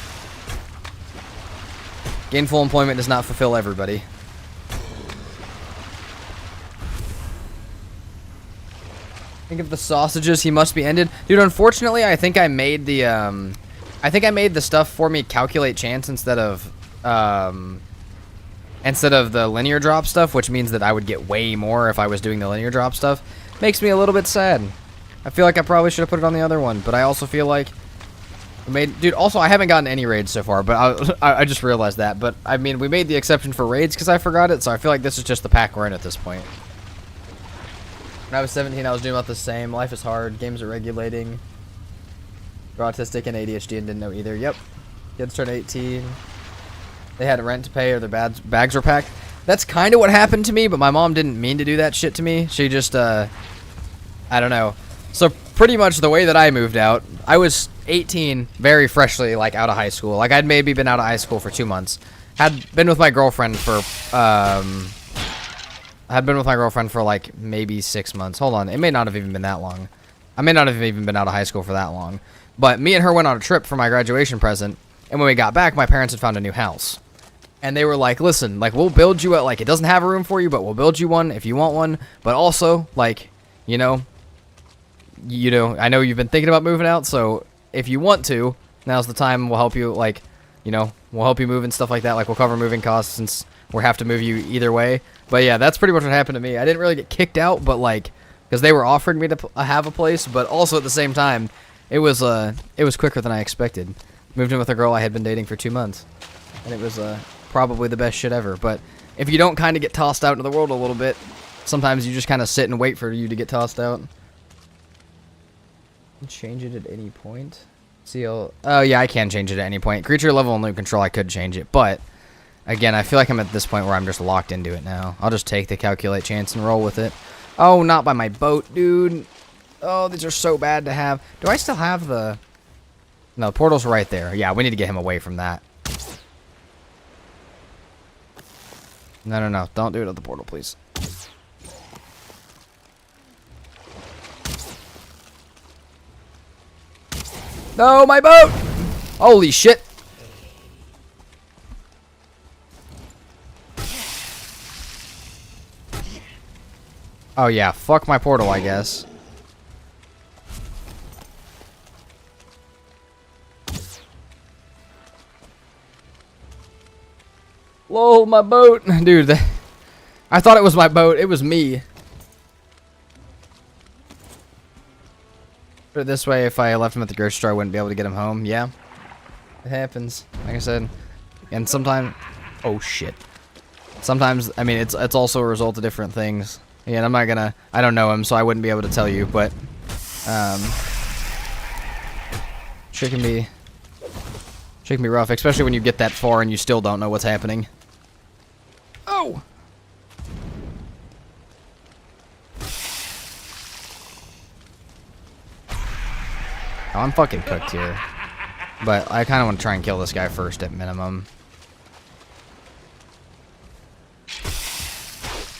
gainful employment does not fulfill everybody. Think of the sausages, he must be ended. Dude, unfortunately, I think I made the stuff for me calculate chance instead of the linear drop stuff, which means that I would get way more if I was doing the linear drop stuff. Makes me a little bit sad. I feel like I probably should have put it on the other one, but I also feel like dude, also, I haven't gotten any raids so far, but I just realized that. But, I mean, we made the exception for raids because I forgot it, so I feel like this is just the pack we're in at this point. When I was 17, I was doing about the same. Life is hard. Games are regulating. You're autistic and ADHD and didn't know either. Yep. Kids turn 18. They had rent to pay or their bags were packed. That's kind of what happened to me, but my mom didn't mean to do that shit to me. She just, I don't know. So, pretty much the way that I moved out, I was 18, very freshly, like, out of high school. Like, I'd maybe been out of high school for 2 months. Had been with my girlfriend for, like, maybe 6 months. Hold on, it may not have even been that long. I may not have even been out of high school for that long. But me and her went on a trip for my graduation present, and when we got back, my parents had found a new house. And they were like, listen, like, we'll build you like, it doesn't have a room for you, but we'll build you one if you want one. But also, like, you know, I know you've been thinking about moving out, so if you want to, now's the time. We'll help you, like, you know, we'll help you move and stuff like that. Like, we'll cover moving costs since we'll have to move you either way. But yeah, that's pretty much what happened to me. I didn't really get kicked out, but like, because they were offering me to have a place, but also at the same time, it was quicker than I expected. Moved in with a girl I had been dating for 2 months, and it was probably the best shit ever. But if you don't kind of get tossed out into the world a little bit, sometimes you just kind of sit and wait for you to get tossed out. Change it at any point. Oh yeah, I can change it at any point. Creature level and loot control, I could change it, but again, I feel like I'm at this point where I'm just locked into it now. I'll just take the calculate chance and roll with it. Oh, not by my boat, dude. Oh, these are so bad to have. Do I still have the... No, the portal's right there. Yeah, we need to get him away from that. No. Don't do it at the portal, please. No, my boat! Holy shit. Oh yeah, fuck my portal, I guess. Lol, my boat. Dude, I thought it was my boat. It was me. Put it this way, if I left him at the grocery store, I wouldn't be able to get him home. Yeah. It happens. Like I said. And sometimes... Oh, shit. Sometimes, I mean, it's also a result of different things. Yeah, I'm not gonna... I don't know him, so I wouldn't be able to tell you, but... Shit can be rough, especially when you get that far and you still don't know what's happening. Oh! Oh, I'm fucking cooked here. But I kind of want to try and kill this guy first at minimum.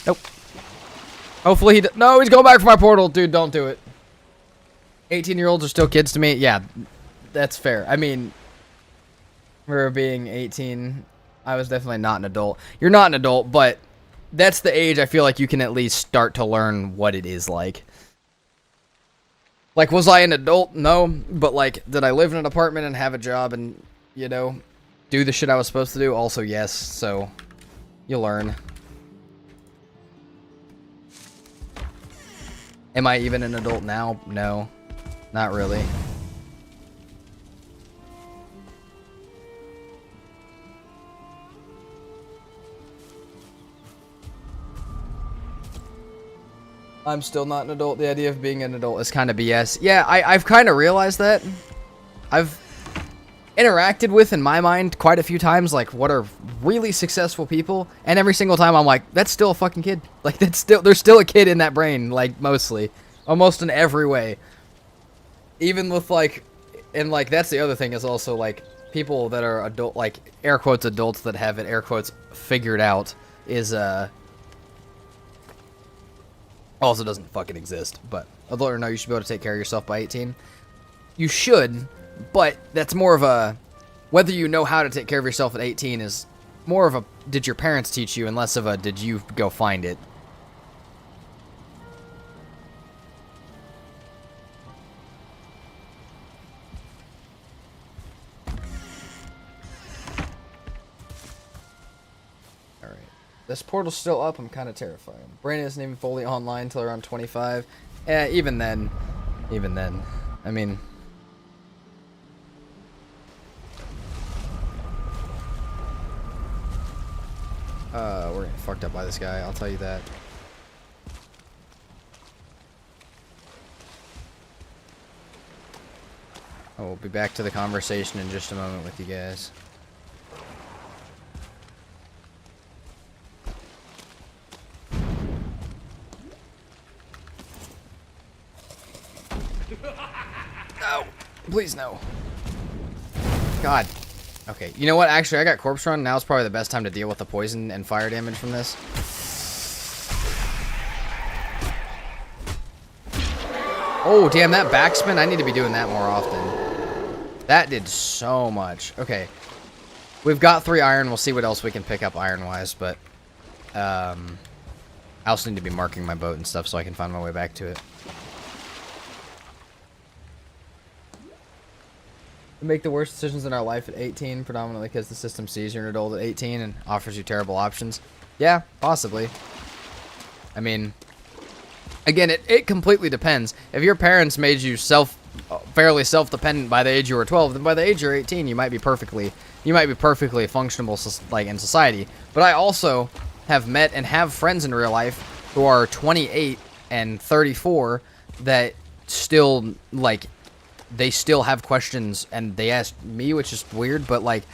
Nope. Hopefully he... No, he's going back for my portal. Dude, don't do it. 18-year-olds are still kids to me. Yeah, that's fair. I mean... For being 18, I was definitely not an adult. You're not an adult, but that's the age I feel like you can at least start to learn what it is like. Like, was I an adult? No. But, like, did I live in an apartment and have a job and, you know, do the shit I was supposed to do? Also, yes. So, you learn. Am I even an adult now? No. Not really. I'm still not an adult. The idea of being an adult is kind of BS. Yeah, I've kind of realized that. I've interacted with, in my mind, quite a few times, like, what are really successful people, and every single time I'm like, that's still a fucking kid. Like, there's still a kid in that brain, like, mostly. Almost in every way. Even with, like, and, like, that's the other thing is also, like, people that are adult, like, air quotes adults that have it, air quotes, figured out, is, also doesn't fucking exist, but adult or no, you should be able to take care of yourself by 18. You should, but that's more of a, whether you know how to take care of yourself at 18 is more of a, did your parents teach you, and less of a, did you go find it. This portal's still up. I'm kind of terrified. Brain isn't even fully online until around 25. Even then. I mean... we're getting fucked up by this guy. I'll tell you that. We'll be back to the conversation in just a moment with you guys. No! Please, no. God. Okay, you know what? Actually, I got corpse run. Now is probably the best time to deal with the poison and fire damage from this. Oh, damn, that backspin. I need to be doing that more often. That did so much. Okay. We've got 3 iron. We'll see what else we can pick up iron-wise, but... I also need to be marking my boat and stuff so I can find my way back to it. We make the worst decisions in our life at 18, predominantly because the system sees you're an adult at 18 and offers you terrible options. Yeah, possibly. I mean, again, it completely depends. If your parents made you fairly self-dependent by the age you were 12, then by the age you're 18, you might be perfectly functional, like, in society. But I also have met and have friends in real life who are 28 and 34 that still, like, they still have questions, and they ask me, which is weird, but, like,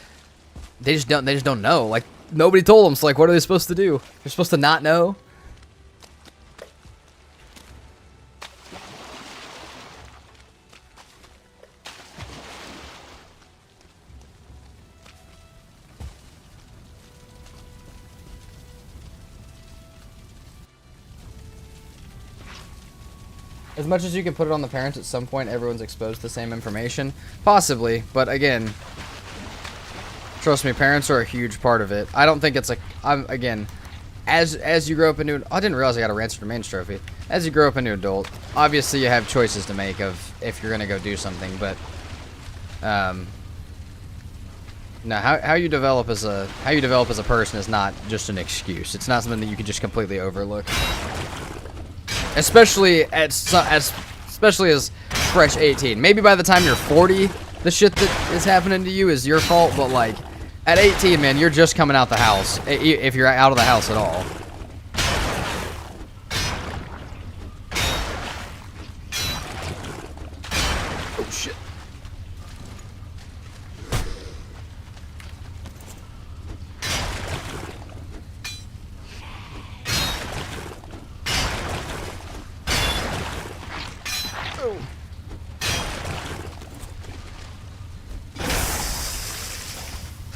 they just don't know. Like, nobody told them, so, like, what are they supposed to do? They're supposed to not know? As much as you can put it on the parents, at some point everyone's exposed to the same information. Possibly, but again, trust me, parents are a huge part of it. I don't think it's like, again, as you grow up into, I didn't realize I got a Rancid Remains trophy. As you grow up into adult, obviously you have choices to make of if you're gonna go do something, but no, how you develop as a person is not just an excuse. It's not something that you can just completely overlook. Especially especially as fresh 18. Maybe by the time you're 40, the shit that is happening to you is your fault, but like at 18, man, you're just coming out the house, if you're out of the house at all. Oh shit.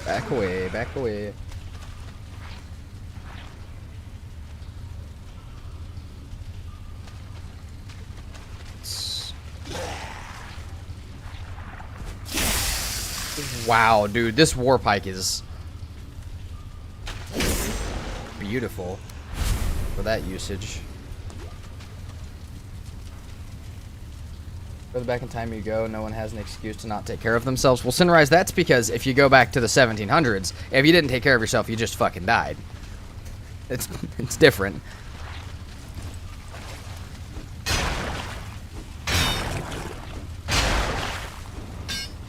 Back away, back away. Wow, dude, this war pike is beautiful for that usage. Further back in time you go, no one has an excuse to not take care of themselves. Well, Sunrise, that's because if you go back to the 1700s, if you didn't take care of yourself, you just fucking died. It's different.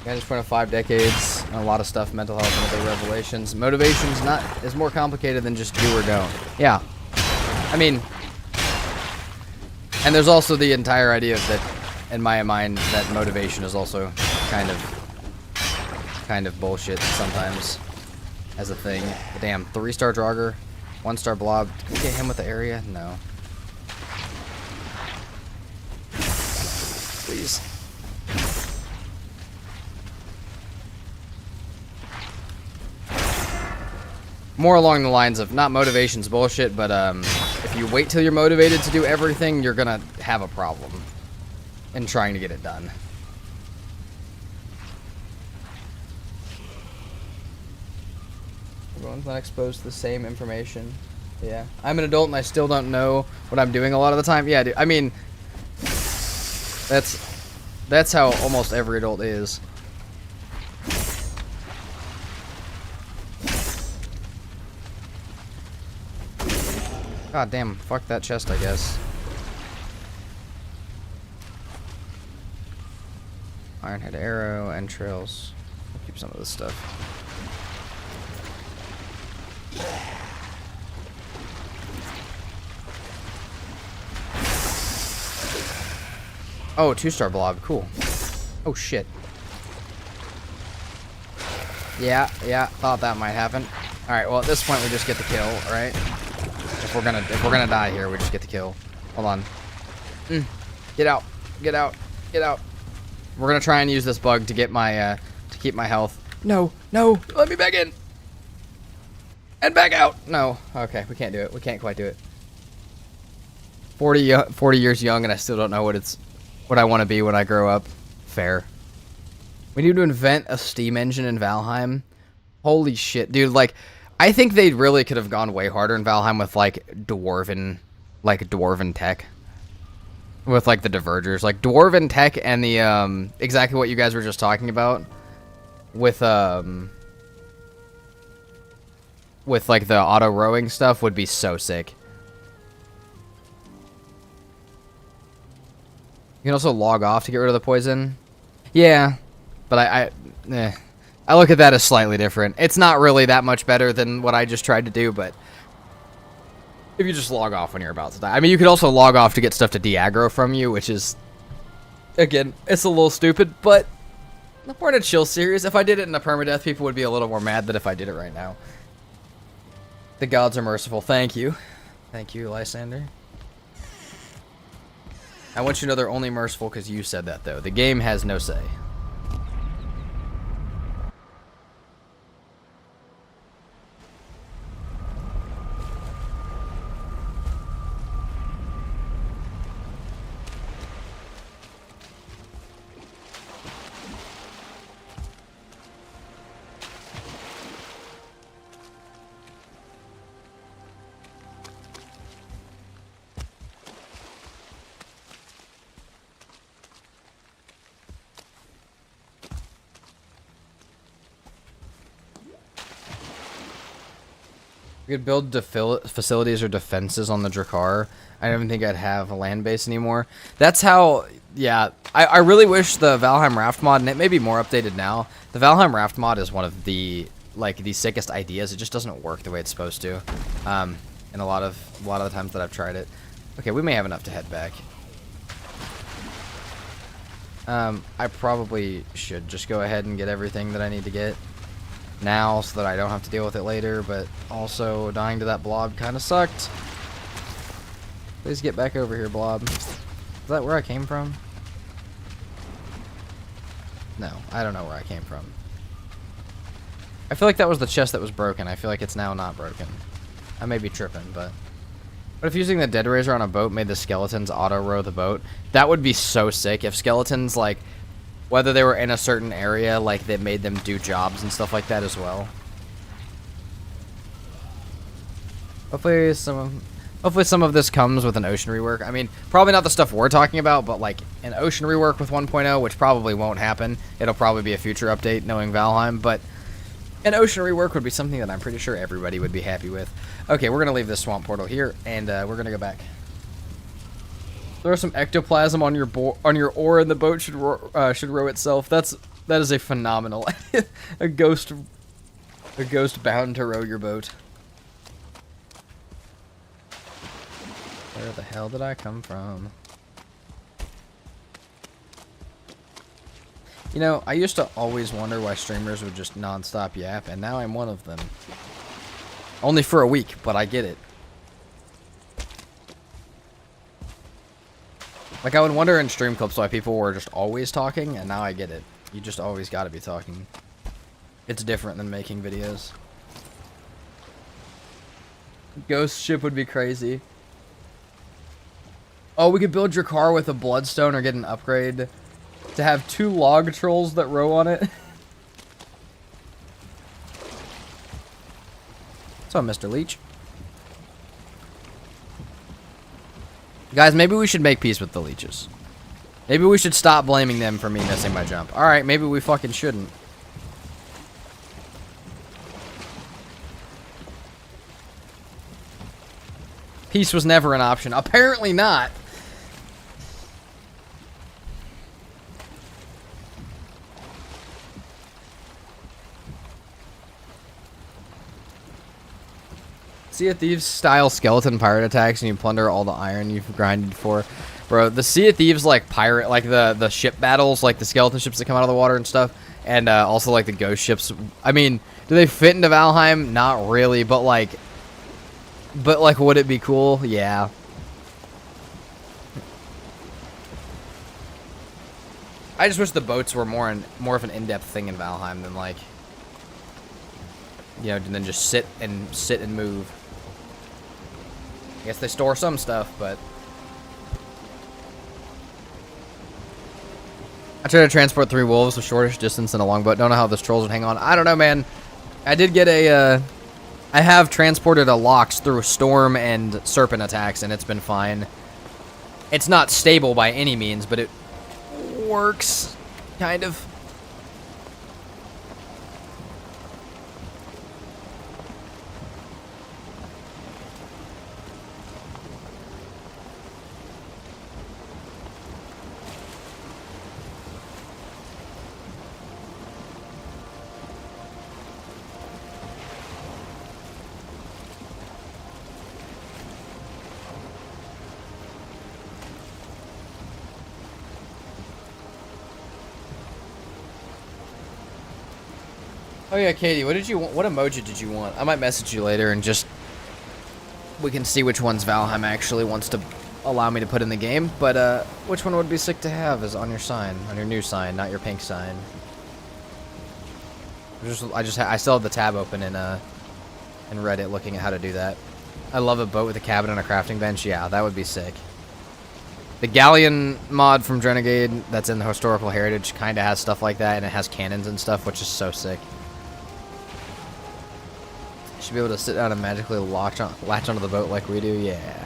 Yeah, just point of 5 decades, and a lot of stuff, mental health and other revelations. Motivation's is more complicated than just do or don't. Yeah. I mean, and there's also the entire idea of that, in my mind, that motivation is also kind of bullshit sometimes as a thing. But damn, 3-star Draugr, 1-star Blob. Can we get him with the area? No. Please. More along the lines of, not motivation's bullshit, but if you wait till you're motivated to do everything, you're gonna have a problem in trying to get it done. Everyone's not exposed to the same information. Yeah. I'm an adult and I still don't know what I'm doing a lot of the time. Yeah, dude. I mean, that's how almost every adult is. God damn, fuck that chest, I guess. Ironhead arrow, entrails. I'll keep some of this stuff. Oh, 2-star Blob, cool. Oh shit. Yeah, thought that might happen. Alright, well at this point we just get the kill, right? If we're gonna die here, we just get the kill. Hold on. Get out. Get out. Get out. We're gonna try and use this bug to get my to keep my health. No, no, let me back in. And back out. No. Okay, we can't do it. We can't quite do it. 40 years young and I still don't know what I want to be when I grow up. Fair. We need to invent a steam engine in Valheim. Holy shit, dude, like I think they really could have gone way harder in Valheim with like dwarven tech. With like the divergers, like dwarven tech and the exactly what you guys were just talking about with like the auto rowing stuff would be so sick. You can also log off to get rid of the poison. Yeah, but I look at that as slightly different. It's not really that much better than what I just tried to do, but If you just log off when you're about to die. I mean, you could also log off to get stuff to de-aggro from you, which is, again, it's a little stupid, but we're in a chill series. If I did it in a permadeath, people would be a little more mad than if I did it right now. The gods are merciful. Thank you. Thank you, Lysander. I want you to know they're only merciful because you said that, though. The game has no say. We could build facilities or defenses on the Drakkar. I don't even think I'd have a land base anymore. That's how, yeah. I really wish the Valheim raft mod, and it may be more updated now. The Valheim raft mod is one of the, like, the sickest ideas. It just doesn't work the way it's supposed to. And a lot of the times that I've tried it. Okay, we may have enough to head back. I probably should just go ahead and get everything that I need to get now so that I don't have to deal with it later, but also dying to that blob kind of sucked. Please get back over here, blob. Is that where I came from? No, I don't know where I came from. I feel like that was the chest that was broken. I feel like it's now not broken. I may be tripping, but if using the Dead Razor on a boat made the skeletons auto-row the boat, that would be so sick. If skeletons, like, whether they were in a certain area, like, that made them do jobs and stuff like that as well. Hopefully some of this comes with an ocean rework. I mean, probably not the stuff we're talking about, but, like, an ocean rework with 1.0, which probably won't happen. It'll probably be a future update, knowing Valheim, but an ocean rework would be something that I'm pretty sure everybody would be happy with. Okay, we're going to leave this swamp portal here, and we're going to go back. Throw some ectoplasm on your oar, and the boat should row itself. That is a phenomenal a ghost bound to row your boat. Where the hell did I come from? You know, I used to always wonder why streamers would just non-stop yap, and now I'm one of them. Only for a week, but I get it. Like, I would wonder in stream clips why people were just always talking, and now I get it. You just always gotta be talking. It's different than making videos. Ghost ship would be crazy. Oh, we could build your car with a bloodstone or get an upgrade to have 2 log trolls that row on it. What's up, Mr. Leech? Guys, maybe we should make peace with the leeches. Maybe we should stop blaming them for me missing my jump. Alright, maybe we fucking shouldn't. Peace was never an option. Apparently not. Sea of Thieves style skeleton pirate attacks, and you plunder all the iron you've grinded for. Bro, the Sea of Thieves, like, pirate, like, the ship battles, like, the skeleton ships that come out of the water and stuff, and also, like, the ghost ships. I mean, do they fit into Valheim? Not really, but, like, would it be cool? Yeah. I just wish the boats were more of an in-depth thing in Valheim than, like, you know, than just sit and move. I guess they store some stuff, but I tried to transport 3 wolves the shortest distance in a longboat. Don't know how those trolls would hang on. I don't know, man. I did get a I have transported a Lox through storm and serpent attacks, and it's been fine. It's not stable by any means, but it works, kind of. Oh yeah, Katie, what did you want? What emoji did you want? I might message you later and just we can see which ones Valheim actually wants to allow me to put in the game. But which one would be sick to have is on your sign, on your new sign, not your pink sign. I still have the tab open in Reddit looking at how to do that. I love a boat with a cabin and a crafting bench. Yeah, that would be sick. The Galleon mod from Renegade that's in the Historical Heritage kind of has stuff like that, and it has cannons and stuff, which is so sick. Should be able to sit down and magically latch onto the boat like we do. Yeah.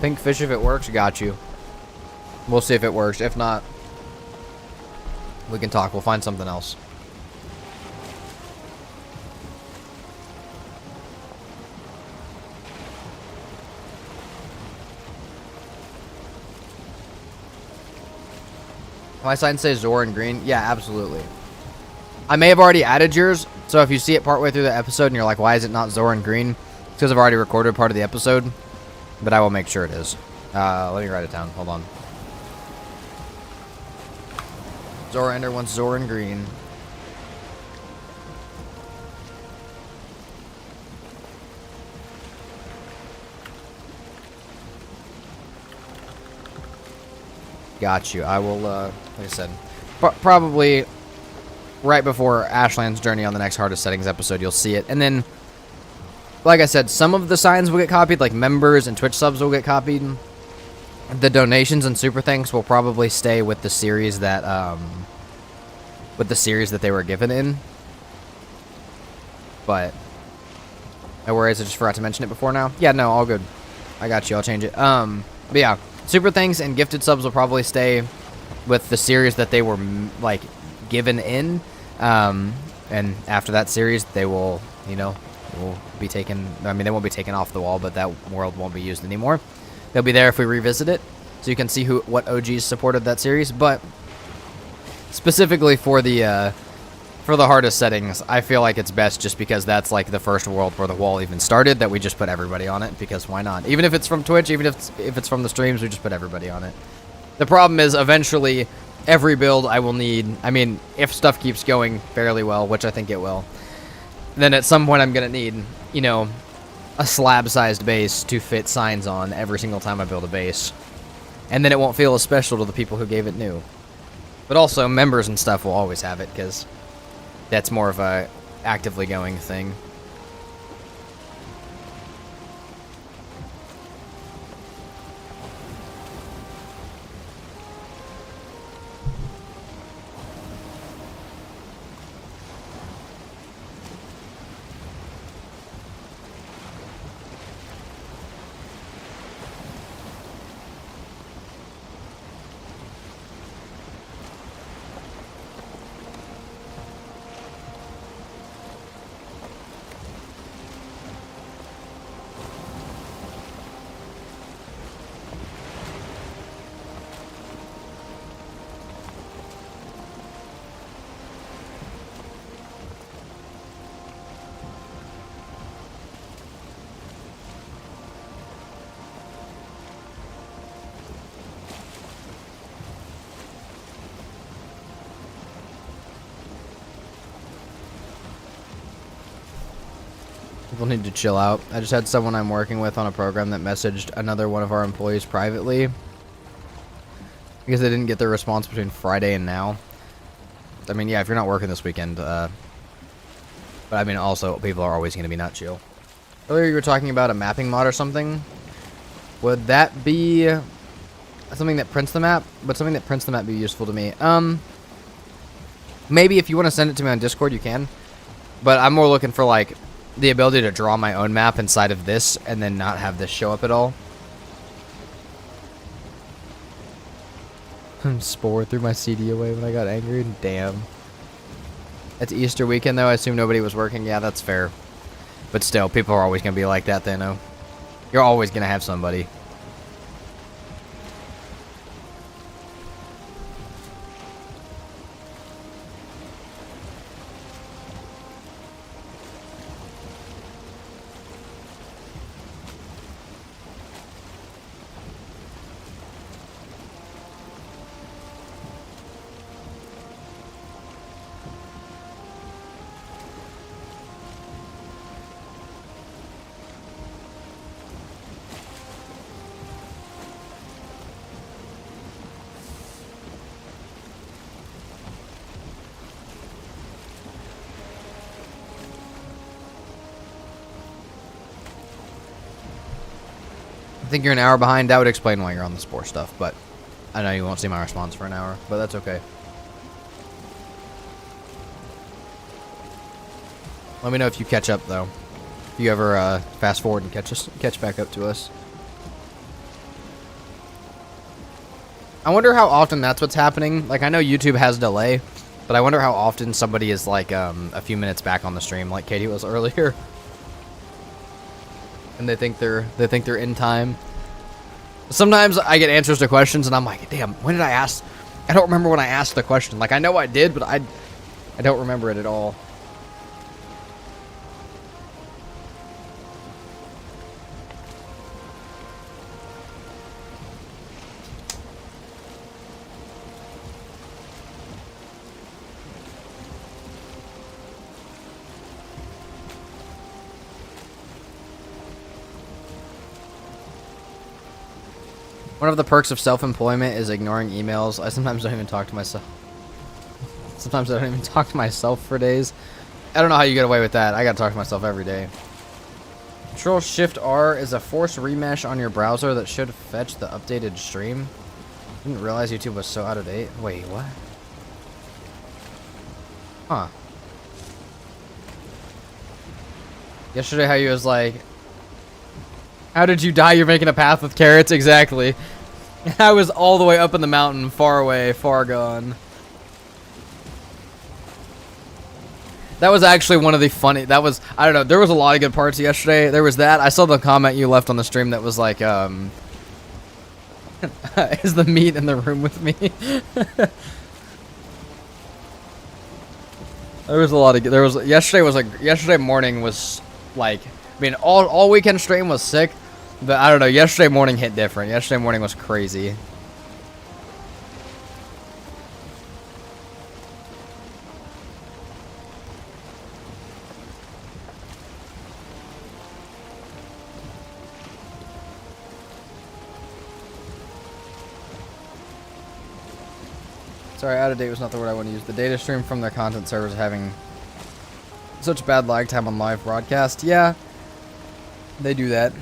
Pink fish if it works, got you. We'll see if it works. If not, we can talk. We'll find something else. My sign says Zora in green. Yeah, absolutely. I may have already added yours, so if you see it partway through the episode and you're like, why is it not Zora in green? It's because I've already recorded part of the episode, but I will make sure it is. Let me write it down. Hold on. Zora Ender wants Zora in green. Got you. I will, like I said, probably right before Ashland's Journey on the next Hardest Settings episode, you'll see it. And then, like I said, some of the signs will get copied, like members and Twitch subs will get copied. The donations and super thanks will probably stay with the series that, they were given in. But, no worries, I just forgot to mention it before now. Yeah, no, all good. I got you, I'll change it. But yeah, super thanks and gifted subs will probably stay with the series that they were, like, given in. And after that series, they will, you know, will be taken, I mean, they won't be taken off the wall, but that world won't be used anymore. They'll be there if we revisit it, so you can see what OGs supported that series. But specifically for the hardest settings, I feel like it's best just because that's like the first world where the wall even started, that we just put everybody on it, because why not? Even if it's from Twitch, even if it's from the streams, we just put everybody on it. The problem is eventually every build I will need, I mean, if stuff keeps going fairly well, which I think it will, then at some point I'm going to need, you know, a slab-sized base to fit signs on every single time I build a base. And then it won't feel as special to the people who gave it new. But also, members and stuff will always have it, because that's more of a actively going thing. People need to chill out. I just had someone I'm working with on a program that messaged another one of our employees privately because they didn't get their response between Friday and now. I mean, yeah, if you're not working this weekend, but I mean, also, people are always going to be not chill. Earlier you were talking about a mapping mod or something. Would that be something that prints the map? Would something that prints the map be useful to me? Maybe if you want to send it to me on Discord, you can. But I'm more looking for, like, the ability to draw my own map inside of this and then not have this show up at all. Spore threw my CD away when I got angry. Damn. It's Easter weekend, though. I assume nobody was working. Yeah, that's fair. But still, people are always going to be like that, they know. You're always going to have somebody. think you're an hour behind. That would explain why you're on the spore stuff, but I know you won't see my response for an hour, but that's okay. Let me know if you catch up, though. If you ever fast forward and catch back up to us. I wonder how often that's what's happening. Like, I know YouTube has delay, but I wonder how often somebody is like a few minutes back on the stream, like Katie was earlier, and they think they're in time. Sometimes I get answers to questions, and I'm like, damn, when did I ask? I don't remember when I asked the question. Like, I know I did, but I don't remember it at all. One of the perks of self-employment is ignoring emails. I sometimes don't even talk to myself. Sometimes I don't even talk to myself for days. I don't know how you get away with that. I gotta talk to myself every day. Control-Shift-R is a force remesh on your browser that should fetch the updated stream. Didn't realize YouTube was so out of date. Wait, what? Huh. Yesterday how you was like, how did you die? You're making a path with carrots? Exactly. I was all the way up in the mountain, far away, far gone. That was actually one of the funny, I don't know, there was a lot of good parts yesterday. There was that. I saw the comment you left on the stream that was like, is the meat in the room with me? There was a lot of, yesterday morning was like, I mean, all weekend stream was sick. But I don't know, yesterday morning hit different. Yesterday morning was crazy. Sorry, out of date was not the word I want to use. The data stream from their content servers having such bad lag time on live broadcast. Yeah, they do that.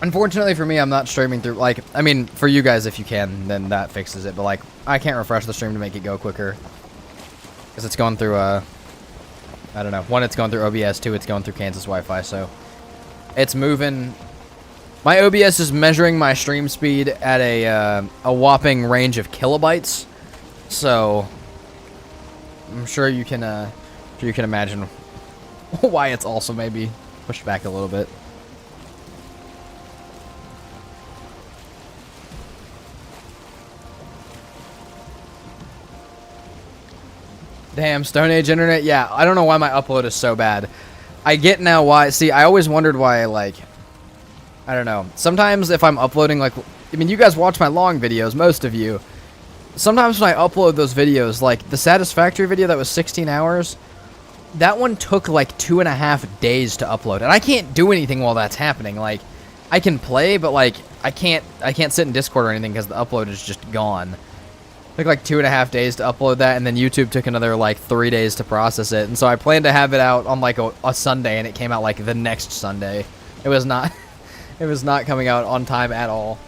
Unfortunately for me, I'm not streaming through, like, I mean, for you guys, if you can, then that fixes it. But, like, I can't refresh the stream to make it go quicker. Because it's going through, I don't know. One, it's going through OBS. Two, it's going through Kansas Wi-Fi. So, it's moving. My OBS is measuring my stream speed at a whopping range of kilobytes. So, I'm sure you can imagine why it's also maybe pushed back a little bit. Damn, Stone Age internet. Yeah, I don't know why my upload is so bad. I get now why. See, I always wondered why, like, I don't know. Sometimes if I'm uploading, like, I mean, you guys watch my long videos, most of you. Sometimes when I upload those videos, like, the Satisfactory video that was 16 hours, that one took, like, 2.5 days to upload. And I can't do anything while that's happening. Like, I can play, but, like, I can't sit in Discord or anything because the upload is just gone. Took like 2.5 days to upload that, and then YouTube took another like 3 days to process it. And so I planned to have it out on like a Sunday, and it came out like the next Sunday. It was not, it was not coming out on time at all.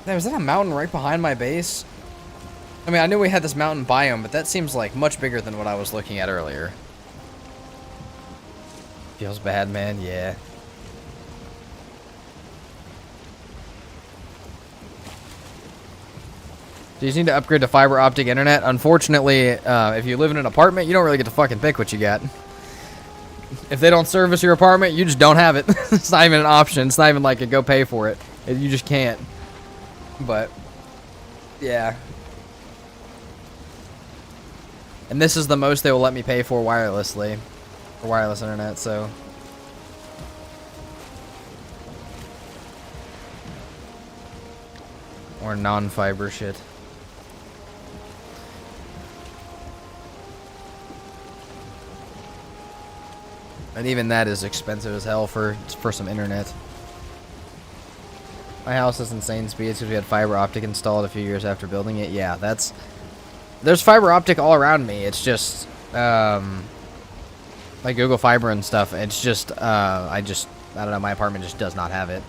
Damn, is that a mountain right behind my base? I mean, I knew we had this mountain biome, but that seems like much bigger than what I was looking at earlier. Feels bad, man. Yeah. Do you need to upgrade to fiber optic internet? Unfortunately, if you live in an apartment, you don't really get to fucking pick what you got. If they don't service your apartment, you just don't have it. It's not even an option. It's not even like a go pay for it. You just can't. But, yeah. And this is the most they will let me pay for wirelessly. For wireless internet, so. Or non-fiber shit. And even that is expensive as hell for some internet. My house has insane speeds because we had fiber optic installed a few years after building it. Yeah, there's fiber optic all around me. It's just, like Google Fiber and stuff. It's just, I don't know, my apartment just does not have it.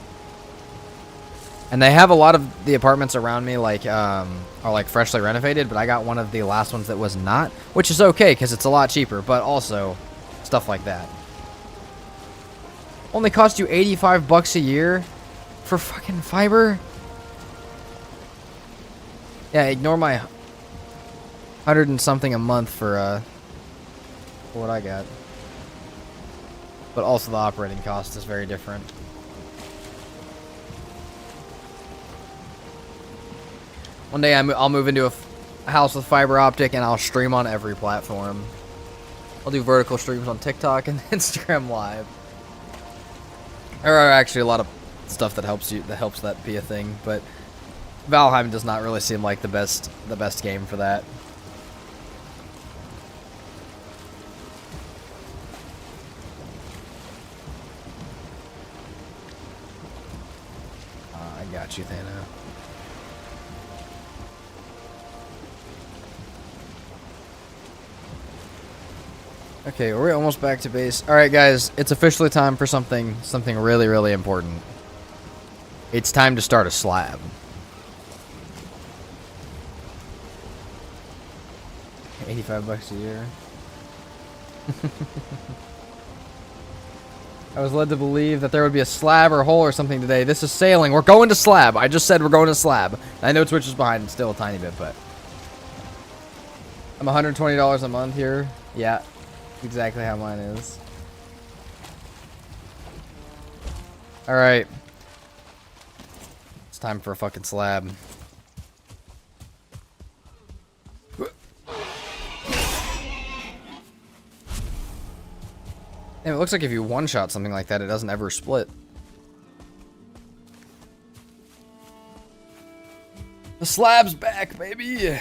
And they have a lot of the apartments around me, like, are like freshly renovated, but I got one of the last ones that was not, which is okay because it's a lot cheaper, but also stuff like that. Only cost you $85 a year for fucking fiber? Yeah, ignore my 100 and something a month for what I got. But also the operating cost is very different. One day I'll move into a house with fiber optic and I'll stream on every platform. I'll do vertical streams on TikTok and Instagram Live. There are actually a lot of stuff that helps that be a thing, but Valheim does not really seem like the best game for that. I got you, Thano. Okay, we're almost back to base. All right, guys, it's officially time for something really, really important. It's time to start a slab. $85 a year. I was led to believe that there would be a slab or hole or something today. This is sailing. We're going to slab. I just said we're going to slab. I know Twitch is behind still a tiny bit, but I'm $120 a month here. Yeah. Exactly how mine is. Alright. It's time for a fucking slab. And it looks like if you one-shot something like that, it doesn't ever split. The slab's back, baby!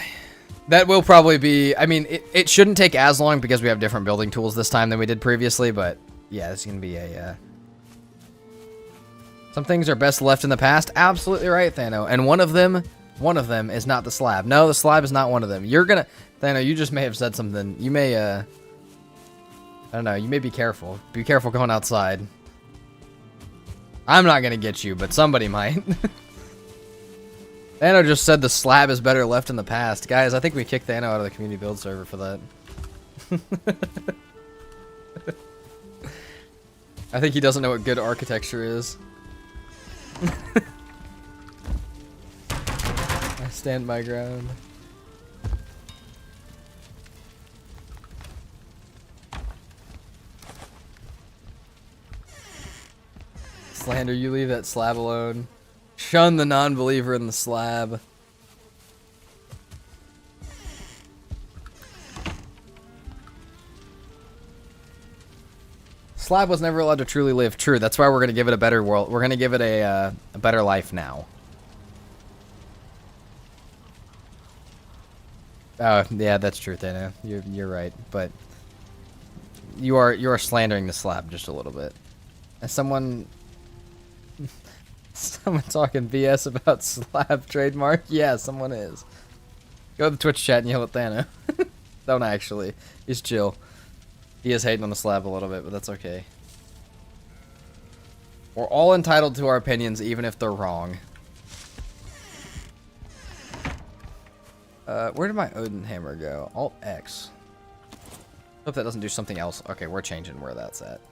That will probably be, I mean, it shouldn't take as long because we have different building tools this time than we did previously, but yeah, it's going to be a, some things are best left in the past. Absolutely right, Thano. And one of them is not the slab. No, the slab is not one of them. Thano, you just may have said something. You may, I don't know, you may be careful. Be careful going outside. I'm not going to get you, but somebody might. Thano just said the slab is better left in the past. Guys, I think we kicked Thano out of the community build server for that. I think he doesn't know what good architecture is. I stand my ground. Slander, you leave that slab alone. Shun the non-believer in the slab. Slab was never allowed to truly live. True. That's why we're going to give it a better world. We're going to give it a better life now. Oh, yeah, that's true, Thana. You're right, but you are slandering the slab just a little bit. As someone talking BS about slab trademark? Yeah, someone is. Go to the Twitch chat and yell at Thana. Don't actually. He's chill. He is hating on the slab a little bit, but that's okay. We're all entitled to our opinions, even if they're wrong. Where did my Odin hammer go? Alt X. Hope that doesn't do something else. Okay, we're changing where that's at.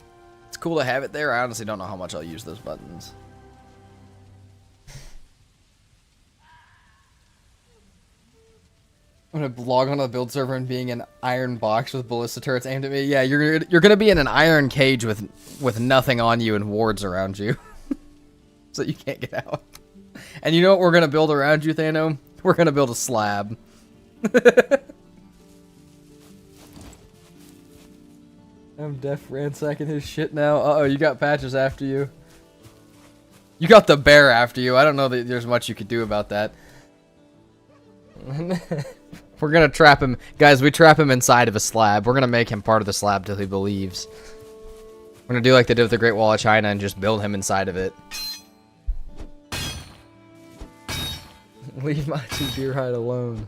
It's cool to have it there. I honestly don't know how much I'll use those buttons. I'm gonna log onto the build server and being an iron box with ballista turrets aimed at me. Yeah, you're gonna be in an iron cage with nothing on you and wards around you, so you can't get out. And you know what we're gonna build around you, Thano? We're gonna build a slab. I'm def ransacking his shit now. Uh-oh, you got Patches after you. You got the bear after you. I don't know that there's much you could do about that. We're gonna trap him. Guys, we trap him inside of a slab. We're gonna make him part of the slab till he believes. We're gonna do like they did with the Great Wall of China and just build him inside of it. Leave my beer hide alone.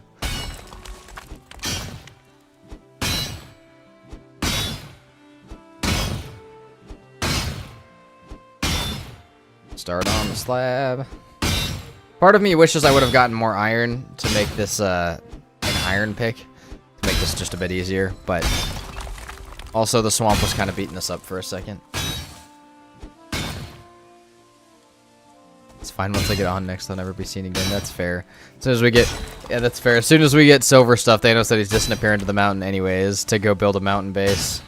Start on the slab. Part of me wishes I would have gotten more iron to make this an iron pick. To make this just a bit easier, but also the swamp was kind of beating us up for a second. It's fine once I get on next, I'll never be seen again. That's fair. As soon as we get... Yeah, that's fair. As soon as we get silver stuff, Thanos said he's disappearing to the mountain anyways to go build a mountain base.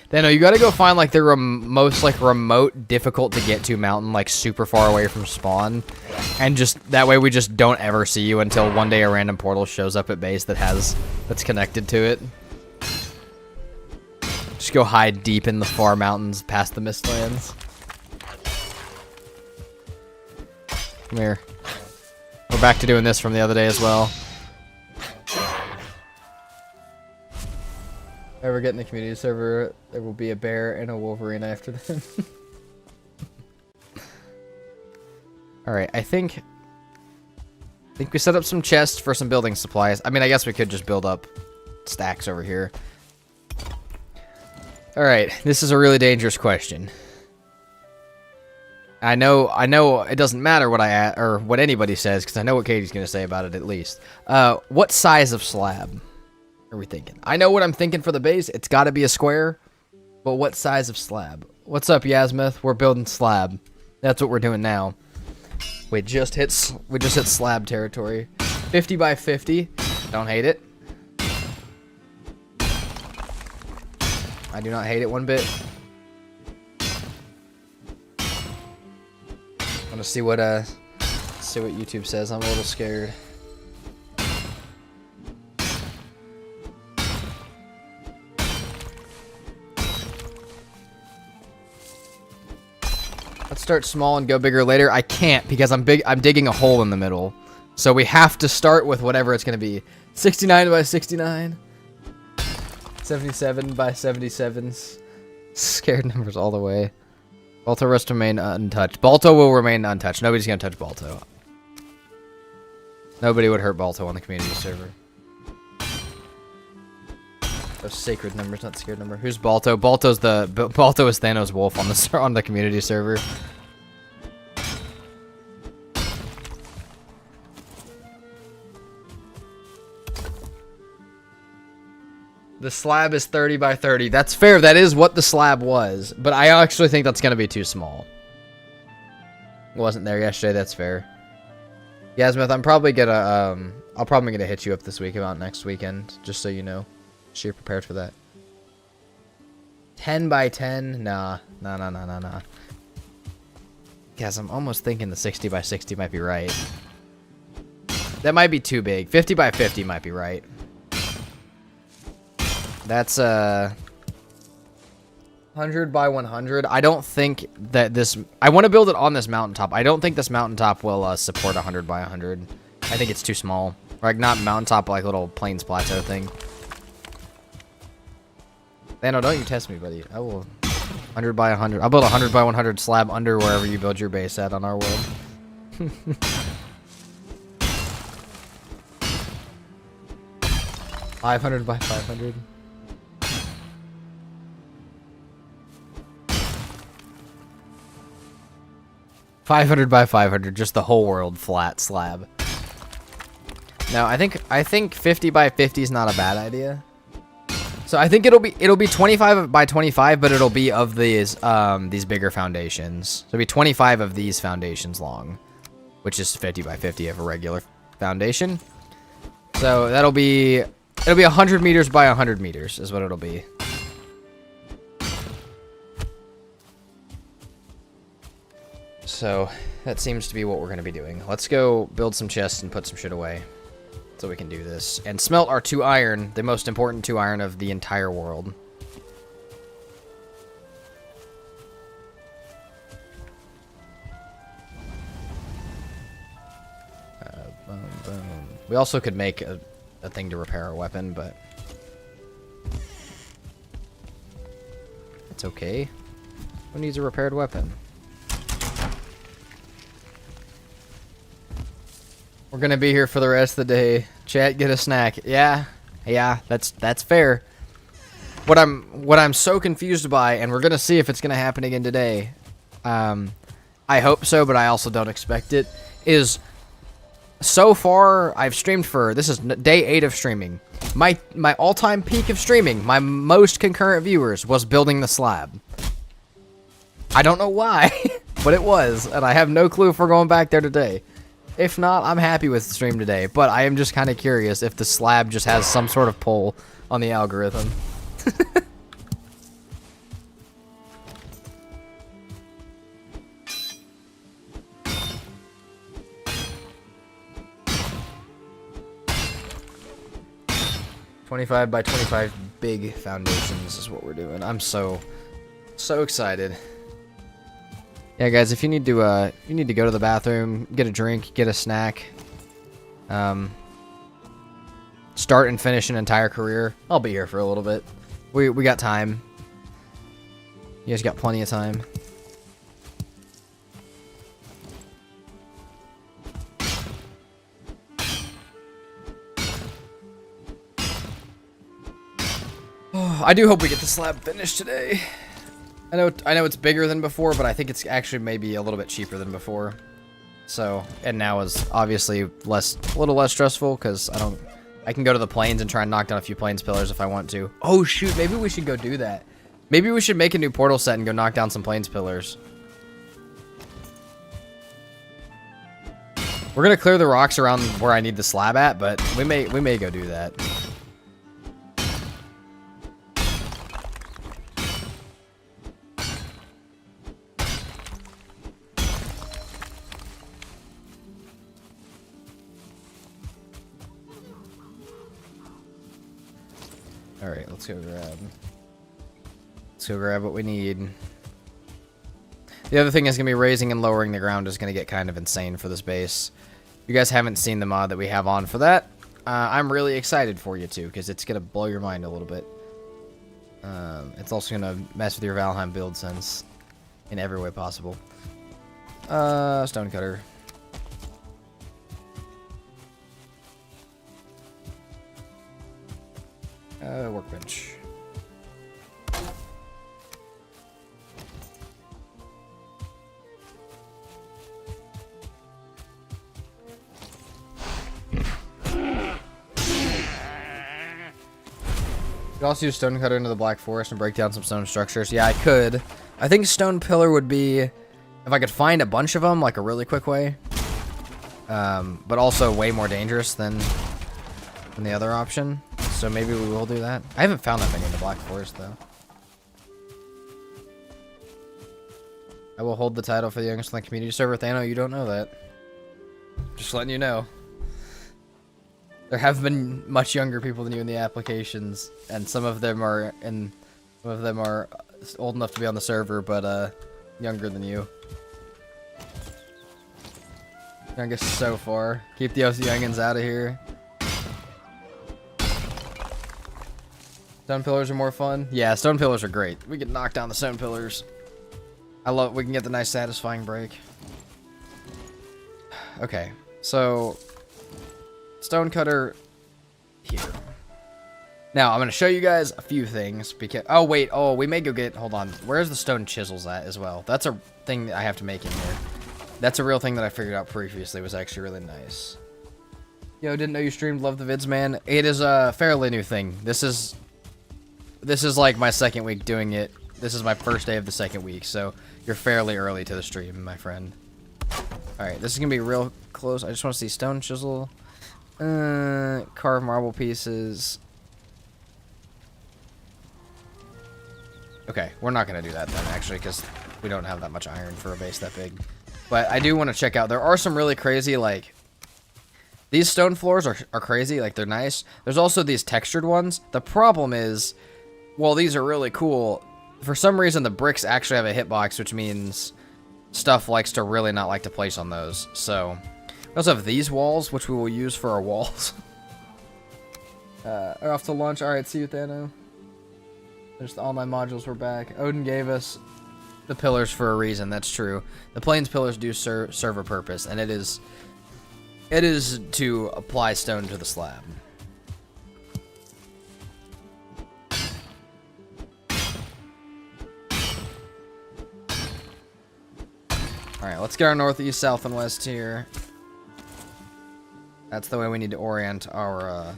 Thanos, you gotta go find, like, the most, like, remote, difficult to get to mountain, like, super far away from spawn. And just... That way we just don't ever see you until one day a random portal shows up at base that's connected to it. Just go hide deep in the far mountains past the Mistlands. Come here. We're back to doing this from the other day as well. If I ever get in the community server, there will be a bear and a wolverine after them. Alright, I think we set up some chests for some building supplies. I mean, I guess we could just build up stacks over here. Alright, this is a really dangerous question. I know it doesn't matter what what anybody says, because I know what Katie's going to say about it at least. What size of slab are we thinking? I know what I'm thinking for the base. It's got to be a square, but what size of slab? What's up, Yasmith? We're building slab. That's what we're doing now. We just hit slab territory. 50 by 50. Don't hate it. I do not hate it one bit. I want to see what YouTube says. I'm a little scared. Let's start small and go bigger later. I can't because I'm digging a hole in the middle. So we have to start with whatever it's going to be. 69 by 69. 77 by 77s. Scared numbers all the way. Balto must remain untouched. Balto will remain untouched. Nobody's going to touch Balto. Nobody would hurt Balto on the community server. Those sacred numbers, not scared number. Who's Balto? Balto is Thanos Wolf on the community server. The slab is 30 by 30. That's fair. That is what the slab was. But I actually think that's going to be too small. It wasn't there yesterday. That's fair. Yasmith, I'm probably going to... I'll probably going to hit you up this week about next weekend. Just so you know. So you're prepared for that. 10 by 10? Nah. Nah. Guys, I'm almost thinking the 60 by 60 might be right. That might be too big. 50 by 50 might be right. That's 100 by 100. I don't think that this... I want to build it on this mountaintop. I don't think this mountaintop will support 100 by 100. I think it's too small. Like, not mountaintop, like little plains plateau thing. Thano, don't you test me, buddy. I will... 100 by 100. I'll build a 100 by 100 slab under wherever you build your base at on our world. 500 by 500. $500 by 500, just the whole world flat slab. Now, I think 50 by 50 is not a bad idea. So I think it'll be 25 by 25, but it'll be of these bigger foundations. So it'll be 25 of these foundations long, which is 50 by 50 of a regular foundation. So it'll be 100 meters by 100 meters is what it'll be. So that seems to be what we're going to be doing. Let's go build some chests and put some shit away so we can do this. And smelt our 2 iron, the most important 2 iron of the entire world. Boom, boom. We also could make a thing to repair our weapon, but it's okay. Who needs a repaired weapon? We're gonna be here for the rest of the day. Chat, get a snack. Yeah, that's fair. What I'm so confused by, and we're gonna see if it's gonna happen again today, I hope so, but I also don't expect it, is so far I've streamed for, this is day 8 of streaming. My all-time peak of streaming, my most concurrent viewers, was building the slab. I don't know why, but it was, and I have no clue if we're going back there today. If not, I'm happy with the stream today, but I am just kind of curious if the slab just has some sort of pull on the algorithm. 25 by 25 big foundations is what we're doing. I'm so excited. Yeah, guys, if you need to go to the bathroom, get a drink, get a snack, start and finish an entire career, I'll be here for a little bit. We got time. You guys got plenty of time. I do hope we get the slab finished today. I know it's bigger than before, but I think it's actually maybe a little bit cheaper than before. So, and now is obviously a little less stressful because I can go to the plains and try and knock down a few plains pillars if I want to. Oh shoot, maybe we should go do that. Maybe we should make a new portal set and go knock down some plains pillars. We're gonna clear the rocks around where I need the slab at, but we may go do that. Alright, let's go grab what we need. The other thing is going to be raising and lowering the ground is going to get kind of insane for this base. If you guys haven't seen the mod that we have on for that, I'm really excited for you to, because it's going to blow your mind a little bit. It's also going to mess with your Valheim build sense in every way possible. Stonecutter. Workbench. You could also use Stonecutter into the Black Forest and break down some stone structures. Yeah, I could. I think Stone Pillar would be, if I could find a bunch of them, like a really quick way. But also way more dangerous than the other option. So maybe we will do that. I haven't found that many in the Black Forest, though. I will hold the title for the youngest on the community server. Thano, you don't know that. Just letting you know. There have been much younger people than you in the applications, and some of them are old enough to be on the server, but younger than you. Youngest so far. Keep the OC youngins out of here. Stone pillars are more fun. Yeah, stone pillars are great. We can knock down the stone pillars. We can get the nice satisfying break. Okay, so Stonecutter here. Now I'm gonna show you guys a few things because we may go get, hold on, where's the stone chisels at as well? That's a thing that I have to make in here. That's a real thing that I figured out previously, was actually really nice. Yo, didn't know you streamed, love the vids, man. It is a fairly new thing. This is like my second week doing it. This is my first day of the second week, so you're fairly early to the stream, my friend. Alright, this is gonna be real close. I just want to see stone chisel. Carve marble pieces. Okay, we're not gonna do that then, actually, because we don't have that much iron for a base that big. But I do want to check out. There are some really crazy, like, these stone floors are crazy, like, they're nice. There's also these textured ones. The problem is, while these are really cool, for some reason the bricks actually have a hitbox, which means stuff likes to really not like to place on those. So, we also have these walls, which we will use for our walls. Off to lunch. Alright, see you, Thano. There's the online modules, we're back. Odin gave us the pillars for a reason, that's true. The plains pillars do serve a purpose, and it is to apply stone to the slab. Alright, let's get our northeast, south, and west here. That's the way we need to orient our,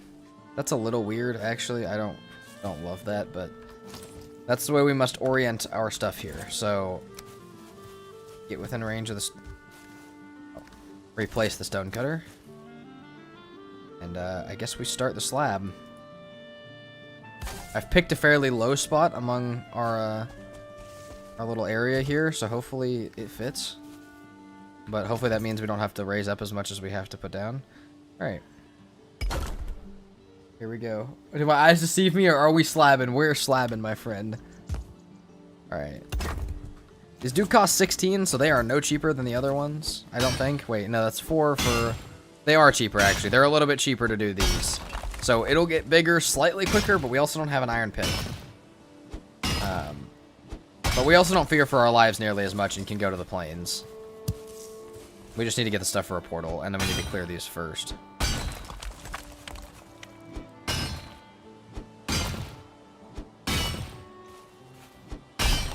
That's a little weird, actually. I don't love that, but... That's the way we must orient our stuff here. So... Get within range of the... Replace the stone cutter. And, I guess we start the slab. I've picked a fairly low spot among our little area here, so hopefully it fits. But hopefully that means we don't have to raise up as much as we have to put down. Alright. Here we go. Do my eyes deceive me, or are we slabbing? We're slabbing, my friend. Alright. These do cost 16, so they are no cheaper than the other ones, I don't think. Wait, no, that's 4 for... They are cheaper, actually. They're a little bit cheaper to do these. So it'll get bigger slightly quicker, but we also don't have an iron pit. But we also don't fear for our lives nearly as much and can go to the plains. We just need to get the stuff for a portal, and then we need to clear these first.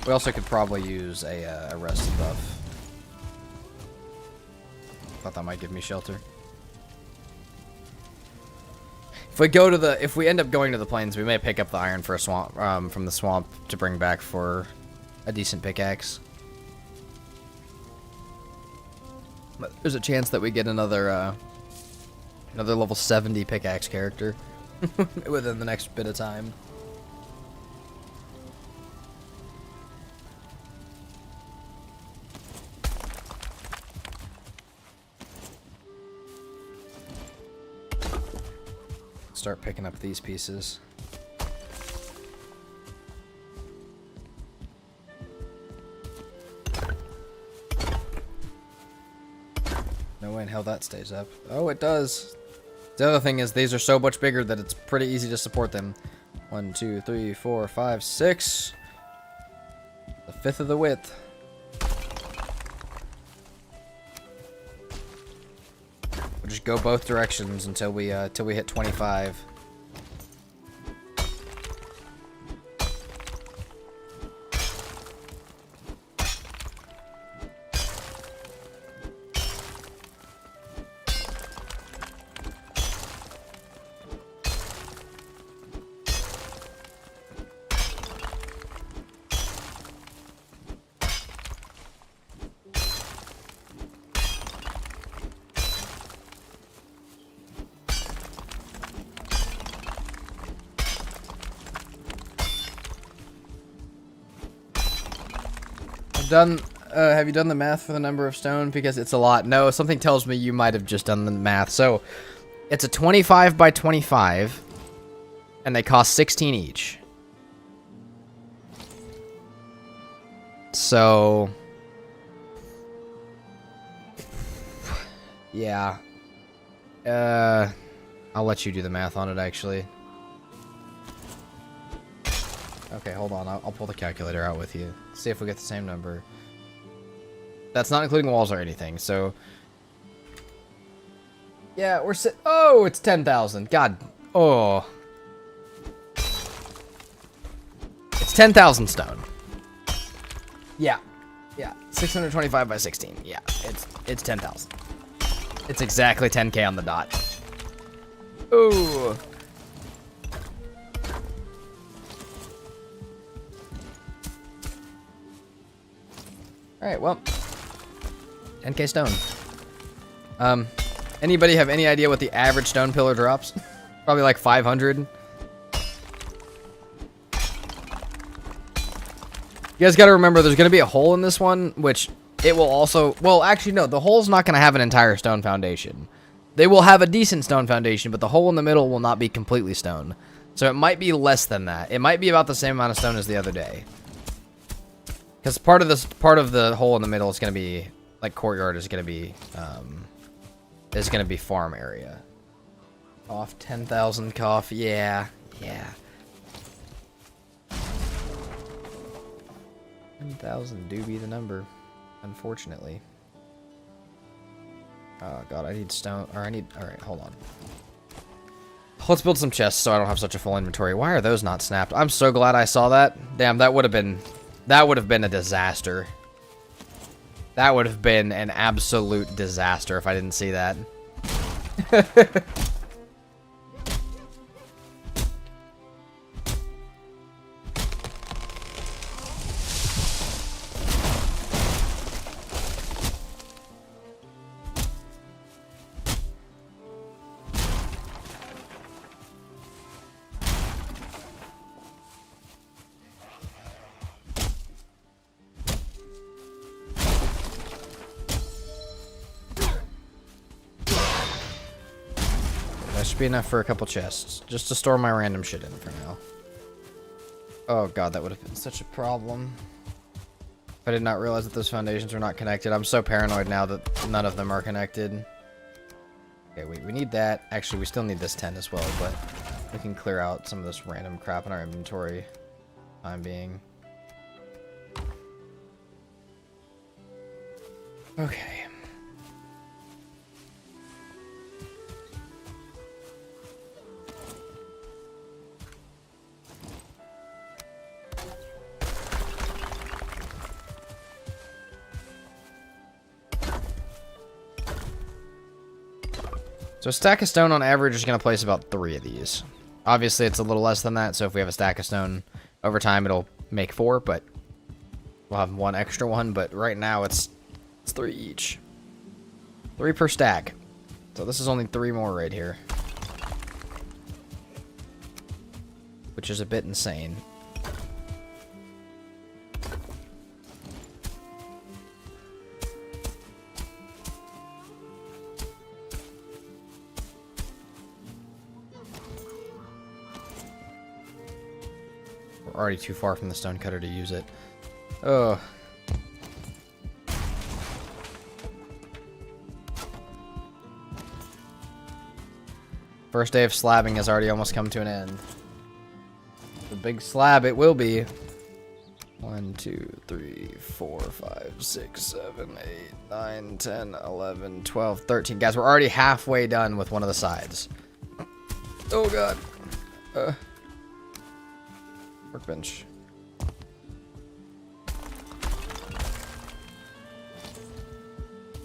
We also could probably use a rest buff. Thought that might give me shelter. If we end up going to the plains, we may pick up the iron for a swamp, from the swamp to bring back for a decent pickaxe. But there's a chance that we get another level 70 pickaxe character within the next bit of time. Start picking up these pieces. No way in hell that stays up. Oh, it does. The other thing is these are so much bigger that it's pretty easy to support them. 1, 2, 3, 4, 5, 6. A fifth of the width. We'll just go both directions until we hit 25. Have you done the math for the number of stone? Because it's a lot. No, something tells me you might have just done the math. So, it's a 25 by 25, and they cost 16 each. So, yeah. I'll let you do the math on it, actually. Okay, hold on. I'll pull the calculator out with you. See if we get the same number. That's not including walls or anything, so... Yeah, oh, it's 10,000. God. Oh. It's 10,000 stone. Yeah. Yeah. 625 by 16. Yeah, it's 10,000. It's exactly 10k on the dot. Ooh. Alright, well. 10k stone. Anybody have any idea what the average stone pillar drops? Probably like 500. You guys gotta remember there's gonna be a hole in this one, which it will also... Well, actually, no. The hole's not gonna have an entire stone foundation. They will have a decent stone foundation, but the hole in the middle will not be completely stone. So it might be less than that. It might be about the same amount of stone as the other day. Because part of the hole in the middle is going to be, like, courtyard is going to be farm area. Off 10,000 cough, yeah. 10,000 do be the number, unfortunately. Oh god, I need stone, alright, hold on. Let's build some chests so I don't have such a full inventory. Why are those not snapped? I'm so glad I saw that. Damn, that would have been a disaster. That would have been an absolute disaster if I didn't see that. That should be enough for a couple chests, just to store my random shit in for now. Oh god, that would have been such a problem. I did not realize that those foundations were not connected. I'm so paranoid now that none of them are connected. Okay, wait, we need that. Actually, we still need this tent as well, but we can clear out some of this random crap in our inventory. Time being. Okay. So a stack of stone on average is going to place about 3 of these. Obviously, it's a little less than that, so if we have a stack of stone over time, it'll make 4, but we'll have 1 extra one, but right now it's 3 each. 3 per stack. So this is only 3 more right here. Which is a bit insane. We're already too far from the stonecutter to use it. Oh. First day of slabbing has already almost come to an end. The big slab it will be. 1, 2, 3, 4, 5, 6, 7, 8, 9, 10, 11, 12, 13. Guys, we're already halfway done with one of the sides. Oh god. Workbench.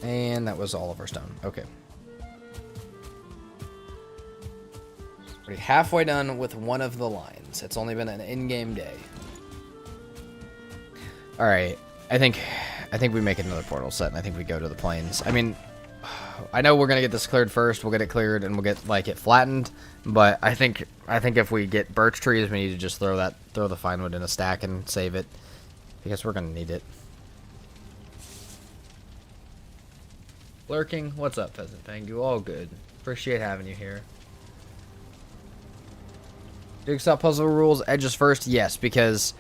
And that was all of our stone. Okay. Already halfway done with one of the lines. It's only been an in-game day. Alright. I think we make another portal set, and I think we go to the plains. I mean, I know we're gonna get this cleared first. We'll get it cleared, and we'll get like it flattened. But I think if we get birch trees, we need to just throw the fine wood in a stack and save it, because we're gonna need it. Lurking, what's up, peasant? Thank you. All good. Appreciate having you here. Jigsaw puzzle rules edges first, yes, because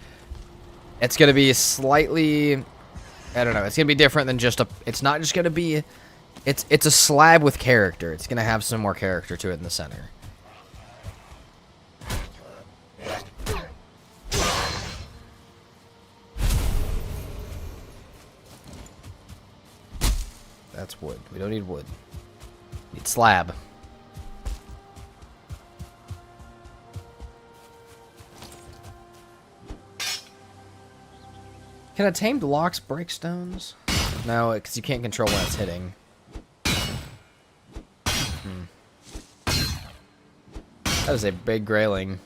it's gonna be slightly, I don't know. It's gonna be different than just a. It's not just gonna be. It's a slab with character. It's gonna have some more character to it in the center. That's wood. We don't need wood. We need slab. Can a tamed lox break stones? No, because you can't control when it's hitting. That is a big grayling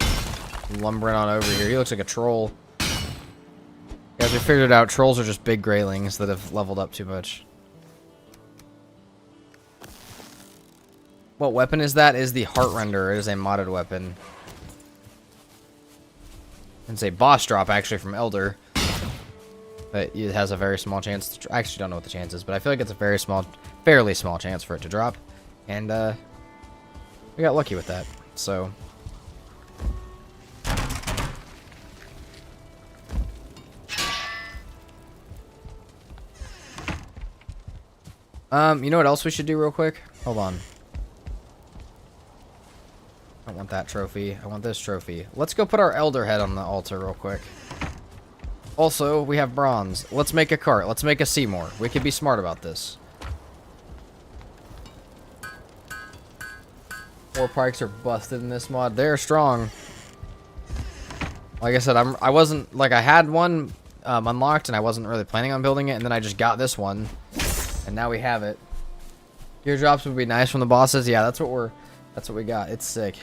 lumbering on over here. He looks like a troll. Guys, we figured it out. Trolls are just big graylings that have leveled up too much. What weapon is that? Is the Heart Render. It is a modded weapon. It's a boss drop, actually, from Elder. But it has a very small chance to... I actually don't know what the chance is, but I feel like it's a very small, fairly small chance for it to drop. And, we got lucky with that. So... you know what else we should do real quick? Hold on. I don't want that trophy. I want this trophy. Let's go put our elder head on the altar real quick. Also, we have bronze. Let's make a cart. Let's make a Seymour. We could be smart about this. 4 pikes are busted in this mod. They're strong. Like I said, I wasn't like I had one unlocked, and I wasn't really planning on building it, and then I just got this one, and now we have it. Gear drops would be nice from the bosses. Yeah, that's what we got. It's sick.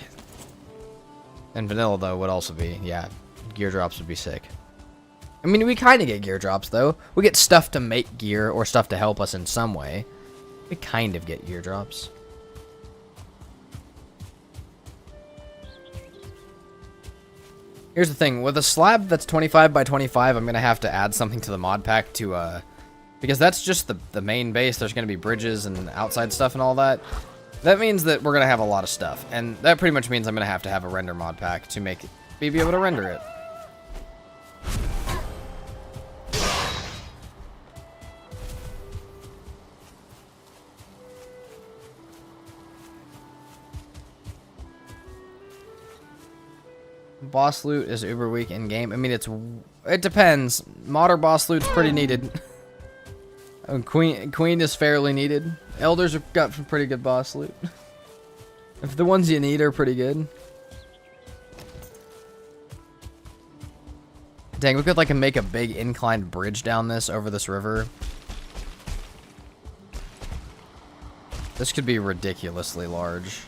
And vanilla though would also be, yeah, gear drops would be sick. I mean, we kind of get gear drops though. We get stuff to make gear or stuff to help us in some way. We kind of get gear drops. Here's the thing, with a slab that's 25 by 25, I'm gonna have to add something to the mod pack to, because that's just the main base. There's gonna be bridges and outside stuff and all that. That means that we're gonna have a lot of stuff, and that pretty much means I'm gonna have to have a render mod pack to make it, be able to render it. Boss loot is uber weak in game. I mean, it depends. Modern boss loot's pretty needed. Queen is fairly needed. Elders have got some pretty good boss loot. If the ones you need are pretty good. Dang, we could like make a big inclined bridge down this over this river. This could be ridiculously large.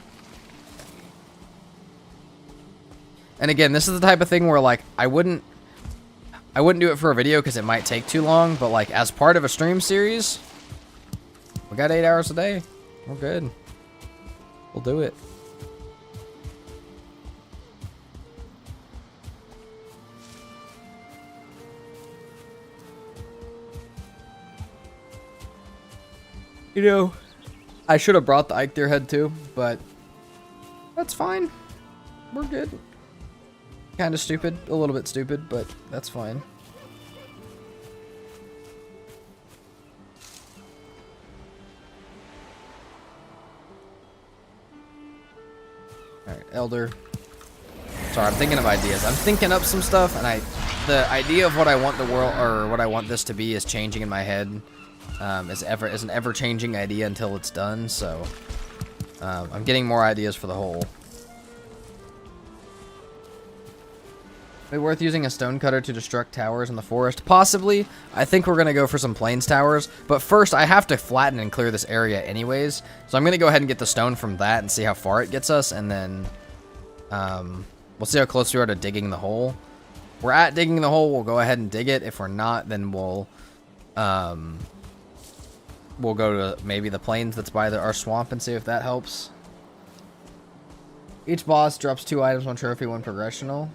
And again, this is the type of thing where like I wouldn't do it for a video because it might take too long, but like as part of a stream series, we got 8 hours a day. We're good. We'll do it. You know, I should have brought the Ike Deer head too, but that's fine. We're good. Kind of stupid, a little bit stupid, but that's fine. Alright, Elder. Sorry, I'm thinking of ideas. I'm thinking up some stuff, and the idea of what I want the world, or what I want this to be, is changing in my head. Is an ever-changing idea until it's done, so I'm getting more ideas for the whole. Is it worth using a stone cutter to destruct towers in the forest? Possibly. I think we're going to go for some plains towers. But first, I have to flatten and clear this area anyways. So I'm going to go ahead and get the stone from that and see how far it gets us. And then we'll see how close we are to digging the hole. If we're at digging the hole, we'll go ahead and dig it. If we're not, then we'll go to maybe the plains that's by our swamp and see if that helps. Each boss drops 2 items, 1 trophy, 1 progressional.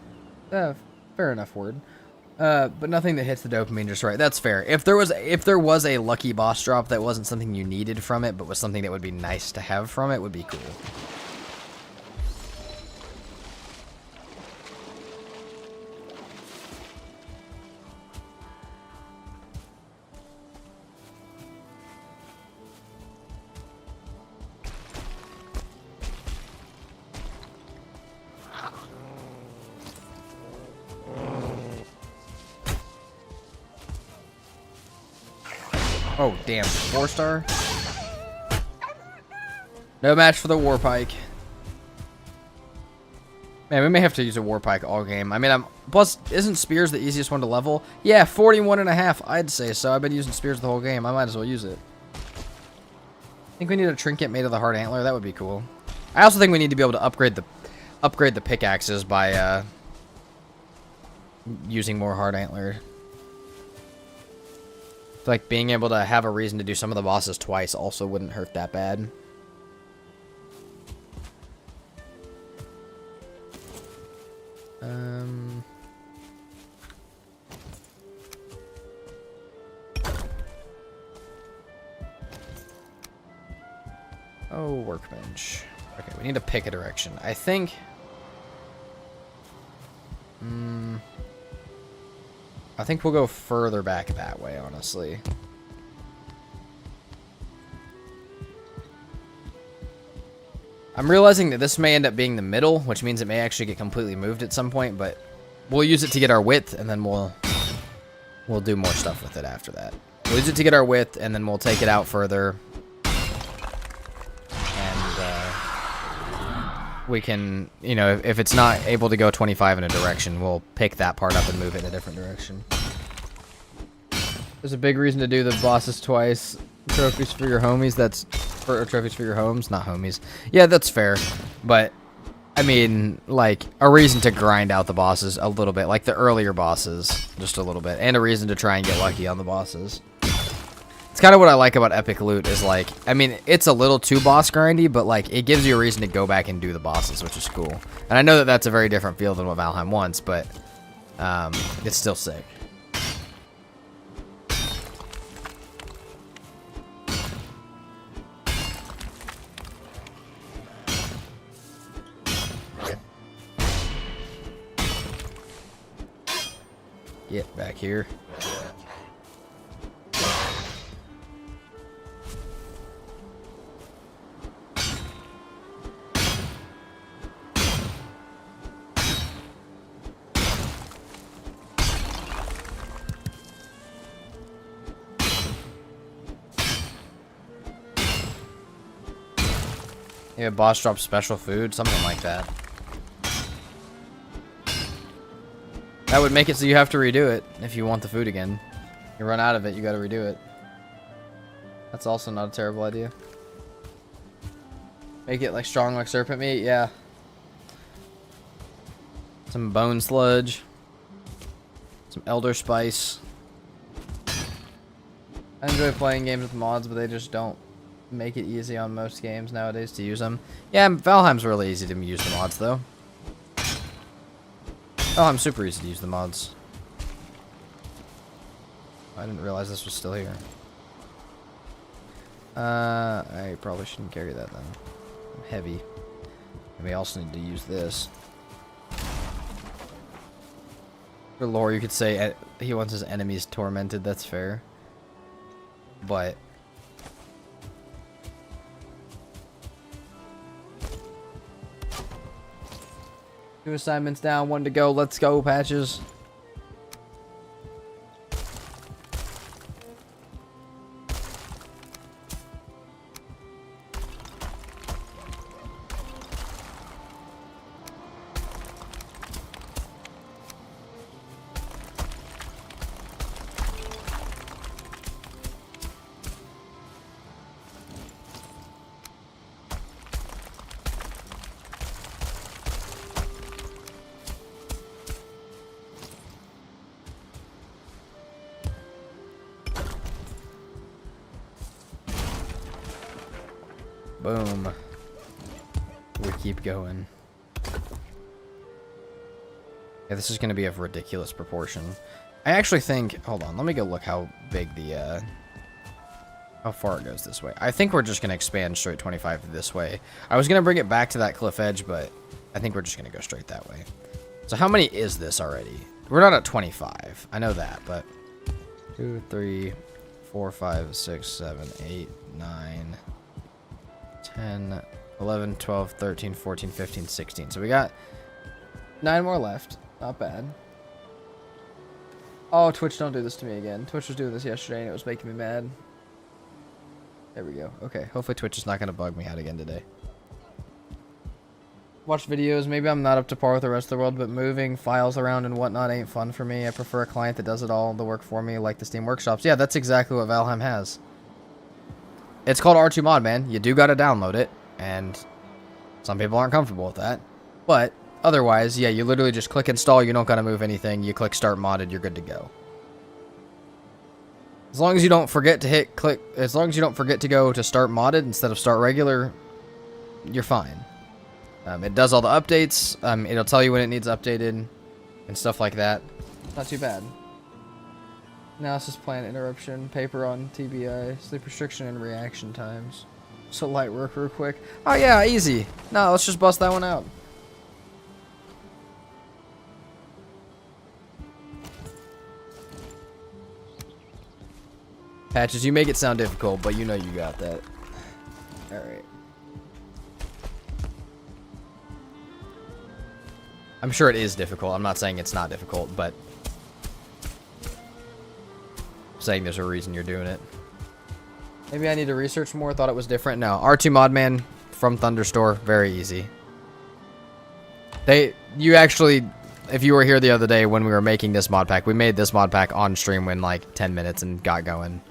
Fair enough word. But nothing that hits the dopamine just right. That's fair. If there was a lucky boss drop that wasn't something you needed from it, but was something that would be nice to have from it, would be cool. Oh, damn. 4-star? No match for the war pike. Man, we may have to use a war pike all game. I mean, plus, isn't spears the easiest one to level? Yeah, 41.5, I'd say so. I've been using spears the whole game. I might as well use it. I think we need a trinket made of the hard antler. That would be cool. I also think we need to be able to upgrade the pickaxes by using more hard antler. Like being able to have a reason to do some of the bosses twice also wouldn't hurt that bad. Oh, workbench. Okay, we need to pick a direction. I think. I think we'll go further back that way, honestly. I'm realizing that this may end up being the middle, which means it may actually get completely moved at some point, but we'll use it to get our width, and then we'll do more stuff with it after that. We'll use it to get our width, and then we'll take it out further. We can, you know, if it's not able to go 25 in a direction, we'll pick that part up and move it in a different direction. There's a big reason to do the bosses twice. Trophies for your homies. That's for trophies for your homes, not homies. Yeah, that's fair. But I mean, like a reason to grind out the bosses a little bit, like the earlier bosses, just a little bit, and a reason to try and get lucky on the bosses. It's kind of what I like about Epic Loot is like, I mean, it's a little too boss grindy, but like it gives you a reason to go back and do the bosses, which is cool. And I know that that's a very different feel than what Valheim wants, but it's still sick. Get back here. Yeah, boss drops special food, something like that. That would make it so you have to redo it if you want the food again. You run out of it, you gotta redo it. That's also not a terrible idea. Make it like strong like serpent meat, yeah. Some bone sludge. Some elder spice. I enjoy playing games with mods, but they just don't make it easy on most games nowadays to use them. Yeah, Valheim's really easy to use the mods though. Oh, I'm super easy to use the mods. I didn't realize this was still here. I probably shouldn't carry that then. I'm heavy. And we also need to use this. For lore, you could say he wants his enemies tormented. That's fair. But two assignments down, one to go. Let's go, Patches. Boom. We keep going. Yeah, this is going to be of ridiculous proportion. I actually think... Hold on, let me go look how big the... how far it goes this way. I think we're just going to expand straight 25 this way. I was going to bring it back to that cliff edge, but I think we're just going to go straight that way. So how many is this already? We're not at 25. I know that, but... 2, 3, 4, 5, 6, 7, 8, 9... 10, 11, 12, 13, 14, 15, 16. So we got 9 more left. Not bad. Oh, Twitch, don't do this to me again. Twitch was doing this yesterday and it was making me mad. There we go. Okay, hopefully Twitch is not going to bug me out again today. Watch videos. Maybe I'm not up to par with the rest of the world, but moving files around and whatnot ain't fun for me. I prefer a client that does it all the work for me, like the Steam Workshops. Yeah, that's exactly what Valheim has. It's called R2 Mod, man. You do gotta download it, and some people aren't comfortable with that. But otherwise, yeah, you literally just click install. You don't gotta move anything. You click start modded. You're good to go. As long as you don't forget to hit click. As long as you don't forget to go to start modded instead of start regular, you're fine. It does all the updates. It'll tell you when it needs updated and stuff like that. Not too bad. Analysis plan interruption, paper on TBI, sleep restriction, and reaction times. So light work real quick. Oh yeah, easy. No, let's just bust that one out. Patches, you make it sound difficult, but you know you got that. Alright. I'm sure it is difficult. I'm not saying it's not difficult, but... saying there's a reason you're doing it. Maybe I need to research more. Thought it was different. No, R2 Modman from Thunderstore, very easy. You actually if you were here the other day when we were making this mod pack, we made this mod pack on stream in like 10 minutes and got going.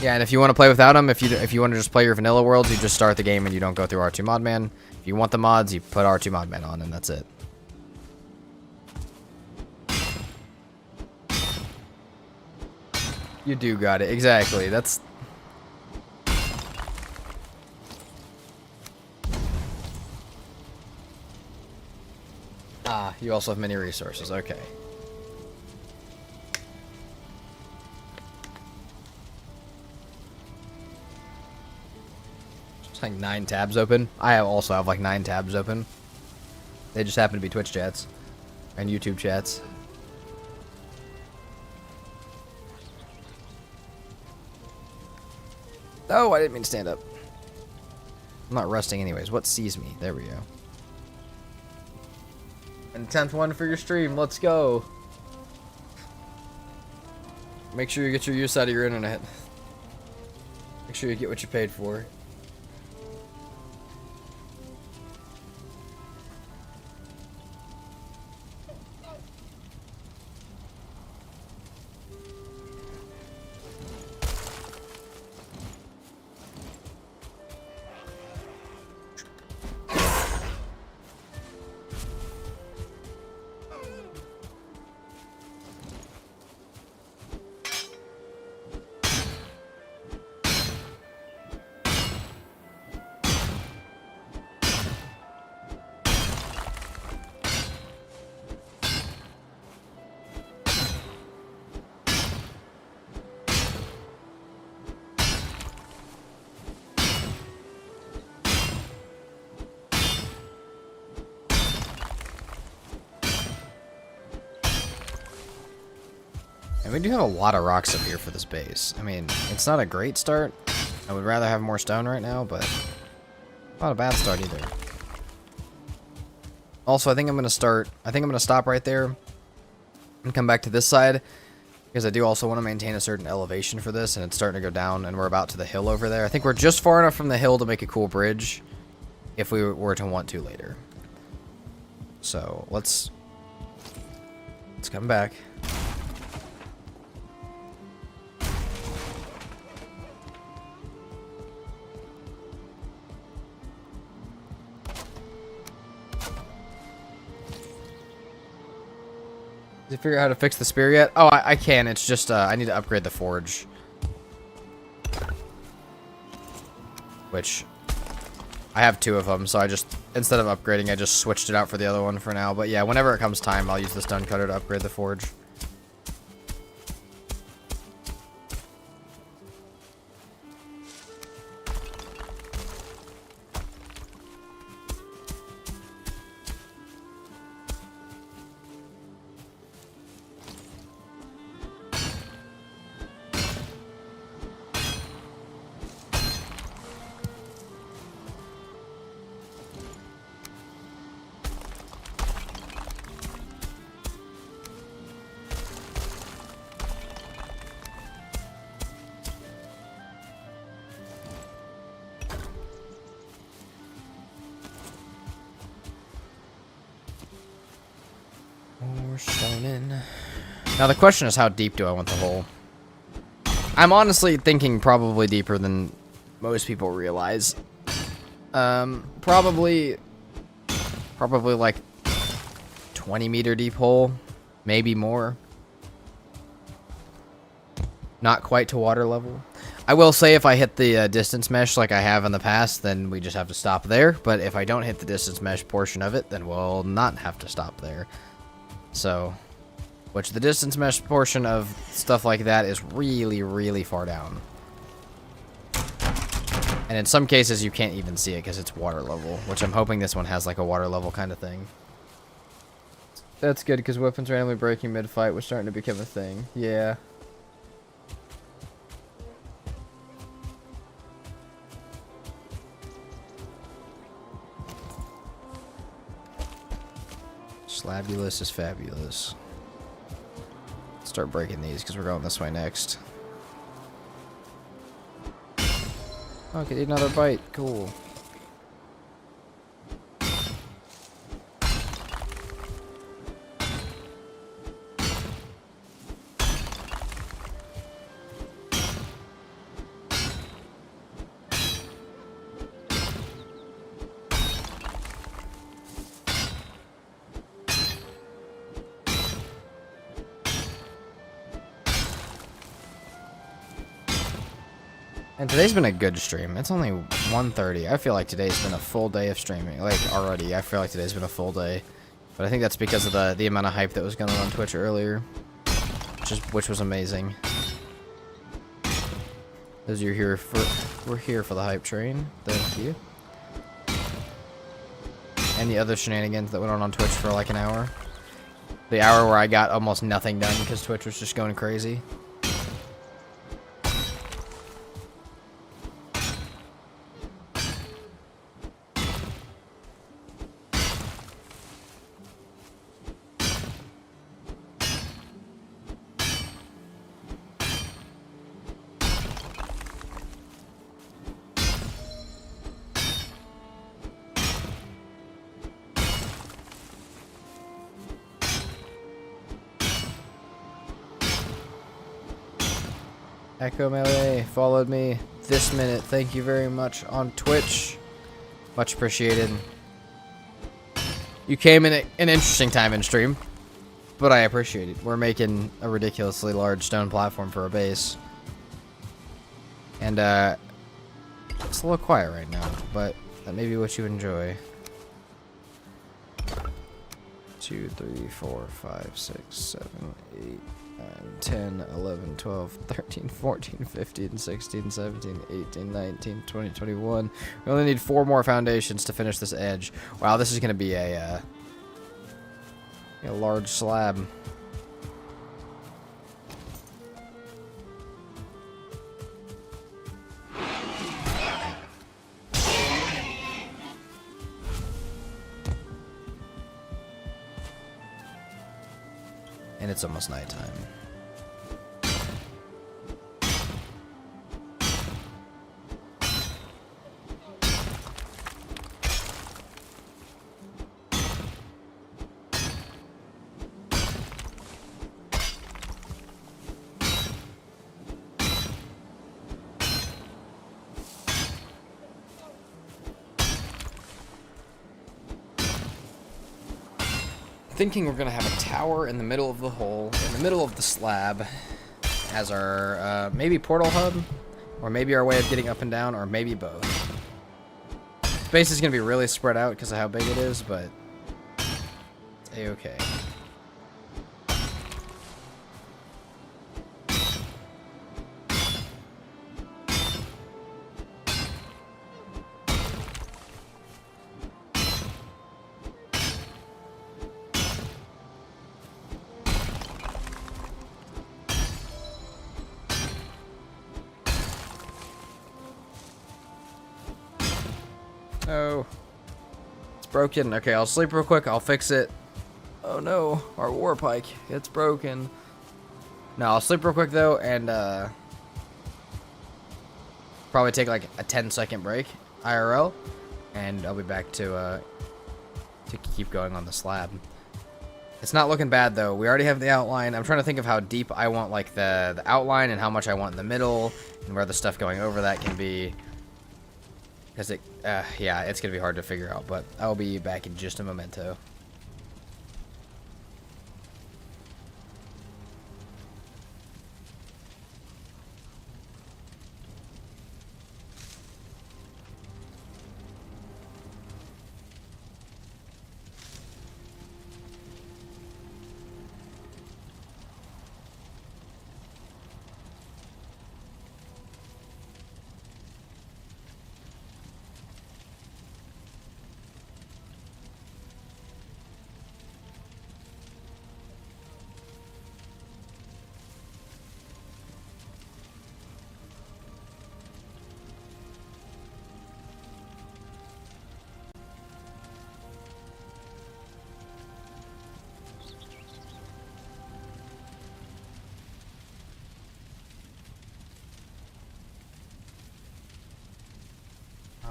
Yeah, and if you want to play without them, if you want to just play your vanilla worlds, you just start the game and you don't go through R2 Modman. If you want the mods, you put R2 Modman on, and that's it. You do got it. Exactly. That's... Ah, you also have many resources. Okay. Just like 9 tabs open. I also have like 9 tabs open. They just happen to be Twitch chats and YouTube chats. Oh, I didn't mean to stand up. I'm not resting anyways. What sees me? There we go. And 10th one for your stream. Let's go. Make sure you get your use out of your internet. Make sure you get what you paid for. And we do have a lot of rocks up here for this base. I mean, it's not a great start. I would rather have more stone right now, but not a bad start either. Also, I think I'm gonna stop right there and come back to this side, because I do also want to maintain a certain elevation for this, and it's starting to go down, and we're about to the hill over there. I think we're just far enough from the hill to make a cool bridge if we were to want to later. So let's come back. Did you figure out how to fix the spear yet? Oh, I can. It's just I need to upgrade the forge. Which, I have 2 of them, so I just, instead of upgrading, I just switched it out for the other one for now. But yeah, whenever it comes time, I'll use the stone cutter to upgrade the forge. More stone in. Now the question is, how deep do I want the hole? I'm honestly thinking probably deeper than most people realize. Probably like 20-meter deep hole, maybe more. Not quite to water level. I will say, if I hit the distance mesh like I have in the past, then we just have to stop there. But if I don't hit the distance mesh portion of it, then we'll not have to stop there. So, which the distance mesh portion of stuff like that is really, really far down. And in some cases, you can't even see it because it's water level, which I'm hoping this one has like a water level kind of thing. That's good, because weapons randomly breaking mid-fight was starting to become a thing. Yeah. Slabulous is fabulous. Start breaking these because we're going this way next. Okay, another bite. Cool. And today's been a good stream. It's only 1:30. I feel like today's been a full day of streaming. Like, already. I feel like today's been a full day. But I think that's because of the amount of hype that was going on Twitch earlier. Which was amazing. As you're here for... We're here for the hype train. Thank you. And the other shenanigans that went on Twitch for like an hour. The hour where I got almost nothing done because Twitch was just going crazy. Echo Melee followed me this minute. Thank you very much on Twitch. Much appreciated. You came in an interesting time in stream, but I appreciate it. We're making a ridiculously large stone platform for a base. And it's a little quiet right now, but that may be what you enjoy. 2, 3, 4, 5, 6, 7, 8, 9, 10, 11, 12, 13, 14, 15, 16, 17, 18, 19, 20, 21. We only need 4 more foundations to finish this edge. Wow, this is going to be a large slab. And it's almost nighttime. Thinking we're gonna have a tower in the middle of the hole, in the middle of the slab, as our maybe portal hub, or maybe our way of getting up and down, or maybe both. Space is gonna be really spread out because of how big it is, but it's a-okay. Oh, it's broken. Okay, I'll sleep real quick. I'll fix it. Oh no, our war pike. It's broken. No, I'll sleep real quick though, and probably take like a 10-second break, IRL, and I'll be back to keep going on the slab. It's not looking bad though. We already have the outline. I'm trying to think of how deep I want like the outline and how much I want in the middle and where the stuff going over that can be. Because yeah, it's going to be hard to figure out, but I'll be back in just a momento.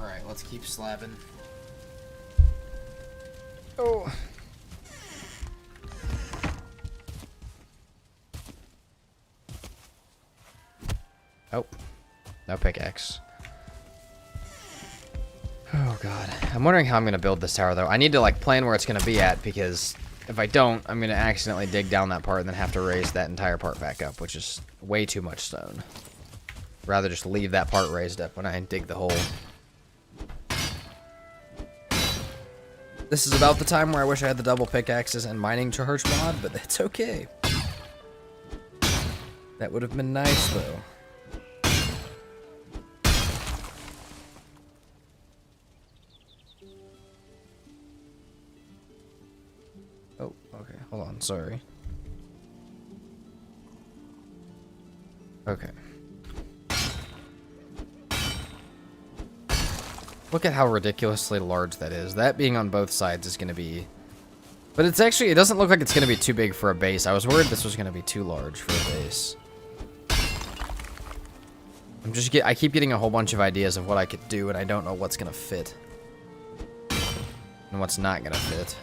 Alright, let's keep slabbing. Oh. Oh. No pickaxe. Oh god. I'm wondering how I'm gonna build this tower though. I need to like plan where it's gonna be at because if I don't, I'm gonna accidentally dig down that part and then have to raise that entire part back up, which is way too much stone. rather just leave that part raised up when I dig the hole. This is about the time where I wish I had the double pickaxes and mining charge mod, but that's okay. That would have been nice, though. Oh, okay. Hold on. Sorry. Okay. Look at how ridiculously large that is. That being on both sides is going to be... But it's actually... It doesn't look like it's going to be too big for a base. I was worried this was going to be too large for a base. I keep getting a whole bunch of ideas of what I could do, and I don't know what's going to fit. And what's not going to fit.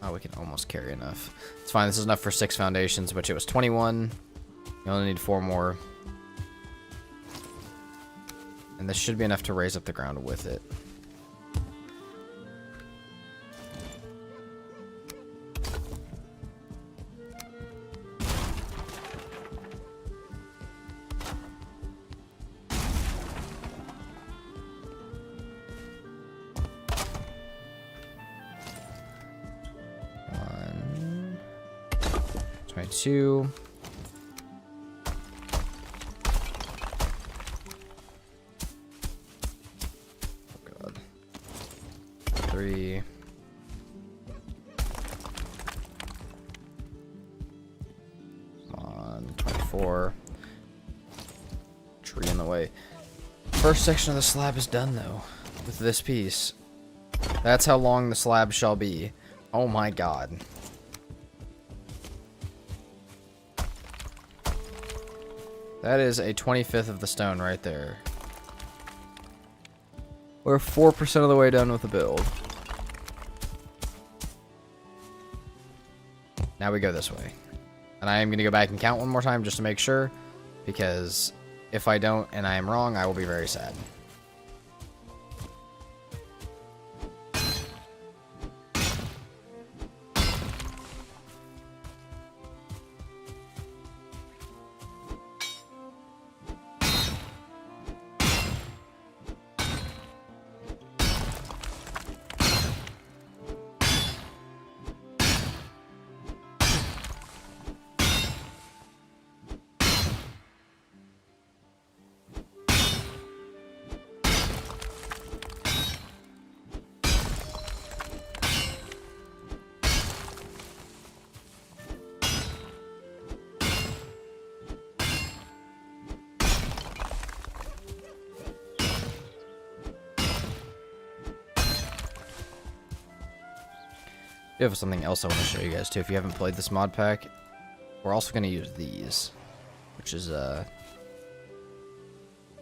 Oh, we can almost carry enough. It's fine. This is enough for 6 foundations, which it was 21. You only need 4 more. And this should be enough to raise up the ground with it. One, 22. Three. Come on, 24. Tree in the way. First section of the slab is done, though, with this piece. That's how long the slab shall be. Oh my god. That is a 25th of the stone right there. We're 4% of the way done with the build. Now we go this way. And I am going to go back and count one more time just to make sure. Because if I don't and I am wrong, I will be very sad. I have something else I want to show you guys too. If you haven't played this mod pack, we're also going to use these, which is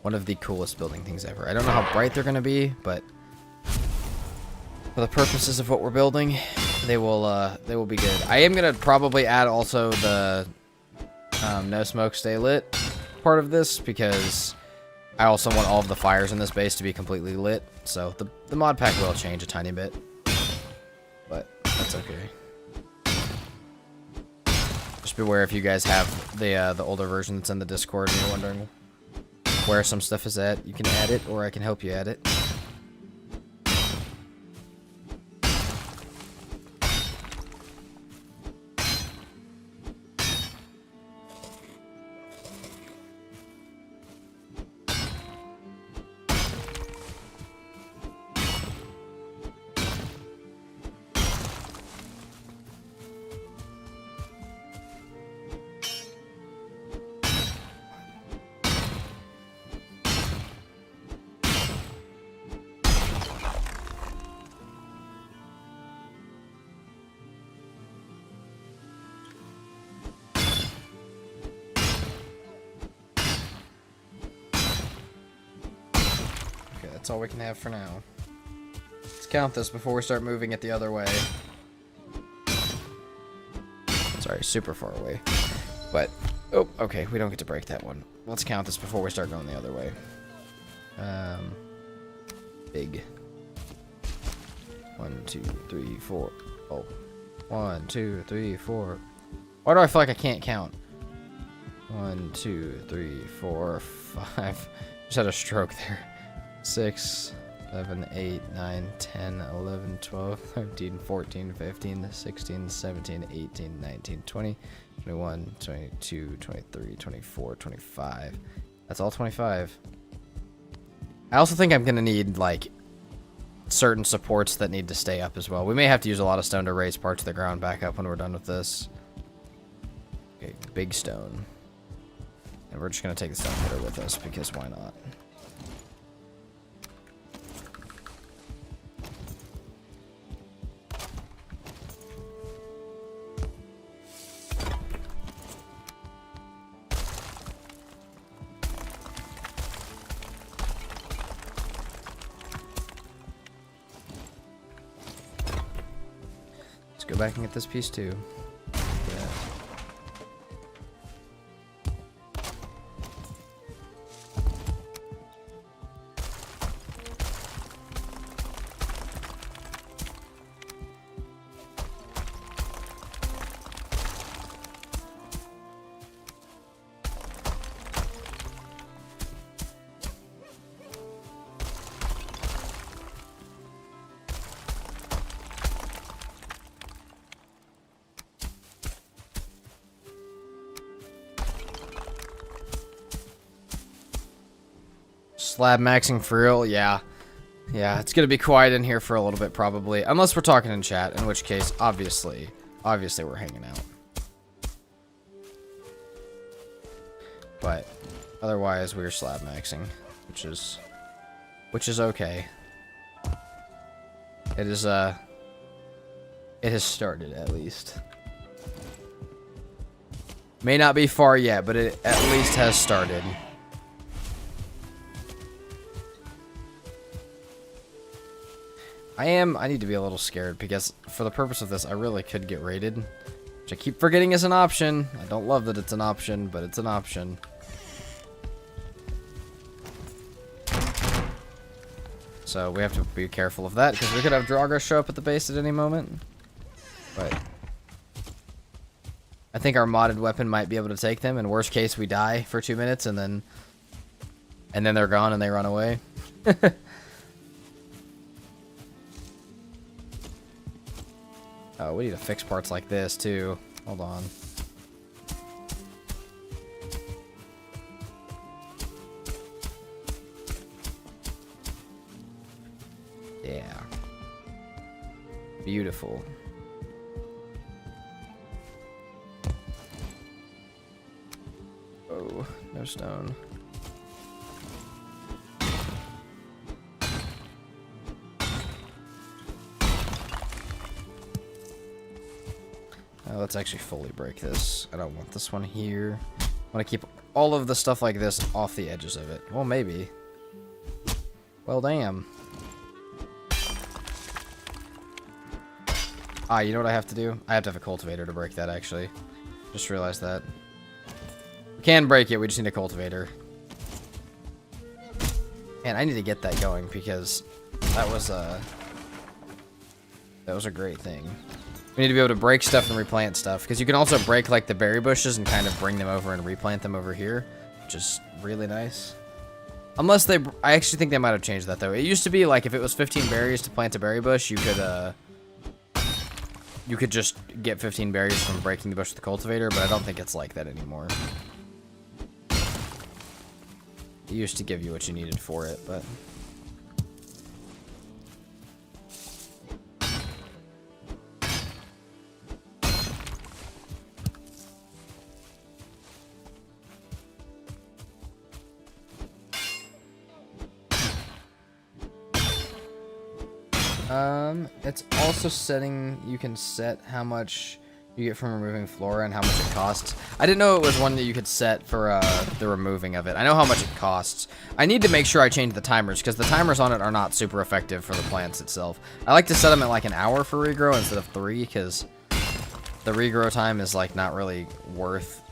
one of the coolest building things ever. I don't know how bright they're going to be, but for the purposes of what we're building, they will be good. I am going to probably add also the no smoke stay lit part of this, because I also want all of the fires in this base to be completely lit. So the mod pack will change a tiny bit, but that's okay. Just beware if you guys have the older version that's in the Discord and you're wondering where some stuff is at. You can add it, or I can help you add it. That's all we can have for now. Let's count this before we start moving it the other way. Sorry, super far away. But Oh, okay, we don't get to break that one. Let's count this before we start going the other way. Big. 1, 2, 3, 4. Oh. 1, 2, 3, 4. Why do I feel like I can't count? 1, 2, 3, 4, 5. Just had a stroke there. 6, 7, 8, 9, 10, 11, 12, 13, 14, 15, 16, 17, 18, 19, 20, 21, 22, 23, 24, 25. That's all 25. I also think I'm going to need, like, certain supports that need to stay up as well. We may have to use a lot of stone to raise parts of the ground back up when we're done with this. Okay, big stone. And we're just going to take the stone cutter with us, because why not? Let's go back and get this piece too. Yeah. Slab maxing for real? Yeah. Yeah, it's gonna be quiet in here for a little bit probably. Unless we're talking in chat, in which case, obviously we're hanging out. But otherwise we're slab maxing, which is okay. It has started at least. May not be far yet, but it at least has started. I need to be a little scared because for the purpose of this, I really could get raided, which I keep forgetting is an option. I don't love that it's an option, but it's an option. So we have to be careful of that because we could have Draugr show up at the base at any moment. But I think our modded weapon might be able to take them. In worst case, we die for 2 minutes and then they're gone and they run away. Oh, we need to fix parts like this, too. Hold on. Yeah. Beautiful. Oh, no stone. Let's actually fully break this. I don't want this one here. I want to keep all of the stuff like this off the edges of it. Well, maybe. Well, damn. Ah, you know what I have to do? I have to have a cultivator to break that, actually. Just realized that. We can break it, we just need a cultivator. And I need to get that going because that was a great thing. We need to be able to break stuff and replant stuff, because you can also break like the berry bushes and kind of bring them over and replant them over here, which is really nice. Unless they, I actually think they might have changed that though. It used to be like if it was 15 berries to plant a berry bush, you could just get 15 berries from breaking the bush with the cultivator, but I don't think it's like that anymore. It used to give you what you needed for it, but... it's also setting, you can set how much you get from removing flora and how much it costs. I didn't know it was one that you could set for the removing of it. I know how much it costs. I need to make sure I change the timers, because the timers on it are not super effective for the plants itself. I like to set them at like an hour for regrow instead of 3, because the regrow time is like not really worth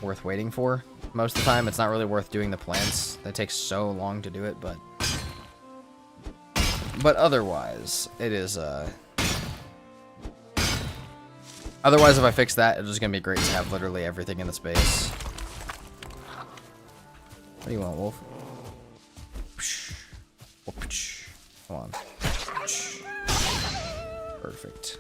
worth waiting for. Most of the time, it's not really worth doing the plants. That takes so long to do it, but otherwise, it is, otherwise, if I fix that, it's just gonna be great to have literally everything in the space. What do you want, Wolf? Come on. Perfect.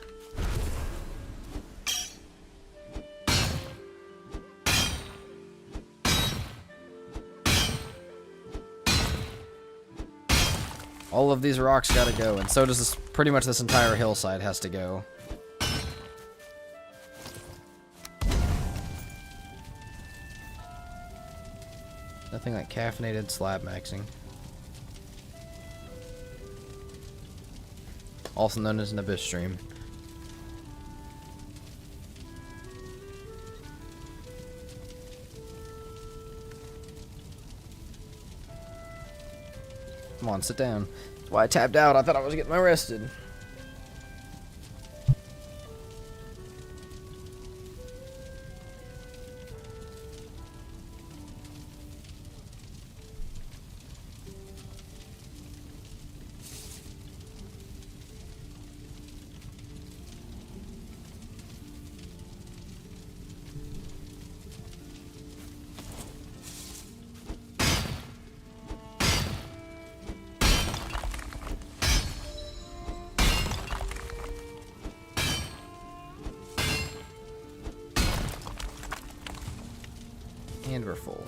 All of these rocks gotta go, and so does this. Pretty much this entire hillside has to go. Nothing like caffeinated slab maxing. Also known as an abyss stream. Come on, sit down. That's why I tapped out. I thought I was getting my rested. And we're full.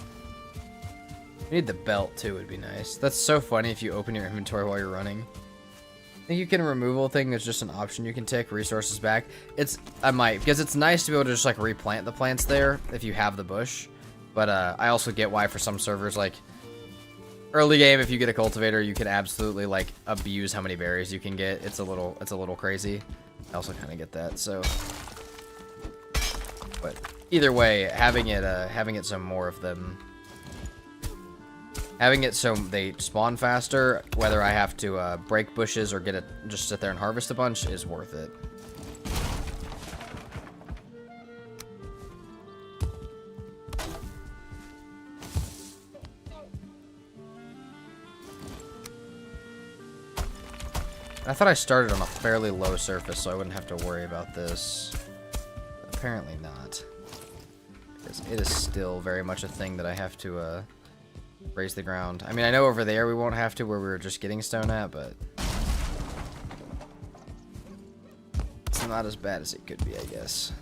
We need the belt too, would be nice. That's so funny if you open your inventory while you're running. I think you can removal thing is just an option you can tick, resources back. I might, because it's nice to be able to just like replant the plants there if you have the bush. But I also get why for some servers, like early game, if you get a cultivator, you can absolutely like abuse how many berries you can get. It's a little crazy. I also kind of get that, so. But either way, having it so more of them, having it so they spawn faster, whether I have to break bushes or get it, just sit there and harvest a bunch, is worth it. I thought I started on a fairly low surface, so I wouldn't have to worry about this. Apparently not. Because it is still very much a thing that I have to raise the ground. I mean, I know over there we won't have to where we were just getting stone at, but it's not as bad as it could be, I guess.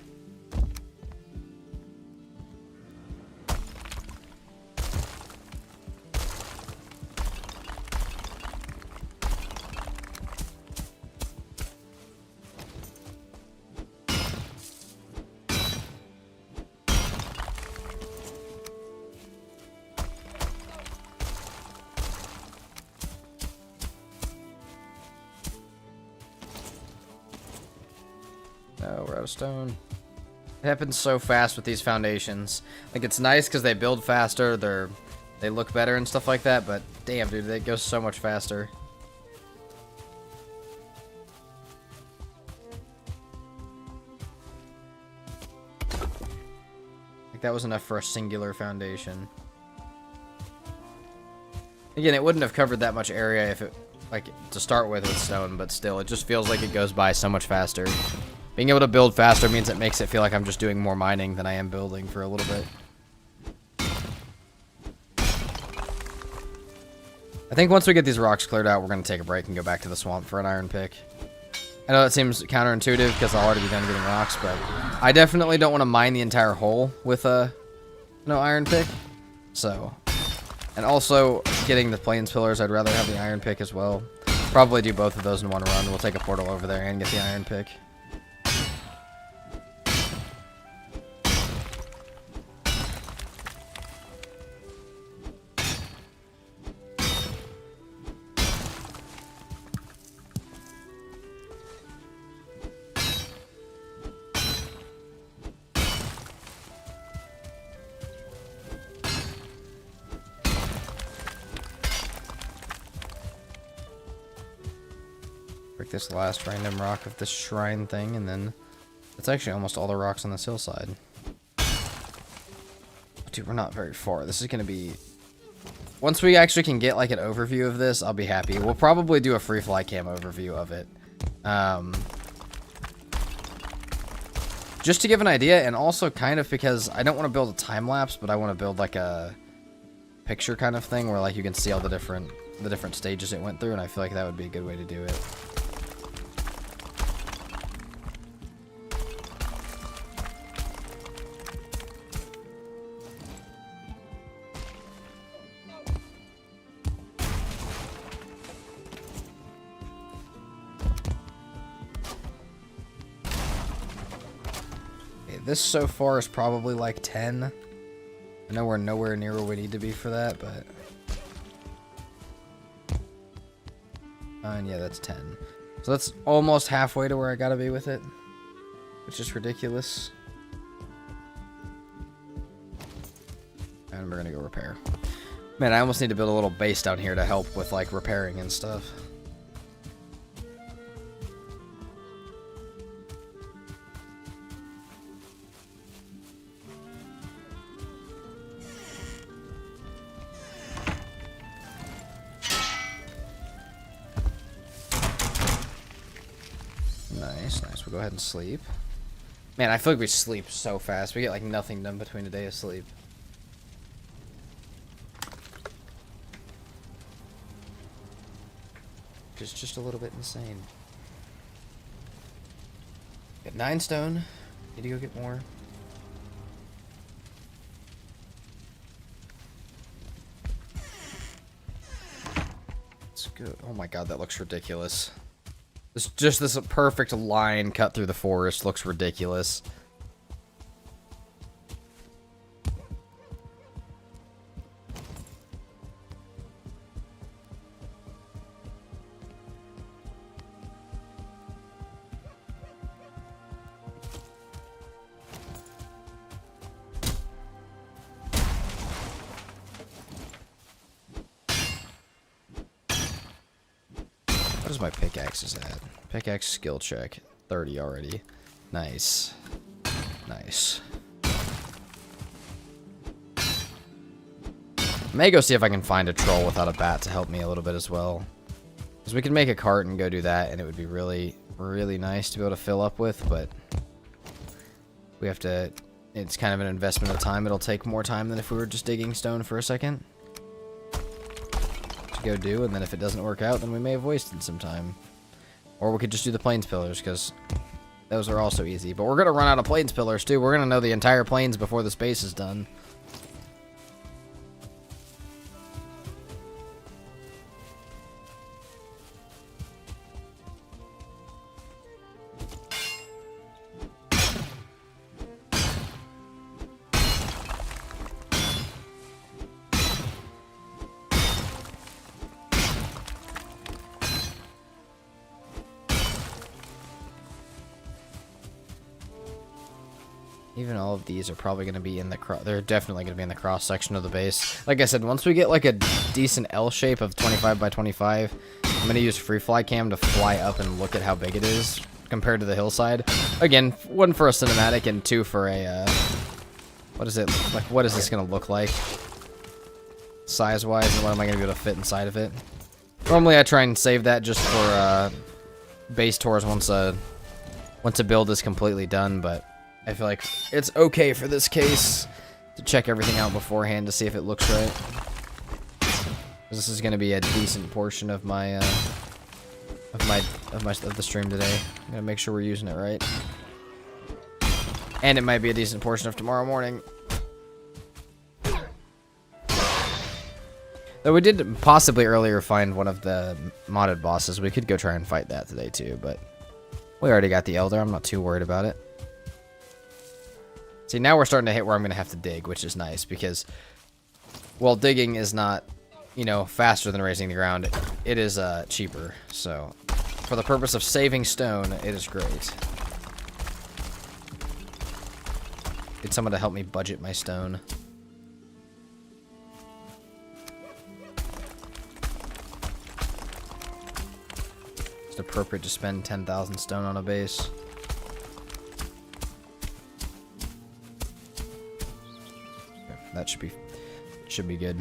No, we're out of stone. It happens so fast with these foundations. Like, it's nice because they build faster, they look better and stuff like that, but damn, dude, it goes so much faster. Like, that was enough for a singular foundation. Again, it wouldn't have covered that much area if it, like, to start with stone, but still, it just feels like it goes by so much faster. Being able to build faster means it makes it feel like I'm just doing more mining than I am building for a little bit. I think once we get these rocks cleared out, we're going to take a break and go back to the swamp for an iron pick. I know that seems counterintuitive because I'll already be done getting rocks, but I definitely don't want to mine the entire hole with no iron pick. So, and also getting the plains pillars, I'd rather have the iron pick as well. Probably do both of those in one run. We'll take a portal over there and get the iron pick. Break this last random rock of this shrine thing, and then it's actually almost all the rocks on this hillside. Dude, we're not very far. This is going to be... Once we actually can get, like, an overview of this, I'll be happy. We'll probably do a free fly cam overview of it. Just to give an idea, and also kind of because I don't want to build a time lapse, but I want to build like a picture kind of thing where like you can see all the different stages it went through, and I feel like that would be a good way to do it. This so far is probably like 10. I know we're nowhere near where we need to be for that, but... and yeah, that's 10. So that's almost halfway to where I gotta be with it, which is ridiculous. And we're gonna go repair. Man, I almost need to build a little base down here to help with like repairing and stuff. Nice. We'll go ahead and sleep. Man, I feel like we sleep so fast. We get like nothing done between a day of sleep. Which is just a little bit insane. Got 9 stone. Need to go get more. Let's go. Oh my god, that looks ridiculous. This perfect line cut through the forest looks ridiculous. What is my pickaxes at? Pickaxe skill check. 30 already. Nice. Nice. May go see if I can find a troll without a bat to help me a little bit as well. Because we can make a cart and go do that, and it would be really, really nice to be able to fill up with, but we have to... It's kind of an investment of time. It'll take more time than if we were just digging stone for a second. Go do, and then if it doesn't work out, then we may have wasted some time. Or we could just do the plains pillars, because those are also easy. But we're going to run out of plains pillars, too. We're going to know the entire plains before the space is done. Even all of these are probably going to be in the they're definitely going to be in the cross section of the base. Like I said, once we get like a decent L shape of 25 by 25, I'm going to use free fly cam to fly up and look at how big it is compared to the hillside. Again, 1 for a cinematic and 2 for a what is it like? What is this going to look like size wise, and what am I going to be able to fit inside of it? Normally I try and save that just for base tours once a build is completely done, but I feel like it's okay for this case to check everything out beforehand to see if it looks right. This is going to be a decent portion of my of the stream today. I'm going to make sure we're using it right. And it might be a decent portion of tomorrow morning. Though we did possibly earlier find one of the modded bosses. We could go try and fight that today too, but we already got the Elder. I'm not too worried about it. See, now we're starting to hit where I'm going to have to dig, which is nice, because while digging is not, you know, faster than raising the ground, it is cheaper. So, for the purpose of saving stone, it is great. Need someone to help me budget my stone. It's appropriate to spend 10,000 stone on a base. That should be good.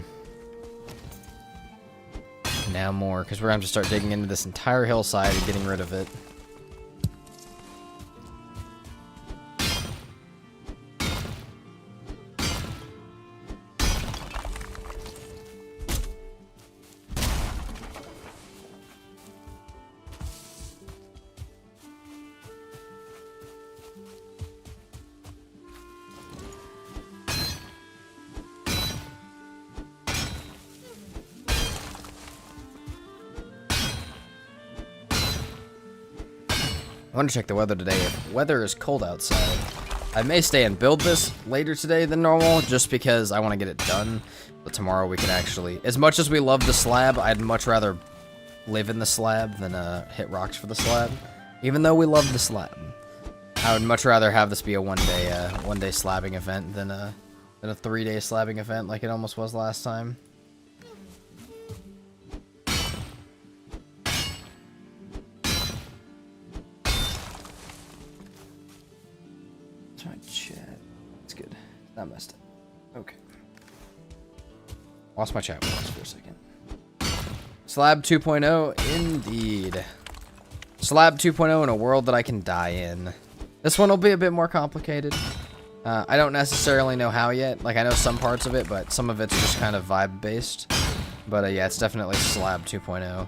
Now more, because we're going to have to start digging into this entire hillside and getting rid of it. I want to check the weather today. If weather is cold outside, I may stay and build this later today than normal, just because I want to get it done. But tomorrow we can actually, as much as we love the slab, I'd much rather live in the slab than hit rocks for the slab. Even though we love the slab, I would much rather have this be a one day slabbing event than a 3-day slabbing event like it almost was last time. Not messed up. Okay. Lost my chat box for a second. Slab 2.0, indeed. Slab 2.0 in a world that I can die in. This one will be a bit more complicated. I don't necessarily know how yet. Like, I know some parts of it, but some of it's just kind of vibe-based. But, yeah, it's definitely Slab 2.0.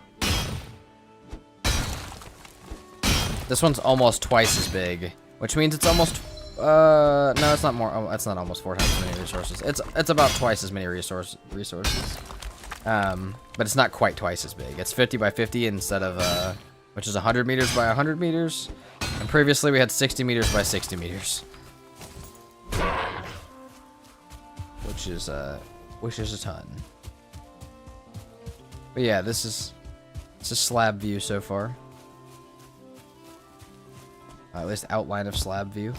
This one's almost twice as big, which means it's almost... no, it's not more. Oh, it's not almost 4 times as many resources. It's about twice as many resources. But it's not quite twice as big. It's 50 by 50 instead of which is 100 meters by 100 meters. And previously we had 60 meters by 60 meters, which is a ton. But yeah, it's a slab view so far. At least outline of slab view.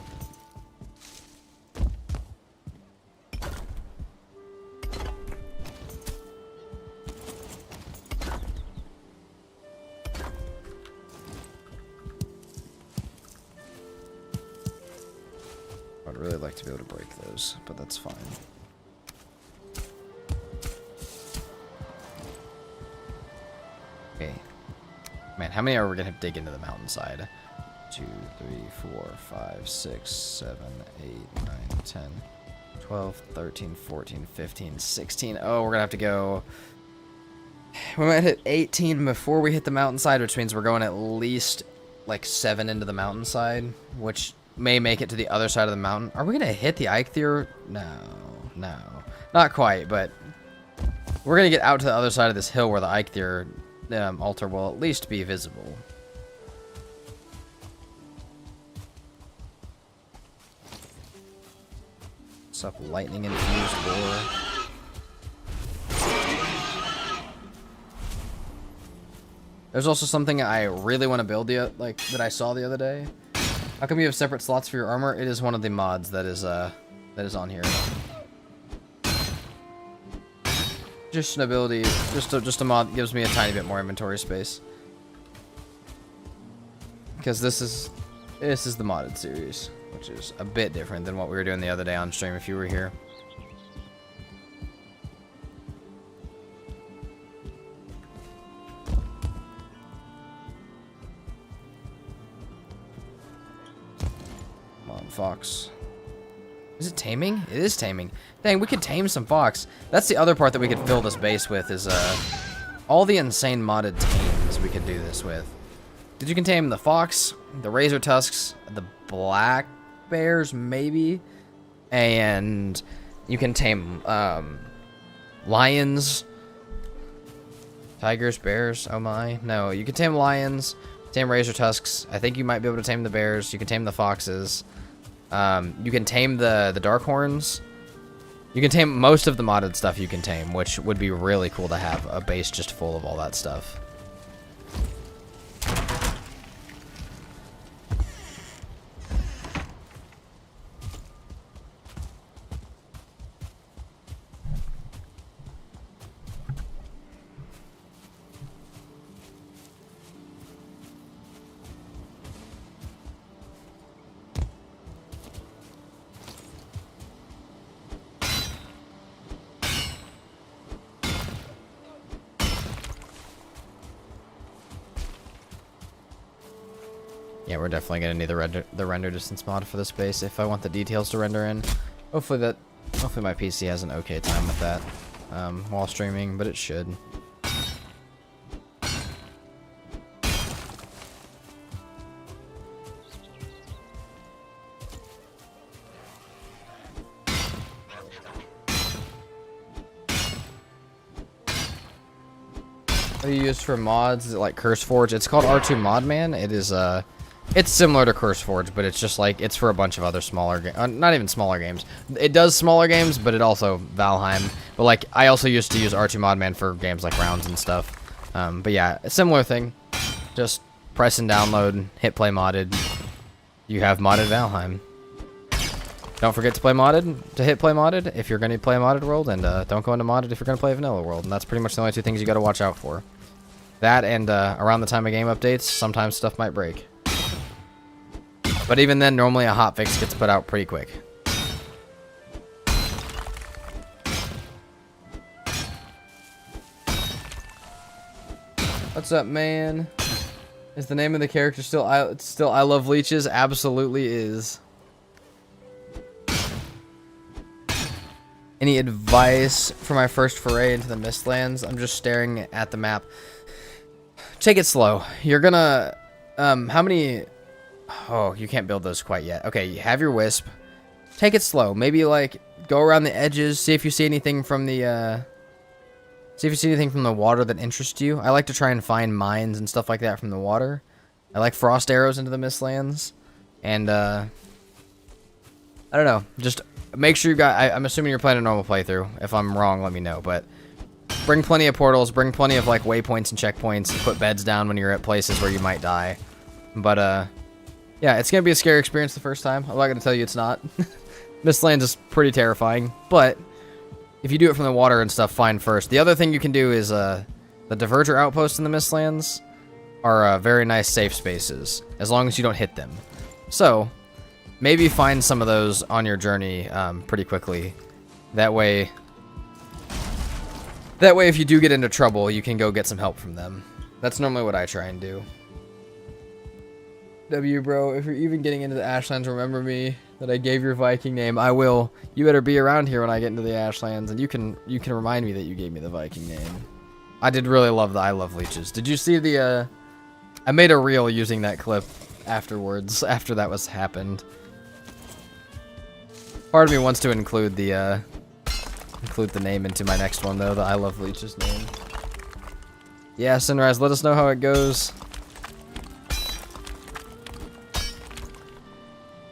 I'd really like to be able to break those, but that's fine. Okay. Man, how many are we gonna dig into the mountainside? 2, 3, 4, 5, 6, 7, 8, 9, 10, 12, 13, 14, 15, 16. Oh, we're gonna have to go... We might hit 18 before we hit the mountainside, which means we're going at least like 7 into the mountainside, which may make it to the other side of the mountain. Are we gonna hit the Eikthyr? No, not quite, but we're gonna get out to the other side of this hill where the Eikthyr altar will at least be visible. What's up, lightning infused lore? There's also something I really want to build that I saw the other day. How come you have separate slots for your armor? It is one of the mods that is on here. Just an ability, just a mod that gives me a tiny bit more inventory space. Because this is the modded series, which is a bit different than what we were doing the other day on stream if you were here. Come on, fox. Is it taming? It is taming. Dang, we could tame some fox. That's the other part that we could fill this base with is all the insane modded tames we could do this with. Did you can tame the fox, the razor tusks, the black bears maybe, and you can tame lions, tigers, bears. Oh my, no, you can tame lions, tame razor tusks. I think you might be able to tame the bears. You can tame the foxes. You can tame the dark horns. You can tame most of the modded stuff you can tame, which would be really cool to have a base just full of all that stuff. Yeah, we're definitely gonna need the render distance mod for this base if I want the details to render in. Hopefully my PC has an okay time with that while streaming, but it should. What do you use for mods? Is it like CurseForge? It's called R2 Modman. It is it's similar to CurseForge, but it's just like it's for a bunch of other smaller not even smaller games. It does smaller games, but it also Valheim. But like I also used to use R2 Modman for games like Rounds and stuff. But yeah, a similar thing. Just press and download, hit play modded. You have modded Valheim. Don't forget to hit play modded if you're going to play a modded world, and don't go into modded if you're going to play a vanilla world. And that's pretty much the only two things you got to watch out for. That and around the time of game updates, sometimes stuff might break. But even then, normally a hotfix gets put out pretty quick. What's up, man? Is the name of the character still I Love Leeches? Absolutely is. Any advice for my first foray into the Mistlands? I'm just staring at the map. Take it slow. You're gonna... how many... Oh, you can't build those quite yet. Okay, you have your Wisp. Take it slow. Maybe, like, go around the edges, see if you see anything from the, see if you see anything from the water that interests you. I like to try and find mines and stuff like that from the water. I like frost arrows into the Mistlands. And, I don't know. Just... Make sure you got... I'm assuming you're playing a normal playthrough. If I'm wrong, let me know. But bring plenty of portals. Bring plenty of, like, waypoints and checkpoints. And put beds down when you're at places where you might die. But, yeah, it's going to be a scary experience the first time. I'm not going to tell you it's not. Mistlands is pretty terrifying. But if you do it from the water and stuff, fine first. The other thing you can do is the Diverger outposts in the Mistlands are very nice safe spaces. As long as you don't hit them. So... maybe find some of those on your journey pretty quickly. That way, if you do get into trouble, you can go get some help from them. That's normally what I try and do. W, bro, if you're even getting into the Ashlands, remember me that I gave your Viking name. I will. You better be around here when I get into the Ashlands, and you can remind me that you gave me the Viking name. I did really love the I Love Leeches. Did you see the? I made a reel using that clip afterwards. After that was happened. Part of me wants to include the name into my next one, though, the I Love Leeches name. Yeah, Sunrise, let us know how it goes.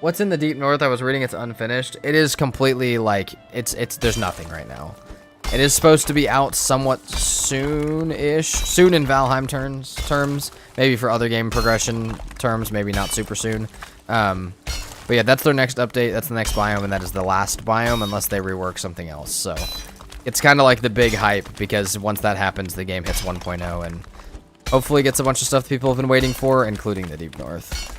What's in the Deep North? I was reading it's unfinished. It is completely, like, there's nothing right now. It is supposed to be out somewhat soon-ish. Soon in Valheim terms. Maybe for other game progression terms, maybe not super soon. But yeah, that's their next update, that's the next biome, and that is the last biome, unless they rework something else. So, it's kind of like the big hype, because once that happens, the game hits 1.0, and hopefully gets a bunch of stuff people have been waiting for, including the Deep North.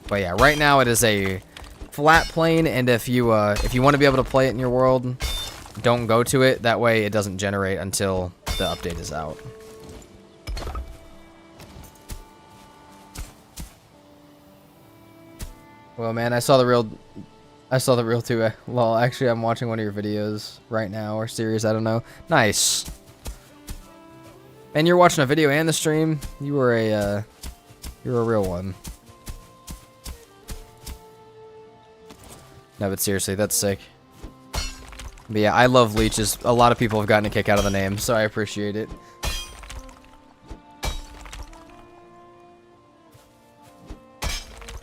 But yeah, right now it is a flat plane, and if you want to be able to play it in your world, don't go to it. That way it doesn't generate until the update is out. Well, man, I saw the real too. Lol, actually, I'm watching one of your videos right now, or series, I don't know. Nice. And you're watching a video and the stream. You're a real one. No, but seriously, that's sick. But yeah, I love Leeches. A lot of people have gotten a kick out of the name, so I appreciate it.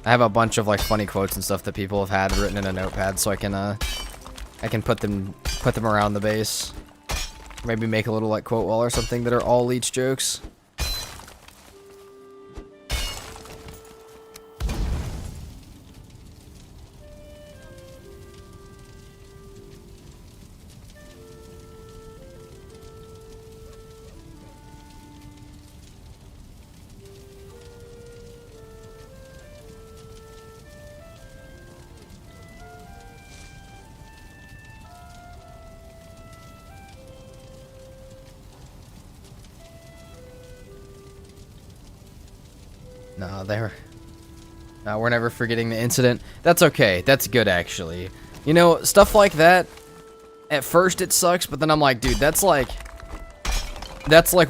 I have a bunch of like funny quotes and stuff that people have had written in a notepad, so I can put them around the base. Maybe make a little like quote wall or something that are all Leech jokes. No, We're never forgetting the incident. That's okay. That's good, actually. You know, stuff like that, at first it sucks, but then I'm like, dude, that's like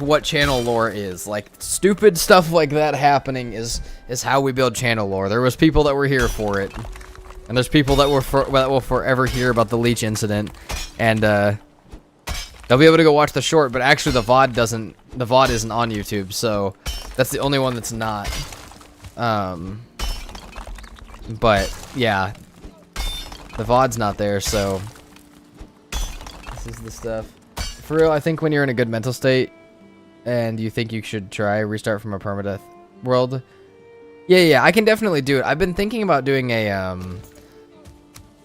what channel lore is. Like, stupid stuff like that happening is how we build channel lore. There was people that were here for it. And there's people that will forever hear about the leech incident. And, they'll be able to go watch the short, but actually the VOD isn't on YouTube, so that's the only one that's not. But, yeah. The VOD's not there, so this is the stuff. For real, I think when you're in a good mental state and you think you should try restart from a permadeath world. Yeah, I can definitely do it. I've been thinking about doing a,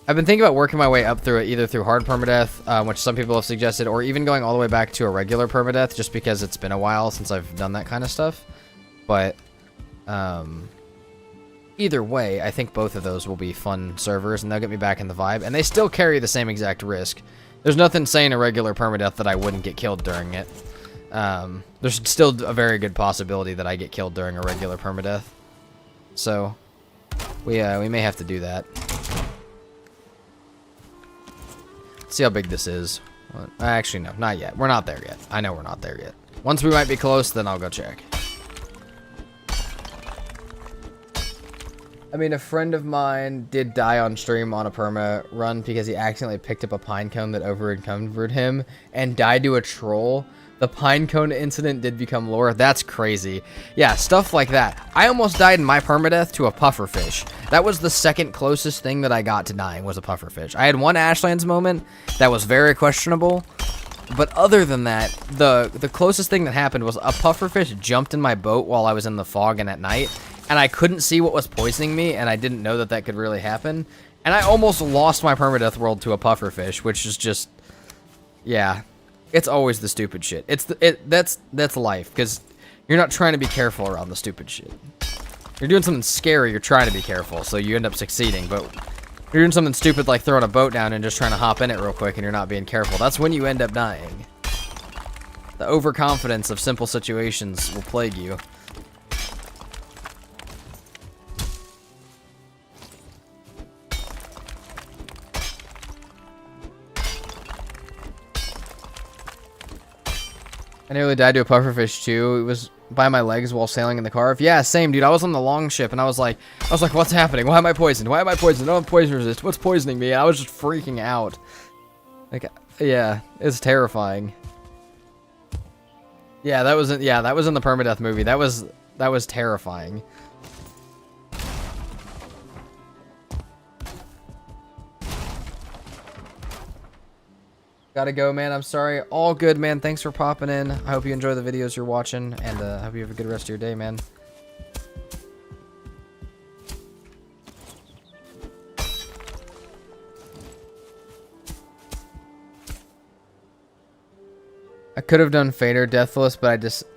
I've been thinking about working my way up through it, either through hard permadeath, which some people have suggested, or even going all the way back to a regular permadeath, just because it's been a while since I've done that kind of stuff. But, either way, I think both of those will be fun servers, and they'll get me back in the vibe, and they still carry the same exact risk. There's nothing saying a regular permadeath that I wouldn't get killed during it. There's still a very good possibility that I get killed during a regular permadeath. So, we may have to do that. See how big this is. Well, actually, no, not yet. We're not there yet. I know we're not there yet. Once we might be close, then I'll go check. I mean, a friend of mine did die on stream on a perma run because he accidentally picked up a pine cone that over-encumbered him and died to a troll. The pine cone incident did become lore. That's crazy. Yeah, stuff like that. I almost died in my permadeath to a pufferfish. That was the second closest thing that I got to dying, was a pufferfish. I had one Ashlands moment that was very questionable, but other than that, the closest thing that happened was a pufferfish jumped in my boat while I was in the fog and at night, and I couldn't see what was poisoning me, and I didn't know that that could really happen. And I almost lost my permadeath world to a pufferfish, which is just, yeah. It's always the stupid shit. That's life, because you're not trying to be careful around the stupid shit. You're doing something scary, you're trying to be careful, so you end up succeeding, but you're doing something stupid like throwing a boat down and just trying to hop in it real quick and you're not being careful. That's when you end up dying. The overconfidence of simple situations will plague you. I nearly died to a pufferfish too. It was by my legs while sailing in the Carve. Yeah, same, dude. I was on the long ship and I was like, what's happening? Why am I poisoned? Why am I poisoned? No, I'm poison resist. What's poisoning me? And I was just freaking out. Like, yeah, it's terrifying. Yeah, that was in the permadeath movie. That was terrifying. Gotta go, man. I'm sorry. All good, man. Thanks for popping in. I hope you enjoy the videos you're watching, and I hope you have a good rest of your day, man. I could have done Fader Deathless, but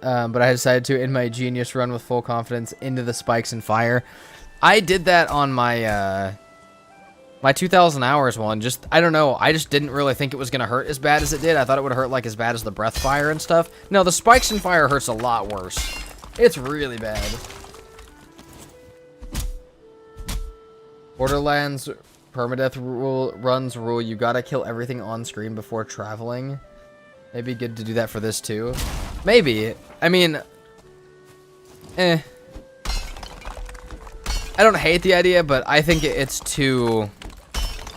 I decided to in my genius run with full confidence into the spikes and fire. I did that on my my 2,000 hours one. I don't know. I just didn't really think it was gonna hurt as bad as it did. I thought it would hurt like as bad as the breath fire and stuff. No, the spikes and fire hurts a lot worse. It's really bad. Borderlands permadeath runs rule. You gotta kill everything on screen before traveling. Maybe good to do that for this too. Maybe. I mean, I don't hate the idea, but I think it's too,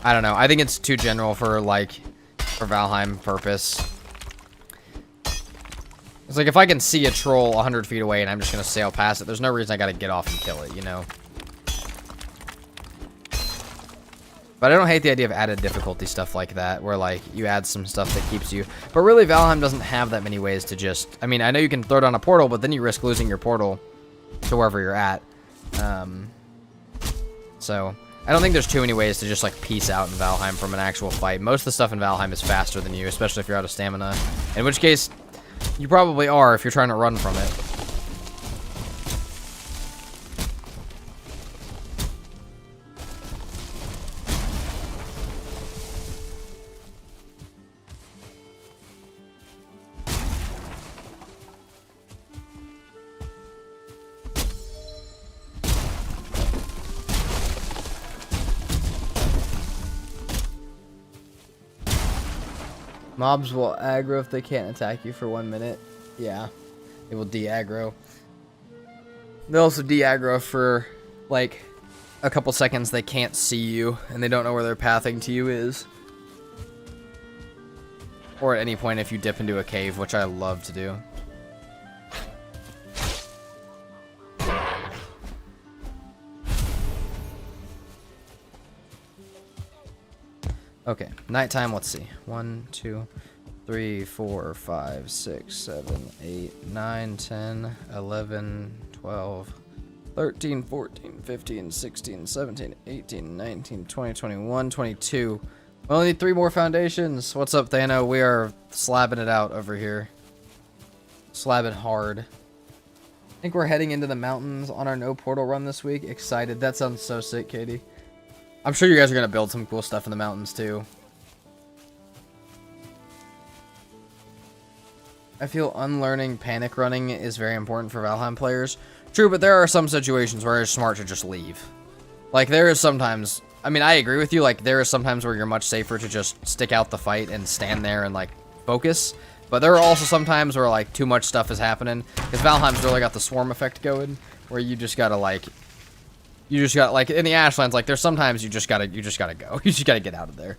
I don't know. I think it's too general for Valheim purpose. It's like if I can see a troll 100 feet away and I'm just gonna sail past it, there's no reason I gotta get off and kill it, you know? But I don't hate the idea of added difficulty stuff like that, where like you add some stuff that keeps you. But really, Valheim doesn't have that many ways to just. I mean, I know you can throw down a portal, but then you risk losing your portal to wherever you're at. So I don't think there's too many ways to just like peace out in Valheim from an actual fight. Most of the stuff in Valheim is faster than you, especially if you're out of stamina. In which case, you probably are if you're trying to run from it. Mobs will aggro if they can't attack you for 1 minute. Yeah, they will de-aggro. They'll also de-aggro for, like, a couple seconds they can't see you, and they don't know where their pathing to you is. Or at any point if you dip into a cave, which I love to do. Okay, nighttime, let's see. 1, 2, 3, 4, 5, 6, 7, 8, 9, 10, 11, 12, 13, 14, 15, 16, 17, 18, 19, 20, 21, 22. We only need 3 more foundations. What's up, Thano? We are slabbing it out over here. Slabbing hard. I think we're heading into the mountains on our no portal run this week. Excited. That sounds so sick, Katie. I'm sure you guys are going to build some cool stuff in the mountains, too. I feel unlearning panic running is very important for Valheim players. True, but there are some situations where it's smart to just leave. Like, there is sometimes... I mean, I agree with you. Like, there are sometimes where you're much safer to just stick out the fight and stand there and, like, focus. But there are also some times where, like, too much stuff is happening. Because Valheim's really got the swarm effect going, where you just gotta, like... You just got, like, in the Ashlands, like, there's sometimes you just gotta go. You just gotta get out of there.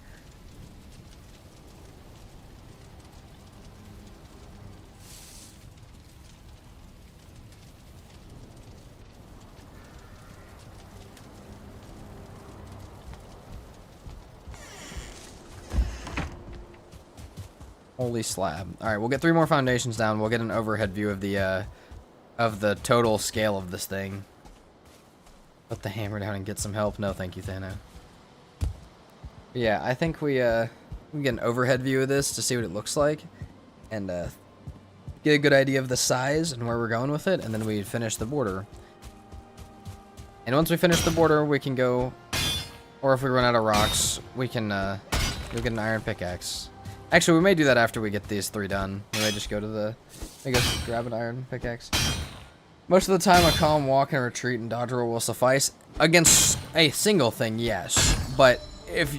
Holy slab. Alright, we'll get 3 more foundations down. We'll get an overhead view of the total scale of this thing. Put the hammer down and get some help. No, thank you, Thano. Yeah, I think we get an overhead view of this to see what it looks like. And get a good idea of the size and where we're going with it. And then we finish the border. And once we finish the border, we can go... Or if we run out of rocks, we can we'll get an iron pickaxe. Actually, we may do that after we get these 3 done. We may just go to the... I guess grab an iron pickaxe. Most of the time, a calm walk and retreat and dodge roll will suffice. Against a single thing, yes. But if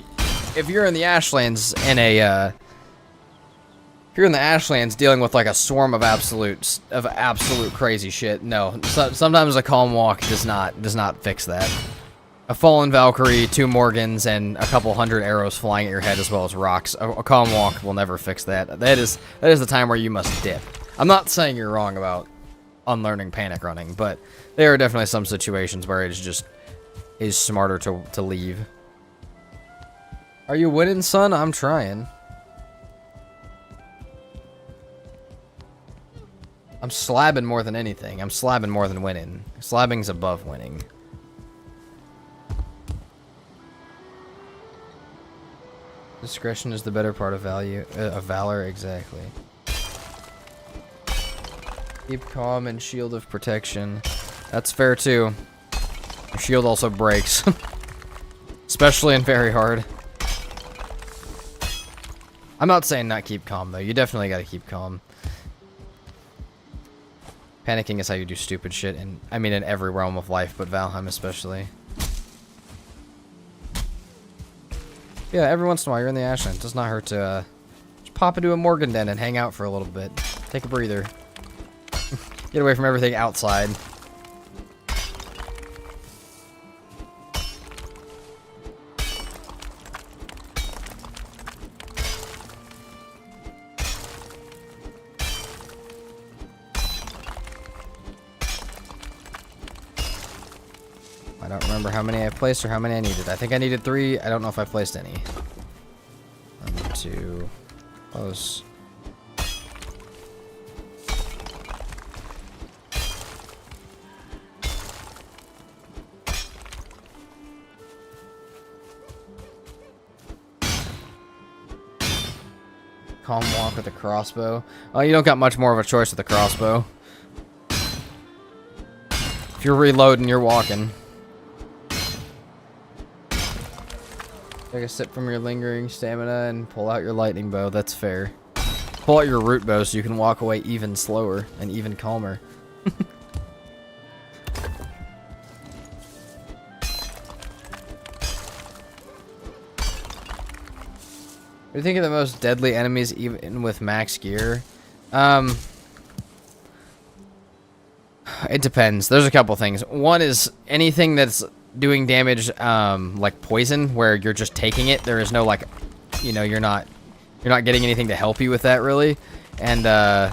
you're in the Ashlands in a... if you're in the Ashlands dealing with like a swarm of absolute crazy shit, no. Sometimes a calm walk does not fix that. A fallen Valkyrie, 2 Morgans, and a couple hundred arrows flying at your head as well as rocks. A calm walk will never fix that. That is the time where you must dip. I'm not saying you're wrong about unlearning panic running, but there are definitely some situations where it is smarter to leave. Are you winning, son? I'm trying. I'm slabbing more than anything. I'm slabbing more than winning. Slabbing's above winning. Discretion is the better part of valor, exactly. Keep calm and shield of protection. That's fair too. Your shield also breaks. Especially in very hard. I'm not saying not keep calm though. You definitely gotta keep calm. Panicking is how you do stupid shit, and I mean in every realm of life, but Valheim especially. Yeah, every once in a while you're in the Ashland. It does not hurt to just pop into a Morgan den and hang out for a little bit. Take a breather. Get away from everything outside. I don't remember how many I placed or how many I needed. I think I needed 3. I don't know if I placed any. 1, 2. Close. Calm walk with a crossbow. Oh, you don't got much more of a choice with a crossbow. If you're reloading, you're walking. Take a sip from your lingering stamina and pull out your lightning bow. That's fair. Pull out your root bow so you can walk away even slower and even calmer. do you think of the most deadly enemies even with max gear? It depends. There's a couple things. One is anything that's doing damage, like poison, where you're just taking it. There is no like, you know, you're not getting anything to help you with that really. And the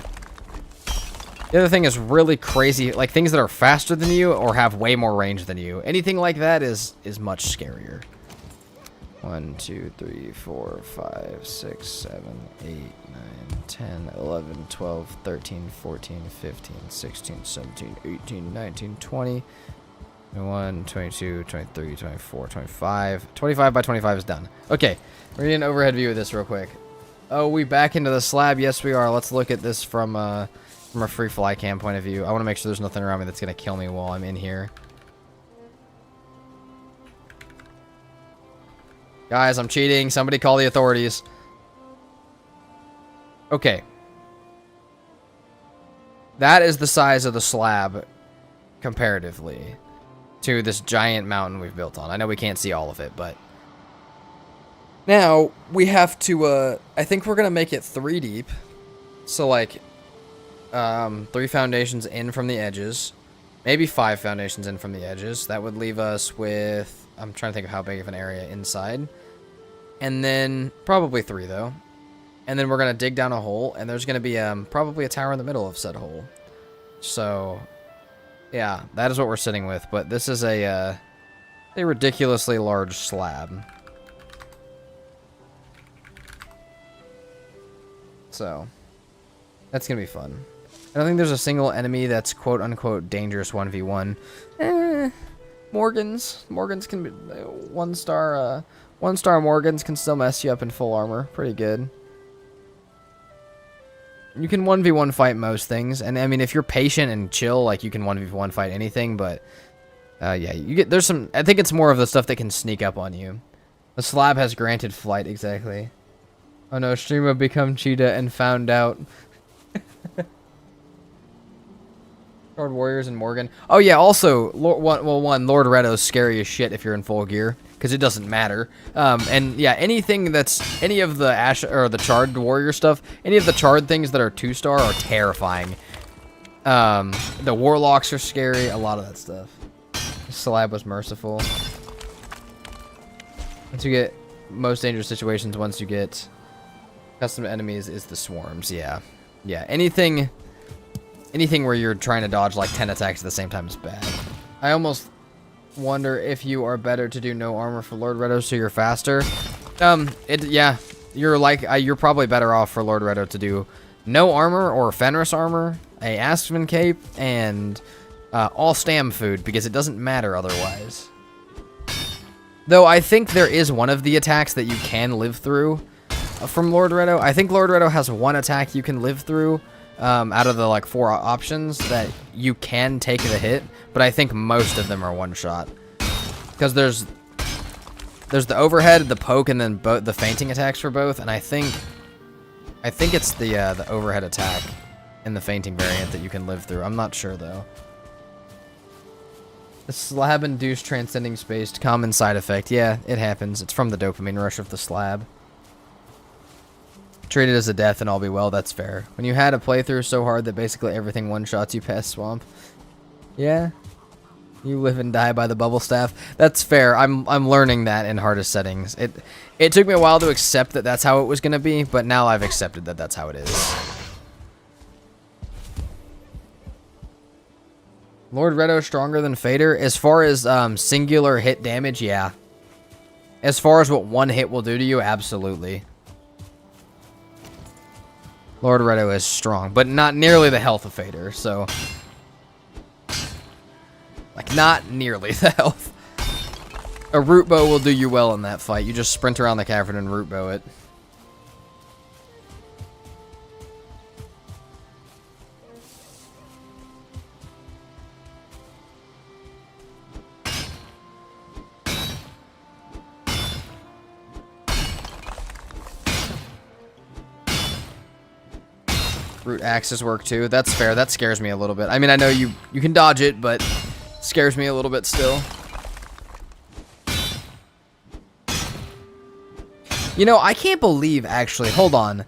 other thing is really crazy, like things that are faster than you or have way more range than you. Anything like that is much scarier. 1, 2, 3, 4, 5, 6, 7, 8, 9, 10, 11, 12, 13, 14, 15, 16, 17, 18, 19, 20, 21, 22, 23, 24, 25. 25 by 25 is done. Okay, we're getting an overhead view of this real quick. Oh, we back into the slab? Yes, we are. Let's look at this from a free fly cam point of view. I want to make sure there's nothing around me that's going to kill me while I'm in here. Guys, I'm cheating. Somebody call the authorities. Okay. That is the size of the slab comparatively to this giant mountain we've built on. I know we can't see all of it, but now we have to, I think we're going to make it 3 deep. So like, 3 foundations in from the edges, maybe 5 foundations in from the edges. That would leave us with, I'm trying to think of how big of an area inside. And then, probably 3 though. And then we're going to dig down a hole, and there's going to be probably a tower in the middle of said hole. So, yeah, that is what we're sitting with. But this is a ridiculously large slab. So, that's going to be fun. I don't think there's a single enemy that's quote-unquote dangerous 1v1. Morgans. Morgans can be 1-star, 1-star Morgans can still mess you up in full armor. Pretty good. You can 1v1 fight most things, and I mean, if you're patient and chill, like, you can 1v1 fight anything, but, yeah, you get, there's some, I think it's more of the stuff that can sneak up on you. The slab has granted flight, exactly. Oh no, streamer become cheetah and found out. Lord Warriors and Morgan. Oh yeah, also, Lord Redo's scary as shit if you're in full gear, because it doesn't matter. And yeah, anything that's, any of the or the charred warrior stuff, any of the charred things that are 2-star are terrifying. The warlocks are scary, a lot of that stuff. The slab was merciful. Once you get most dangerous situations, once you get custom enemies is the swarms, yeah. Yeah, anything where you're trying to dodge like 10 attacks at the same time is bad. I almost wonder if you are better to do no armor for Lord Redo so you're faster. Yeah, you're probably better off for Lord Redo to do no armor or Fenris armor, a Aspen cape, and all stam food, because it doesn't matter otherwise. Though I think there is one of the attacks that you can live through from Lord Redo. I think Lord Redo has one attack you can live through out of the like 4 options that you can take the hit, but I think most of them are one shot. Because there's the overhead, the poke, and then the fainting attacks for both, and I think it's the overhead attack in the fainting variant that you can live through. I'm not sure though. The slab-induced transcending space, common side effect. Yeah, it happens. It's from the dopamine rush of the slab. Treat it as a death and all be well, that's fair. When you had a playthrough so hard that basically everything one-shots you past Swamp. Yeah. You live and die by the bubble staff. That's fair. I'm learning that in hardest settings. It took me a while to accept that that's how it was going to be, but now I've accepted that that's how it is. Lord Redo stronger than Fader? As far as singular hit damage, yeah. As far as what one hit will do to you, absolutely. Lord Redo is strong, but not nearly the health of Fader, so... Like, not nearly the health. A root bow will do you well in that fight. You just sprint around the cavern and root bow it. Root axes work too. That's fair. That scares me a little bit. I mean, I know you can dodge it, but scares me a little bit still. You know, I can't believe, actually, hold on.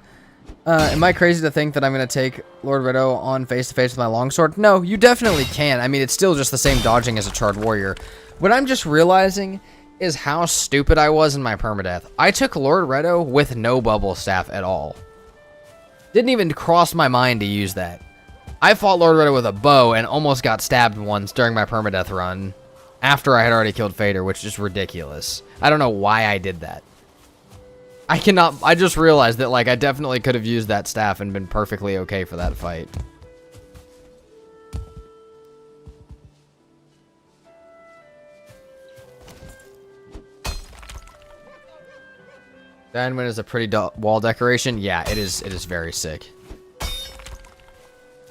Am I crazy to think that I'm going to take Lord Rideau on face-to-face with my longsword? No, you definitely can. I mean, it's still just the same dodging as a charred warrior. What I'm just realizing is how stupid I was in my permadeath. I took Lord Rideau with no bubble staff at all. Didn't even cross my mind to use that. I fought Lord Rideau with a bow and almost got stabbed once during my permadeath run after I had already killed Fader, which is ridiculous. I don't know why I did that. I just realized that, like, I definitely could have used that staff and been perfectly okay for that fight. Diamond is a pretty wall decoration. Yeah, it is very sick.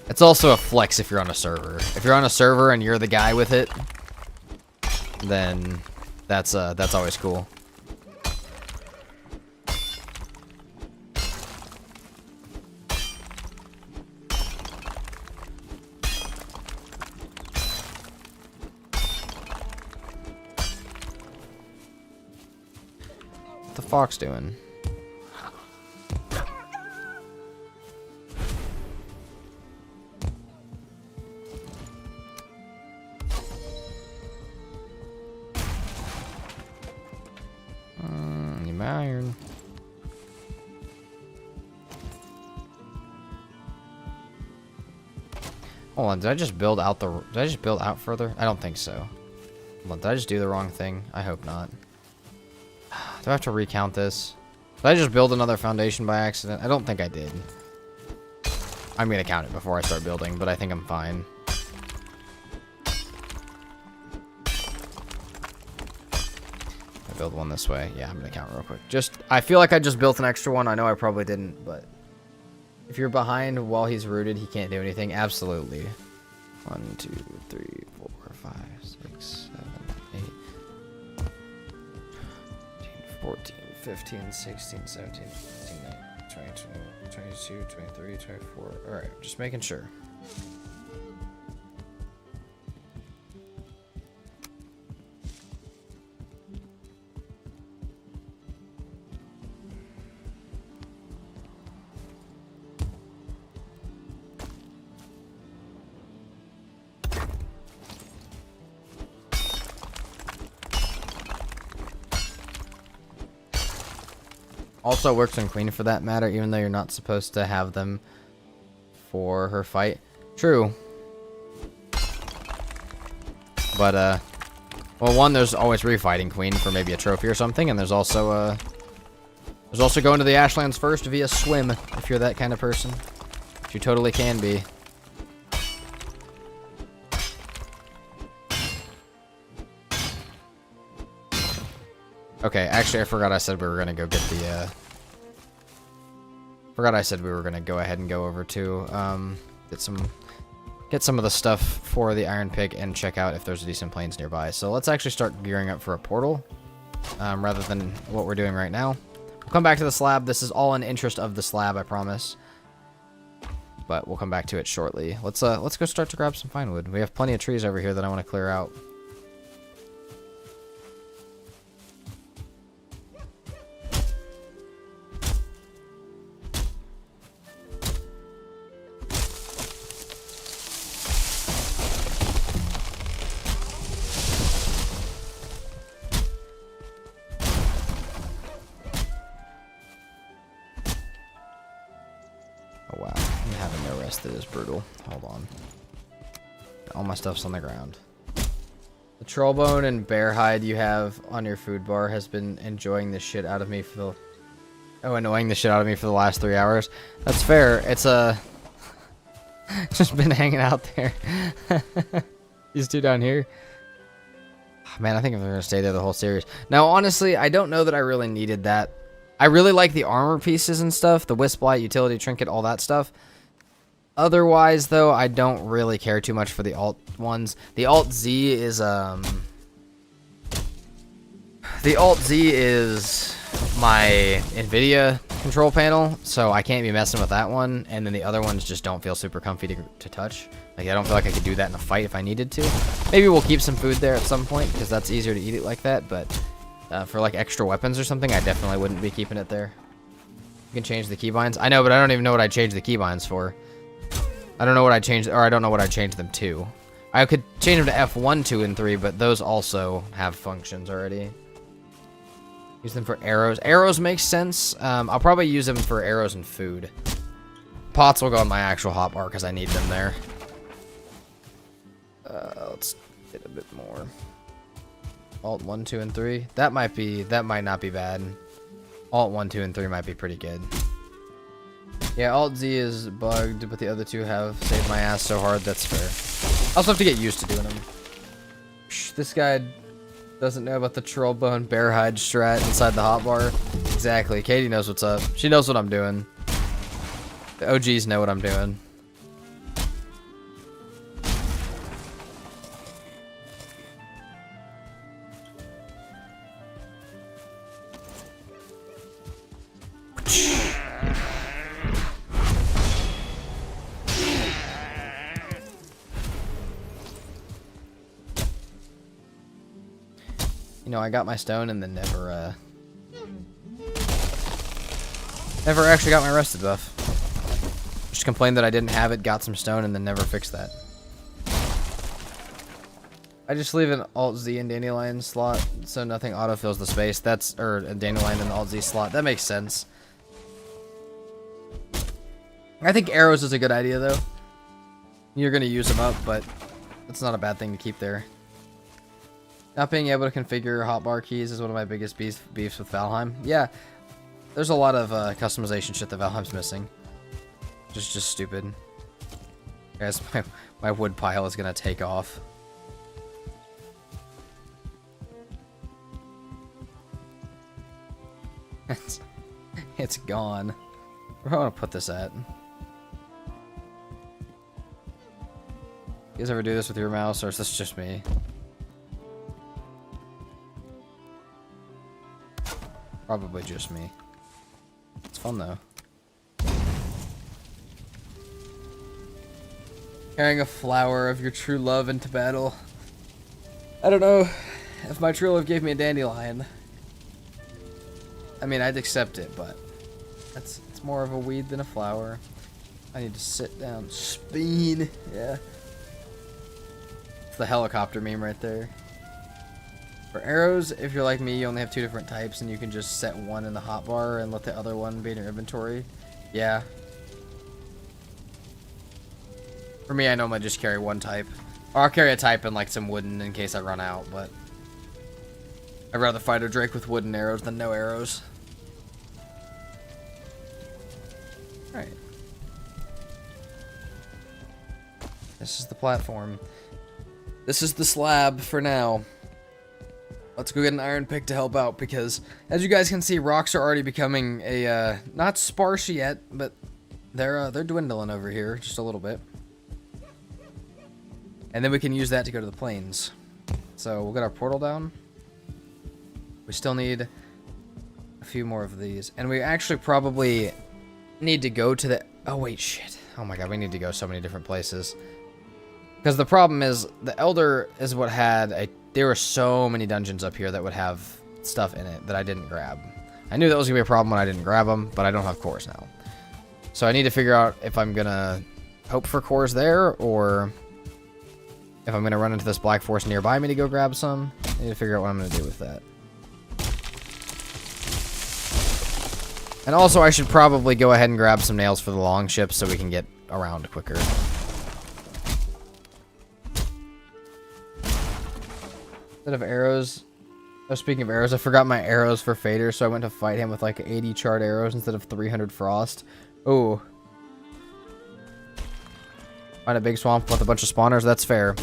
It's also a flex if you're on a server. If you're on a server and you're the guy with it, then that's always cool. What the fox doing? Need my iron. Hold on, did I just build out further? I don't think so. Hold on, did I just do the wrong thing? I hope not. Do I have to recount this? Did I just build another foundation by accident? I don't think I did. I'm gonna count it before I start building, but I think I'm fine. I build one this way. Yeah, I'm gonna count real quick. I feel like I just built an extra one. I know I probably didn't, but if you're behind while he's rooted, he can't do anything. Absolutely. 1, 2, 3, 4, 5, 6, 7, 8, 14, 15, 16, 17, 18, 19, 20, 22, 23, 24. Alright, just making sure. Also works on Queen for that matter, even though you're not supposed to have them for her fight. True. But, well, one, there's always refighting Queen for maybe a trophy or something, and there's also going to the Ashlands first via swim, if you're that kind of person. Which you totally can be. Okay, actually, I forgot I said we were gonna go get the, forgot I said we were gonna go ahead and go over to, get some of the stuff for the Iron Pick and check out if there's decent plains nearby. So let's actually start gearing up for a portal, rather than what we're doing right now. We'll come back to the slab. This is all in interest of the slab, I promise. But we'll come back to it shortly. Let's go start to grab some fine wood. We have plenty of trees over here that I want to clear out. Oh wow, I'm having no rest. That is brutal. Hold on. All my stuff's on the ground. The trollbone and bear hide you have on your food bar has been enjoying the shit out of me for the... annoying the shit out of me for the last 3 hours. That's fair. It's just been hanging out there. These two down here. Man, I think I'm gonna stay there the whole series. Now, honestly, I don't know that I really needed that. I really like the armor pieces and stuff, the Wisp Light, Utility Trinket, all that stuff. Otherwise, though, I don't really care too much for the alt ones. The Alt Z is, the Alt Z is my NVIDIA control panel, so I can't be messing with that one. And then the other ones just don't feel super comfy to touch. Like, I don't feel like I could do that in a fight if I needed to. Maybe we'll keep some food there at some point, because that's easier to eat it like that, but for like extra weapons or something, I definitely wouldn't be keeping it there. You can change the keybinds. I know, but I don't even know what I changed the keybinds for. I don't know what I changed, or I don't know what I changed them to. I could change them to F1, 2, and 3, but those also have functions already. Use them for arrows. Arrows make sense. I'll probably use them for arrows and food. Pots will go on my actual hotbar because I need them there. Let's get a bit more. Alt 1, 2, and 3. That might not be bad. Alt 1, 2, and 3 might be pretty good. Yeah, Alt Z is bugged, but the other two have saved my ass so hard, that's fair. I also have to get used to doing them. This guy doesn't know about the troll bone bear hide strat inside the hotbar. Exactly. Katie knows what's up. She knows what I'm doing. The OGs know what I'm doing. You know, I got my stone and then never actually got my rested buff. Just complained that I didn't have it, got some stone, and then never fixed that. I just leave an Alt Z and Dandelion slot so nothing autofills the space. Or a Dandelion and Alt Z slot. That makes sense. I think arrows is a good idea though. You're gonna use them up, but it's not a bad thing to keep there. Not being able to configure hotbar keys is one of my biggest beefs with Valheim. Yeah, there's a lot of customization shit that Valheim's missing. Just stupid. Guys, my wood pile is gonna take off. It's gone. Where do I want to put this at? You guys ever do this with your mouse, or is this just me? Probably just me. It's fun though. Carrying a flower of your true love into battle. I don't know if my true love gave me a dandelion. I mean, I'd accept it, but it's more of a weed than a flower. I need to sit down. Spin. Yeah. It's the helicopter meme right there. For arrows, if you're like me, you only have 2 different types, and you can just set one in the hotbar and let the other one be in your inventory. Yeah. For me, I normally just carry one type. Or I'll carry a type and like some wooden in case I run out, but I'd rather fight a Drake with wooden arrows than no arrows. Alright. This is the platform. This is the slab for now. Let's go get an iron pick to help out, because as you guys can see, rocks are already becoming a not sparse yet, but they're dwindling over here just a little bit. And then we can use that to go to the plains. So we'll get our portal down. We still need a few more of these, and we actually probably need to go to the... Oh wait, shit. Oh my god, we need to go so many different places. Because the problem is, the Elder is what had a... There were so many dungeons up here that would have stuff in it that I didn't grab. I knew that was going to be a problem when I didn't grab them, but I don't have cores now. So I need to figure out if I'm going to hope for cores there, or if I'm going to run into this black forest nearby me to go grab some. I need to figure out what I'm going to do with that. And also, I should probably go ahead and grab some nails for the long ships so we can get around quicker. Instead of arrows... Oh, speaking of arrows, I forgot my arrows for Fader, so I went to fight him with like 80 charred arrows instead of 300 frost. Oh. Find a big swamp with a bunch of spawners, that's fair.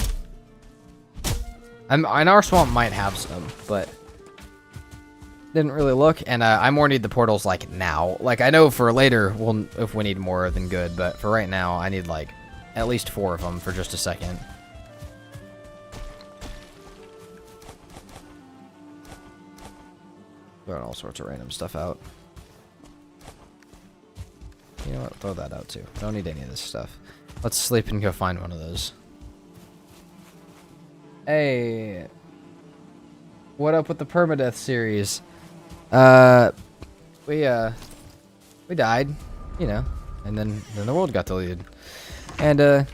And our swamp might have some, but... Didn't really look, and I more need the portals like now. Like, I know for later, if we need more, then good, but for right now, I need like at least 4 of them for just a second. Throwing all sorts of random stuff out. You know what? Throw that out too. Don't need any of this stuff. Let's sleep and go find one of those. Hey. What up with the permadeath series? We died, you know, and then the world got deleted. And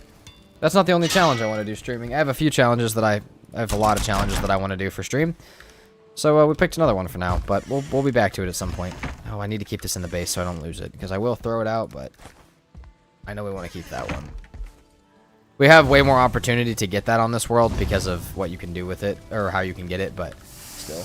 that's not the only challenge I want to do streaming. I have a few challenges that I have a lot of challenges that I want to do for stream. So we picked another one for now, but we'll be back to it at some point. Oh, I need to keep this in the base so I don't lose it, because I will throw it out, but I know we want to keep that one. We have way more opportunity to get that on this world because of what you can do with it, or how you can get it, but still.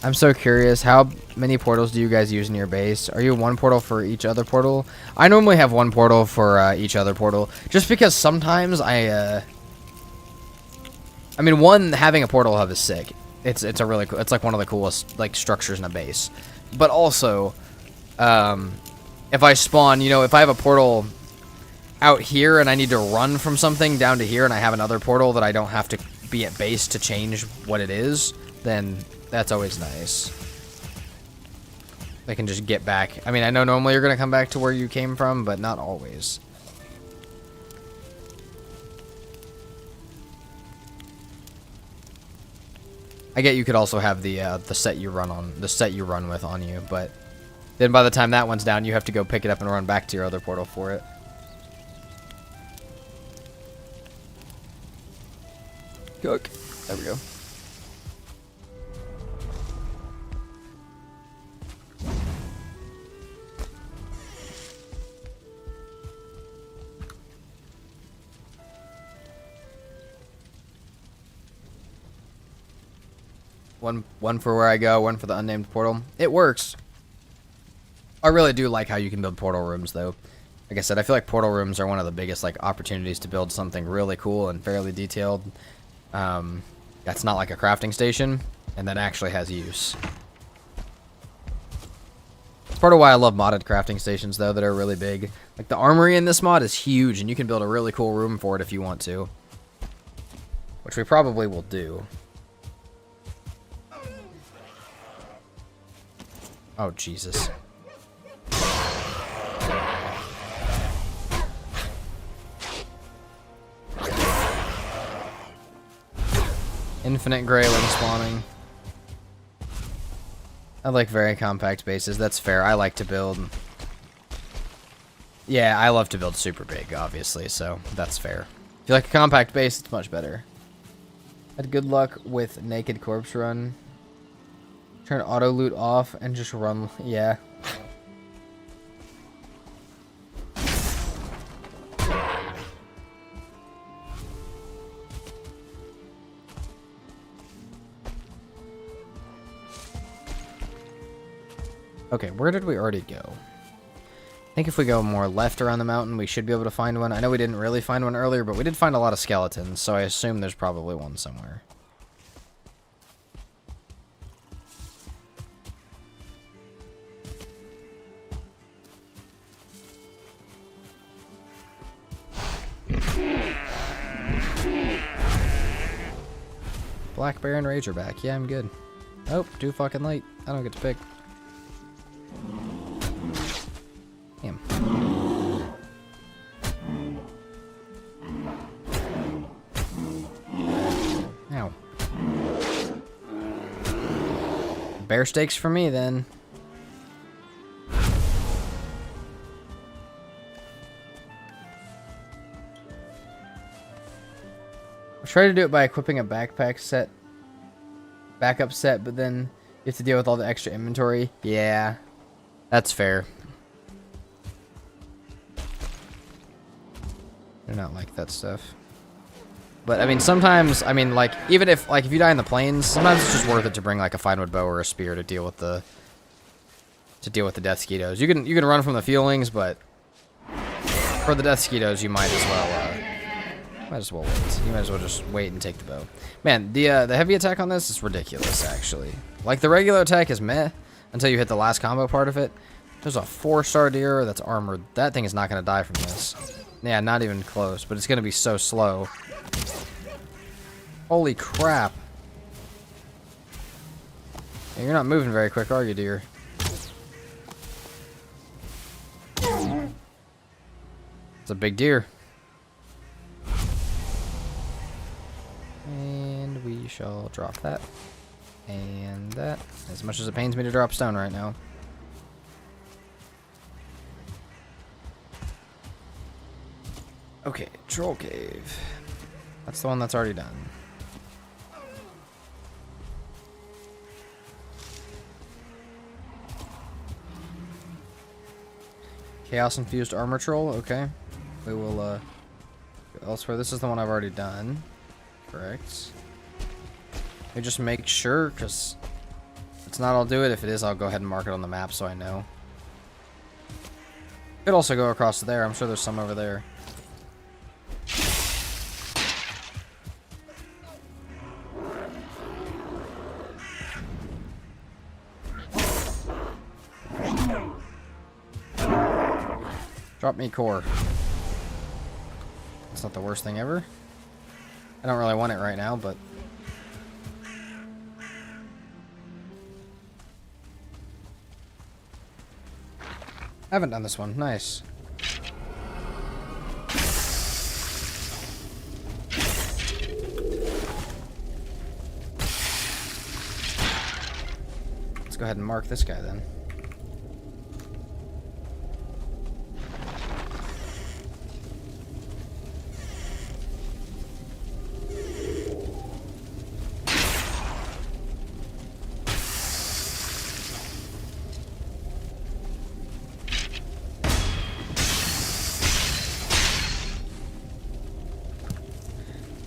I'm so curious, how many portals do you guys use in your base? Are you one portal for each other portal? I normally have one portal for each other portal, just because sometimes I mean, one, having a portal hub is sick. It's a really cool, it's like one of the coolest like structures in a base. But also, if I spawn, you know, if I have a portal out here and I need to run from something down to here and I have another portal that I don't have to be at base to change what it is, then that's always nice. They can just get back. I mean, I know normally you're going to come back to where you came from, but not always. I get you could also have the set you run with on you, but then by the time that one's down, you have to go pick it up and run back to your other portal for it. Cook. There we go. One for where I go, one for the unnamed portal. It works. I really do like how you can build portal rooms, though. Like I said, I feel like portal rooms are one of the biggest like opportunities to build something really cool and fairly detailed. That's not like a crafting station, and that actually has use. It's part of why I love modded crafting stations, though, that are really big. Like the armory in this mod is huge, and you can build a really cool room for it if you want to, which we probably will do. Oh, Jesus. Infinite grayling spawning. I like very compact bases. That's fair. I like to build... Yeah, I love to build super big, obviously, so that's fair. If you like a compact base, it's much better. Had good luck with Naked Corpse Run. Turn auto loot off and just run. Yeah. Okay, where did we already go? I think if we go more left around the mountain, we should be able to find one. I know we didn't really find one earlier, but we did find a lot of skeletons, so I assume there's probably one somewhere. Black Bear and Razorback. Yeah, I'm good. Oh, too fucking late. I don't get to pick. Damn. Ow. Bear steaks for me, then. Try to do it by equipping a backup set, but then you have to deal with all the extra inventory. Yeah, that's fair. They're not like that stuff. But I mean, sometimes, I mean, like, even if, like, if you die in the plains, sometimes it's just worth it to bring like a finewood bow or a spear to deal with the death skeetos. You can run from the feelings, but for the death skeetos, you might as well wait. You might as well just wait and take the bow. Man, the heavy attack on this is ridiculous, actually. Like, the regular attack is meh until you hit the last combo part of it. There's a 4-star deer that's armored. That thing is not going to die from this. Yeah, not even close, but it's going to be so slow. Holy crap. Yeah, you're not moving very quick, are you, deer? It's a big deer. drop that. And that. As much as it pains me to drop stone right now. Okay, troll cave. That's the one that's already done. Chaos infused armor troll. Okay, we will go elsewhere. This is the one I've already done. Correct. Let me just make sure, because if it's not, I'll do it. If it is, I'll go ahead and mark it on the map so I know. Could also go across there. I'm sure there's some over there. Drop me core. It's not the worst thing ever. I don't really want it right now, but... I haven't done this one. Nice. Let's go ahead and mark this guy then.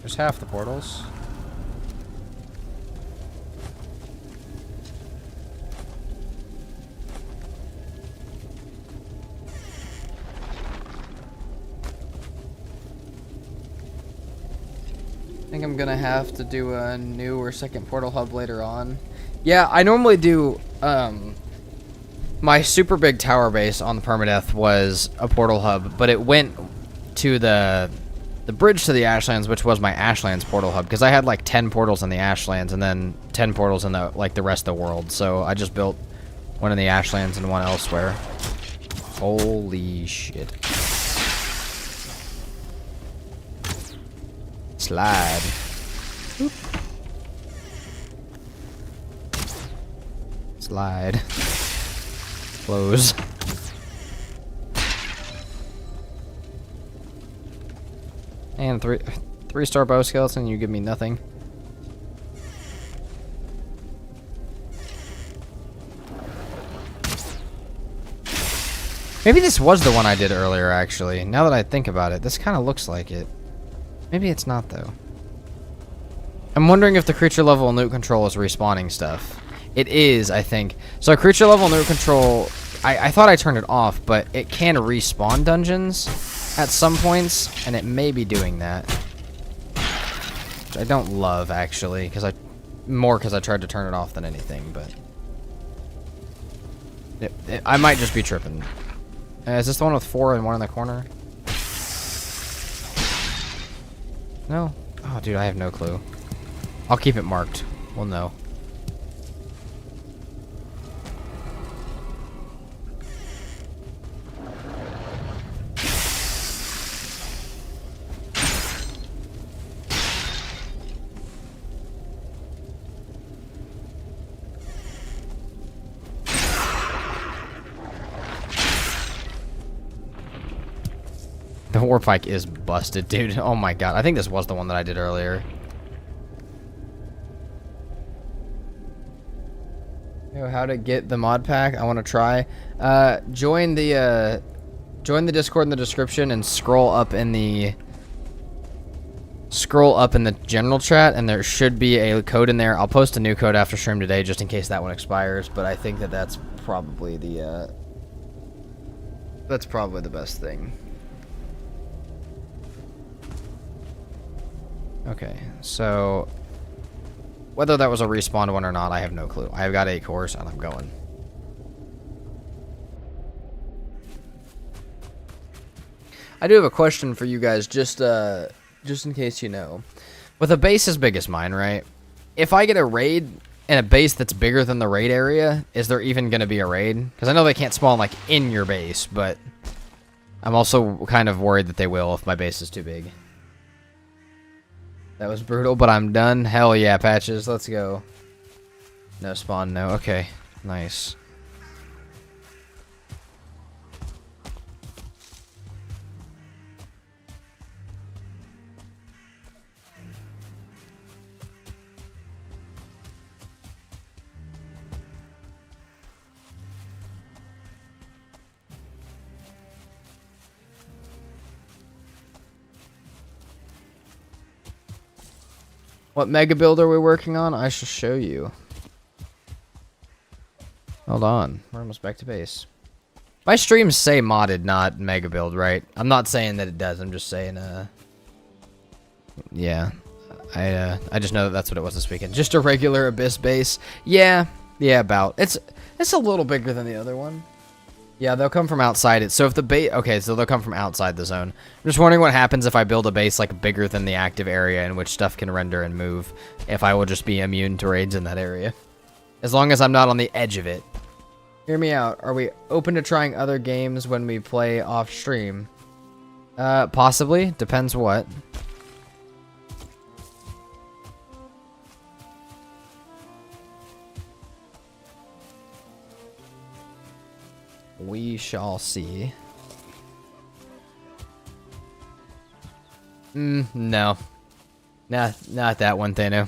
There's half the portals. I think I'm gonna have to do a new or second portal hub later on. Yeah, I normally do, my super big tower base on the permadeath was a portal hub, but it went to the bridge to the Ashlands, which was my Ashlands portal hub, because I had like 10 portals in the Ashlands and then 10 portals in the the rest of the world. So I just built one in the Ashlands and one elsewhere. Holy shit. Slide. Oop. Slide. Close. And three-star bow skeleton, you give me nothing. Maybe this was the one I did earlier, actually. Now that I think about it, this kind of looks like it. Maybe it's not, though. I'm wondering if the creature level loot control is respawning stuff. It is, I think. So creature level loot control, I thought I turned it off, but it can respawn dungeons at some points, and it may be doing that. Which I don't love, actually, because I tried to turn it off than anything, but... I might just be tripping. Is this the one with 4 and 1 in the corner? No? Oh, dude, I have no clue. I'll keep it marked. We'll know. The warpike is busted, dude. Oh my god. I think this was the one that I did earlier. Yo, how to get the mod pack? I want to try. Join the Discord in the description and scroll up in the general chat, and there should be a code in there. I'll post a new code after stream today just in case that one expires, but I think that that's probably the best thing. Okay, so whether that was a respawned one or not, I have no clue. I have got 8 cores and I'm going. I do have a question for you guys, just in case you know. With a base as big as mine, right? If I get a raid and a base that's bigger than the raid area, is there even going to be a raid? Because I know they can't spawn like in your base, but I'm also kind of worried that they will if my base is too big. That was brutal, but I'm done. Hell yeah, Patches. Let's go. No spawn, no. Okay. Nice. What mega build are we working on? I shall show you. Hold on. We're almost back to base. My streams say modded, not mega build, right? I'm not saying that it does. I'm just saying, yeah. I just know that that's what it was this weekend. Just a regular Abyss base. Yeah. Yeah, about. It's a little bigger than the other one. Yeah, they'll come from outside it. So if the base... Okay, so they'll come from outside the zone. I'm just wondering what happens if I build a base like bigger than the active area in which stuff can render and move. If I will just be immune to raids in that area. As long as I'm not on the edge of it. Hear me out. Are we open to trying other games when we play off stream? Possibly. Depends what. We shall see. No. Nah, not that one, Thano.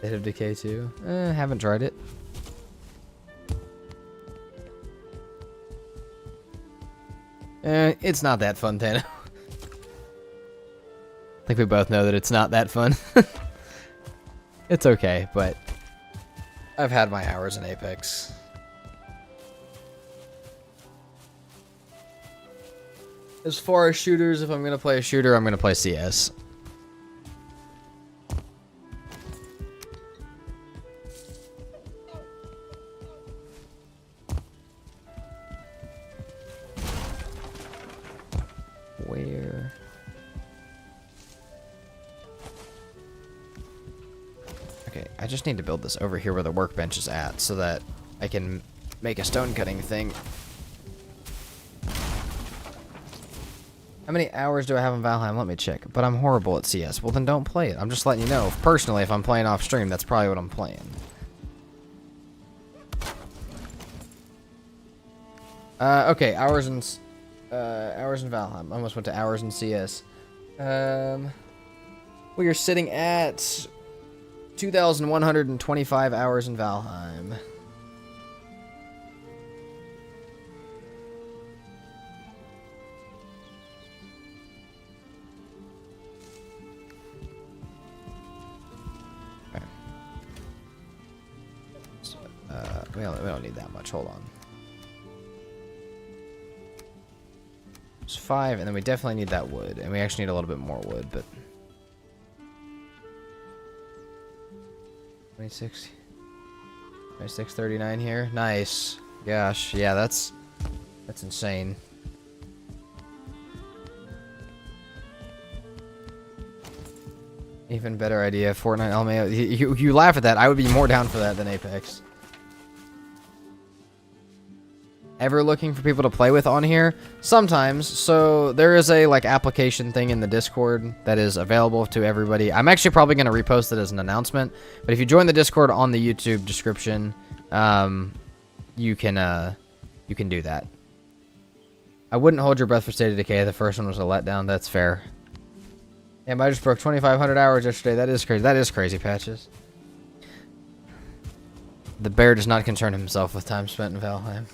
Bit of Decay too. Haven't tried it. It's not that fun, Thano. I think we both know that it's not that fun. It's okay, but I've had my hours in Apex. As far as shooters, if I'm going to play a shooter, I'm going to play CS. Where? Okay, I just need to build this over here where the workbench is at so that I can make a stone cutting thing. How many hours do I have in Valheim? Let me check. But I'm horrible at CS. Well, then don't play it. I'm just letting you know. Personally, if I'm playing off stream, that's probably what I'm playing. Okay, hours in Valheim. I almost went to hours in CS. We are sitting at 2,125 hours in Valheim. Okay. So, we don't need that much. Hold on. It's 5, and then we definitely need that wood, and we actually need a little bit more wood, but 26, 39 here. Nice. Gosh, yeah, that's insane. Even better idea, Fortnite LMAO. You laugh at that. I would be more down for that than Apex. Ever looking for people to play with on here? Sometimes. So there is a like application thing in the Discord that is available to everybody. I'm actually probably going to repost it as an announcement. But if you join the Discord on the YouTube description, you can do that. I wouldn't hold your breath for State of Decay. The first one was a letdown. That's fair. Damn, I just broke 2,500 hours yesterday. That is crazy. That is crazy, Patches. The bear does not concern himself with time spent in Valheim.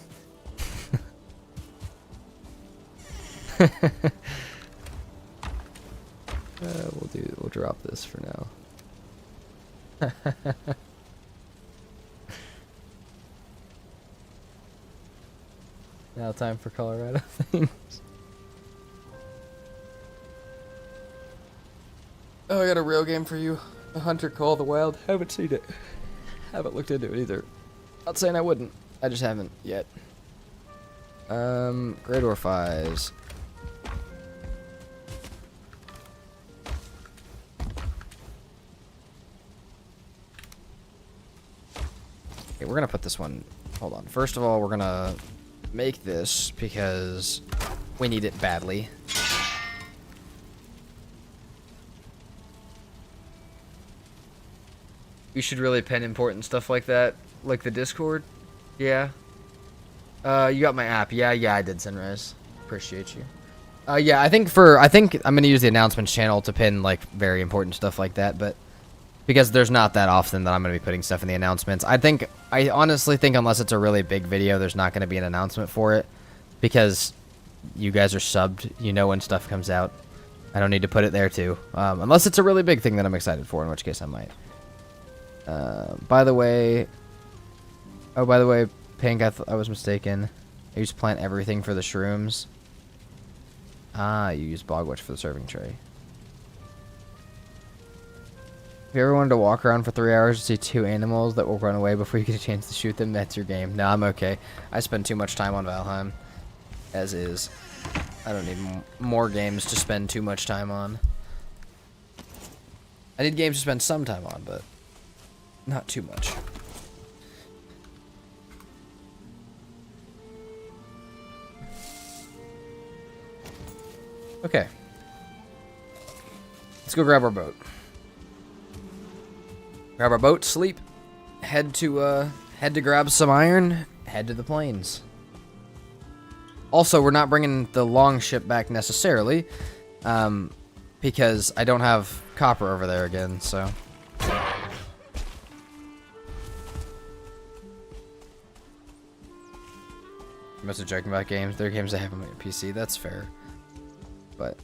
We'll drop this for now. Now time for Colorado things. Oh, I got a real game for you. A Hunter Call of the Wild. Haven't seen it. Haven't looked into it either. Not saying I wouldn't. I just haven't yet. Great Orphies. Okay, we're gonna put this one. Hold on. First of all, we're gonna make this because we need it badly. You should really pin important stuff like that, like the Discord. Yeah. You got my app. Yeah, I did, Sunrise. Appreciate you. Yeah, I think I'm gonna use the announcements channel to pin like very important stuff like that, but because there's not that often that I'm gonna be putting stuff in the announcements. I honestly think unless it's a really big video, there's not gonna be an announcement for it, because you guys are subbed. You know when stuff comes out. I don't need to put it there too, unless it's a really big thing that I'm excited for, in which case I might. By the way, Pink, I was mistaken. I used to plant everything for the shrooms. Ah, you use bogwitch for the serving tray. If you ever wanted to walk around for 3 hours to see 2 animals that will run away before you get a chance to shoot them, that's your game. No, I'm okay. I spend too much time on Valheim, as is. I don't need more games to spend too much time on. I need games to spend some time on, but not too much. Okay. Let's go grab our boat. Grab our boat, sleep, head to grab some iron, head to the plains. Also, we're not bringing the long ship back necessarily, because I don't have copper over there again, so. I'm mostly joking about games. There are games I have on my PC, that's fair. But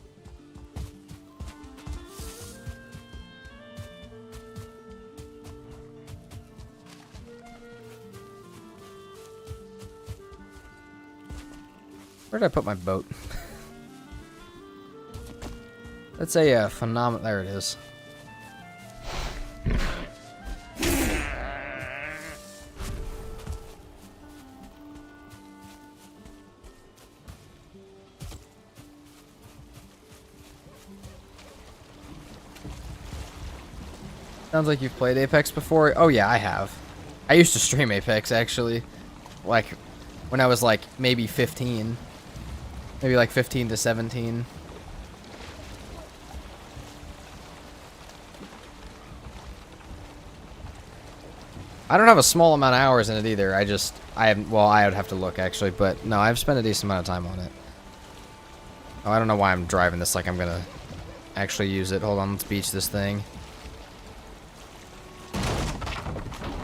where did I put my boat? That's a phenomenal. There it is. Sounds like you've played Apex before. Oh yeah, I have. I used to stream Apex actually, like when I was like maybe 15, maybe like 15 to 17. I don't have a small amount of hours in it either. I would have to look actually, but no, I've spent a decent amount of time on it. Oh, I don't know why I'm driving this like I'm gonna actually use it. Hold on, let's beach this thing.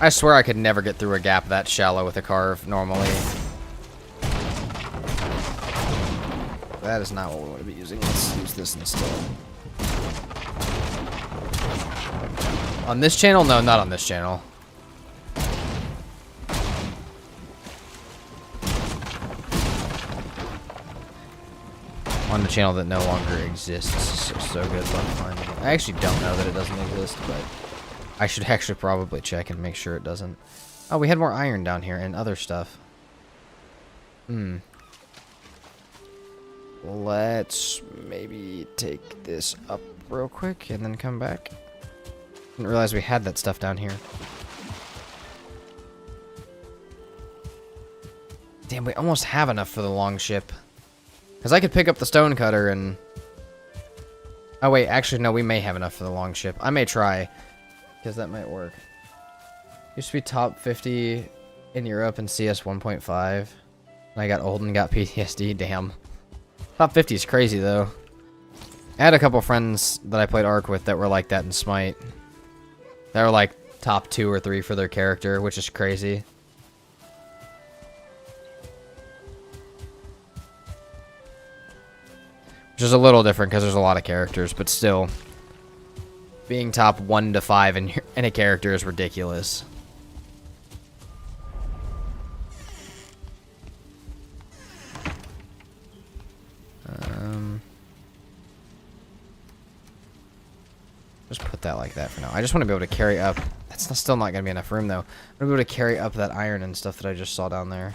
I swear I could never get through a gap that shallow with a carve normally. That is not what we want to be using. Let's use this instead. On this channel? No, not on this channel. On the channel that no longer exists. It's so good fun finding it. I actually don't know that it doesn't exist, but I should actually probably check and make sure it doesn't. Oh, we had more iron down here and other stuff. Let's maybe take this up real quick and then come back. Didn't realize we had that stuff down here. Damn, we almost have enough for the long ship. Because I could pick up the stone cutter and... Oh wait, actually no, we may have enough for the long ship. I may try. Because that might work. Used to be top 50 in Europe in CS 1.5. And I got old and got PTSD. Damn. Top 50 is crazy, though. I had a couple friends that I played Ark with that were like that in Smite. They were like top 2 or 3 for their character, which is crazy. Which is a little different because there's a lot of characters, but still. Being top 1 to 5 in a character is ridiculous. Just put that like that for now. I just want to be able to carry up. That's still not going to be enough room, though. I'm going to be able to carry up that iron and stuff that I just saw down there.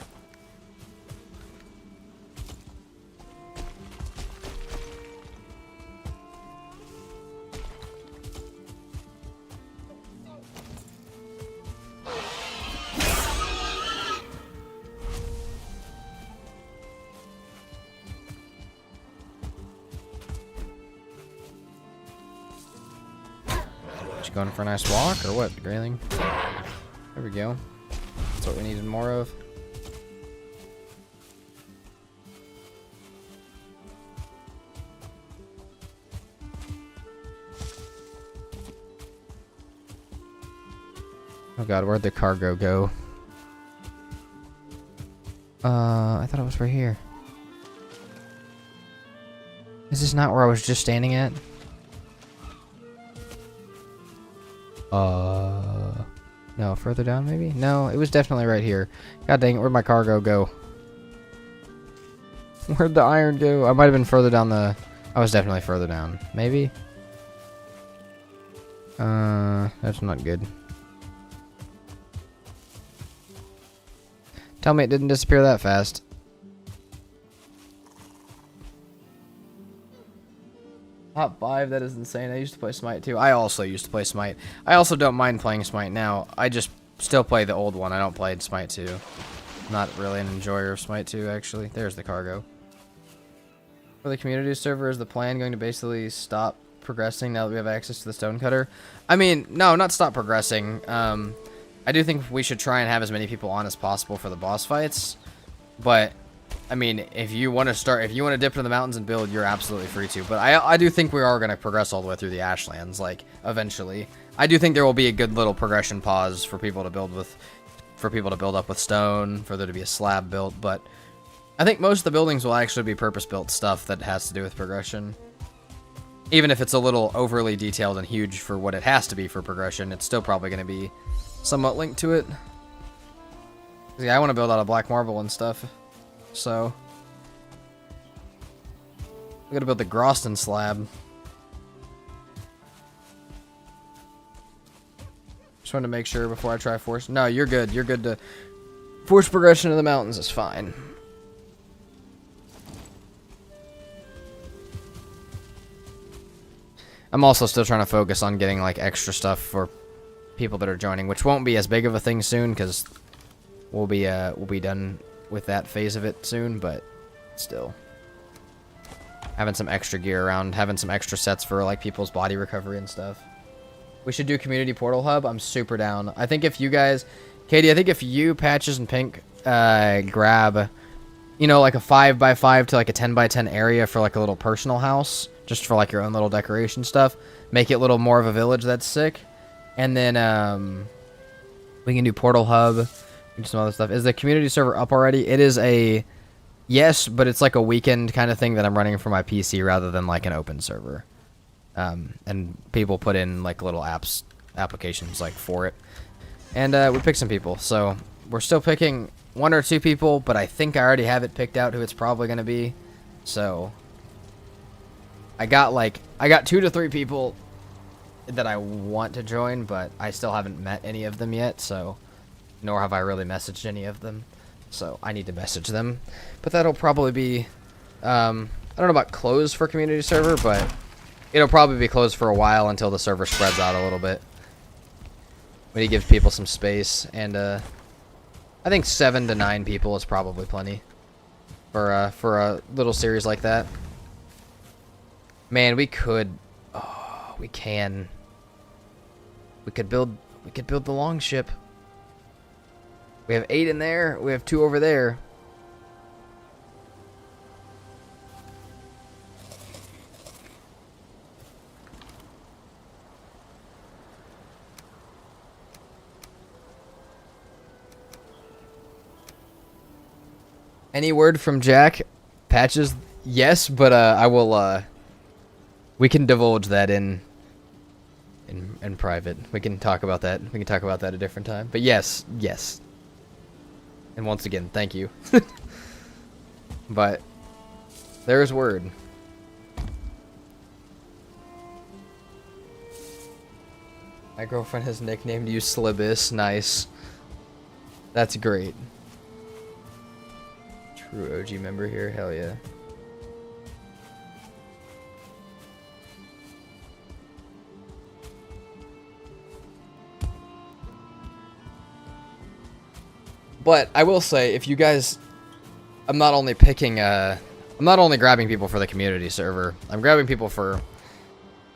Just going for a nice walk, or what, Grayling? There we go. That's what we needed more of. Oh god, where'd the cargo go? I thought it was right here. Is this not where I was just standing at? No, further down maybe? No, it was definitely right here. God dang it, where'd my cargo go? Where'd the iron go? I might have been further down the... I was definitely further down. Maybe? That's not good. Tell me it didn't disappear that fast. Top 5, that is insane. I used to play Smite too. I also used to play Smite. I also don't mind playing Smite now. I just still play the old one. I don't play Smite 2. Not really an enjoyer of Smite 2, actually. There's the cargo. For the community server, is the plan going to basically stop progressing now that we have access to the stonecutter? I mean, no, not stop progressing. I do think we should try and have as many people on as possible for the boss fights. But I mean, if you want to dip into the mountains and build, you're absolutely free to. But I do think we are going to progress all the way through the Ashlands, like, eventually. I do think there will be a good little progression pause for people to build up with stone, for there to be a slab built, but I think most of the buildings will actually be purpose-built stuff that has to do with progression. Even if it's a little overly detailed and huge for what it has to be for progression, it's still probably going to be somewhat linked to it. Yeah, I want to build out of black marble and stuff. So, I'm gonna build the Groston slab. Just wanted to make sure before I try force. No, you're good. You're good to force progression to the mountains is fine. I'm also still trying to focus on getting like extra stuff for people that are joining, which won't be as big of a thing soon because we'll be done with that phase of it soon, but still. Having some extra gear around, having some extra sets for like people's body recovery and stuff. We should do community portal hub. I'm super down. I think if you guys, Katie, I think if you, Patches, and Pink grab, you know, like a 5x5 to like a 10x10 area for like a little personal house, just for like your own little decoration stuff, make it a little more of a village, that's sick. And then we can do portal hub. Some other stuff. Is the community server up already? It is a yes, but it's like a weekend kind of thing that I'm running for my PC rather than like an open server. And people put in like little applications like for it. And we picked some people. So we're still picking 1 or 2 people, but I think I already have it picked out who it's probably going to be. So I got 2 to 3 people that I want to join, but I still haven't met any of them yet, so nor have I really messaged any of them, so I need to message them. But that'll probably be, I don't know about closed for community server, but it'll probably be closed for a while until the server spreads out a little bit. When he gives people some space, and I think 7 to 9 people is probably plenty for a little series like that. Man, we could, oh, we can. We could build the long ship. We have 8 in there. We have 2 over there. Any word from Jack? Patches? Yes, but I will. We can divulge that in private. We can talk about that. We can talk about that a different time. But yes, yes. And once again, thank you. But there's word. My girlfriend has nicknamed you Slibis. Nice. That's great. True OG member here. Hell yeah. But I will say, if you guys, I'm not only grabbing people for the community server. I'm grabbing people for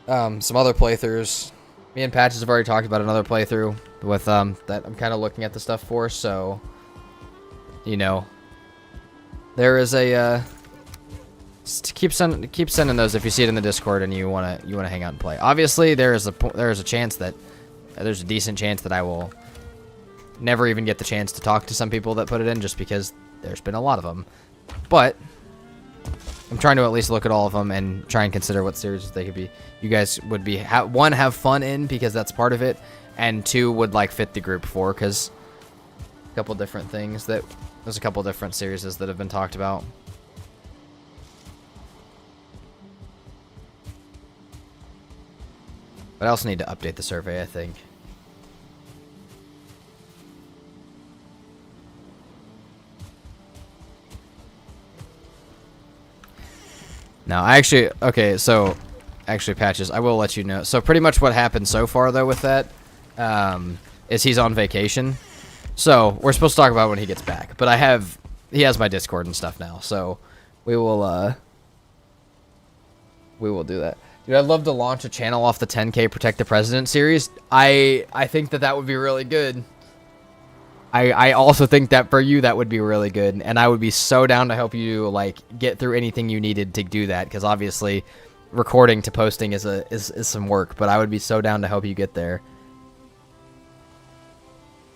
some other playthroughs Me and Patches have already talked about another playthrough with that I'm kind of looking at the stuff for. So, you know, there is a keep sending those if you see it in the Discord and you wanna hang out and play. Obviously, there is a chance that there's a decent chance that I will never even get the chance to talk to some people that put it in, just because there's been a lot of them. But I'm trying to at least look at all of them and try and consider what series they could be. You guys would be one, have fun in, because that's part of it, and two, would like fit the group for, because a couple different things that there's a couple different series that have been talked about. But I also need to update the survey, I think. Now, actually, Patches, I will let you know. So pretty much what happened so far, though, with that, is he's on vacation. So we're supposed to talk about when he gets back. But he has my Discord and stuff now. So we will do that. Dude, I'd love to launch a channel off the 10K Protect the President series. I think that would be really good. I also think that for you that would be really good, and I would be so down to help you like get through anything you needed to do that, because obviously recording to posting is some work, but I would be so down to help you get there.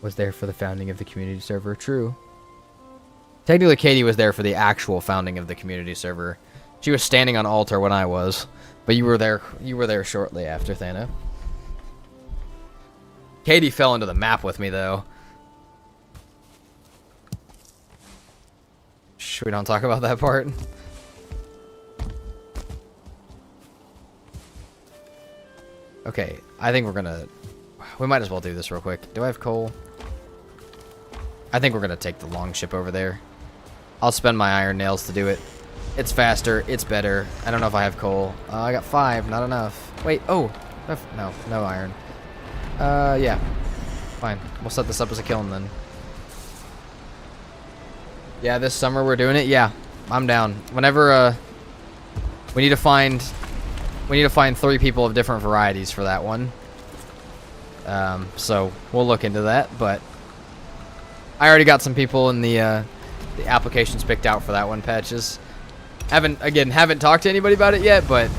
Was there for the founding of the community server? True. Technically, Katie was there for the actual founding of the community server. She was standing on altar when I was, but you were there shortly after, Thana. Katie fell into the map with me though. We don't talk about that part. Okay, I think we might as well do this real quick. Do I have coal? I think we're gonna take the long ship over there. I'll spend my iron nails to do it. It's faster, it's better. I don't know if I have coal. I got 5, not enough. Wait, no iron. Yeah, fine. We'll set this up as a kiln then. Yeah, this summer we're doing it. Yeah, I'm down. Whenever we need to find 3 people of different varieties for that one. So we'll look into that. But I already got some people in the applications picked out for that one, Patches. Haven't talked to anybody about it yet, but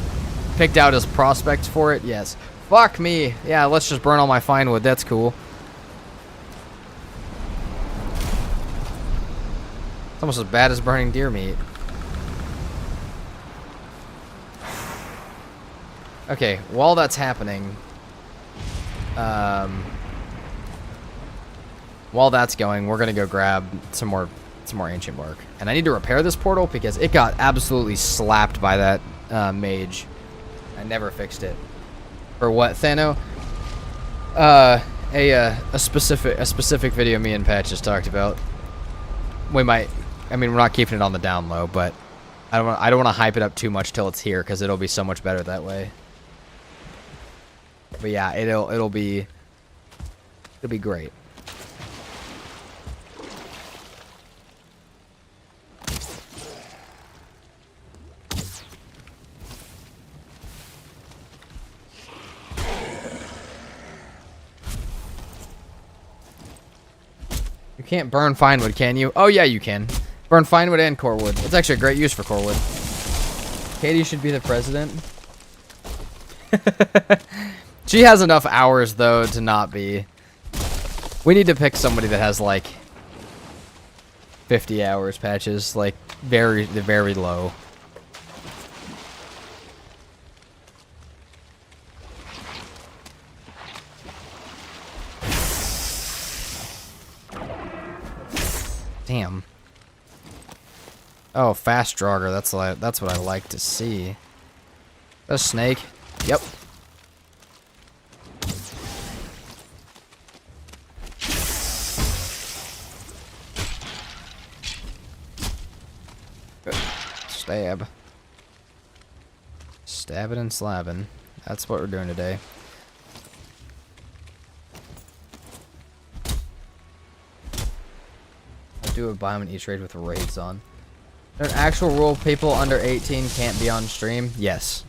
picked out as prospects for it. Yes. Fuck me. Yeah, let's just burn all my fine wood. That's cool. Almost as bad as burning deer meat. Okay, while that's happening, while that's going, we're gonna go grab some more ancient bark, and I need to repair this portal because it got absolutely slapped by that mage. I never fixed it. For what, Thano? A specific video me and Patches talked about. We're not keeping it on the down low, but I don't want to hype it up too much till it's here, because it'll be so much better that way. But yeah, it'll be great. You can't burn fine wood, can you? Oh yeah, you can. Burn fine wood and core wood. It's actually a great use for core wood. Katie should be the president. She has enough hours though to not be. We need to pick somebody that has like 50 hours, Patches, like very low. Damn. Oh, fast draugr. That's what I like to see. A snake. Yep. Stab. Stabbing and slabbing. That's what we're doing today. Do a biome in each raid with raids on. An actual rule people under 18 can't be on stream? Yes.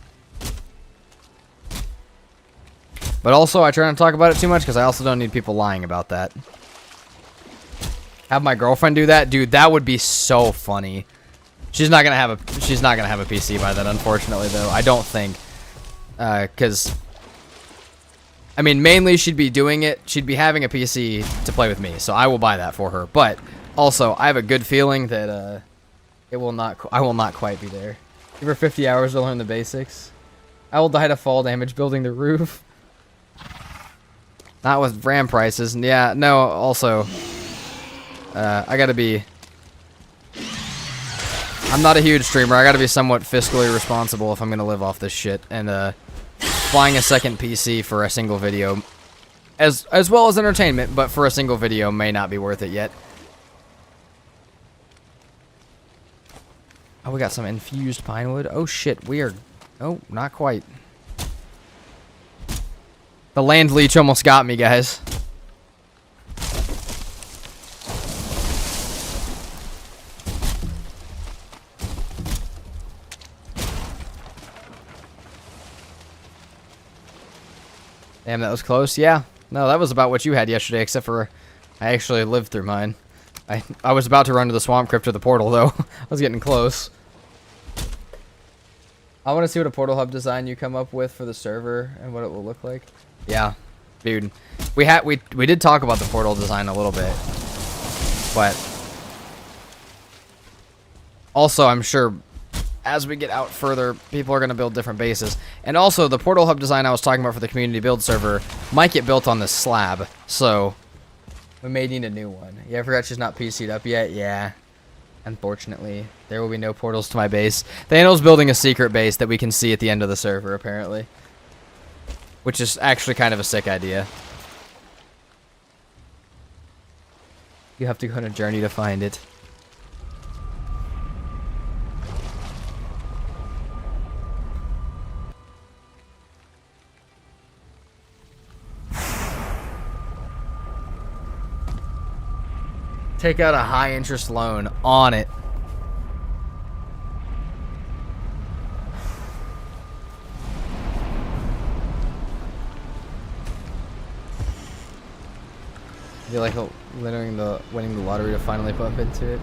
But also, I try not to talk about it too much because I also don't need people lying about that. Have my girlfriend do that? Dude, that would be so funny. She's not gonna have a PC by then, unfortunately, though. I don't think. Cause I mean, mainly she'd be doing it. She'd be having a PC to play with me, so I will buy that for her. But also, I have a good feeling that I will not quite be there. Give her 50 hours to learn the basics. I will die to fall damage building the roof. Not with RAM prices. Yeah, no. Also, I gotta be. I'm not a huge streamer. I gotta be somewhat fiscally responsible if I'm gonna live off this shit. And buying a second PC for a single video, as well as entertainment, but for a single video may not be worth it yet. Oh, we got some infused pine wood. Oh shit, we are. Oh, not quite. The land leech almost got me, guys. Damn, that was close. Yeah. No, that was about what you had yesterday, except for I actually lived through mine. I was about to run to the swamp crypt or the portal, though. I was getting close. I want to see what a portal hub design you come up with for the server and what it will look like. Yeah, dude. We did talk about the portal design a little bit, but also I'm sure as we get out further, people are going to build different bases. And also, the portal hub design I was talking about for the community build server might get built on this slab, so we may need a new one. Yeah, I forgot she's not PC'd up yet. Yeah. Unfortunately, there will be no portals to my base. Thanos building a secret base that we can see at the end of the server, apparently. Which is actually kind of a sick idea. You have to go on a journey to find it. Take out a high interest loan on it. You like winning the lottery to finally bump into it.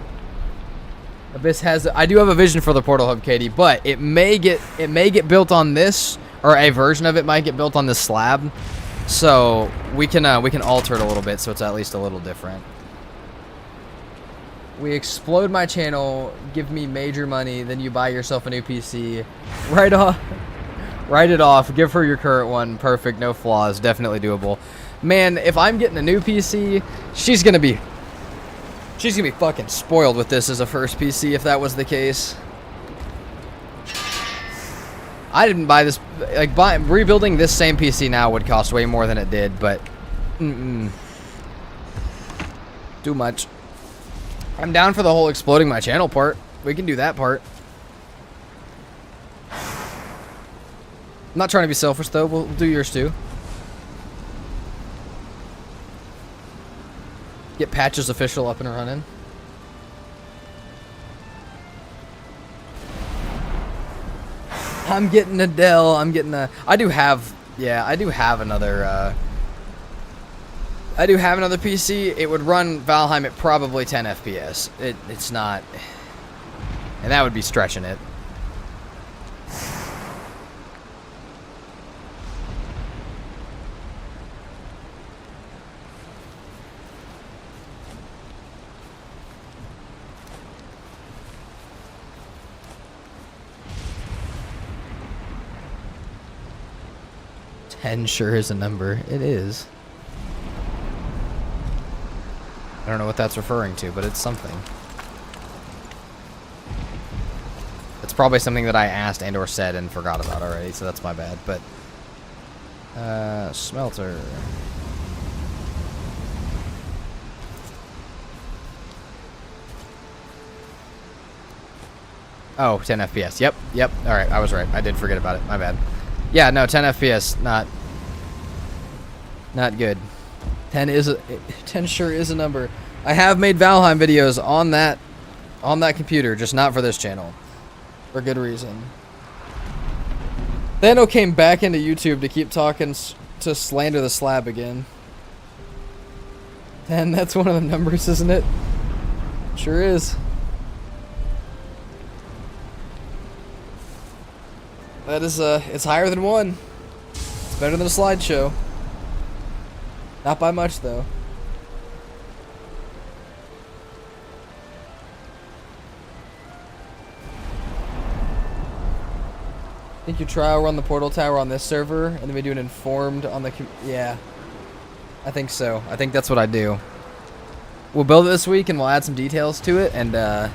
Abyss has. I do have a vision for the portal hub, Katie, but it may get built on this, or a version of it might get built on this slab. So we can alter it a little bit so it's at least a little different. We explode my channel, give me major money, then you buy yourself a new PC. Write it off, give her your current one. Perfect, no flaws, definitely doable. Man, if I'm getting a new PC, she's gonna be fucking spoiled with this as a first PC if that was the case. I didn't buy this, like, rebuilding this same PC now would cost way more than it did, but too much. I'm down for the whole exploding my channel part. We can do that part. I'm not trying to be selfish, though. We'll do yours, too. Get Patches Official up and running. I'm getting a Dell. I'm getting a... I do have another... I do have another PC. It would run Valheim at probably 10 FPS. It's not... And that would be stretching it. Ten sure is a number. It is. I don't know what that's referring to, but it's something. It's probably something that I asked and or said and forgot about already, so that's my bad. But smelter. Oh, 10 FPS. Yep. All right, I was right. I did forget about it. My bad. Yeah, no, 10 FPS, not good. 10 sure is a number. I have made Valheim videos on that computer, just not for this channel. For good reason. Thano came back into YouTube to keep talking to slander the slab again. 10, that's one of the numbers, isn't it? Sure is. That is, it's higher than 1. It's better than a slideshow. Not by much, though. Think your trial run the portal tower on this server, and then we do an informed on the... Yeah. I think so. I think that's what I do. We'll build it this week, and we'll add some details to it, and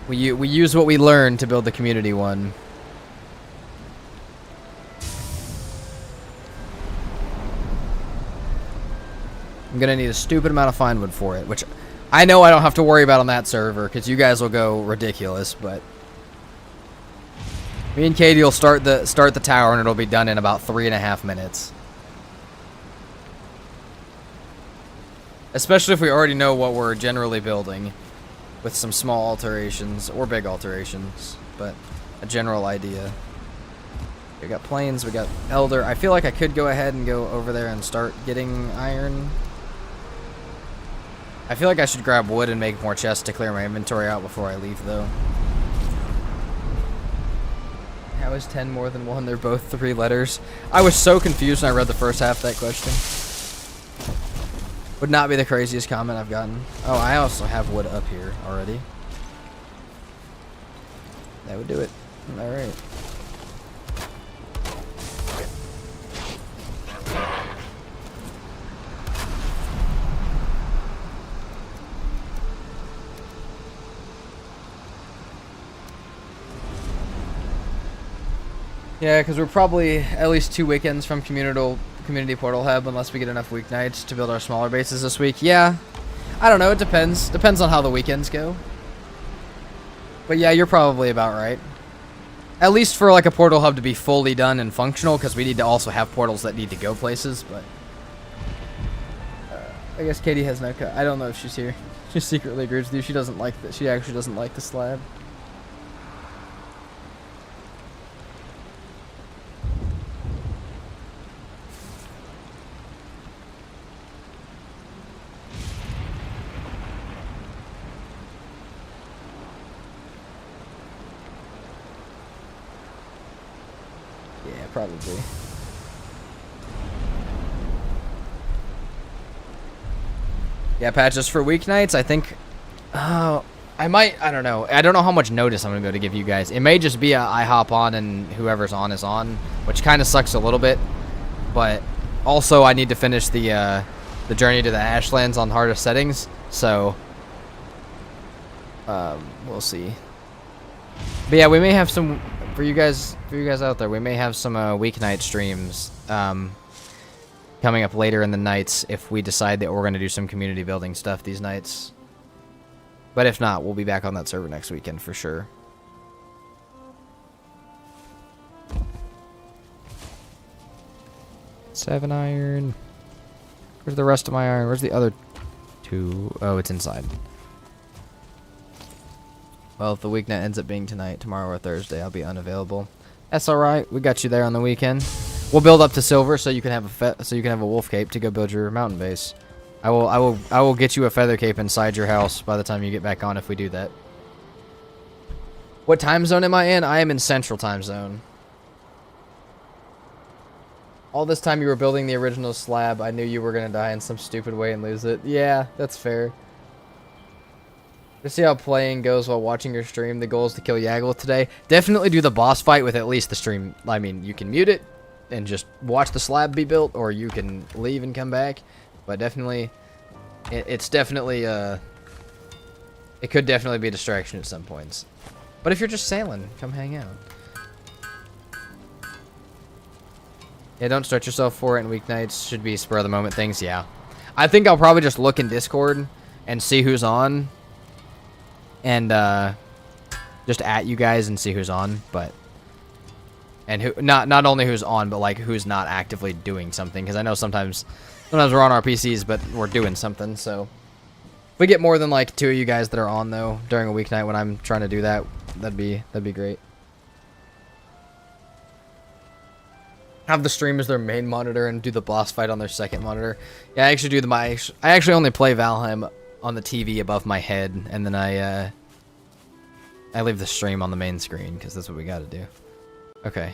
we use what we learned to build the community one. I'm gonna need a stupid amount of fine wood for it, which I know I don't have to worry about on that server, because you guys will go ridiculous, but... Me and Katie will start the tower, and it'll be done in about 3.5 minutes. Especially if we already know what we're generally building, with some small alterations or big alterations, but a general idea. We got plains, we got elder. I feel like I could go ahead and go over there and start getting iron. I feel like I should grab wood and make more chests to clear my inventory out before I leave, though. How is 10 more than 1? They're both 3 letters. I was so confused when I read the first half of that question. Would not be the craziest comment I've gotten. Oh, I also have wood up here already. That would do it. Alright. Yeah, because we're probably at least 2 weekends from Community Portal Hub, unless we get enough weeknights to build our smaller bases this week. Yeah, I don't know. It depends. Depends on how the weekends go. But yeah, you're probably about right. At least for like a Portal Hub to be fully done and functional, because we need to also have portals that need to go places. But I guess Katie has no. I don't know if she's here. She secretly agrees with you. She doesn't like that. She actually doesn't like the slab. Probably. Yeah, patches for weeknights, I think. I don't know. I don't know how much notice I'm going to be able to give you guys. It may just be I hop on and whoever's on is on, which kind of sucks a little bit. But also, I need to finish the journey to the Ashlands on hardest settings, so we'll see. But yeah, we may have some... For you guys out there, we may have some weeknight streams coming up later in the nights if we decide that we're going to do some community building stuff these nights. But if not, we'll be back on that server next weekend for sure. Seven iron. Where's the rest of my iron? Where's the other 2? Oh, it's inside. Well, if the weeknight ends up being tonight, tomorrow, or Thursday, I'll be unavailable. That's all right. We got you there on the weekend. We'll build up to silver so you can have a wolf cape to go build your mountain base. I will get you a feather cape inside your house by the time you get back on if we do that. What time zone am I in? I am in Central Time Zone. All this time you were building the original slab, I knew you were gonna die in some stupid way and lose it. Yeah, that's fair. To see how playing goes while watching your stream, the goal is to kill Yaggle today. Definitely do the boss fight with at least the stream. I mean, you can mute it and just watch the slab be built, or you can leave and come back. But definitely, it's definitely, it could definitely be a distraction at some points. But if you're just sailing, come hang out. Yeah, don't stretch yourself for it, and weeknights should be spur-of-the-moment things, yeah. I think I'll probably just look in Discord and see who's on. And just at you guys and see who's on, but and who not only who's on, but like who's not actively doing something, because I know sometimes we're on our PCs but we're doing something. So if we get more than like 2 of you guys that are on though during a weeknight when I'm trying to do that, that'd be great. have the stream as their main monitor and do the boss fight on their second monitor. Yeah, I actually do I actually only play Valheim on the TV above my head, and then I leave the stream on the main screen because that's what we got to do. Okay.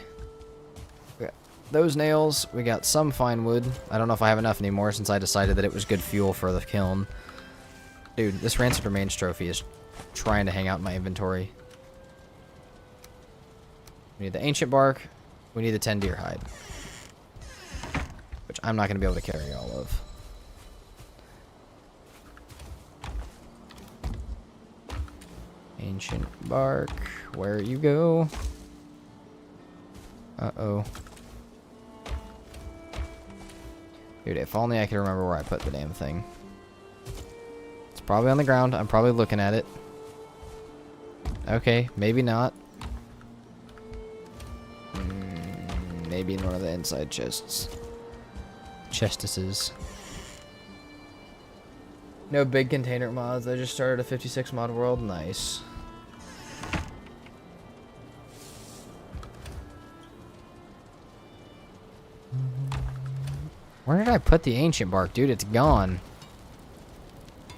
We got those nails. We got some fine wood. I don't know if I have enough anymore since I decided that it was good fuel for the kiln. Dude, this Rancid Remains trophy is trying to hang out in my inventory. We need the ancient bark. We need the 10 deer hide. Which I'm not going to be able to carry all of. Ancient bark. Where you go? Uh-oh. Dude, if only I could remember where I put the damn thing. It's probably on the ground. I'm probably looking at it. Okay, maybe not. Maybe in one of the inside chests. Chestises. No big container mods. I just started a 56 mod world. Nice. Where did I put the ancient bark, dude? It's gone.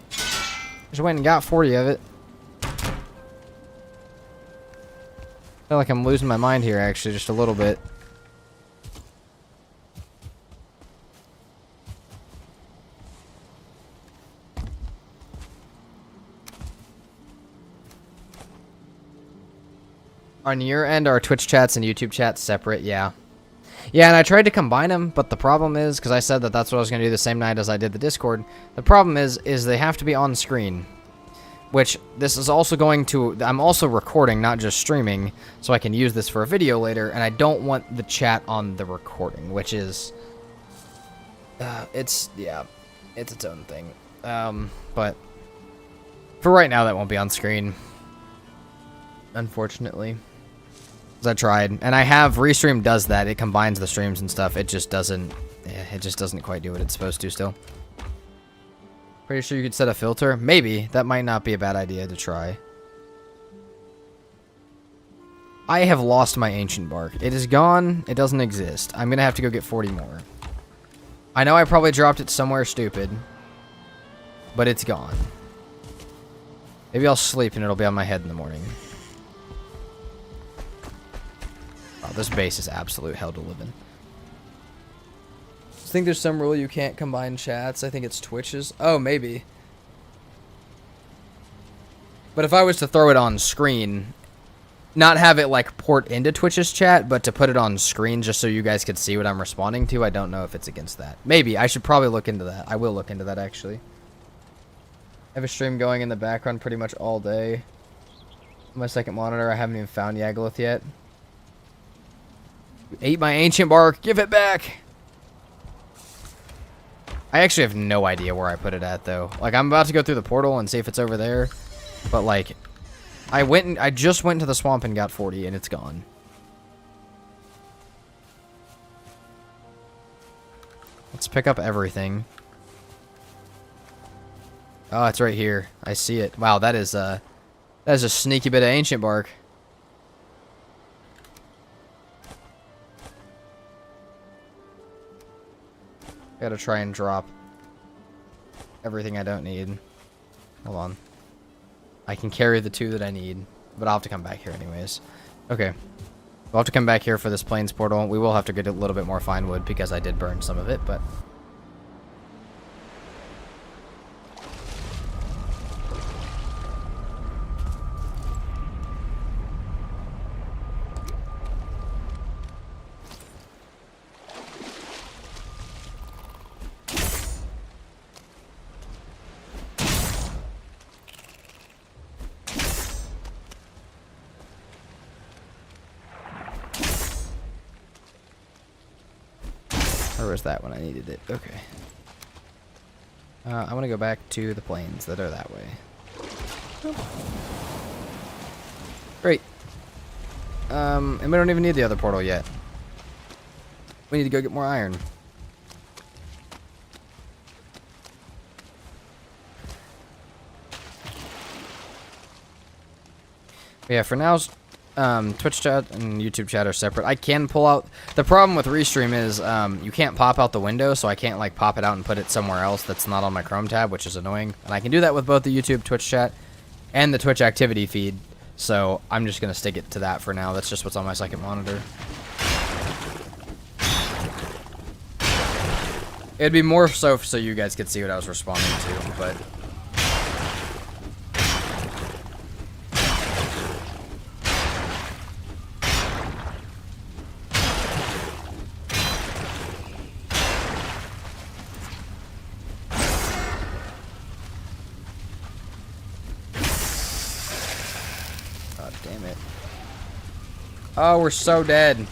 Just went and got 40 of it. I feel like I'm losing my mind here, actually, just a little bit. On your end, are Twitch chats and YouTube chats separate? Yeah. Yeah, and I tried to combine them, but the problem is, because I said that that's what I was going to do the same night as I did the Discord, the problem is they have to be on screen. Which, this is also going to... I'm also recording, not just streaming, so I can use this for a video later, and I don't want the chat on the recording, which is... it's its own thing. But for right now, that won't be on screen. Unfortunately. I tried, and I have Restream does that. It combines the streams and stuff. It just doesn't quite do what it's supposed to still. Pretty sure you could set a filter. Maybe. That might not be a bad idea to try. I have lost my ancient bark. It is gone. It doesn't exist. I'm gonna have to go get 40 more. I know I probably dropped it somewhere stupid, but it's gone. Maybe I'll sleep and it'll be on my head in the morning. Oh, this base is absolute hell to live in. I think there's some rule you can't combine chats. I think it's Twitch's. Oh, maybe. But if I was to throw it on screen, not have it like port into Twitch's chat, but to put it on screen just so you guys could see what I'm responding to, I don't know if it's against that. Maybe. I should probably look into that. I will look into that, actually. I have a stream going in the background pretty much all day. My second monitor, I haven't even found Yagluth yet. You ate my ancient bark. Give it back. I actually have no idea where I put it at, though. Like, I'm about to go through the portal and see if it's over there. But, like, I just went to the swamp and got 40, and it's gone. Let's pick up everything. Oh, it's right here. I see it. Wow, that is a sneaky bit of ancient bark. Gotta try and drop everything I don't need. Hold on. I can carry the 2 that I need, but I'll have to come back here anyways. Okay. We'll have to come back here for this plains portal. We will have to get a little bit more fine wood because I did burn some of it, but... Where was that when I needed it? Okay. I want to go back to the plains that are that way. Great. And we don't even need the other portal yet. We need to go get more iron. But yeah, for now, Twitch chat and YouTube chat are separate. I can pull out. The problem with Restream is you can't pop out the window, so I can't like pop it out and put it somewhere else that's not on my Chrome tab, which is annoying. And I can do that with both the YouTube Twitch chat and the Twitch activity feed. So I'm just gonna stick it to that for now. That's just what's on my second monitor. It'd be more so you guys could see what I was responding to, but. God damn it. Oh, we're so dead.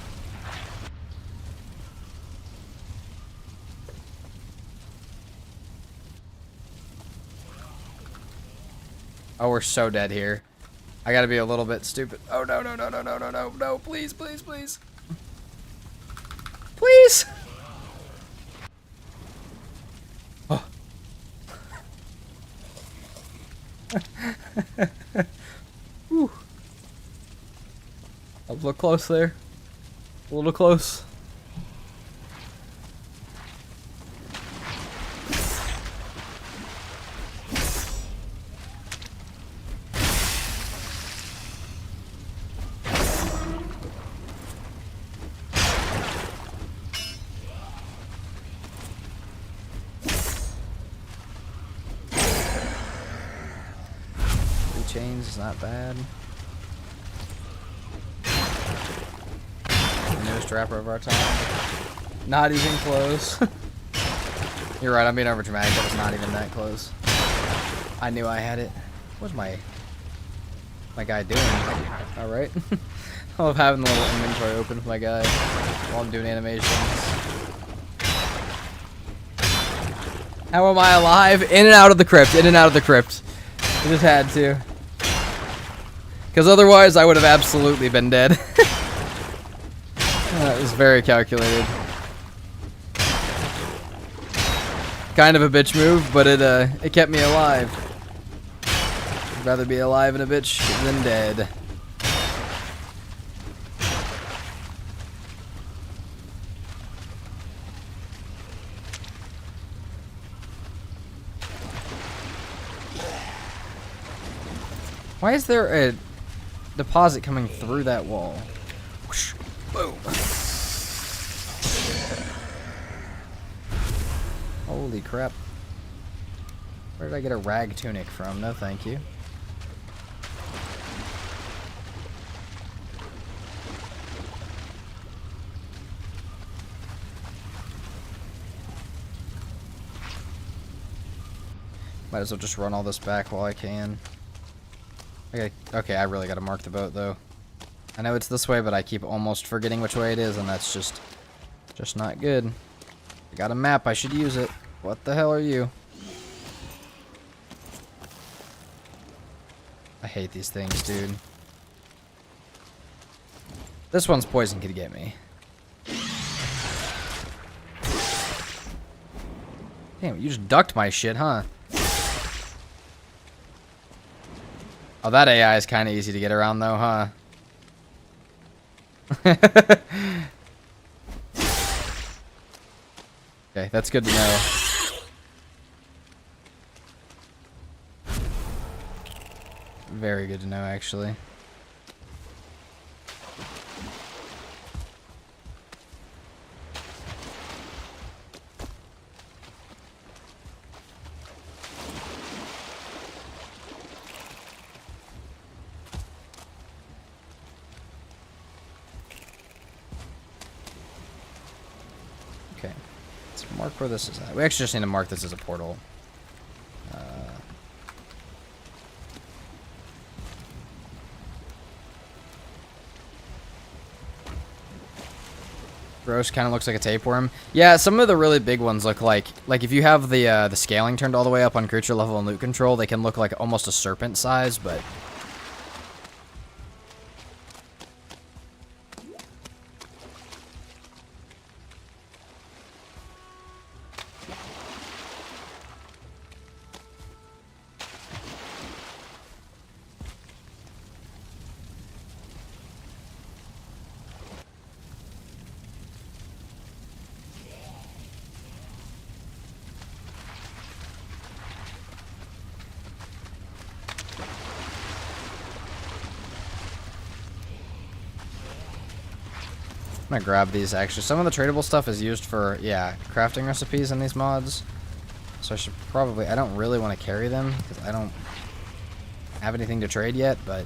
Oh, we're so dead here. I gotta be a little bit stupid. Oh, no, no, no, no, no, no, no, no. Please, please, please. Please. Oh. Whew. A little close there. A little close. Chains is not bad. The newest rapper of our time. Not even close. You're right, I'm being over dramatic. That was not even that close. I knew I had it. What's my guy doing? Alright. I love having the little inventory open with my guy while I'm doing animations. How am I alive? In and out of the crypt. In and out of the crypt. I just had to. Because otherwise, I would have absolutely been dead. That was very calculated. Kind of a bitch move, but it kept me alive. I'd rather be alive and a bitch than dead. Why is there a deposit coming through that wall? Whoosh, boom. Holy crap. Where did I get a rag tunic from? No, thank you. Might as well just run all this back while I can. Okay, I really gotta mark the boat though. I know it's this way, but I keep almost forgetting which way it is, and that's just not good. I got a map, I should use it. What the hell are you? I hate these things, dude. This one's poison could get me. Damn, you just ducked my shit, huh? Oh, that AI is kind of easy to get around, though, huh? Okay, that's good to know. Very good to know, actually. Okay, let's mark where this is at. We actually just need to mark this as a portal. Gross, kind of looks like a tapeworm. Yeah, some of the really big ones look like if you have the scaling turned all the way up on creature level and loot control, they can look like almost a serpent size, but gonna grab these actually. Some of the tradable stuff is used for, yeah, crafting recipes in these mods. So I should probably, I don't really want to carry them because I don't have anything to trade yet, but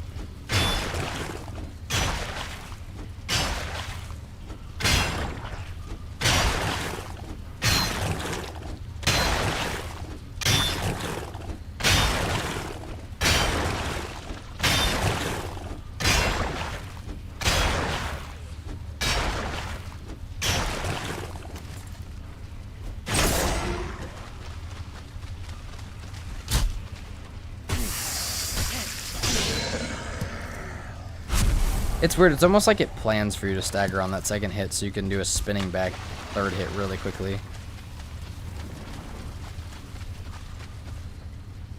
it's weird. It's almost like it plans for you to stagger on that second hit so you can do a spinning back third hit really quickly.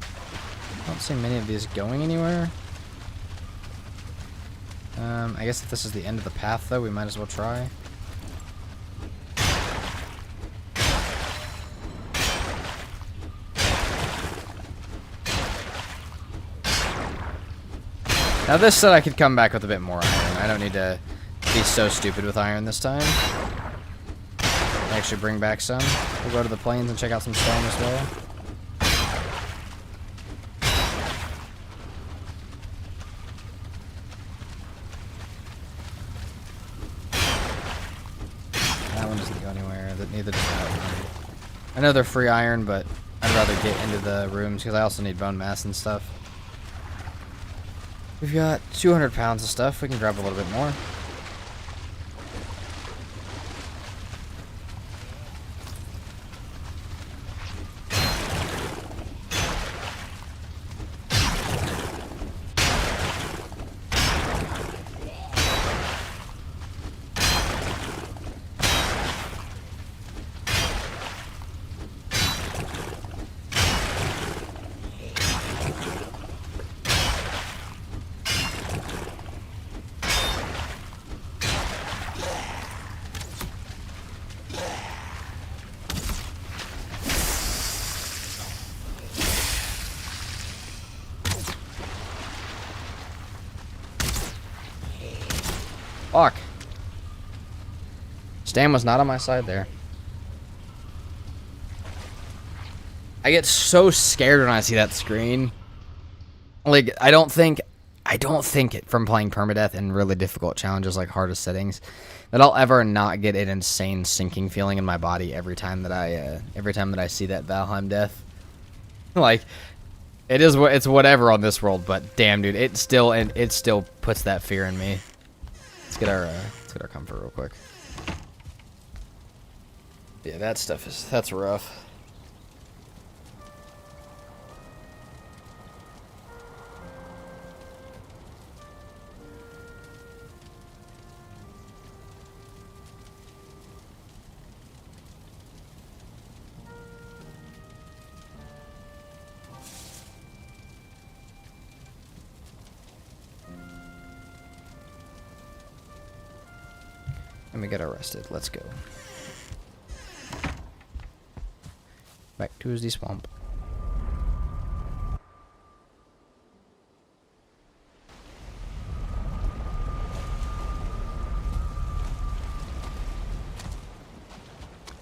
I don't see many of these going anywhere. I guess if this is the end of the path, though, we might as well try. Now this said I could come back with a bit more iron. I don't need to be so stupid with iron this time. Actually bring back some. We'll go to the plains and check out some stone as well. That one doesn't go anywhere. Neither does that one. I know they're free iron, but I'd rather get into the rooms because I also need bone mass and stuff. We've got 200 pounds of stuff. We can grab a little bit more. Fuck. Stam was not on my side there. I get so scared when I see that screen. Like, I don't think it from playing permadeath in really difficult challenges like hardest settings that I'll ever not get an insane sinking feeling in my body every time that I see that Valheim death. Like, it's whatever on this world, but damn, dude, it still puts that fear in me. Let's get our comfort real quick. Yeah, that's rough. Let me get arrested. Let's go. Back to the swamp.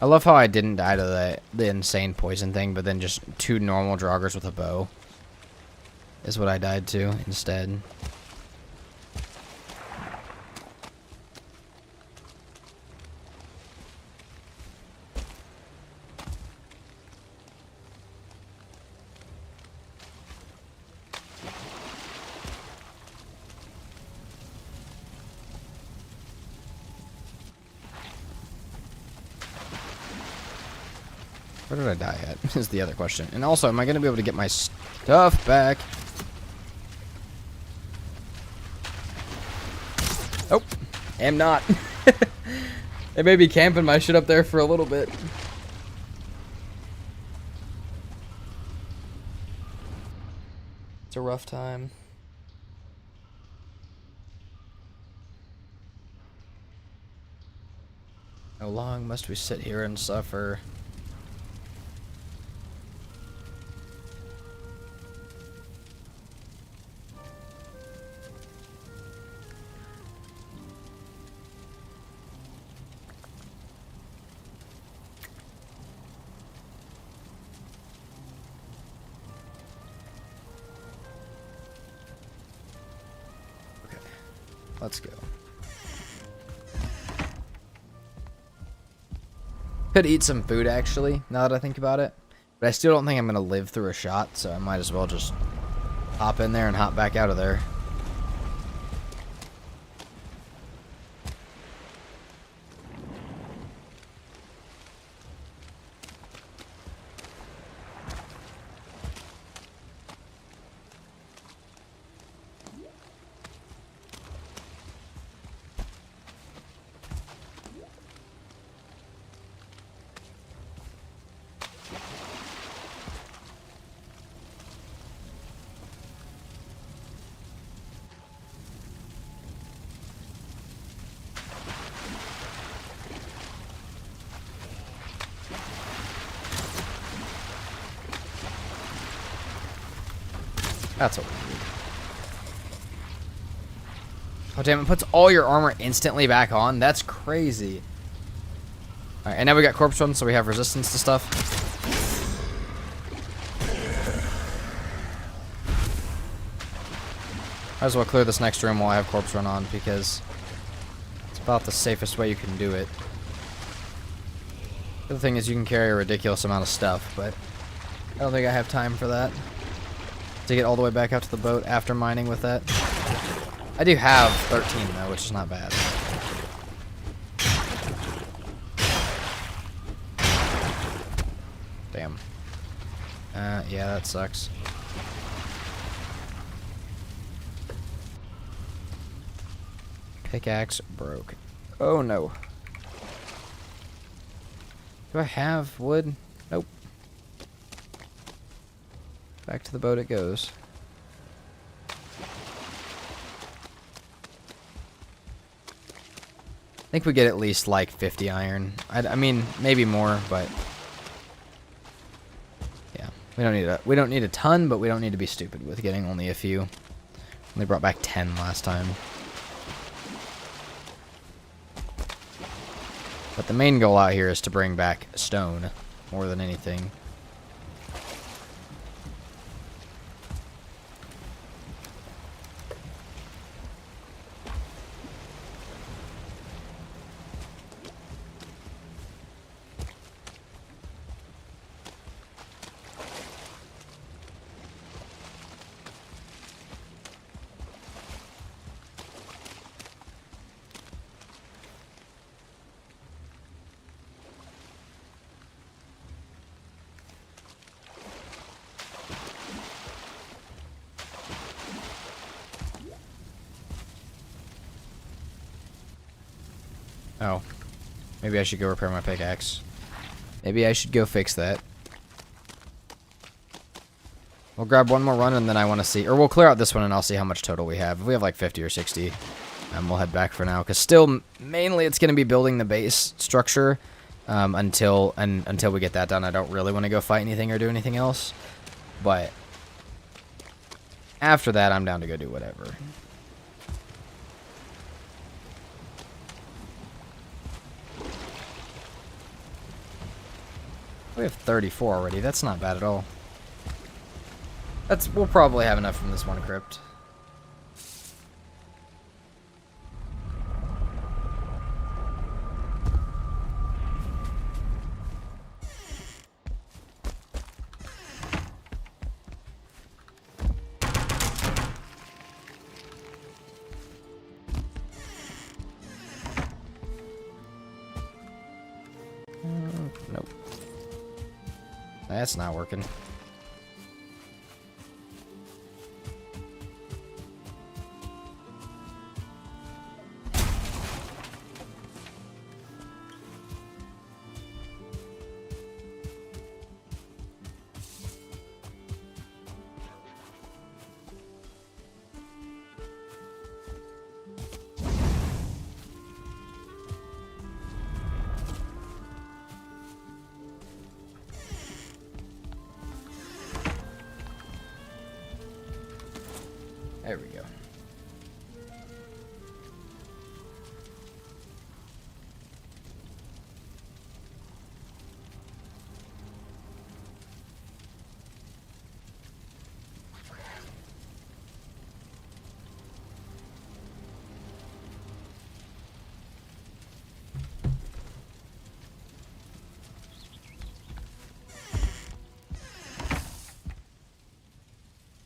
I love how I didn't die to the insane poison thing, but then just 2 normal joggers with a bow is what I died to instead. Where did I die at? Is the other question. And also, am I going to be able to get my stuff back? Oh, am not. They may be camping my shit up there for a little bit. It's a rough time. How long must we sit here and suffer? Let's go. Could eat some food, actually, now that I think about it. But I still don't think I'm going to live through a shot, so I might as well just hop in there and hop back out of there. That's what we need. Oh, damn, it puts all your armor instantly back on? That's crazy. Alright, and now we got corpse run, so we have resistance to stuff. Might as well clear this next room while I have corpse run on, because it's about the safest way you can do it. The other thing is you can carry a ridiculous amount of stuff, but I don't think I have time for that. To get all the way back out to the boat after mining with that. I do have 13 though, which is not bad. Damn. Yeah, that sucks. Pickaxe broke. Oh no. Do I have wood? Nope. Back to the boat it goes. I think we get at least like 50 iron. I mean, maybe more, but yeah, we don't need a ton, but we don't need to be stupid with getting only a few. They brought back 10 last time. But the main goal out here is to bring back stone more than anything. Oh. Maybe I should go repair my pickaxe. Maybe I should go fix that. We'll grab one more run and then I want to see... Or we'll clear out this one and I'll see how much total we have. If we have like 50 or 60, we'll head back for now. Because still, mainly it's going to be building the base structure until we get that done. I don't really want to go fight anything or do anything else. But after that, I'm down to go do whatever. We have 34 already. That's not bad at all. We'll probably have enough from this one crypt. Nope. That's not working. There we go.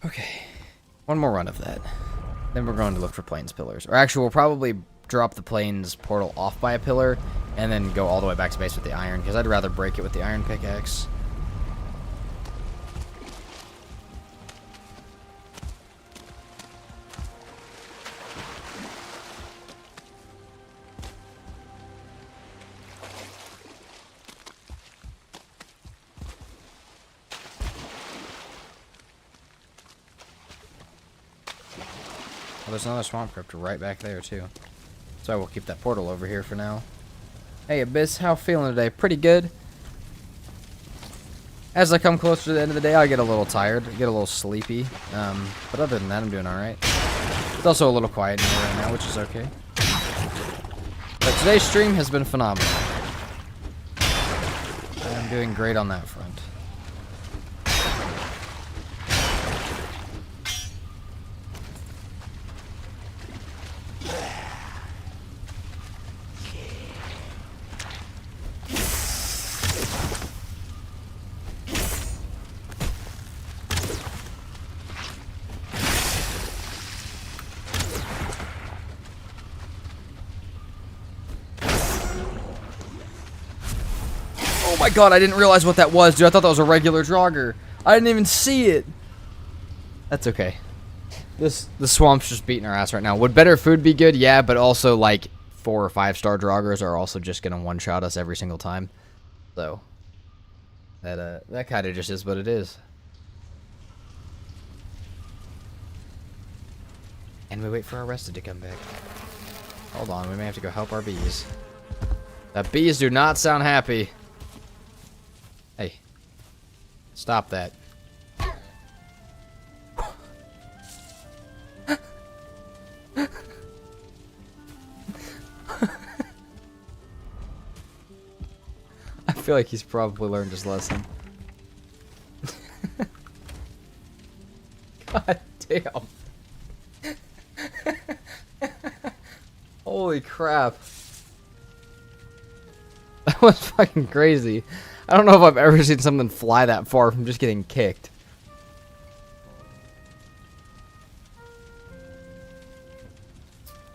Okay. One more run of that. Then we're going to look for plains pillars. Or actually, we'll probably drop the plains portal off by a pillar and then go all the way back to base with the iron, because I'd rather break it with the iron pickaxe. Oh, there's another swamp crypt right back there, too. So we'll keep that portal over here for now. Hey, Abyss, how feeling today? Pretty good. As I come closer to the end of the day, I get a little tired, get a little sleepy. But other than that, I'm doing alright. It's also a little quiet in here right now, which is okay. But today's stream has been phenomenal. I'm doing great on that front. Oh my god, I didn't realize what that was, dude. I thought that was a regular Draugr. I didn't even see it. That's okay. The swamp's just beating our ass right now. Would better food be good? Yeah, but also, like, 4 or 5 star Draugrs are also just gonna one-shot us every single time. So, that kind of just is what it is. And we wait for our rested to come back. Hold on, we may have to go help our bees. The bees do not sound happy. Hey. Stop that. I feel like he's probably learned his lesson. God damn. Holy crap. That was fucking crazy. I don't know if I've ever seen something fly that far from just getting kicked.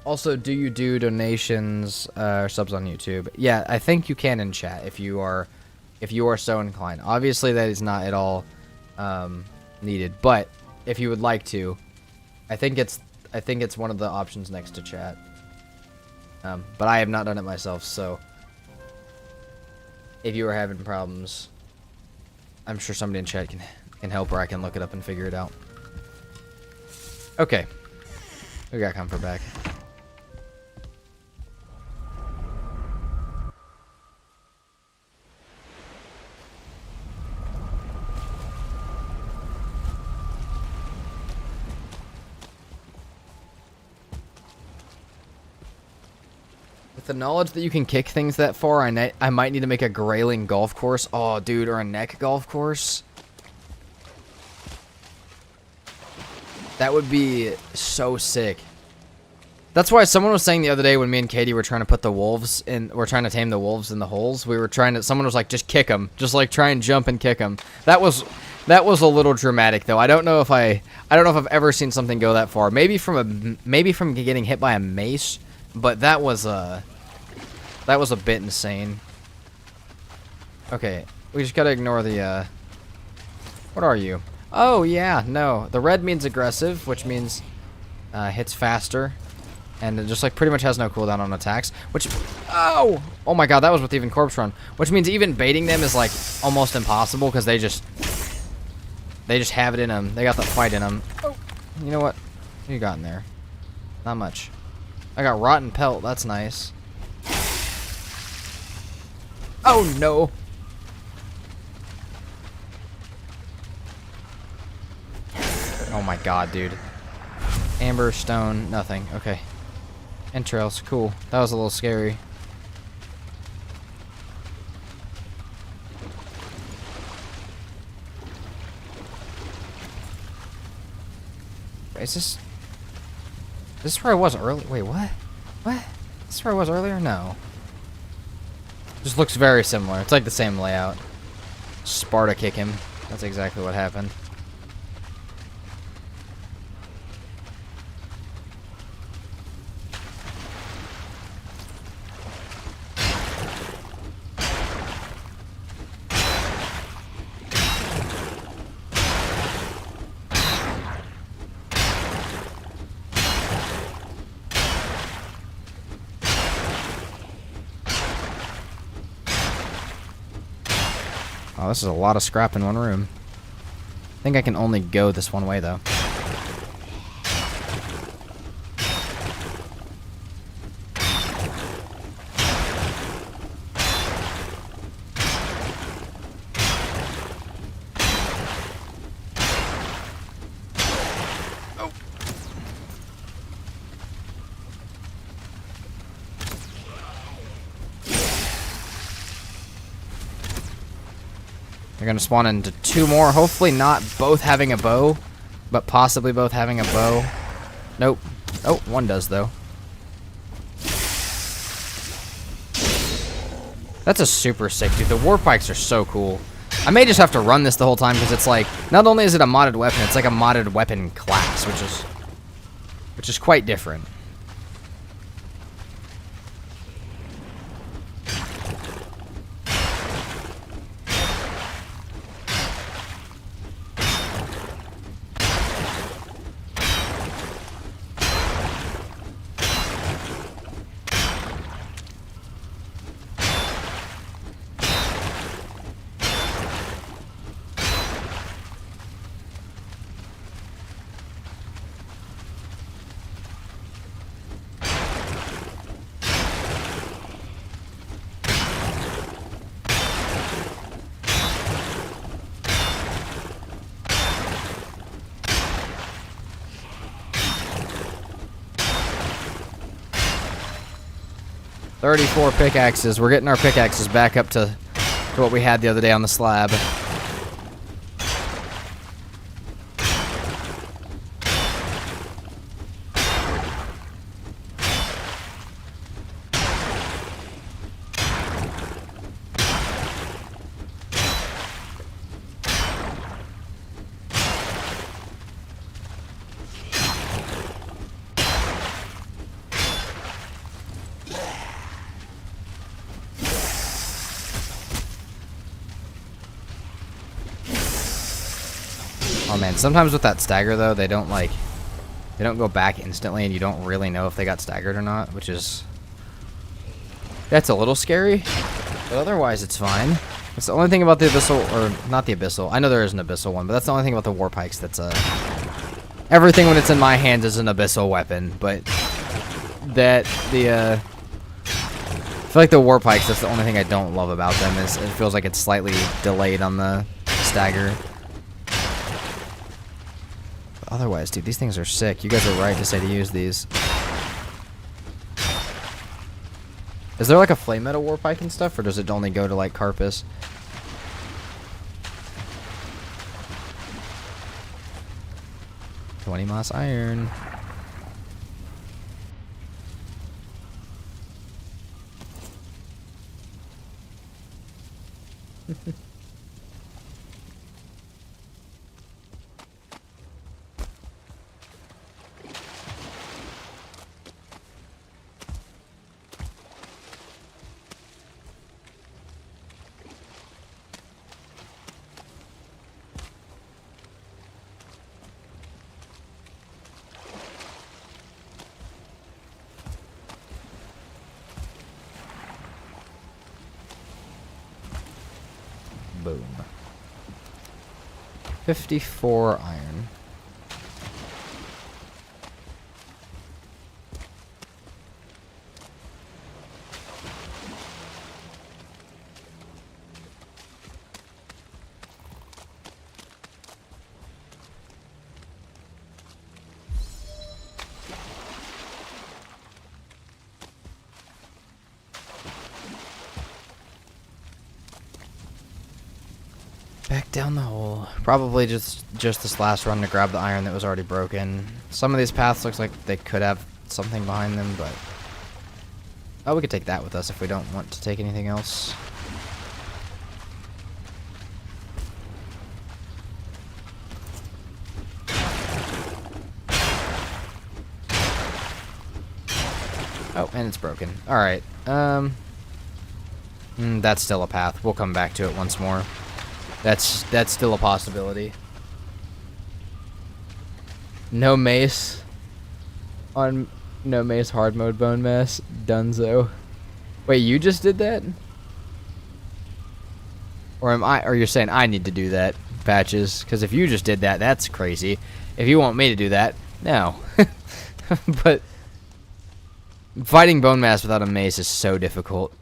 Also, do you do donations or subs on YouTube? Yeah, I think you can in chat if you are so inclined. Obviously, that is not at all needed, but if you would like to, I think it's one of the options next to chat. But I have not done it myself, so if you are having problems, I'm sure somebody in chat can help, or I can look it up and figure it out. Okay, we got comfort back. With the knowledge that you can kick things that far, I might need to make a grayling golf course. Oh, dude, or a neck golf course. That would be so sick. That's why someone was saying the other day when me and Katie were trying to put the wolves in, we're trying to tame the wolves in the holes. Someone was like, just kick them. Just like try and jump and kick them. That was a little dramatic though. I don't know if I've ever seen something go that far. Maybe from getting hit by a mace, but that was a bit insane. Okay, we just gotta ignore the what are you? Oh yeah, no. The red means aggressive, which means hits faster. And it just like pretty much has no cooldown on attacks, which oh my god, that was with even corpse run, which means even baiting them is like almost impossible because they just have it in them. They got that fight in them. Oh, you know what? What you got in there? Not much. I got rotten pelt. That's nice. Oh no. Oh my god, dude. Amber, stone, nothing. Okay. Entrails, cool. That was a little scary. Is this where I was earlier? Wait, what? What? Is this where I was earlier? No. Just looks very similar. It's like the same layout. Sparta kick him. That's exactly what happened. Oh, this is a lot of scrap in one room. I think I can only go this one way, though. They're gonna spawn into 2 more. Hopefully not both having a bow, but possibly both having a bow. Nope. Oh, one does though. That's a super sick, dude. The war pikes are so cool. I may just have to run this the whole time because it's like, not only is it a modded weapon, it's like a modded weapon class, which is quite different. "34 pickaxes. We're getting our pickaxes back up to what we had the other day on the slab. Oh man, sometimes with that stagger though, they don't go back instantly and you don't really know if they got staggered or not, which is, that's a little scary, but otherwise it's fine. It's the only thing about the abyssal, or not the abyssal, I know there is an abyssal one, but that's the only thing about the war pikes that's everything when it's in my hands is an abyssal weapon, but I feel like the war pikes, that's the only thing I don't love about them, is it feels like it's slightly delayed on the stagger. Otherwise, dude, these things are sick. You guys are right to say to use these. Is there like a flame metal war pike and stuff, or does it only go to like Carpus? $20 moss iron. Boom. 54 iron. Back down the hole. Probably just this last run to grab the iron that was already broken. Some of these paths looks like they could have something behind them, but oh, we could take that with us if we don't want to take anything else. Oh, and it's broken. All right. That's still a path. We'll come back to it once more. That's still a possibility. No mace on no mace hard mode bone mass. Dunzo. Wait, you just did that? Or am I? Or you're saying I need to do that, Patches? Because if you just did that, that's crazy. If you want me to do that, no. But fighting bone mass without a mace is so difficult.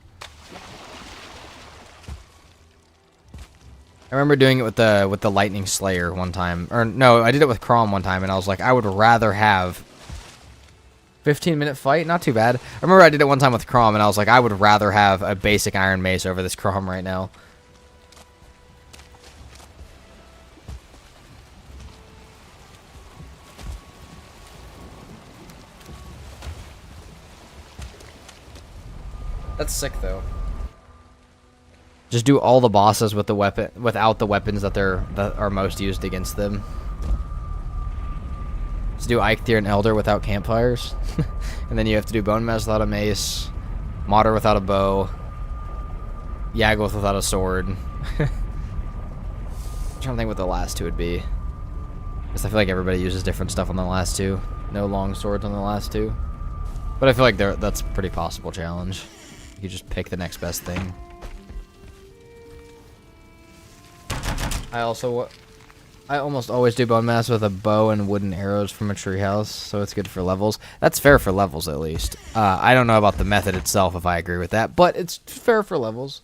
I remember doing it with the lightning slayer one time, or no, I did it with Crom one time, and I was like, I would rather have 15-minute fight, not too bad. I remember I did it one time with Crom, and I was like, I would rather have a basic iron mace over this Crom right now. That's sick though. Just do all the bosses with the weapon without the weapons that are most used against them. Just do Eikthyr and Elder without campfires. And then you have to do Bone Mass without a mace, Modder without a bow, Yaggoth without a sword. I'm trying to think what the last two would be. Because I feel like everybody uses different stuff on the last two. No long swords on the last two. But I feel like that's a pretty possible challenge. You just pick the next best thing. I almost always do bone mass with a bow and wooden arrows from a treehouse, so it's good for levels. That's fair for levels, at least. I don't know about the method itself, if I agree with that, but it's fair for levels.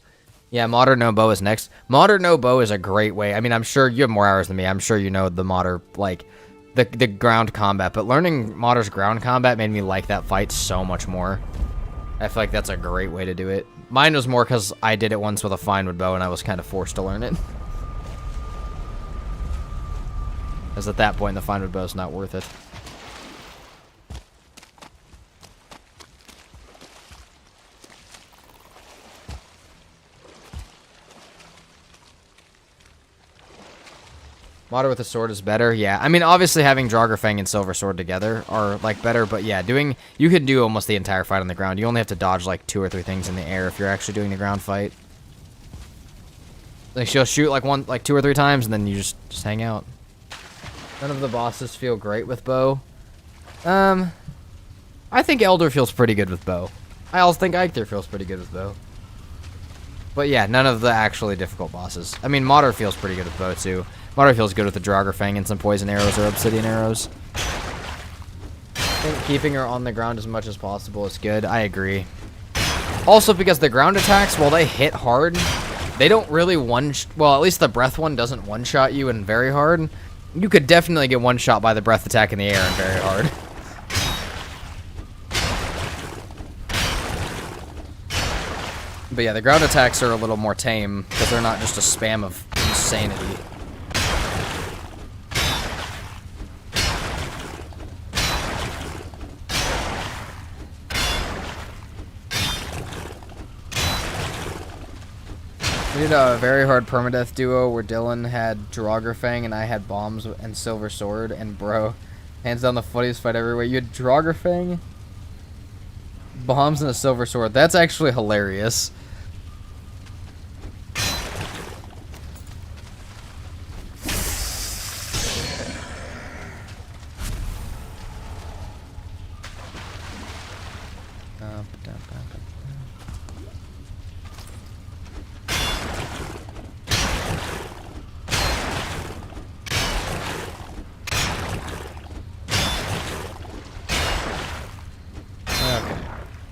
Yeah, Modder no bow is next. Modder no bow is a great way. I mean, I'm sure you have more hours than me. I'm sure you know the Modder, like, the ground combat, but learning Modder's ground combat made me like that fight so much more. I feel like that's a great way to do it. Mine was more because I did it once with a finewood bow, and I was kind of forced to learn it. Because at that point, the finewood bow is not worth it. Modder with a sword is better, yeah. I mean, obviously having Draugr and Silver Sword together are, like, better, but yeah, you can do almost the entire fight on the ground. You only have to dodge, like, 2 or 3 things in the air if you're actually doing the ground fight. Like, she'll shoot, like, 2 or 3 times, and then you just hang out. None of the bosses feel great with bow. I think Elder feels pretty good with bow. I also think Eikthyr feels pretty good with bow. But yeah, none of the actually difficult bosses. I mean, Modder feels pretty good with bow, too. Modder feels good with the Draugr and some poison arrows or obsidian arrows. I think keeping her on the ground as much as possible is good. I agree. Also, because the ground attacks, while they hit hard, they don't really well, at least the breath one doesn't one-shot you and very hard. You could definitely get one-shot by the breath attack in the air and very hard. But yeah, the ground attacks are a little more tame because they're not just a spam of insanity. We did a very hard permadeath duo where Dylan had Draugr and I had bombs and Silver Sword, and bro, hands down the funniest fight everywhere. You had Draugr, bombs, and a Silver Sword. That's actually hilarious.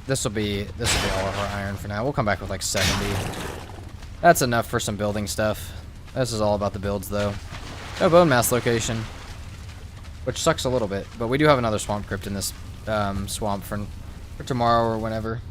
This will be all of our iron for now. We'll come back with like 70. That's enough for some building stuff. This is all about the builds, though. No bone mass location, which sucks a little bit. But we do have another swamp crypt in this swamp for tomorrow or whenever.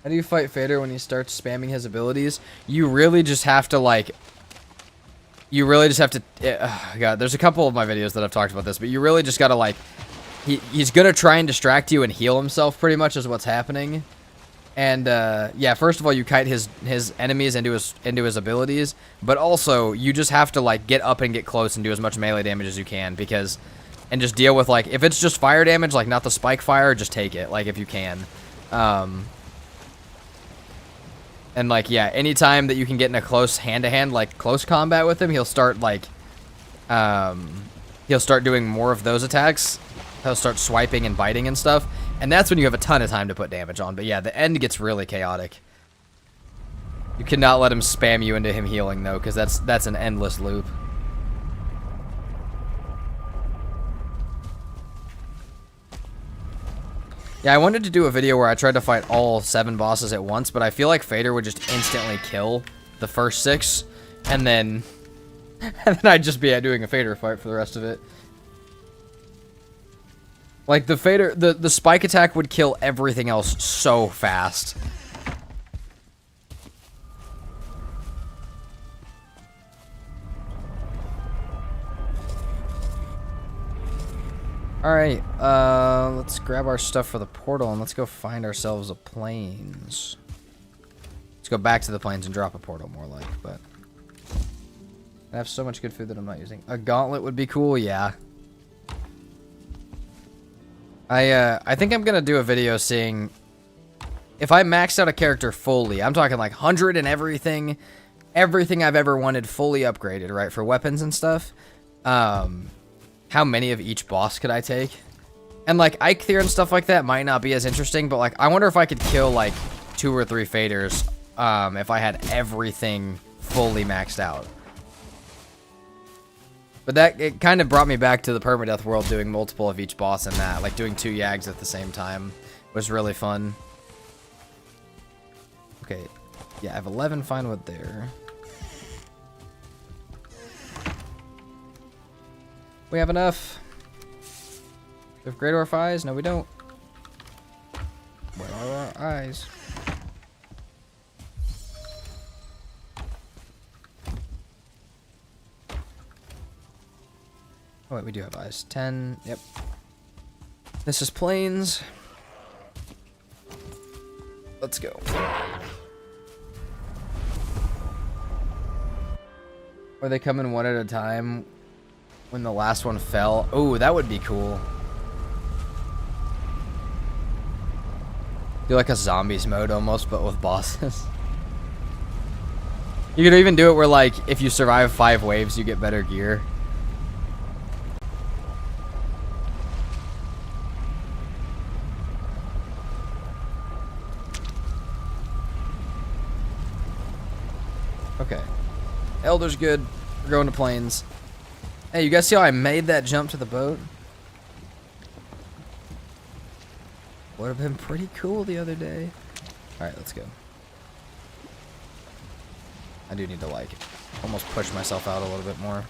How do you fight Fader when he starts spamming his abilities? You really just have to, like... You really just have to... God, there's a couple of my videos that I've talked about this, but you really just gotta, like... He's gonna try and distract you and heal himself, pretty much, is what's happening. And, yeah, first of all, you kite his enemies into his abilities, but also, you just have to, like, get up and get close and do as much melee damage as you can, because and just deal with, like, if it's just fire damage, like, not the spike fire, just take it, like, if you can. And, like, yeah, anytime that you can get in a close hand-to-hand, like, close combat with him, he'll start, like, he'll start doing more of those attacks. He'll start swiping and biting and stuff. And that's when you have a ton of time to put damage on. But, yeah, the end gets really chaotic. You cannot let him spam you into him healing, though, because that's an endless loop. Yeah, I wanted to do a video where I tried to fight all 7 bosses at once, but I feel like Fader would just instantly kill the first 6, and then I'd just be doing a Fader fight for the rest of it. Like, the Fader, the spike attack would kill everything else so fast. Alright, let's grab our stuff for the portal and let's go find ourselves a plains. Let's go back to the plains and drop a portal, more like, but I have so much good food that I'm not using. A gauntlet would be cool, yeah. I think I'm gonna do a video seeing if I maxed out a character fully. I'm talking like 100 and everything I've ever wanted fully upgraded, right, for weapons and stuff. How many of each boss could I take? And, like, Eikthyr and stuff like that might not be as interesting, but, like, I wonder if I could kill, like, 2 or 3 Faders, if I had everything fully maxed out. But it kind of brought me back to the permadeath world, doing multiple of each boss and that. Like, doing 2 Yags at the same time was really fun. Okay, yeah, I have 11 fine wood there. We have enough. We have great orph eyes? No, we don't. Where are our eyes? Oh wait, we do have eyes. 10. Yep. This is plains. Let's go. Or they come in one at a time. When the last one fell. Oh, that would be cool. Do like a zombies mode almost, but with bosses. You could even do it where, like, if you survive 5 waves, you get better gear. Okay. Elder's good. We're going to plains. Hey, you guys see how I made that jump to the boat? Would have been pretty cool the other day. Alright, let's go. I do need to, like, almost push myself out a little bit more.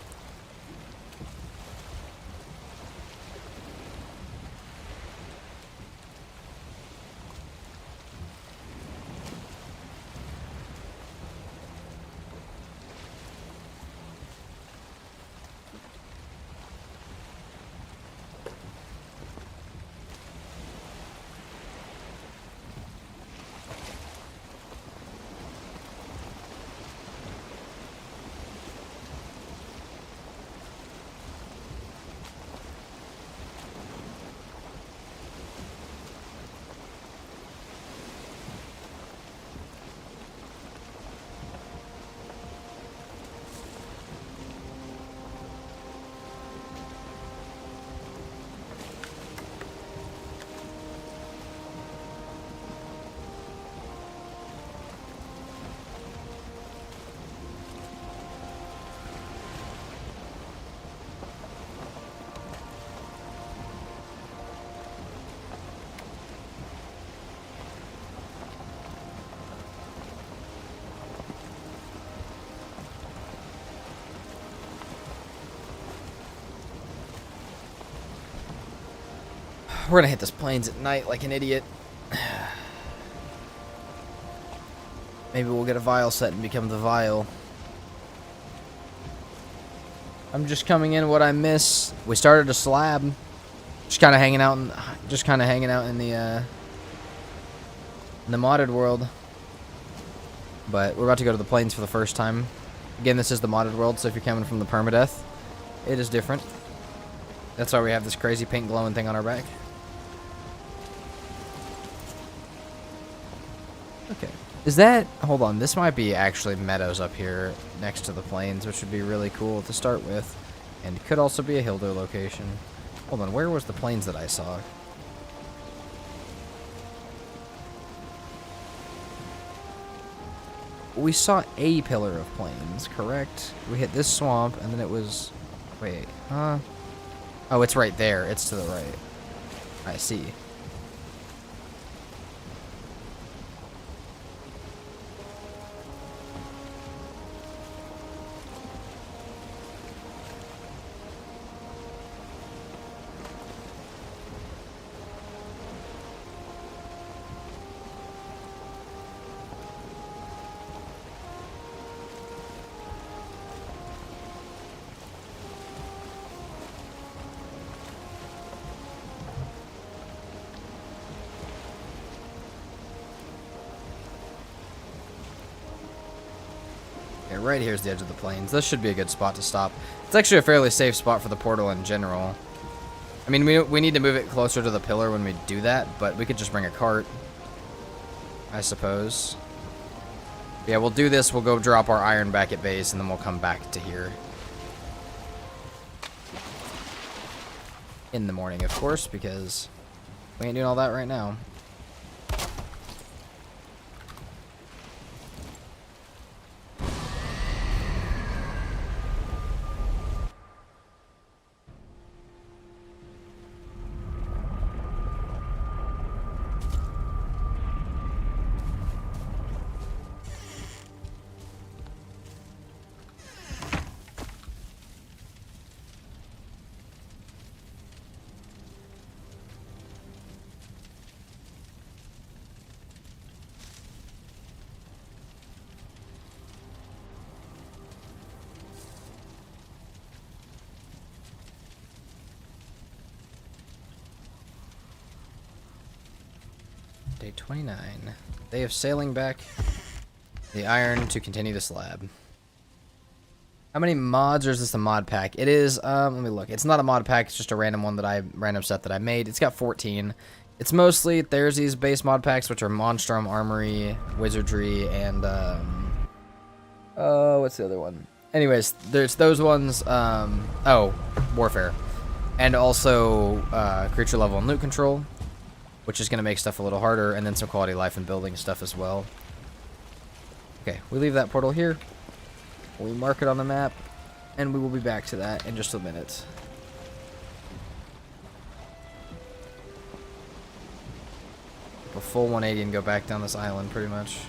We're gonna hit this plains at night like an idiot. Maybe we'll get a vial set and become the vial. I'm just coming in what I miss. We started a slab. Just kind of hanging out in the modded world. But we're about to go to the plains for the first time. Again, this is the modded world, so if you're coming from the permadeath, it is different. That's why we have this crazy pink glowing thing on our back. Okay. Is that... Hold on. This might be actually meadows up here next to the plains, which would be really cool to start with. And could also be a Hildo location. Hold on. Where was the plains that I saw? We saw a pillar of plains, correct? We hit this swamp, and then it was... Wait, huh? Oh, it's right there. It's to the right. I see. Okay, right here's the edge of the plains. This should be a good spot to stop. It's actually a fairly safe spot for the portal in general. I mean, we need to move it closer to the pillar when we do that, but we could just bring a cart, I suppose. Yeah, we'll do this. We'll go drop our iron back at base, and then we'll come back to here. In the morning, of course, because we ain't doing all that right now. Day 29. Day of sailing back the iron to continue the slab. How many mods, or is this a mod pack? It is, let me look. It's not a mod pack, it's just a random set that I made. It's got 14. It's mostly Therese's base mod packs, which are Monstrum, Armory, Wizardry, and, what's the other one? Anyways, there's those ones, Warfare. And also, Creature Level and Loot Control, which is going to make stuff a little harder, and then some quality life and building stuff as well. Okay, we leave that portal here. We mark it on the map, and we will be back to that in just a minute. A full 180 and go back down this island, pretty much.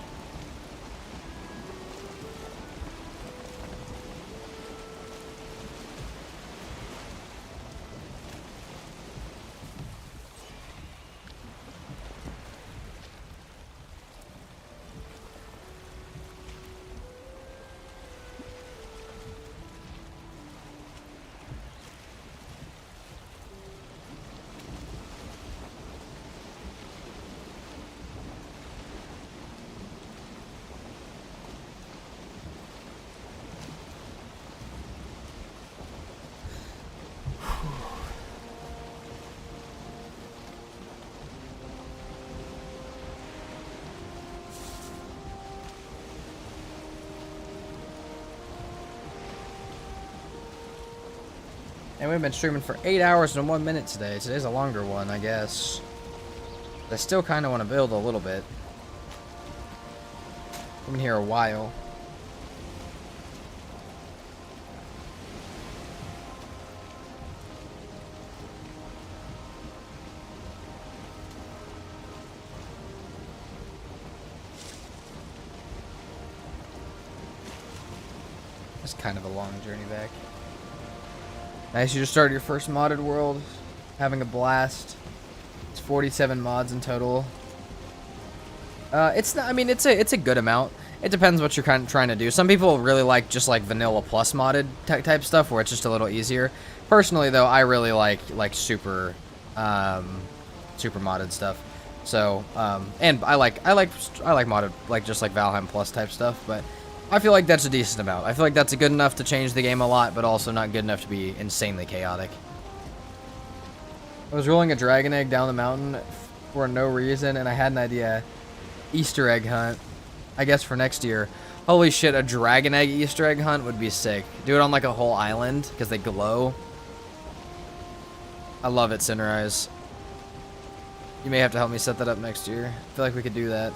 And we've been streaming for 8 hours and 1 minute today. Today's a longer one, I guess. But I still kind of want to build a little bit. I've been here a while. It's kind of a long journey back. Nice, you just started your first modded world, having a blast. It's 47 mods in total. It's not, I mean, it's a good amount. It depends what you're kind of trying to do. Some people really like just like vanilla plus modded type stuff, where it's just a little easier. Personally, though, I really like super modded stuff. So, and I like modded, like just like Valheim plus type stuff, but I feel like that's a decent amount. I feel like that's good enough to change the game a lot, but also not good enough to be insanely chaotic. I was rolling a dragon egg down the mountain for no reason, and I had an idea. Easter egg hunt. I guess for next year. Holy shit, a dragon egg Easter egg hunt would be sick. Do it on like a whole island, because they glow. I love it, Sunrise. You may have to help me set that up next year. I feel like we could do that.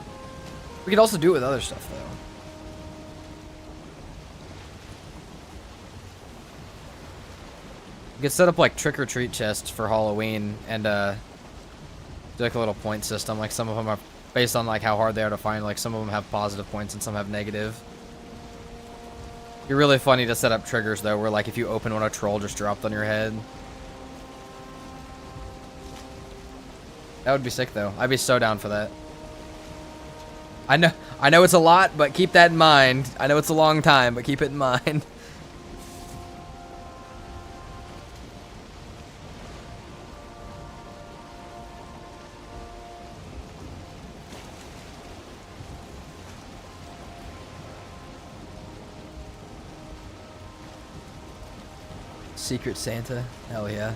We could also do it with other stuff, though. We could set up like trick-or-treat chests for Halloween and do like a little point system. Like some of them are based on like how hard they are to find. Like some of them have positive points and some have negative. It'd be really funny to set up triggers though, where like if you open one, a troll just dropped on your head. That would be sick though. I'd be so down for that. I know it's a lot, but keep that in mind. I know it's a long time, but keep it in mind. Secret Santa? Hell yeah.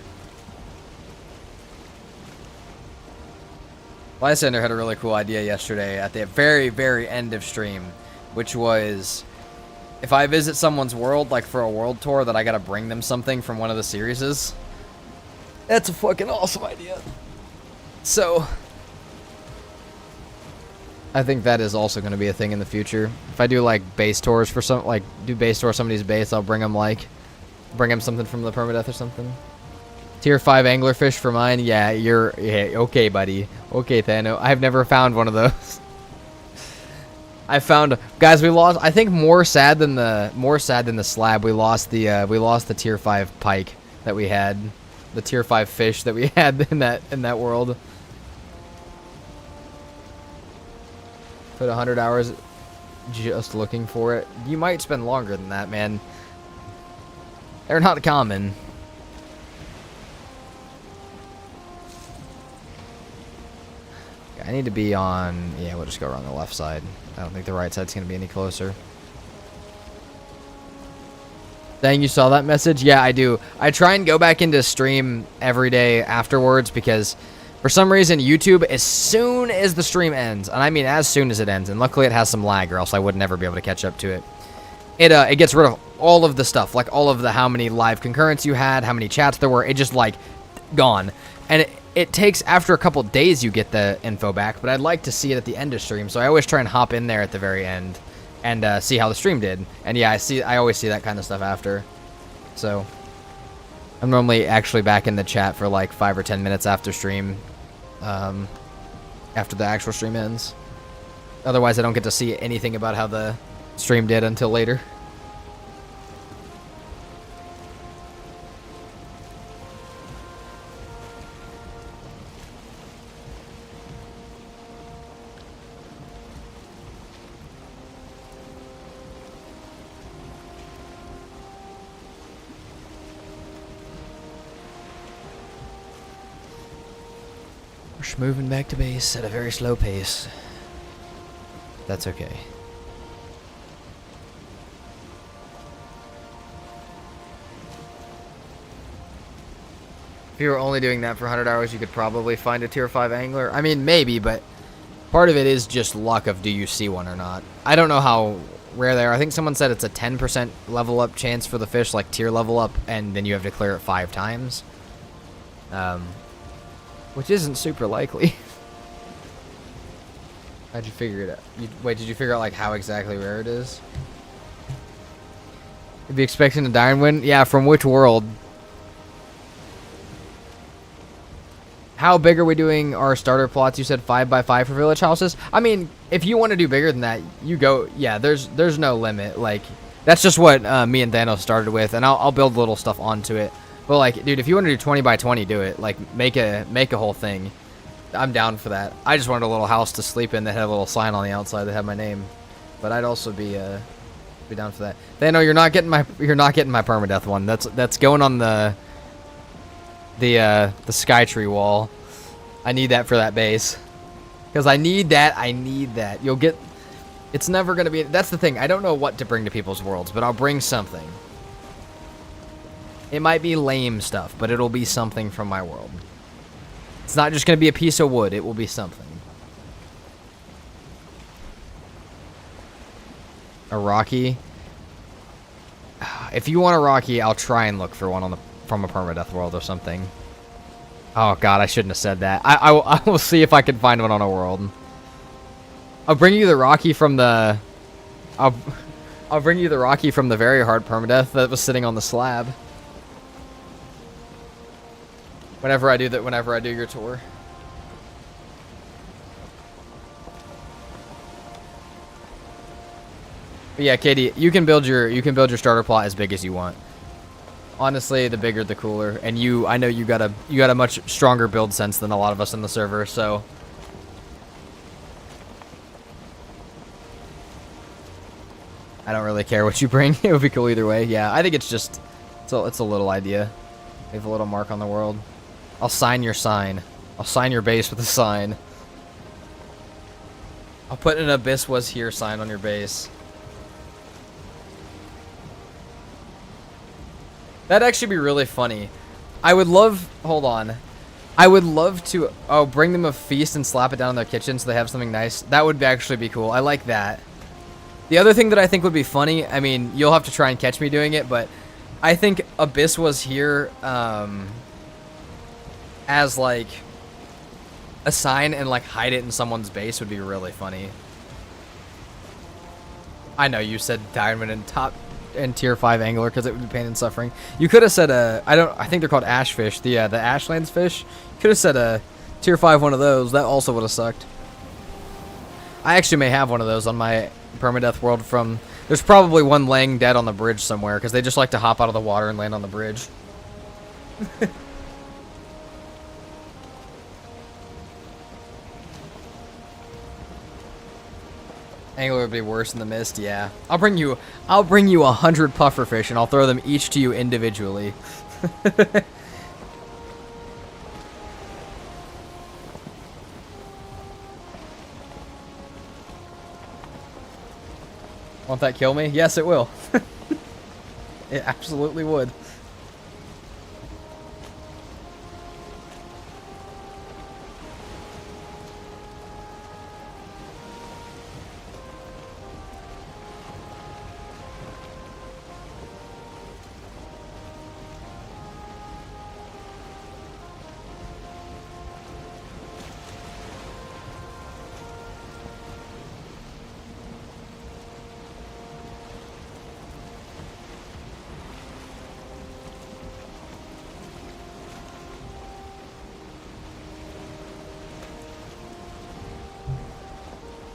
Lysander had a really cool idea yesterday at the very, very end of stream, which was if I visit someone's world, like for a world tour, that I gotta bring them something from one of the series. That's a fucking awesome idea. So, I think that is also going to be a thing in the future. If I do like base tours for some, like do base tour somebody's base, I'll bring them something from the permadeath or something. Tier 5 anglerfish for mine. Yeah, okay, buddy. Okay, Thano. I've never found one of those. I found, guys, we lost, I think more sad than the slab, we lost the tier 5 pike that we had. The tier 5 fish that we had in that world. Put 100 hours just looking for it. You might spend longer than that, man. They're not common. I need to be on... Yeah, we'll just go around the left side. I don't think the right side's going to be any closer. Dang, you saw that message? Yeah, I do. I try and go back into stream every day afterwards because for some reason YouTube, as soon as the stream ends, and I mean as soon as it ends, and luckily it has some lag or else I would never be able to catch up to it. It gets rid of all of the stuff, like all of the how many live concurrents you had, how many chats there were, it just like gone. And it takes, after a couple days you get the info back, but I'd like to see it at the end of stream, so I always try and hop in there at the very end and see how the stream did. And yeah, I always see that kind of stuff after. So I'm normally actually back in the chat for like 5 or 10 minutes after stream, after the actual stream ends. Otherwise I don't get to see anything about how the stream did until later. We're moving back to base at a very slow pace. That's okay. If you were only doing that for 100 hours, you could probably find a tier 5 angler. I mean, maybe, but part of it is just luck of do you see one or not. I don't know how rare they are. I think someone said it's a 10% level up chance for the fish, like tier level up, and then you have to clear it 5 times. Which isn't super likely. How'd you figure it out? Wait, did you figure out like how exactly rare it is? You'd be expecting a Dying Wind? Yeah, from which world? How big are we doing our starter plots? You said 5x5 for village houses. I mean, if you want to do bigger than that, you go. Yeah, there's no limit. Like, that's just what me and Thanos started with, and I'll build little stuff onto it. But like, dude, if you want to do 20x20, do it. Like, make a whole thing. I'm down for that. I just wanted a little house to sleep in that had a little sign on the outside that had my name. But I'd also be down for that. Thano, you're not getting my permadeath one. That's going on the Skytree wall. I need that for that base. Because I need that. You'll get... It's never going to be... That's the thing. I don't know what to bring to people's worlds, but I'll bring something. It might be lame stuff, but it'll be something from my world. It's not just going to be a piece of wood. It will be something. A Rocky. If you want a Rocky, I'll try and look for one on the from a permadeath world or something. Oh god, I shouldn't have said that. I will see if I can find one on a world. I'll bring you the Rocky from the... I'll bring you the Rocky from the very hard permadeath that was sitting on the slab. Whenever I do that, whenever I do your tour. But yeah, Katie, you can build your starter plot as big as you want. Honestly, the bigger the cooler. And I know you got a much stronger build sense than a lot of us in the server, so I don't really care what you bring. It would be cool either way. Yeah, I think it's just it's a little idea. Leave a little mark on the world. I'll sign your sign. I'll sign your base with a sign. I'll put an Abyss was here sign on your base. That'd actually be really funny. I would love... Hold on. I would love to... Oh, bring them a feast and slap it down in their kitchen so they have something nice. That would actually be cool. I like that. The other thing that I think would be funny... I mean, you'll have to try and catch me doing it, but... I think Abyss was here, as, like... a sign and, like, hide it in someone's base would be really funny. I know you said diamond and top... and tier 5 angler because it would be pain and suffering. You could have said I think they're called ashfish, the ashlands fish. You could have said a tier 5 one of those. That also would have sucked. I actually may have one of those on my permadeath world from... There's probably one laying dead on the bridge somewhere because they just like to hop out of the water and land on the bridge. Angler would be worse in the mist, yeah. I'll bring you 100 pufferfish and I'll throw them each to you individually. Won't that kill me? Yes, it will. It absolutely would.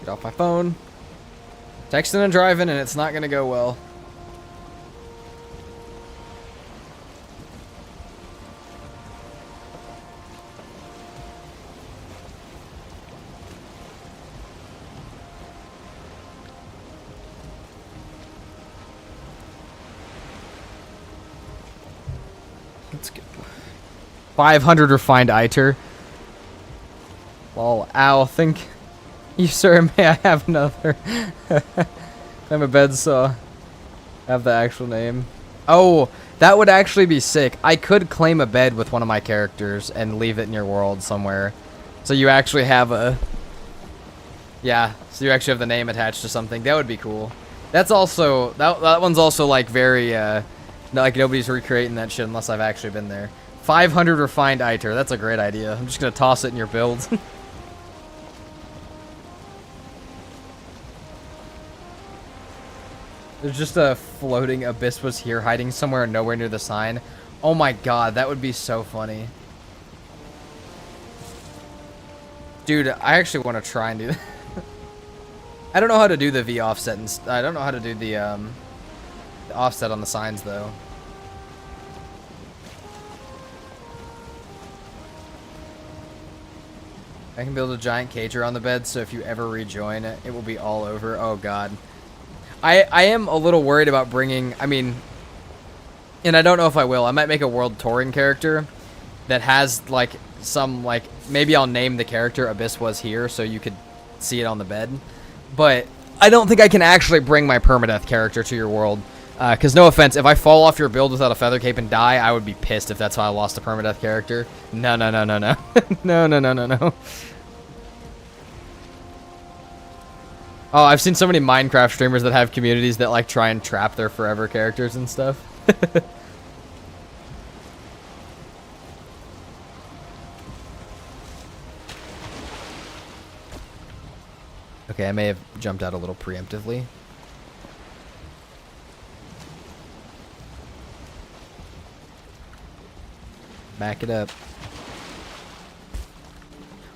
Get off my phone. Texting and driving, and it's not gonna go well. Let's go. 500 refined ITER. Lol, ow, think... You, sir, may I have another? I'm a bed saw. Have the actual name. Oh, that would actually be sick. I could claim a bed with one of my characters and leave it in your world somewhere. So you actually have a... Yeah, so you actually have the name attached to something. That would be cool. That's also... That one's also, like, very, like, nobody's recreating that shit unless I've actually been there. 500 refined ITER. That's a great idea. I'm just gonna toss it in your build. There's just a floating Abyss was here hiding somewhere nowhere near the sign. Oh my god, that would be so funny. Dude, I actually want to try and do that. I don't know how to do the V offset, and I don't know how to do the offset on the signs, though. I can build a giant cager on the bed, so if you ever rejoin it, it will be all over. Oh god. I am a little worried about bringing, I mean, and I don't know if I will. I might make a world touring character that has, like, some, like, maybe I'll name the character Abyss was here so you could see it on the bed. But I don't think I can actually bring my permadeath character to your world. Because no offense, if I fall off your build without a feather cape and die, I would be pissed if that's how I lost a permadeath character. No, no, no, no, no. No, no, no, no, no. Oh, I've seen so many Minecraft streamers that have communities that like try and trap their forever characters and stuff. Okay, I may have jumped out a little preemptively. Back it up.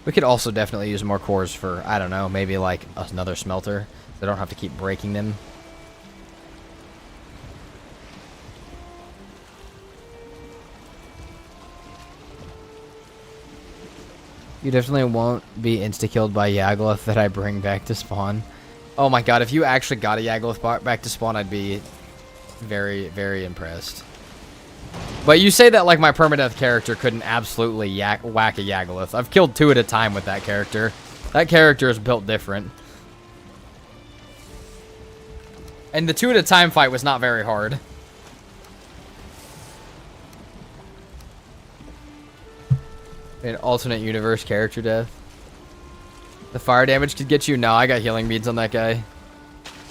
We could also definitely use more cores for, I don't know, maybe like another smelter. So I don't have to keep breaking them. You definitely won't be insta-killed by Yagluth that I bring back to spawn. Oh my god, if you actually got a Yagluth back to spawn, I'd be very, very impressed. But you say that like my permadeath character couldn't absolutely whack a Yagluth. I've killed 2 at a time with that character. That character is built different. And the 2 at a time fight was not very hard. An alternate universe character death. The fire damage could get you. No, I got healing beads on that guy.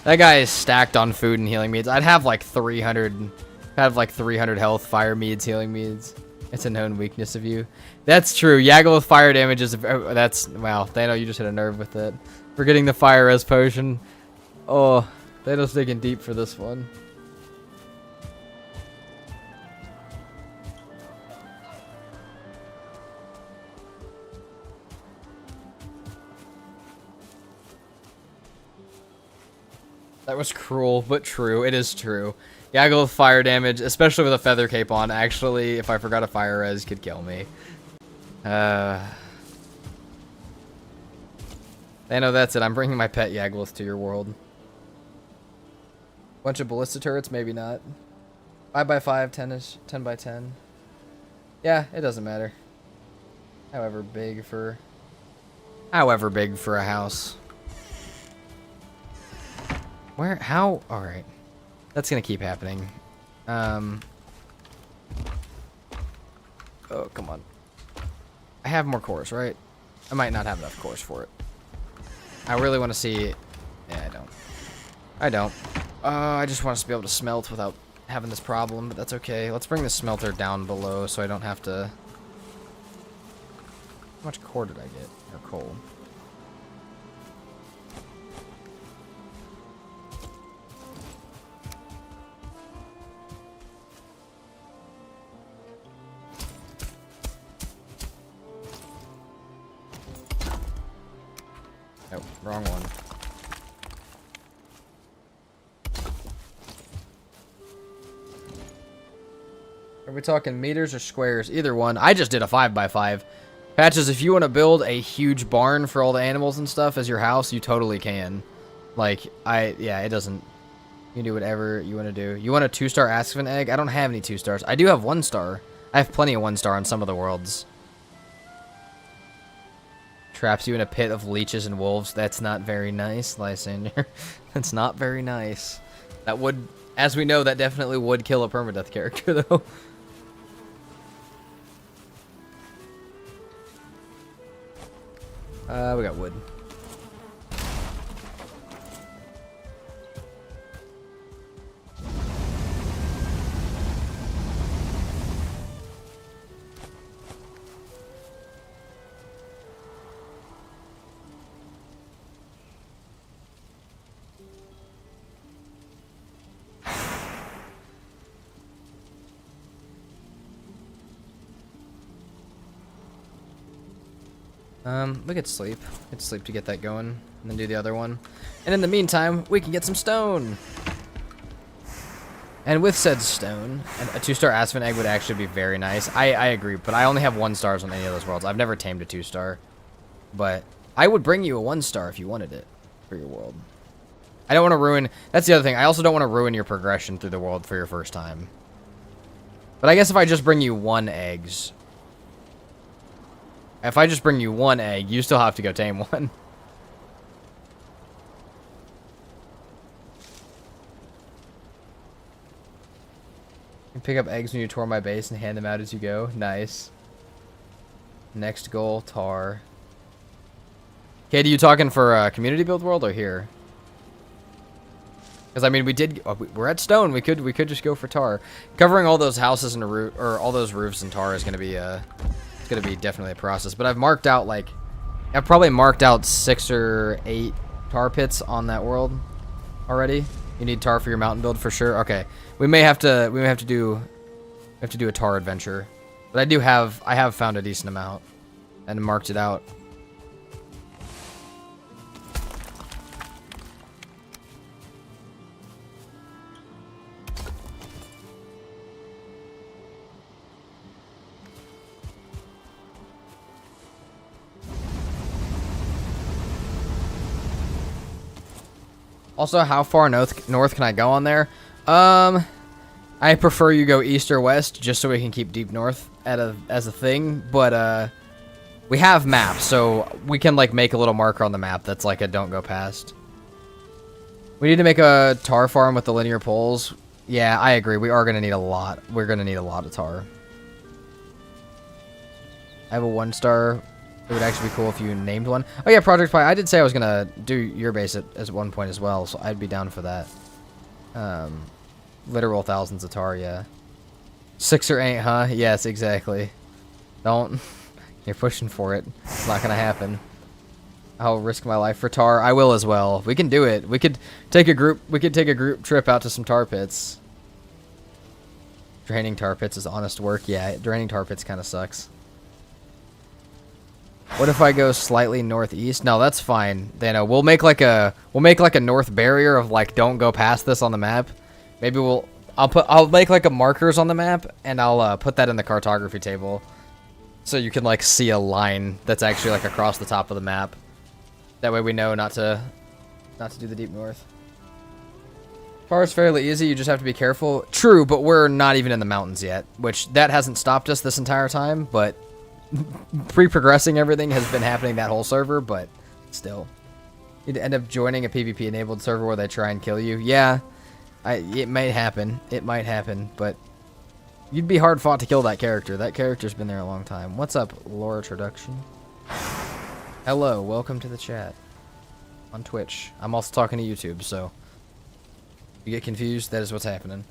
That guy is stacked on food and healing beads. I'd have like 300... have like 300 health, fire meads, healing meads. It's a known weakness of you. That's true. Yagluth fire damage is... that's... wow, Thano, you just hit a nerve with it. Forgetting the fire res potion. Oh, Thano's digging deep for this one. That was cruel, but true. It is true. Yagluth fire damage, especially with a feather cape on, actually, if I forgot a fire res, could kill me. I know that's it. I'm bringing my pet Yagluth to your world. Bunch of ballista turrets? Maybe not. 5x5, 10-ish, 10x10. Yeah, it doesn't matter. However big for a house. Where? How? Alright. That's gonna keep happening. Oh, come on. I have more cores, right? I might not have enough cores for it. I really want to see... yeah, I don't. I don't. I just want us to be able to smelt without having this problem, but that's okay. Let's bring the smelter down below so I don't have to... how much core did I get? Or coal? Oh, wrong one. Are we talking meters or squares? Either one. I just did a 5x5. Patches, if you want to build a huge barn for all the animals and stuff as your house, you totally can. Like, yeah, it doesn't... you can do whatever you want to do. You want a 2-star Askven egg? I don't have any 2-stars. I do have 1-star. I have plenty of 1-star on some of the worlds. Traps you in a pit of leeches and wolves. That's not very nice, Lysander. That's not very nice. That would, as we know, that definitely would kill a permadeath character, though. We got wood. We could sleep. We could sleep to get that going, and then do the other one. And in the meantime, we can get some stone. And with said stone, a 2-star Askven egg would actually be very nice. I agree, but I only have 1-stars on any of those worlds. I've never tamed a 2-star. But I would bring you a 1-star if you wanted it for your world. I don't want to ruin... that's the other thing. I also don't want to ruin your progression through the world for your first time. But I guess if I just bring you 1 eggs... if I just bring you 1 egg, you still have to go tame one. You pick up eggs when you tour my base and hand them out as you go. Nice. Next goal, tar. Katie, you talking for community build world or here? Because I mean, we're at stone. We could just go for tar. Covering all those houses in a roof, or all those roofs in tar is gonna be it's gonna be definitely a process. But I've marked out like, I've probably marked out 6 or 8 tar pits on that world already. You need tar for your mountain build for sure. Okay, we may have to do a tar adventure, but I have found a decent amount and marked it out. Also, how far north can I go on there? I prefer you go east or west, just so we can keep deep north as a thing. But we have maps, so we can like make a little marker on the map that's like a don't go past. We need to make a tar farm with the linear poles. Yeah, I agree. We are gonna need a lot. We're gonna need a lot of tar. I have a 1-star. It would actually be cool if you named one. Oh yeah, Project Pi. I did say I was gonna do your base at one point as well, so I'd be down for that. Literal thousands of tar, yeah. 6 or 8, huh? Yes, exactly. Don't. You're pushing for it. It's not gonna happen. I'll risk my life for tar. I will as well. We can do it. We could take a group. We could take a group trip out to some tar pits. Draining tar pits is honest work. Yeah, draining tar pits kind of sucks. What if I go slightly northeast? No, that's fine. Then we'll make like a north barrier of like don't go past this on the map. Maybe I'll make like a markers on the map and I'll put that in the cartography table, so you can like see a line that's actually like across the top of the map. That way we know not to do the deep north. Tar is fairly easy. You just have to be careful. True, but we're not even in the mountains yet, which that hasn't stopped us this entire time, but pre-progressing everything has been happening that whole server, but still. You'd end up joining a PvP enabled server where they try and kill you. Yeah, it might happen. It might happen, but you'd be hard fought to kill that character. That character's been there a long time. What's up, lore introduction? Hello, welcome to the chat on Twitch. I'm also talking to YouTube, so you get confused, that is what's happening.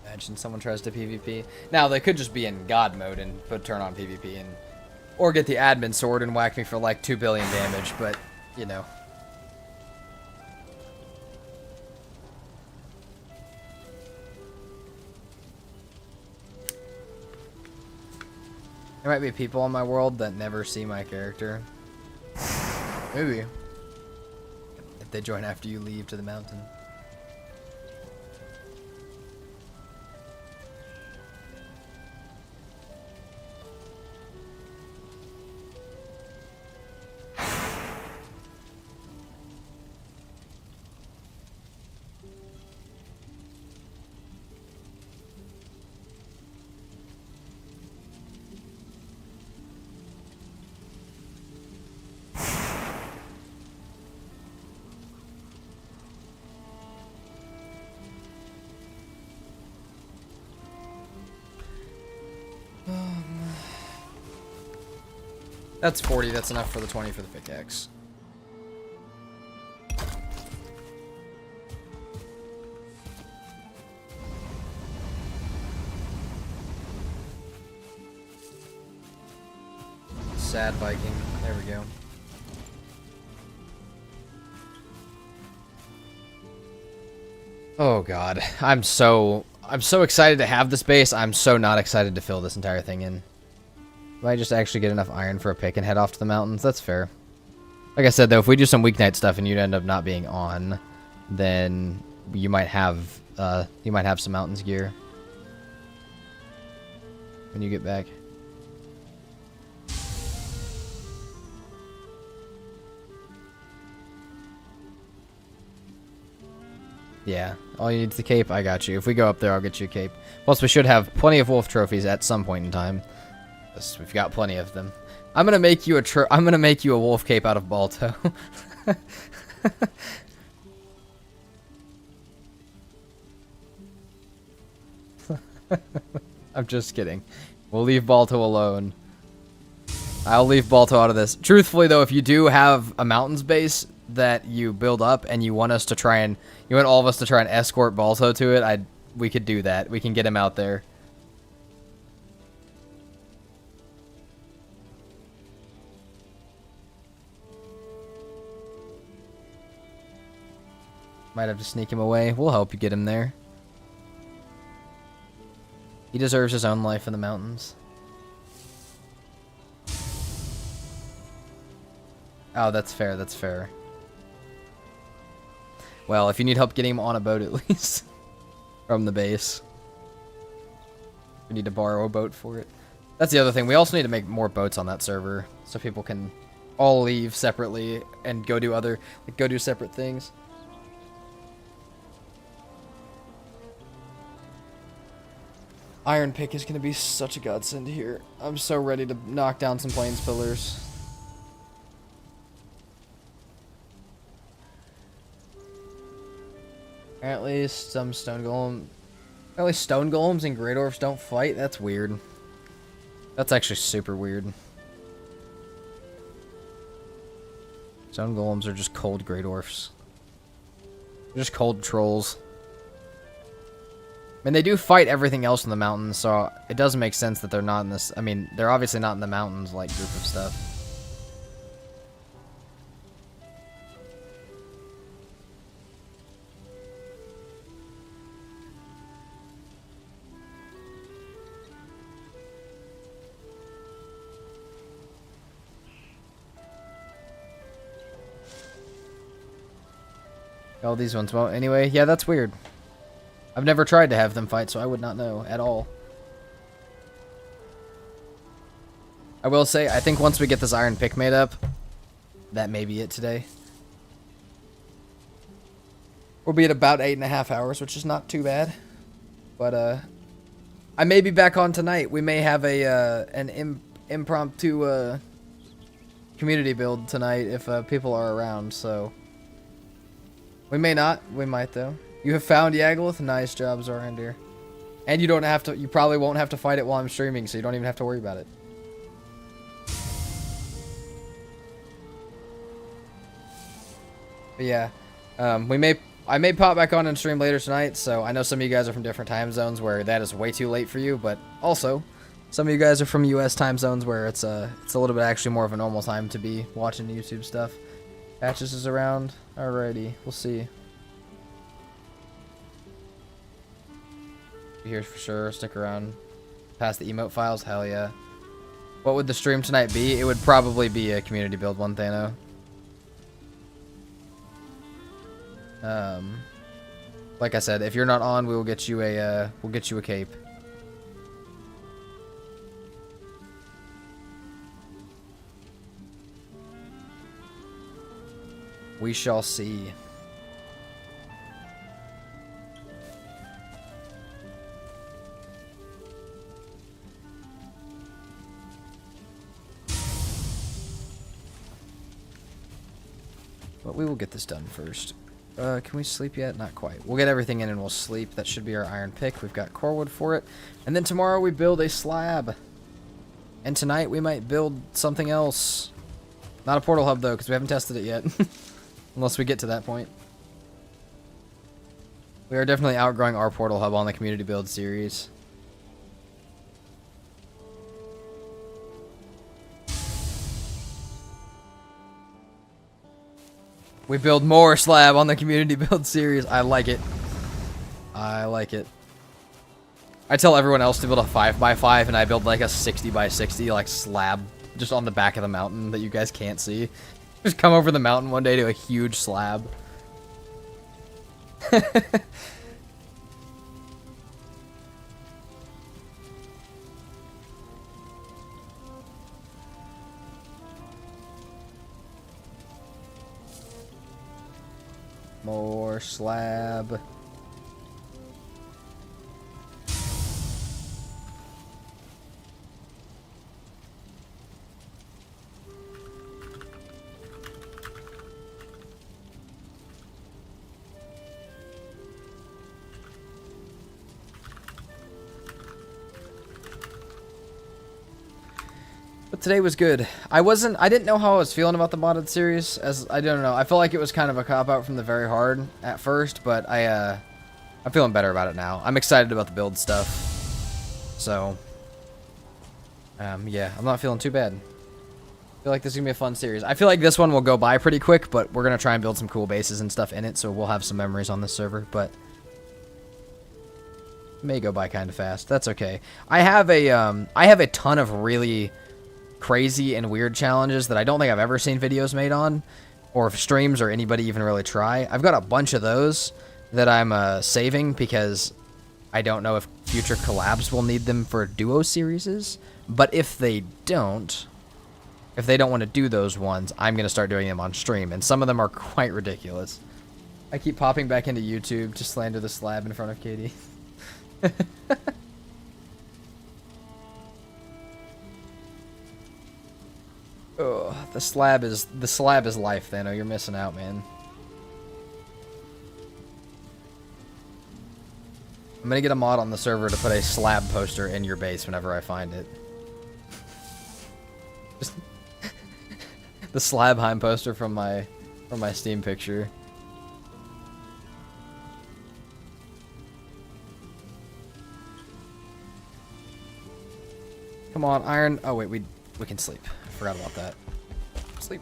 Imagine someone tries to PvP. Now, they could just be in God mode and turn on PvP, and or get the admin sword and whack me for like 2 billion damage, but, you know. There might be people in my world that never see my character. Maybe. If they join after you leave to the mountain. That's 40, that's enough for the 20 for the pickaxe. Sad Viking, there we go. Oh god, I'm so excited to have this base. I'm so not excited to fill this entire thing in. Might just actually get enough iron for a pick and head off to the mountains. That's fair. Like I said, though, if we do some weeknight stuff and you'd end up not being on, then you might have some mountains gear when you get back. Yeah, all you need is the cape. I got you. If we go up there, I'll get you a cape. Plus, we should have plenty of wolf trophies at some point in time. Yes, we've got plenty of them. I'm gonna make you a wolf cape out of Balto. I'm just kidding. We'll leave Balto alone. I'll leave Balto out of this. Truthfully, though, if you do have a mountains base that you build up and you want us to try and you want all of us to try and escort Balto to it, we could do that. We can get him out there. Might have to sneak him away. We'll help you get him there. He deserves his own life in the mountains. Oh, that's fair, that's fair. Well, if you need help getting him on a boat at least. From the base. We need to borrow a boat for it. That's the other thing. We also need to make more boats on that server. So people can all leave separately and go do separate things. Iron pick is going to be such a godsend here. I'm so ready to knock down some plains pillars. Apparently some stone golem... Apparently stone golems and great dwarfs don't fight? That's weird. That's actually super weird. Stone golems are just cold great dwarfs. They're just cold trolls. I mean, they do fight everything else in the mountains, so it does make sense that they're not in this... I mean, they're obviously not in the mountains, like, group of stuff. All these ones won't. Anyway, yeah, that's weird. I've never tried to have them fight, so I would not know at all. I will say, I think once we get this iron pick made up, that may be it today. We'll be at about 8.5 hours, which is not too bad. But, I may be back on tonight. We may have an impromptu, community build tonight if, people are around, so... We may not. We might, though. You have found Yagluth. Nice job, Zorandir. And you don't have to... You probably won't have to fight it while I'm streaming, so you don't even have to worry about it. But yeah. I may pop back on and stream later tonight, so I know some of you guys are from different time zones where that is way too late for you, but also, some of you guys are from US time zones where it's a little bit actually more of a normal time to be watching YouTube stuff. Patches is around. Alrighty, we'll see. Be here for sure. Stick around. Past the emote files. Hell yeah. What would the stream tonight be? It would probably be a community build one, Thano. Like I said, if you're not on, we will get you a cape. We shall see. But we will get this done first. Can we sleep yet? Not quite. We'll get everything in and we'll sleep. That should be our iron pick. We've got core wood for it. And then tomorrow we build a slab. And tonight we might build something else. Not a portal hub, though, because we haven't tested it yet. Unless we get to that point. We are definitely outgrowing our portal hub on the community build series. We build more slab on the community build series. I like it. I like it. I tell everyone else to build a 5x5 and I build like a 60x60 like slab just on the back of the mountain that you guys can't see. Just come over the mountain one day to a huge slab. More slab. But today was good. I didn't know how I was feeling about the modded series, as I don't know. I felt like it was kind of a cop-out from the very hard at first, but I'm feeling better about it now. I'm excited about the build stuff. So, yeah, I'm not feeling too bad. I feel like this is going to be a fun series. I feel like this one will go by pretty quick, but we're going to try and build some cool bases and stuff in it, so we'll have some memories on this server, but it may go by kind of fast. That's okay. I have a ton of really crazy and weird challenges that I don't think I've ever seen videos made on, or streams, or anybody even really try. I've got a bunch of those that I'm saving because I don't know if future collabs will need them for duo series, but if they don't want to do those ones, I'm going to start doing them on stream, and some of them are quite ridiculous. I keep popping back into YouTube to slander the slab in front of Katie. Oh, the slab is life, Thano. You're missing out, man. I'm gonna get a mod on the server to put a slab poster in your base whenever I find it. Just the Slabheim poster from my Steam picture. Come on, iron. Oh wait, we can sleep. I forgot about that. Sleep.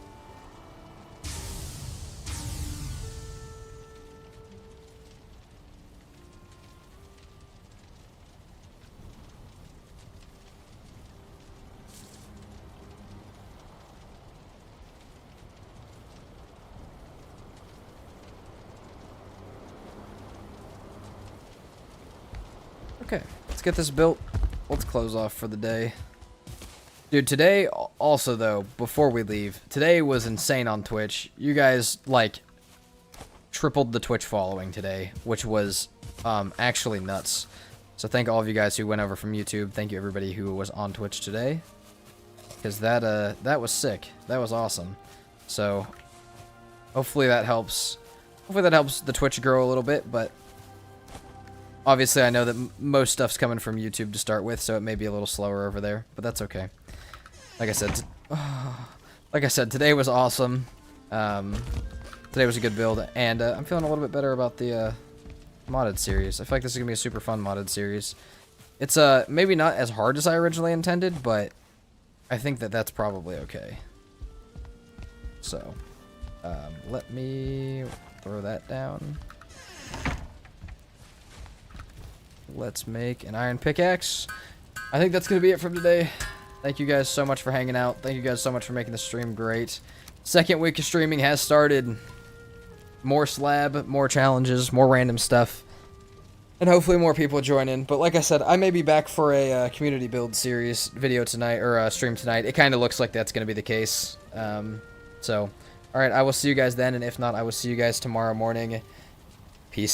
Okay, let's get this built. Let's close off for the day. Dude, today, also though, before we leave, today was insane on Twitch. You guys, like, tripled the Twitch following today, which was actually nuts. So thank all of you guys who went over from YouTube. Thank you everybody who was on Twitch today. Because that was sick. That was awesome. So, hopefully that helps. Hopefully that helps the Twitch grow a little bit, but obviously I know that most stuff's coming from YouTube to start with, so it may be a little slower over there, but that's okay. Like I said, today was awesome. Today was a good build, and I'm feeling a little bit better about the modded series. I feel like this is gonna be a super fun modded series. It's maybe not as hard as I originally intended, but I think that that's probably okay. So, let me throw that down. Let's make an iron pickaxe. I think that's gonna be it from today. Thank you guys so much for hanging out. Thank you guys so much for making the stream great. Second week of streaming has started. More slab, more challenges, more random stuff. And hopefully more people join in. But like I said, I may be back for a community build series video tonight, or stream tonight. It kind of looks like that's going to be the case. So, alright, I will see you guys then. And if not, I will see you guys tomorrow morning. Peace out.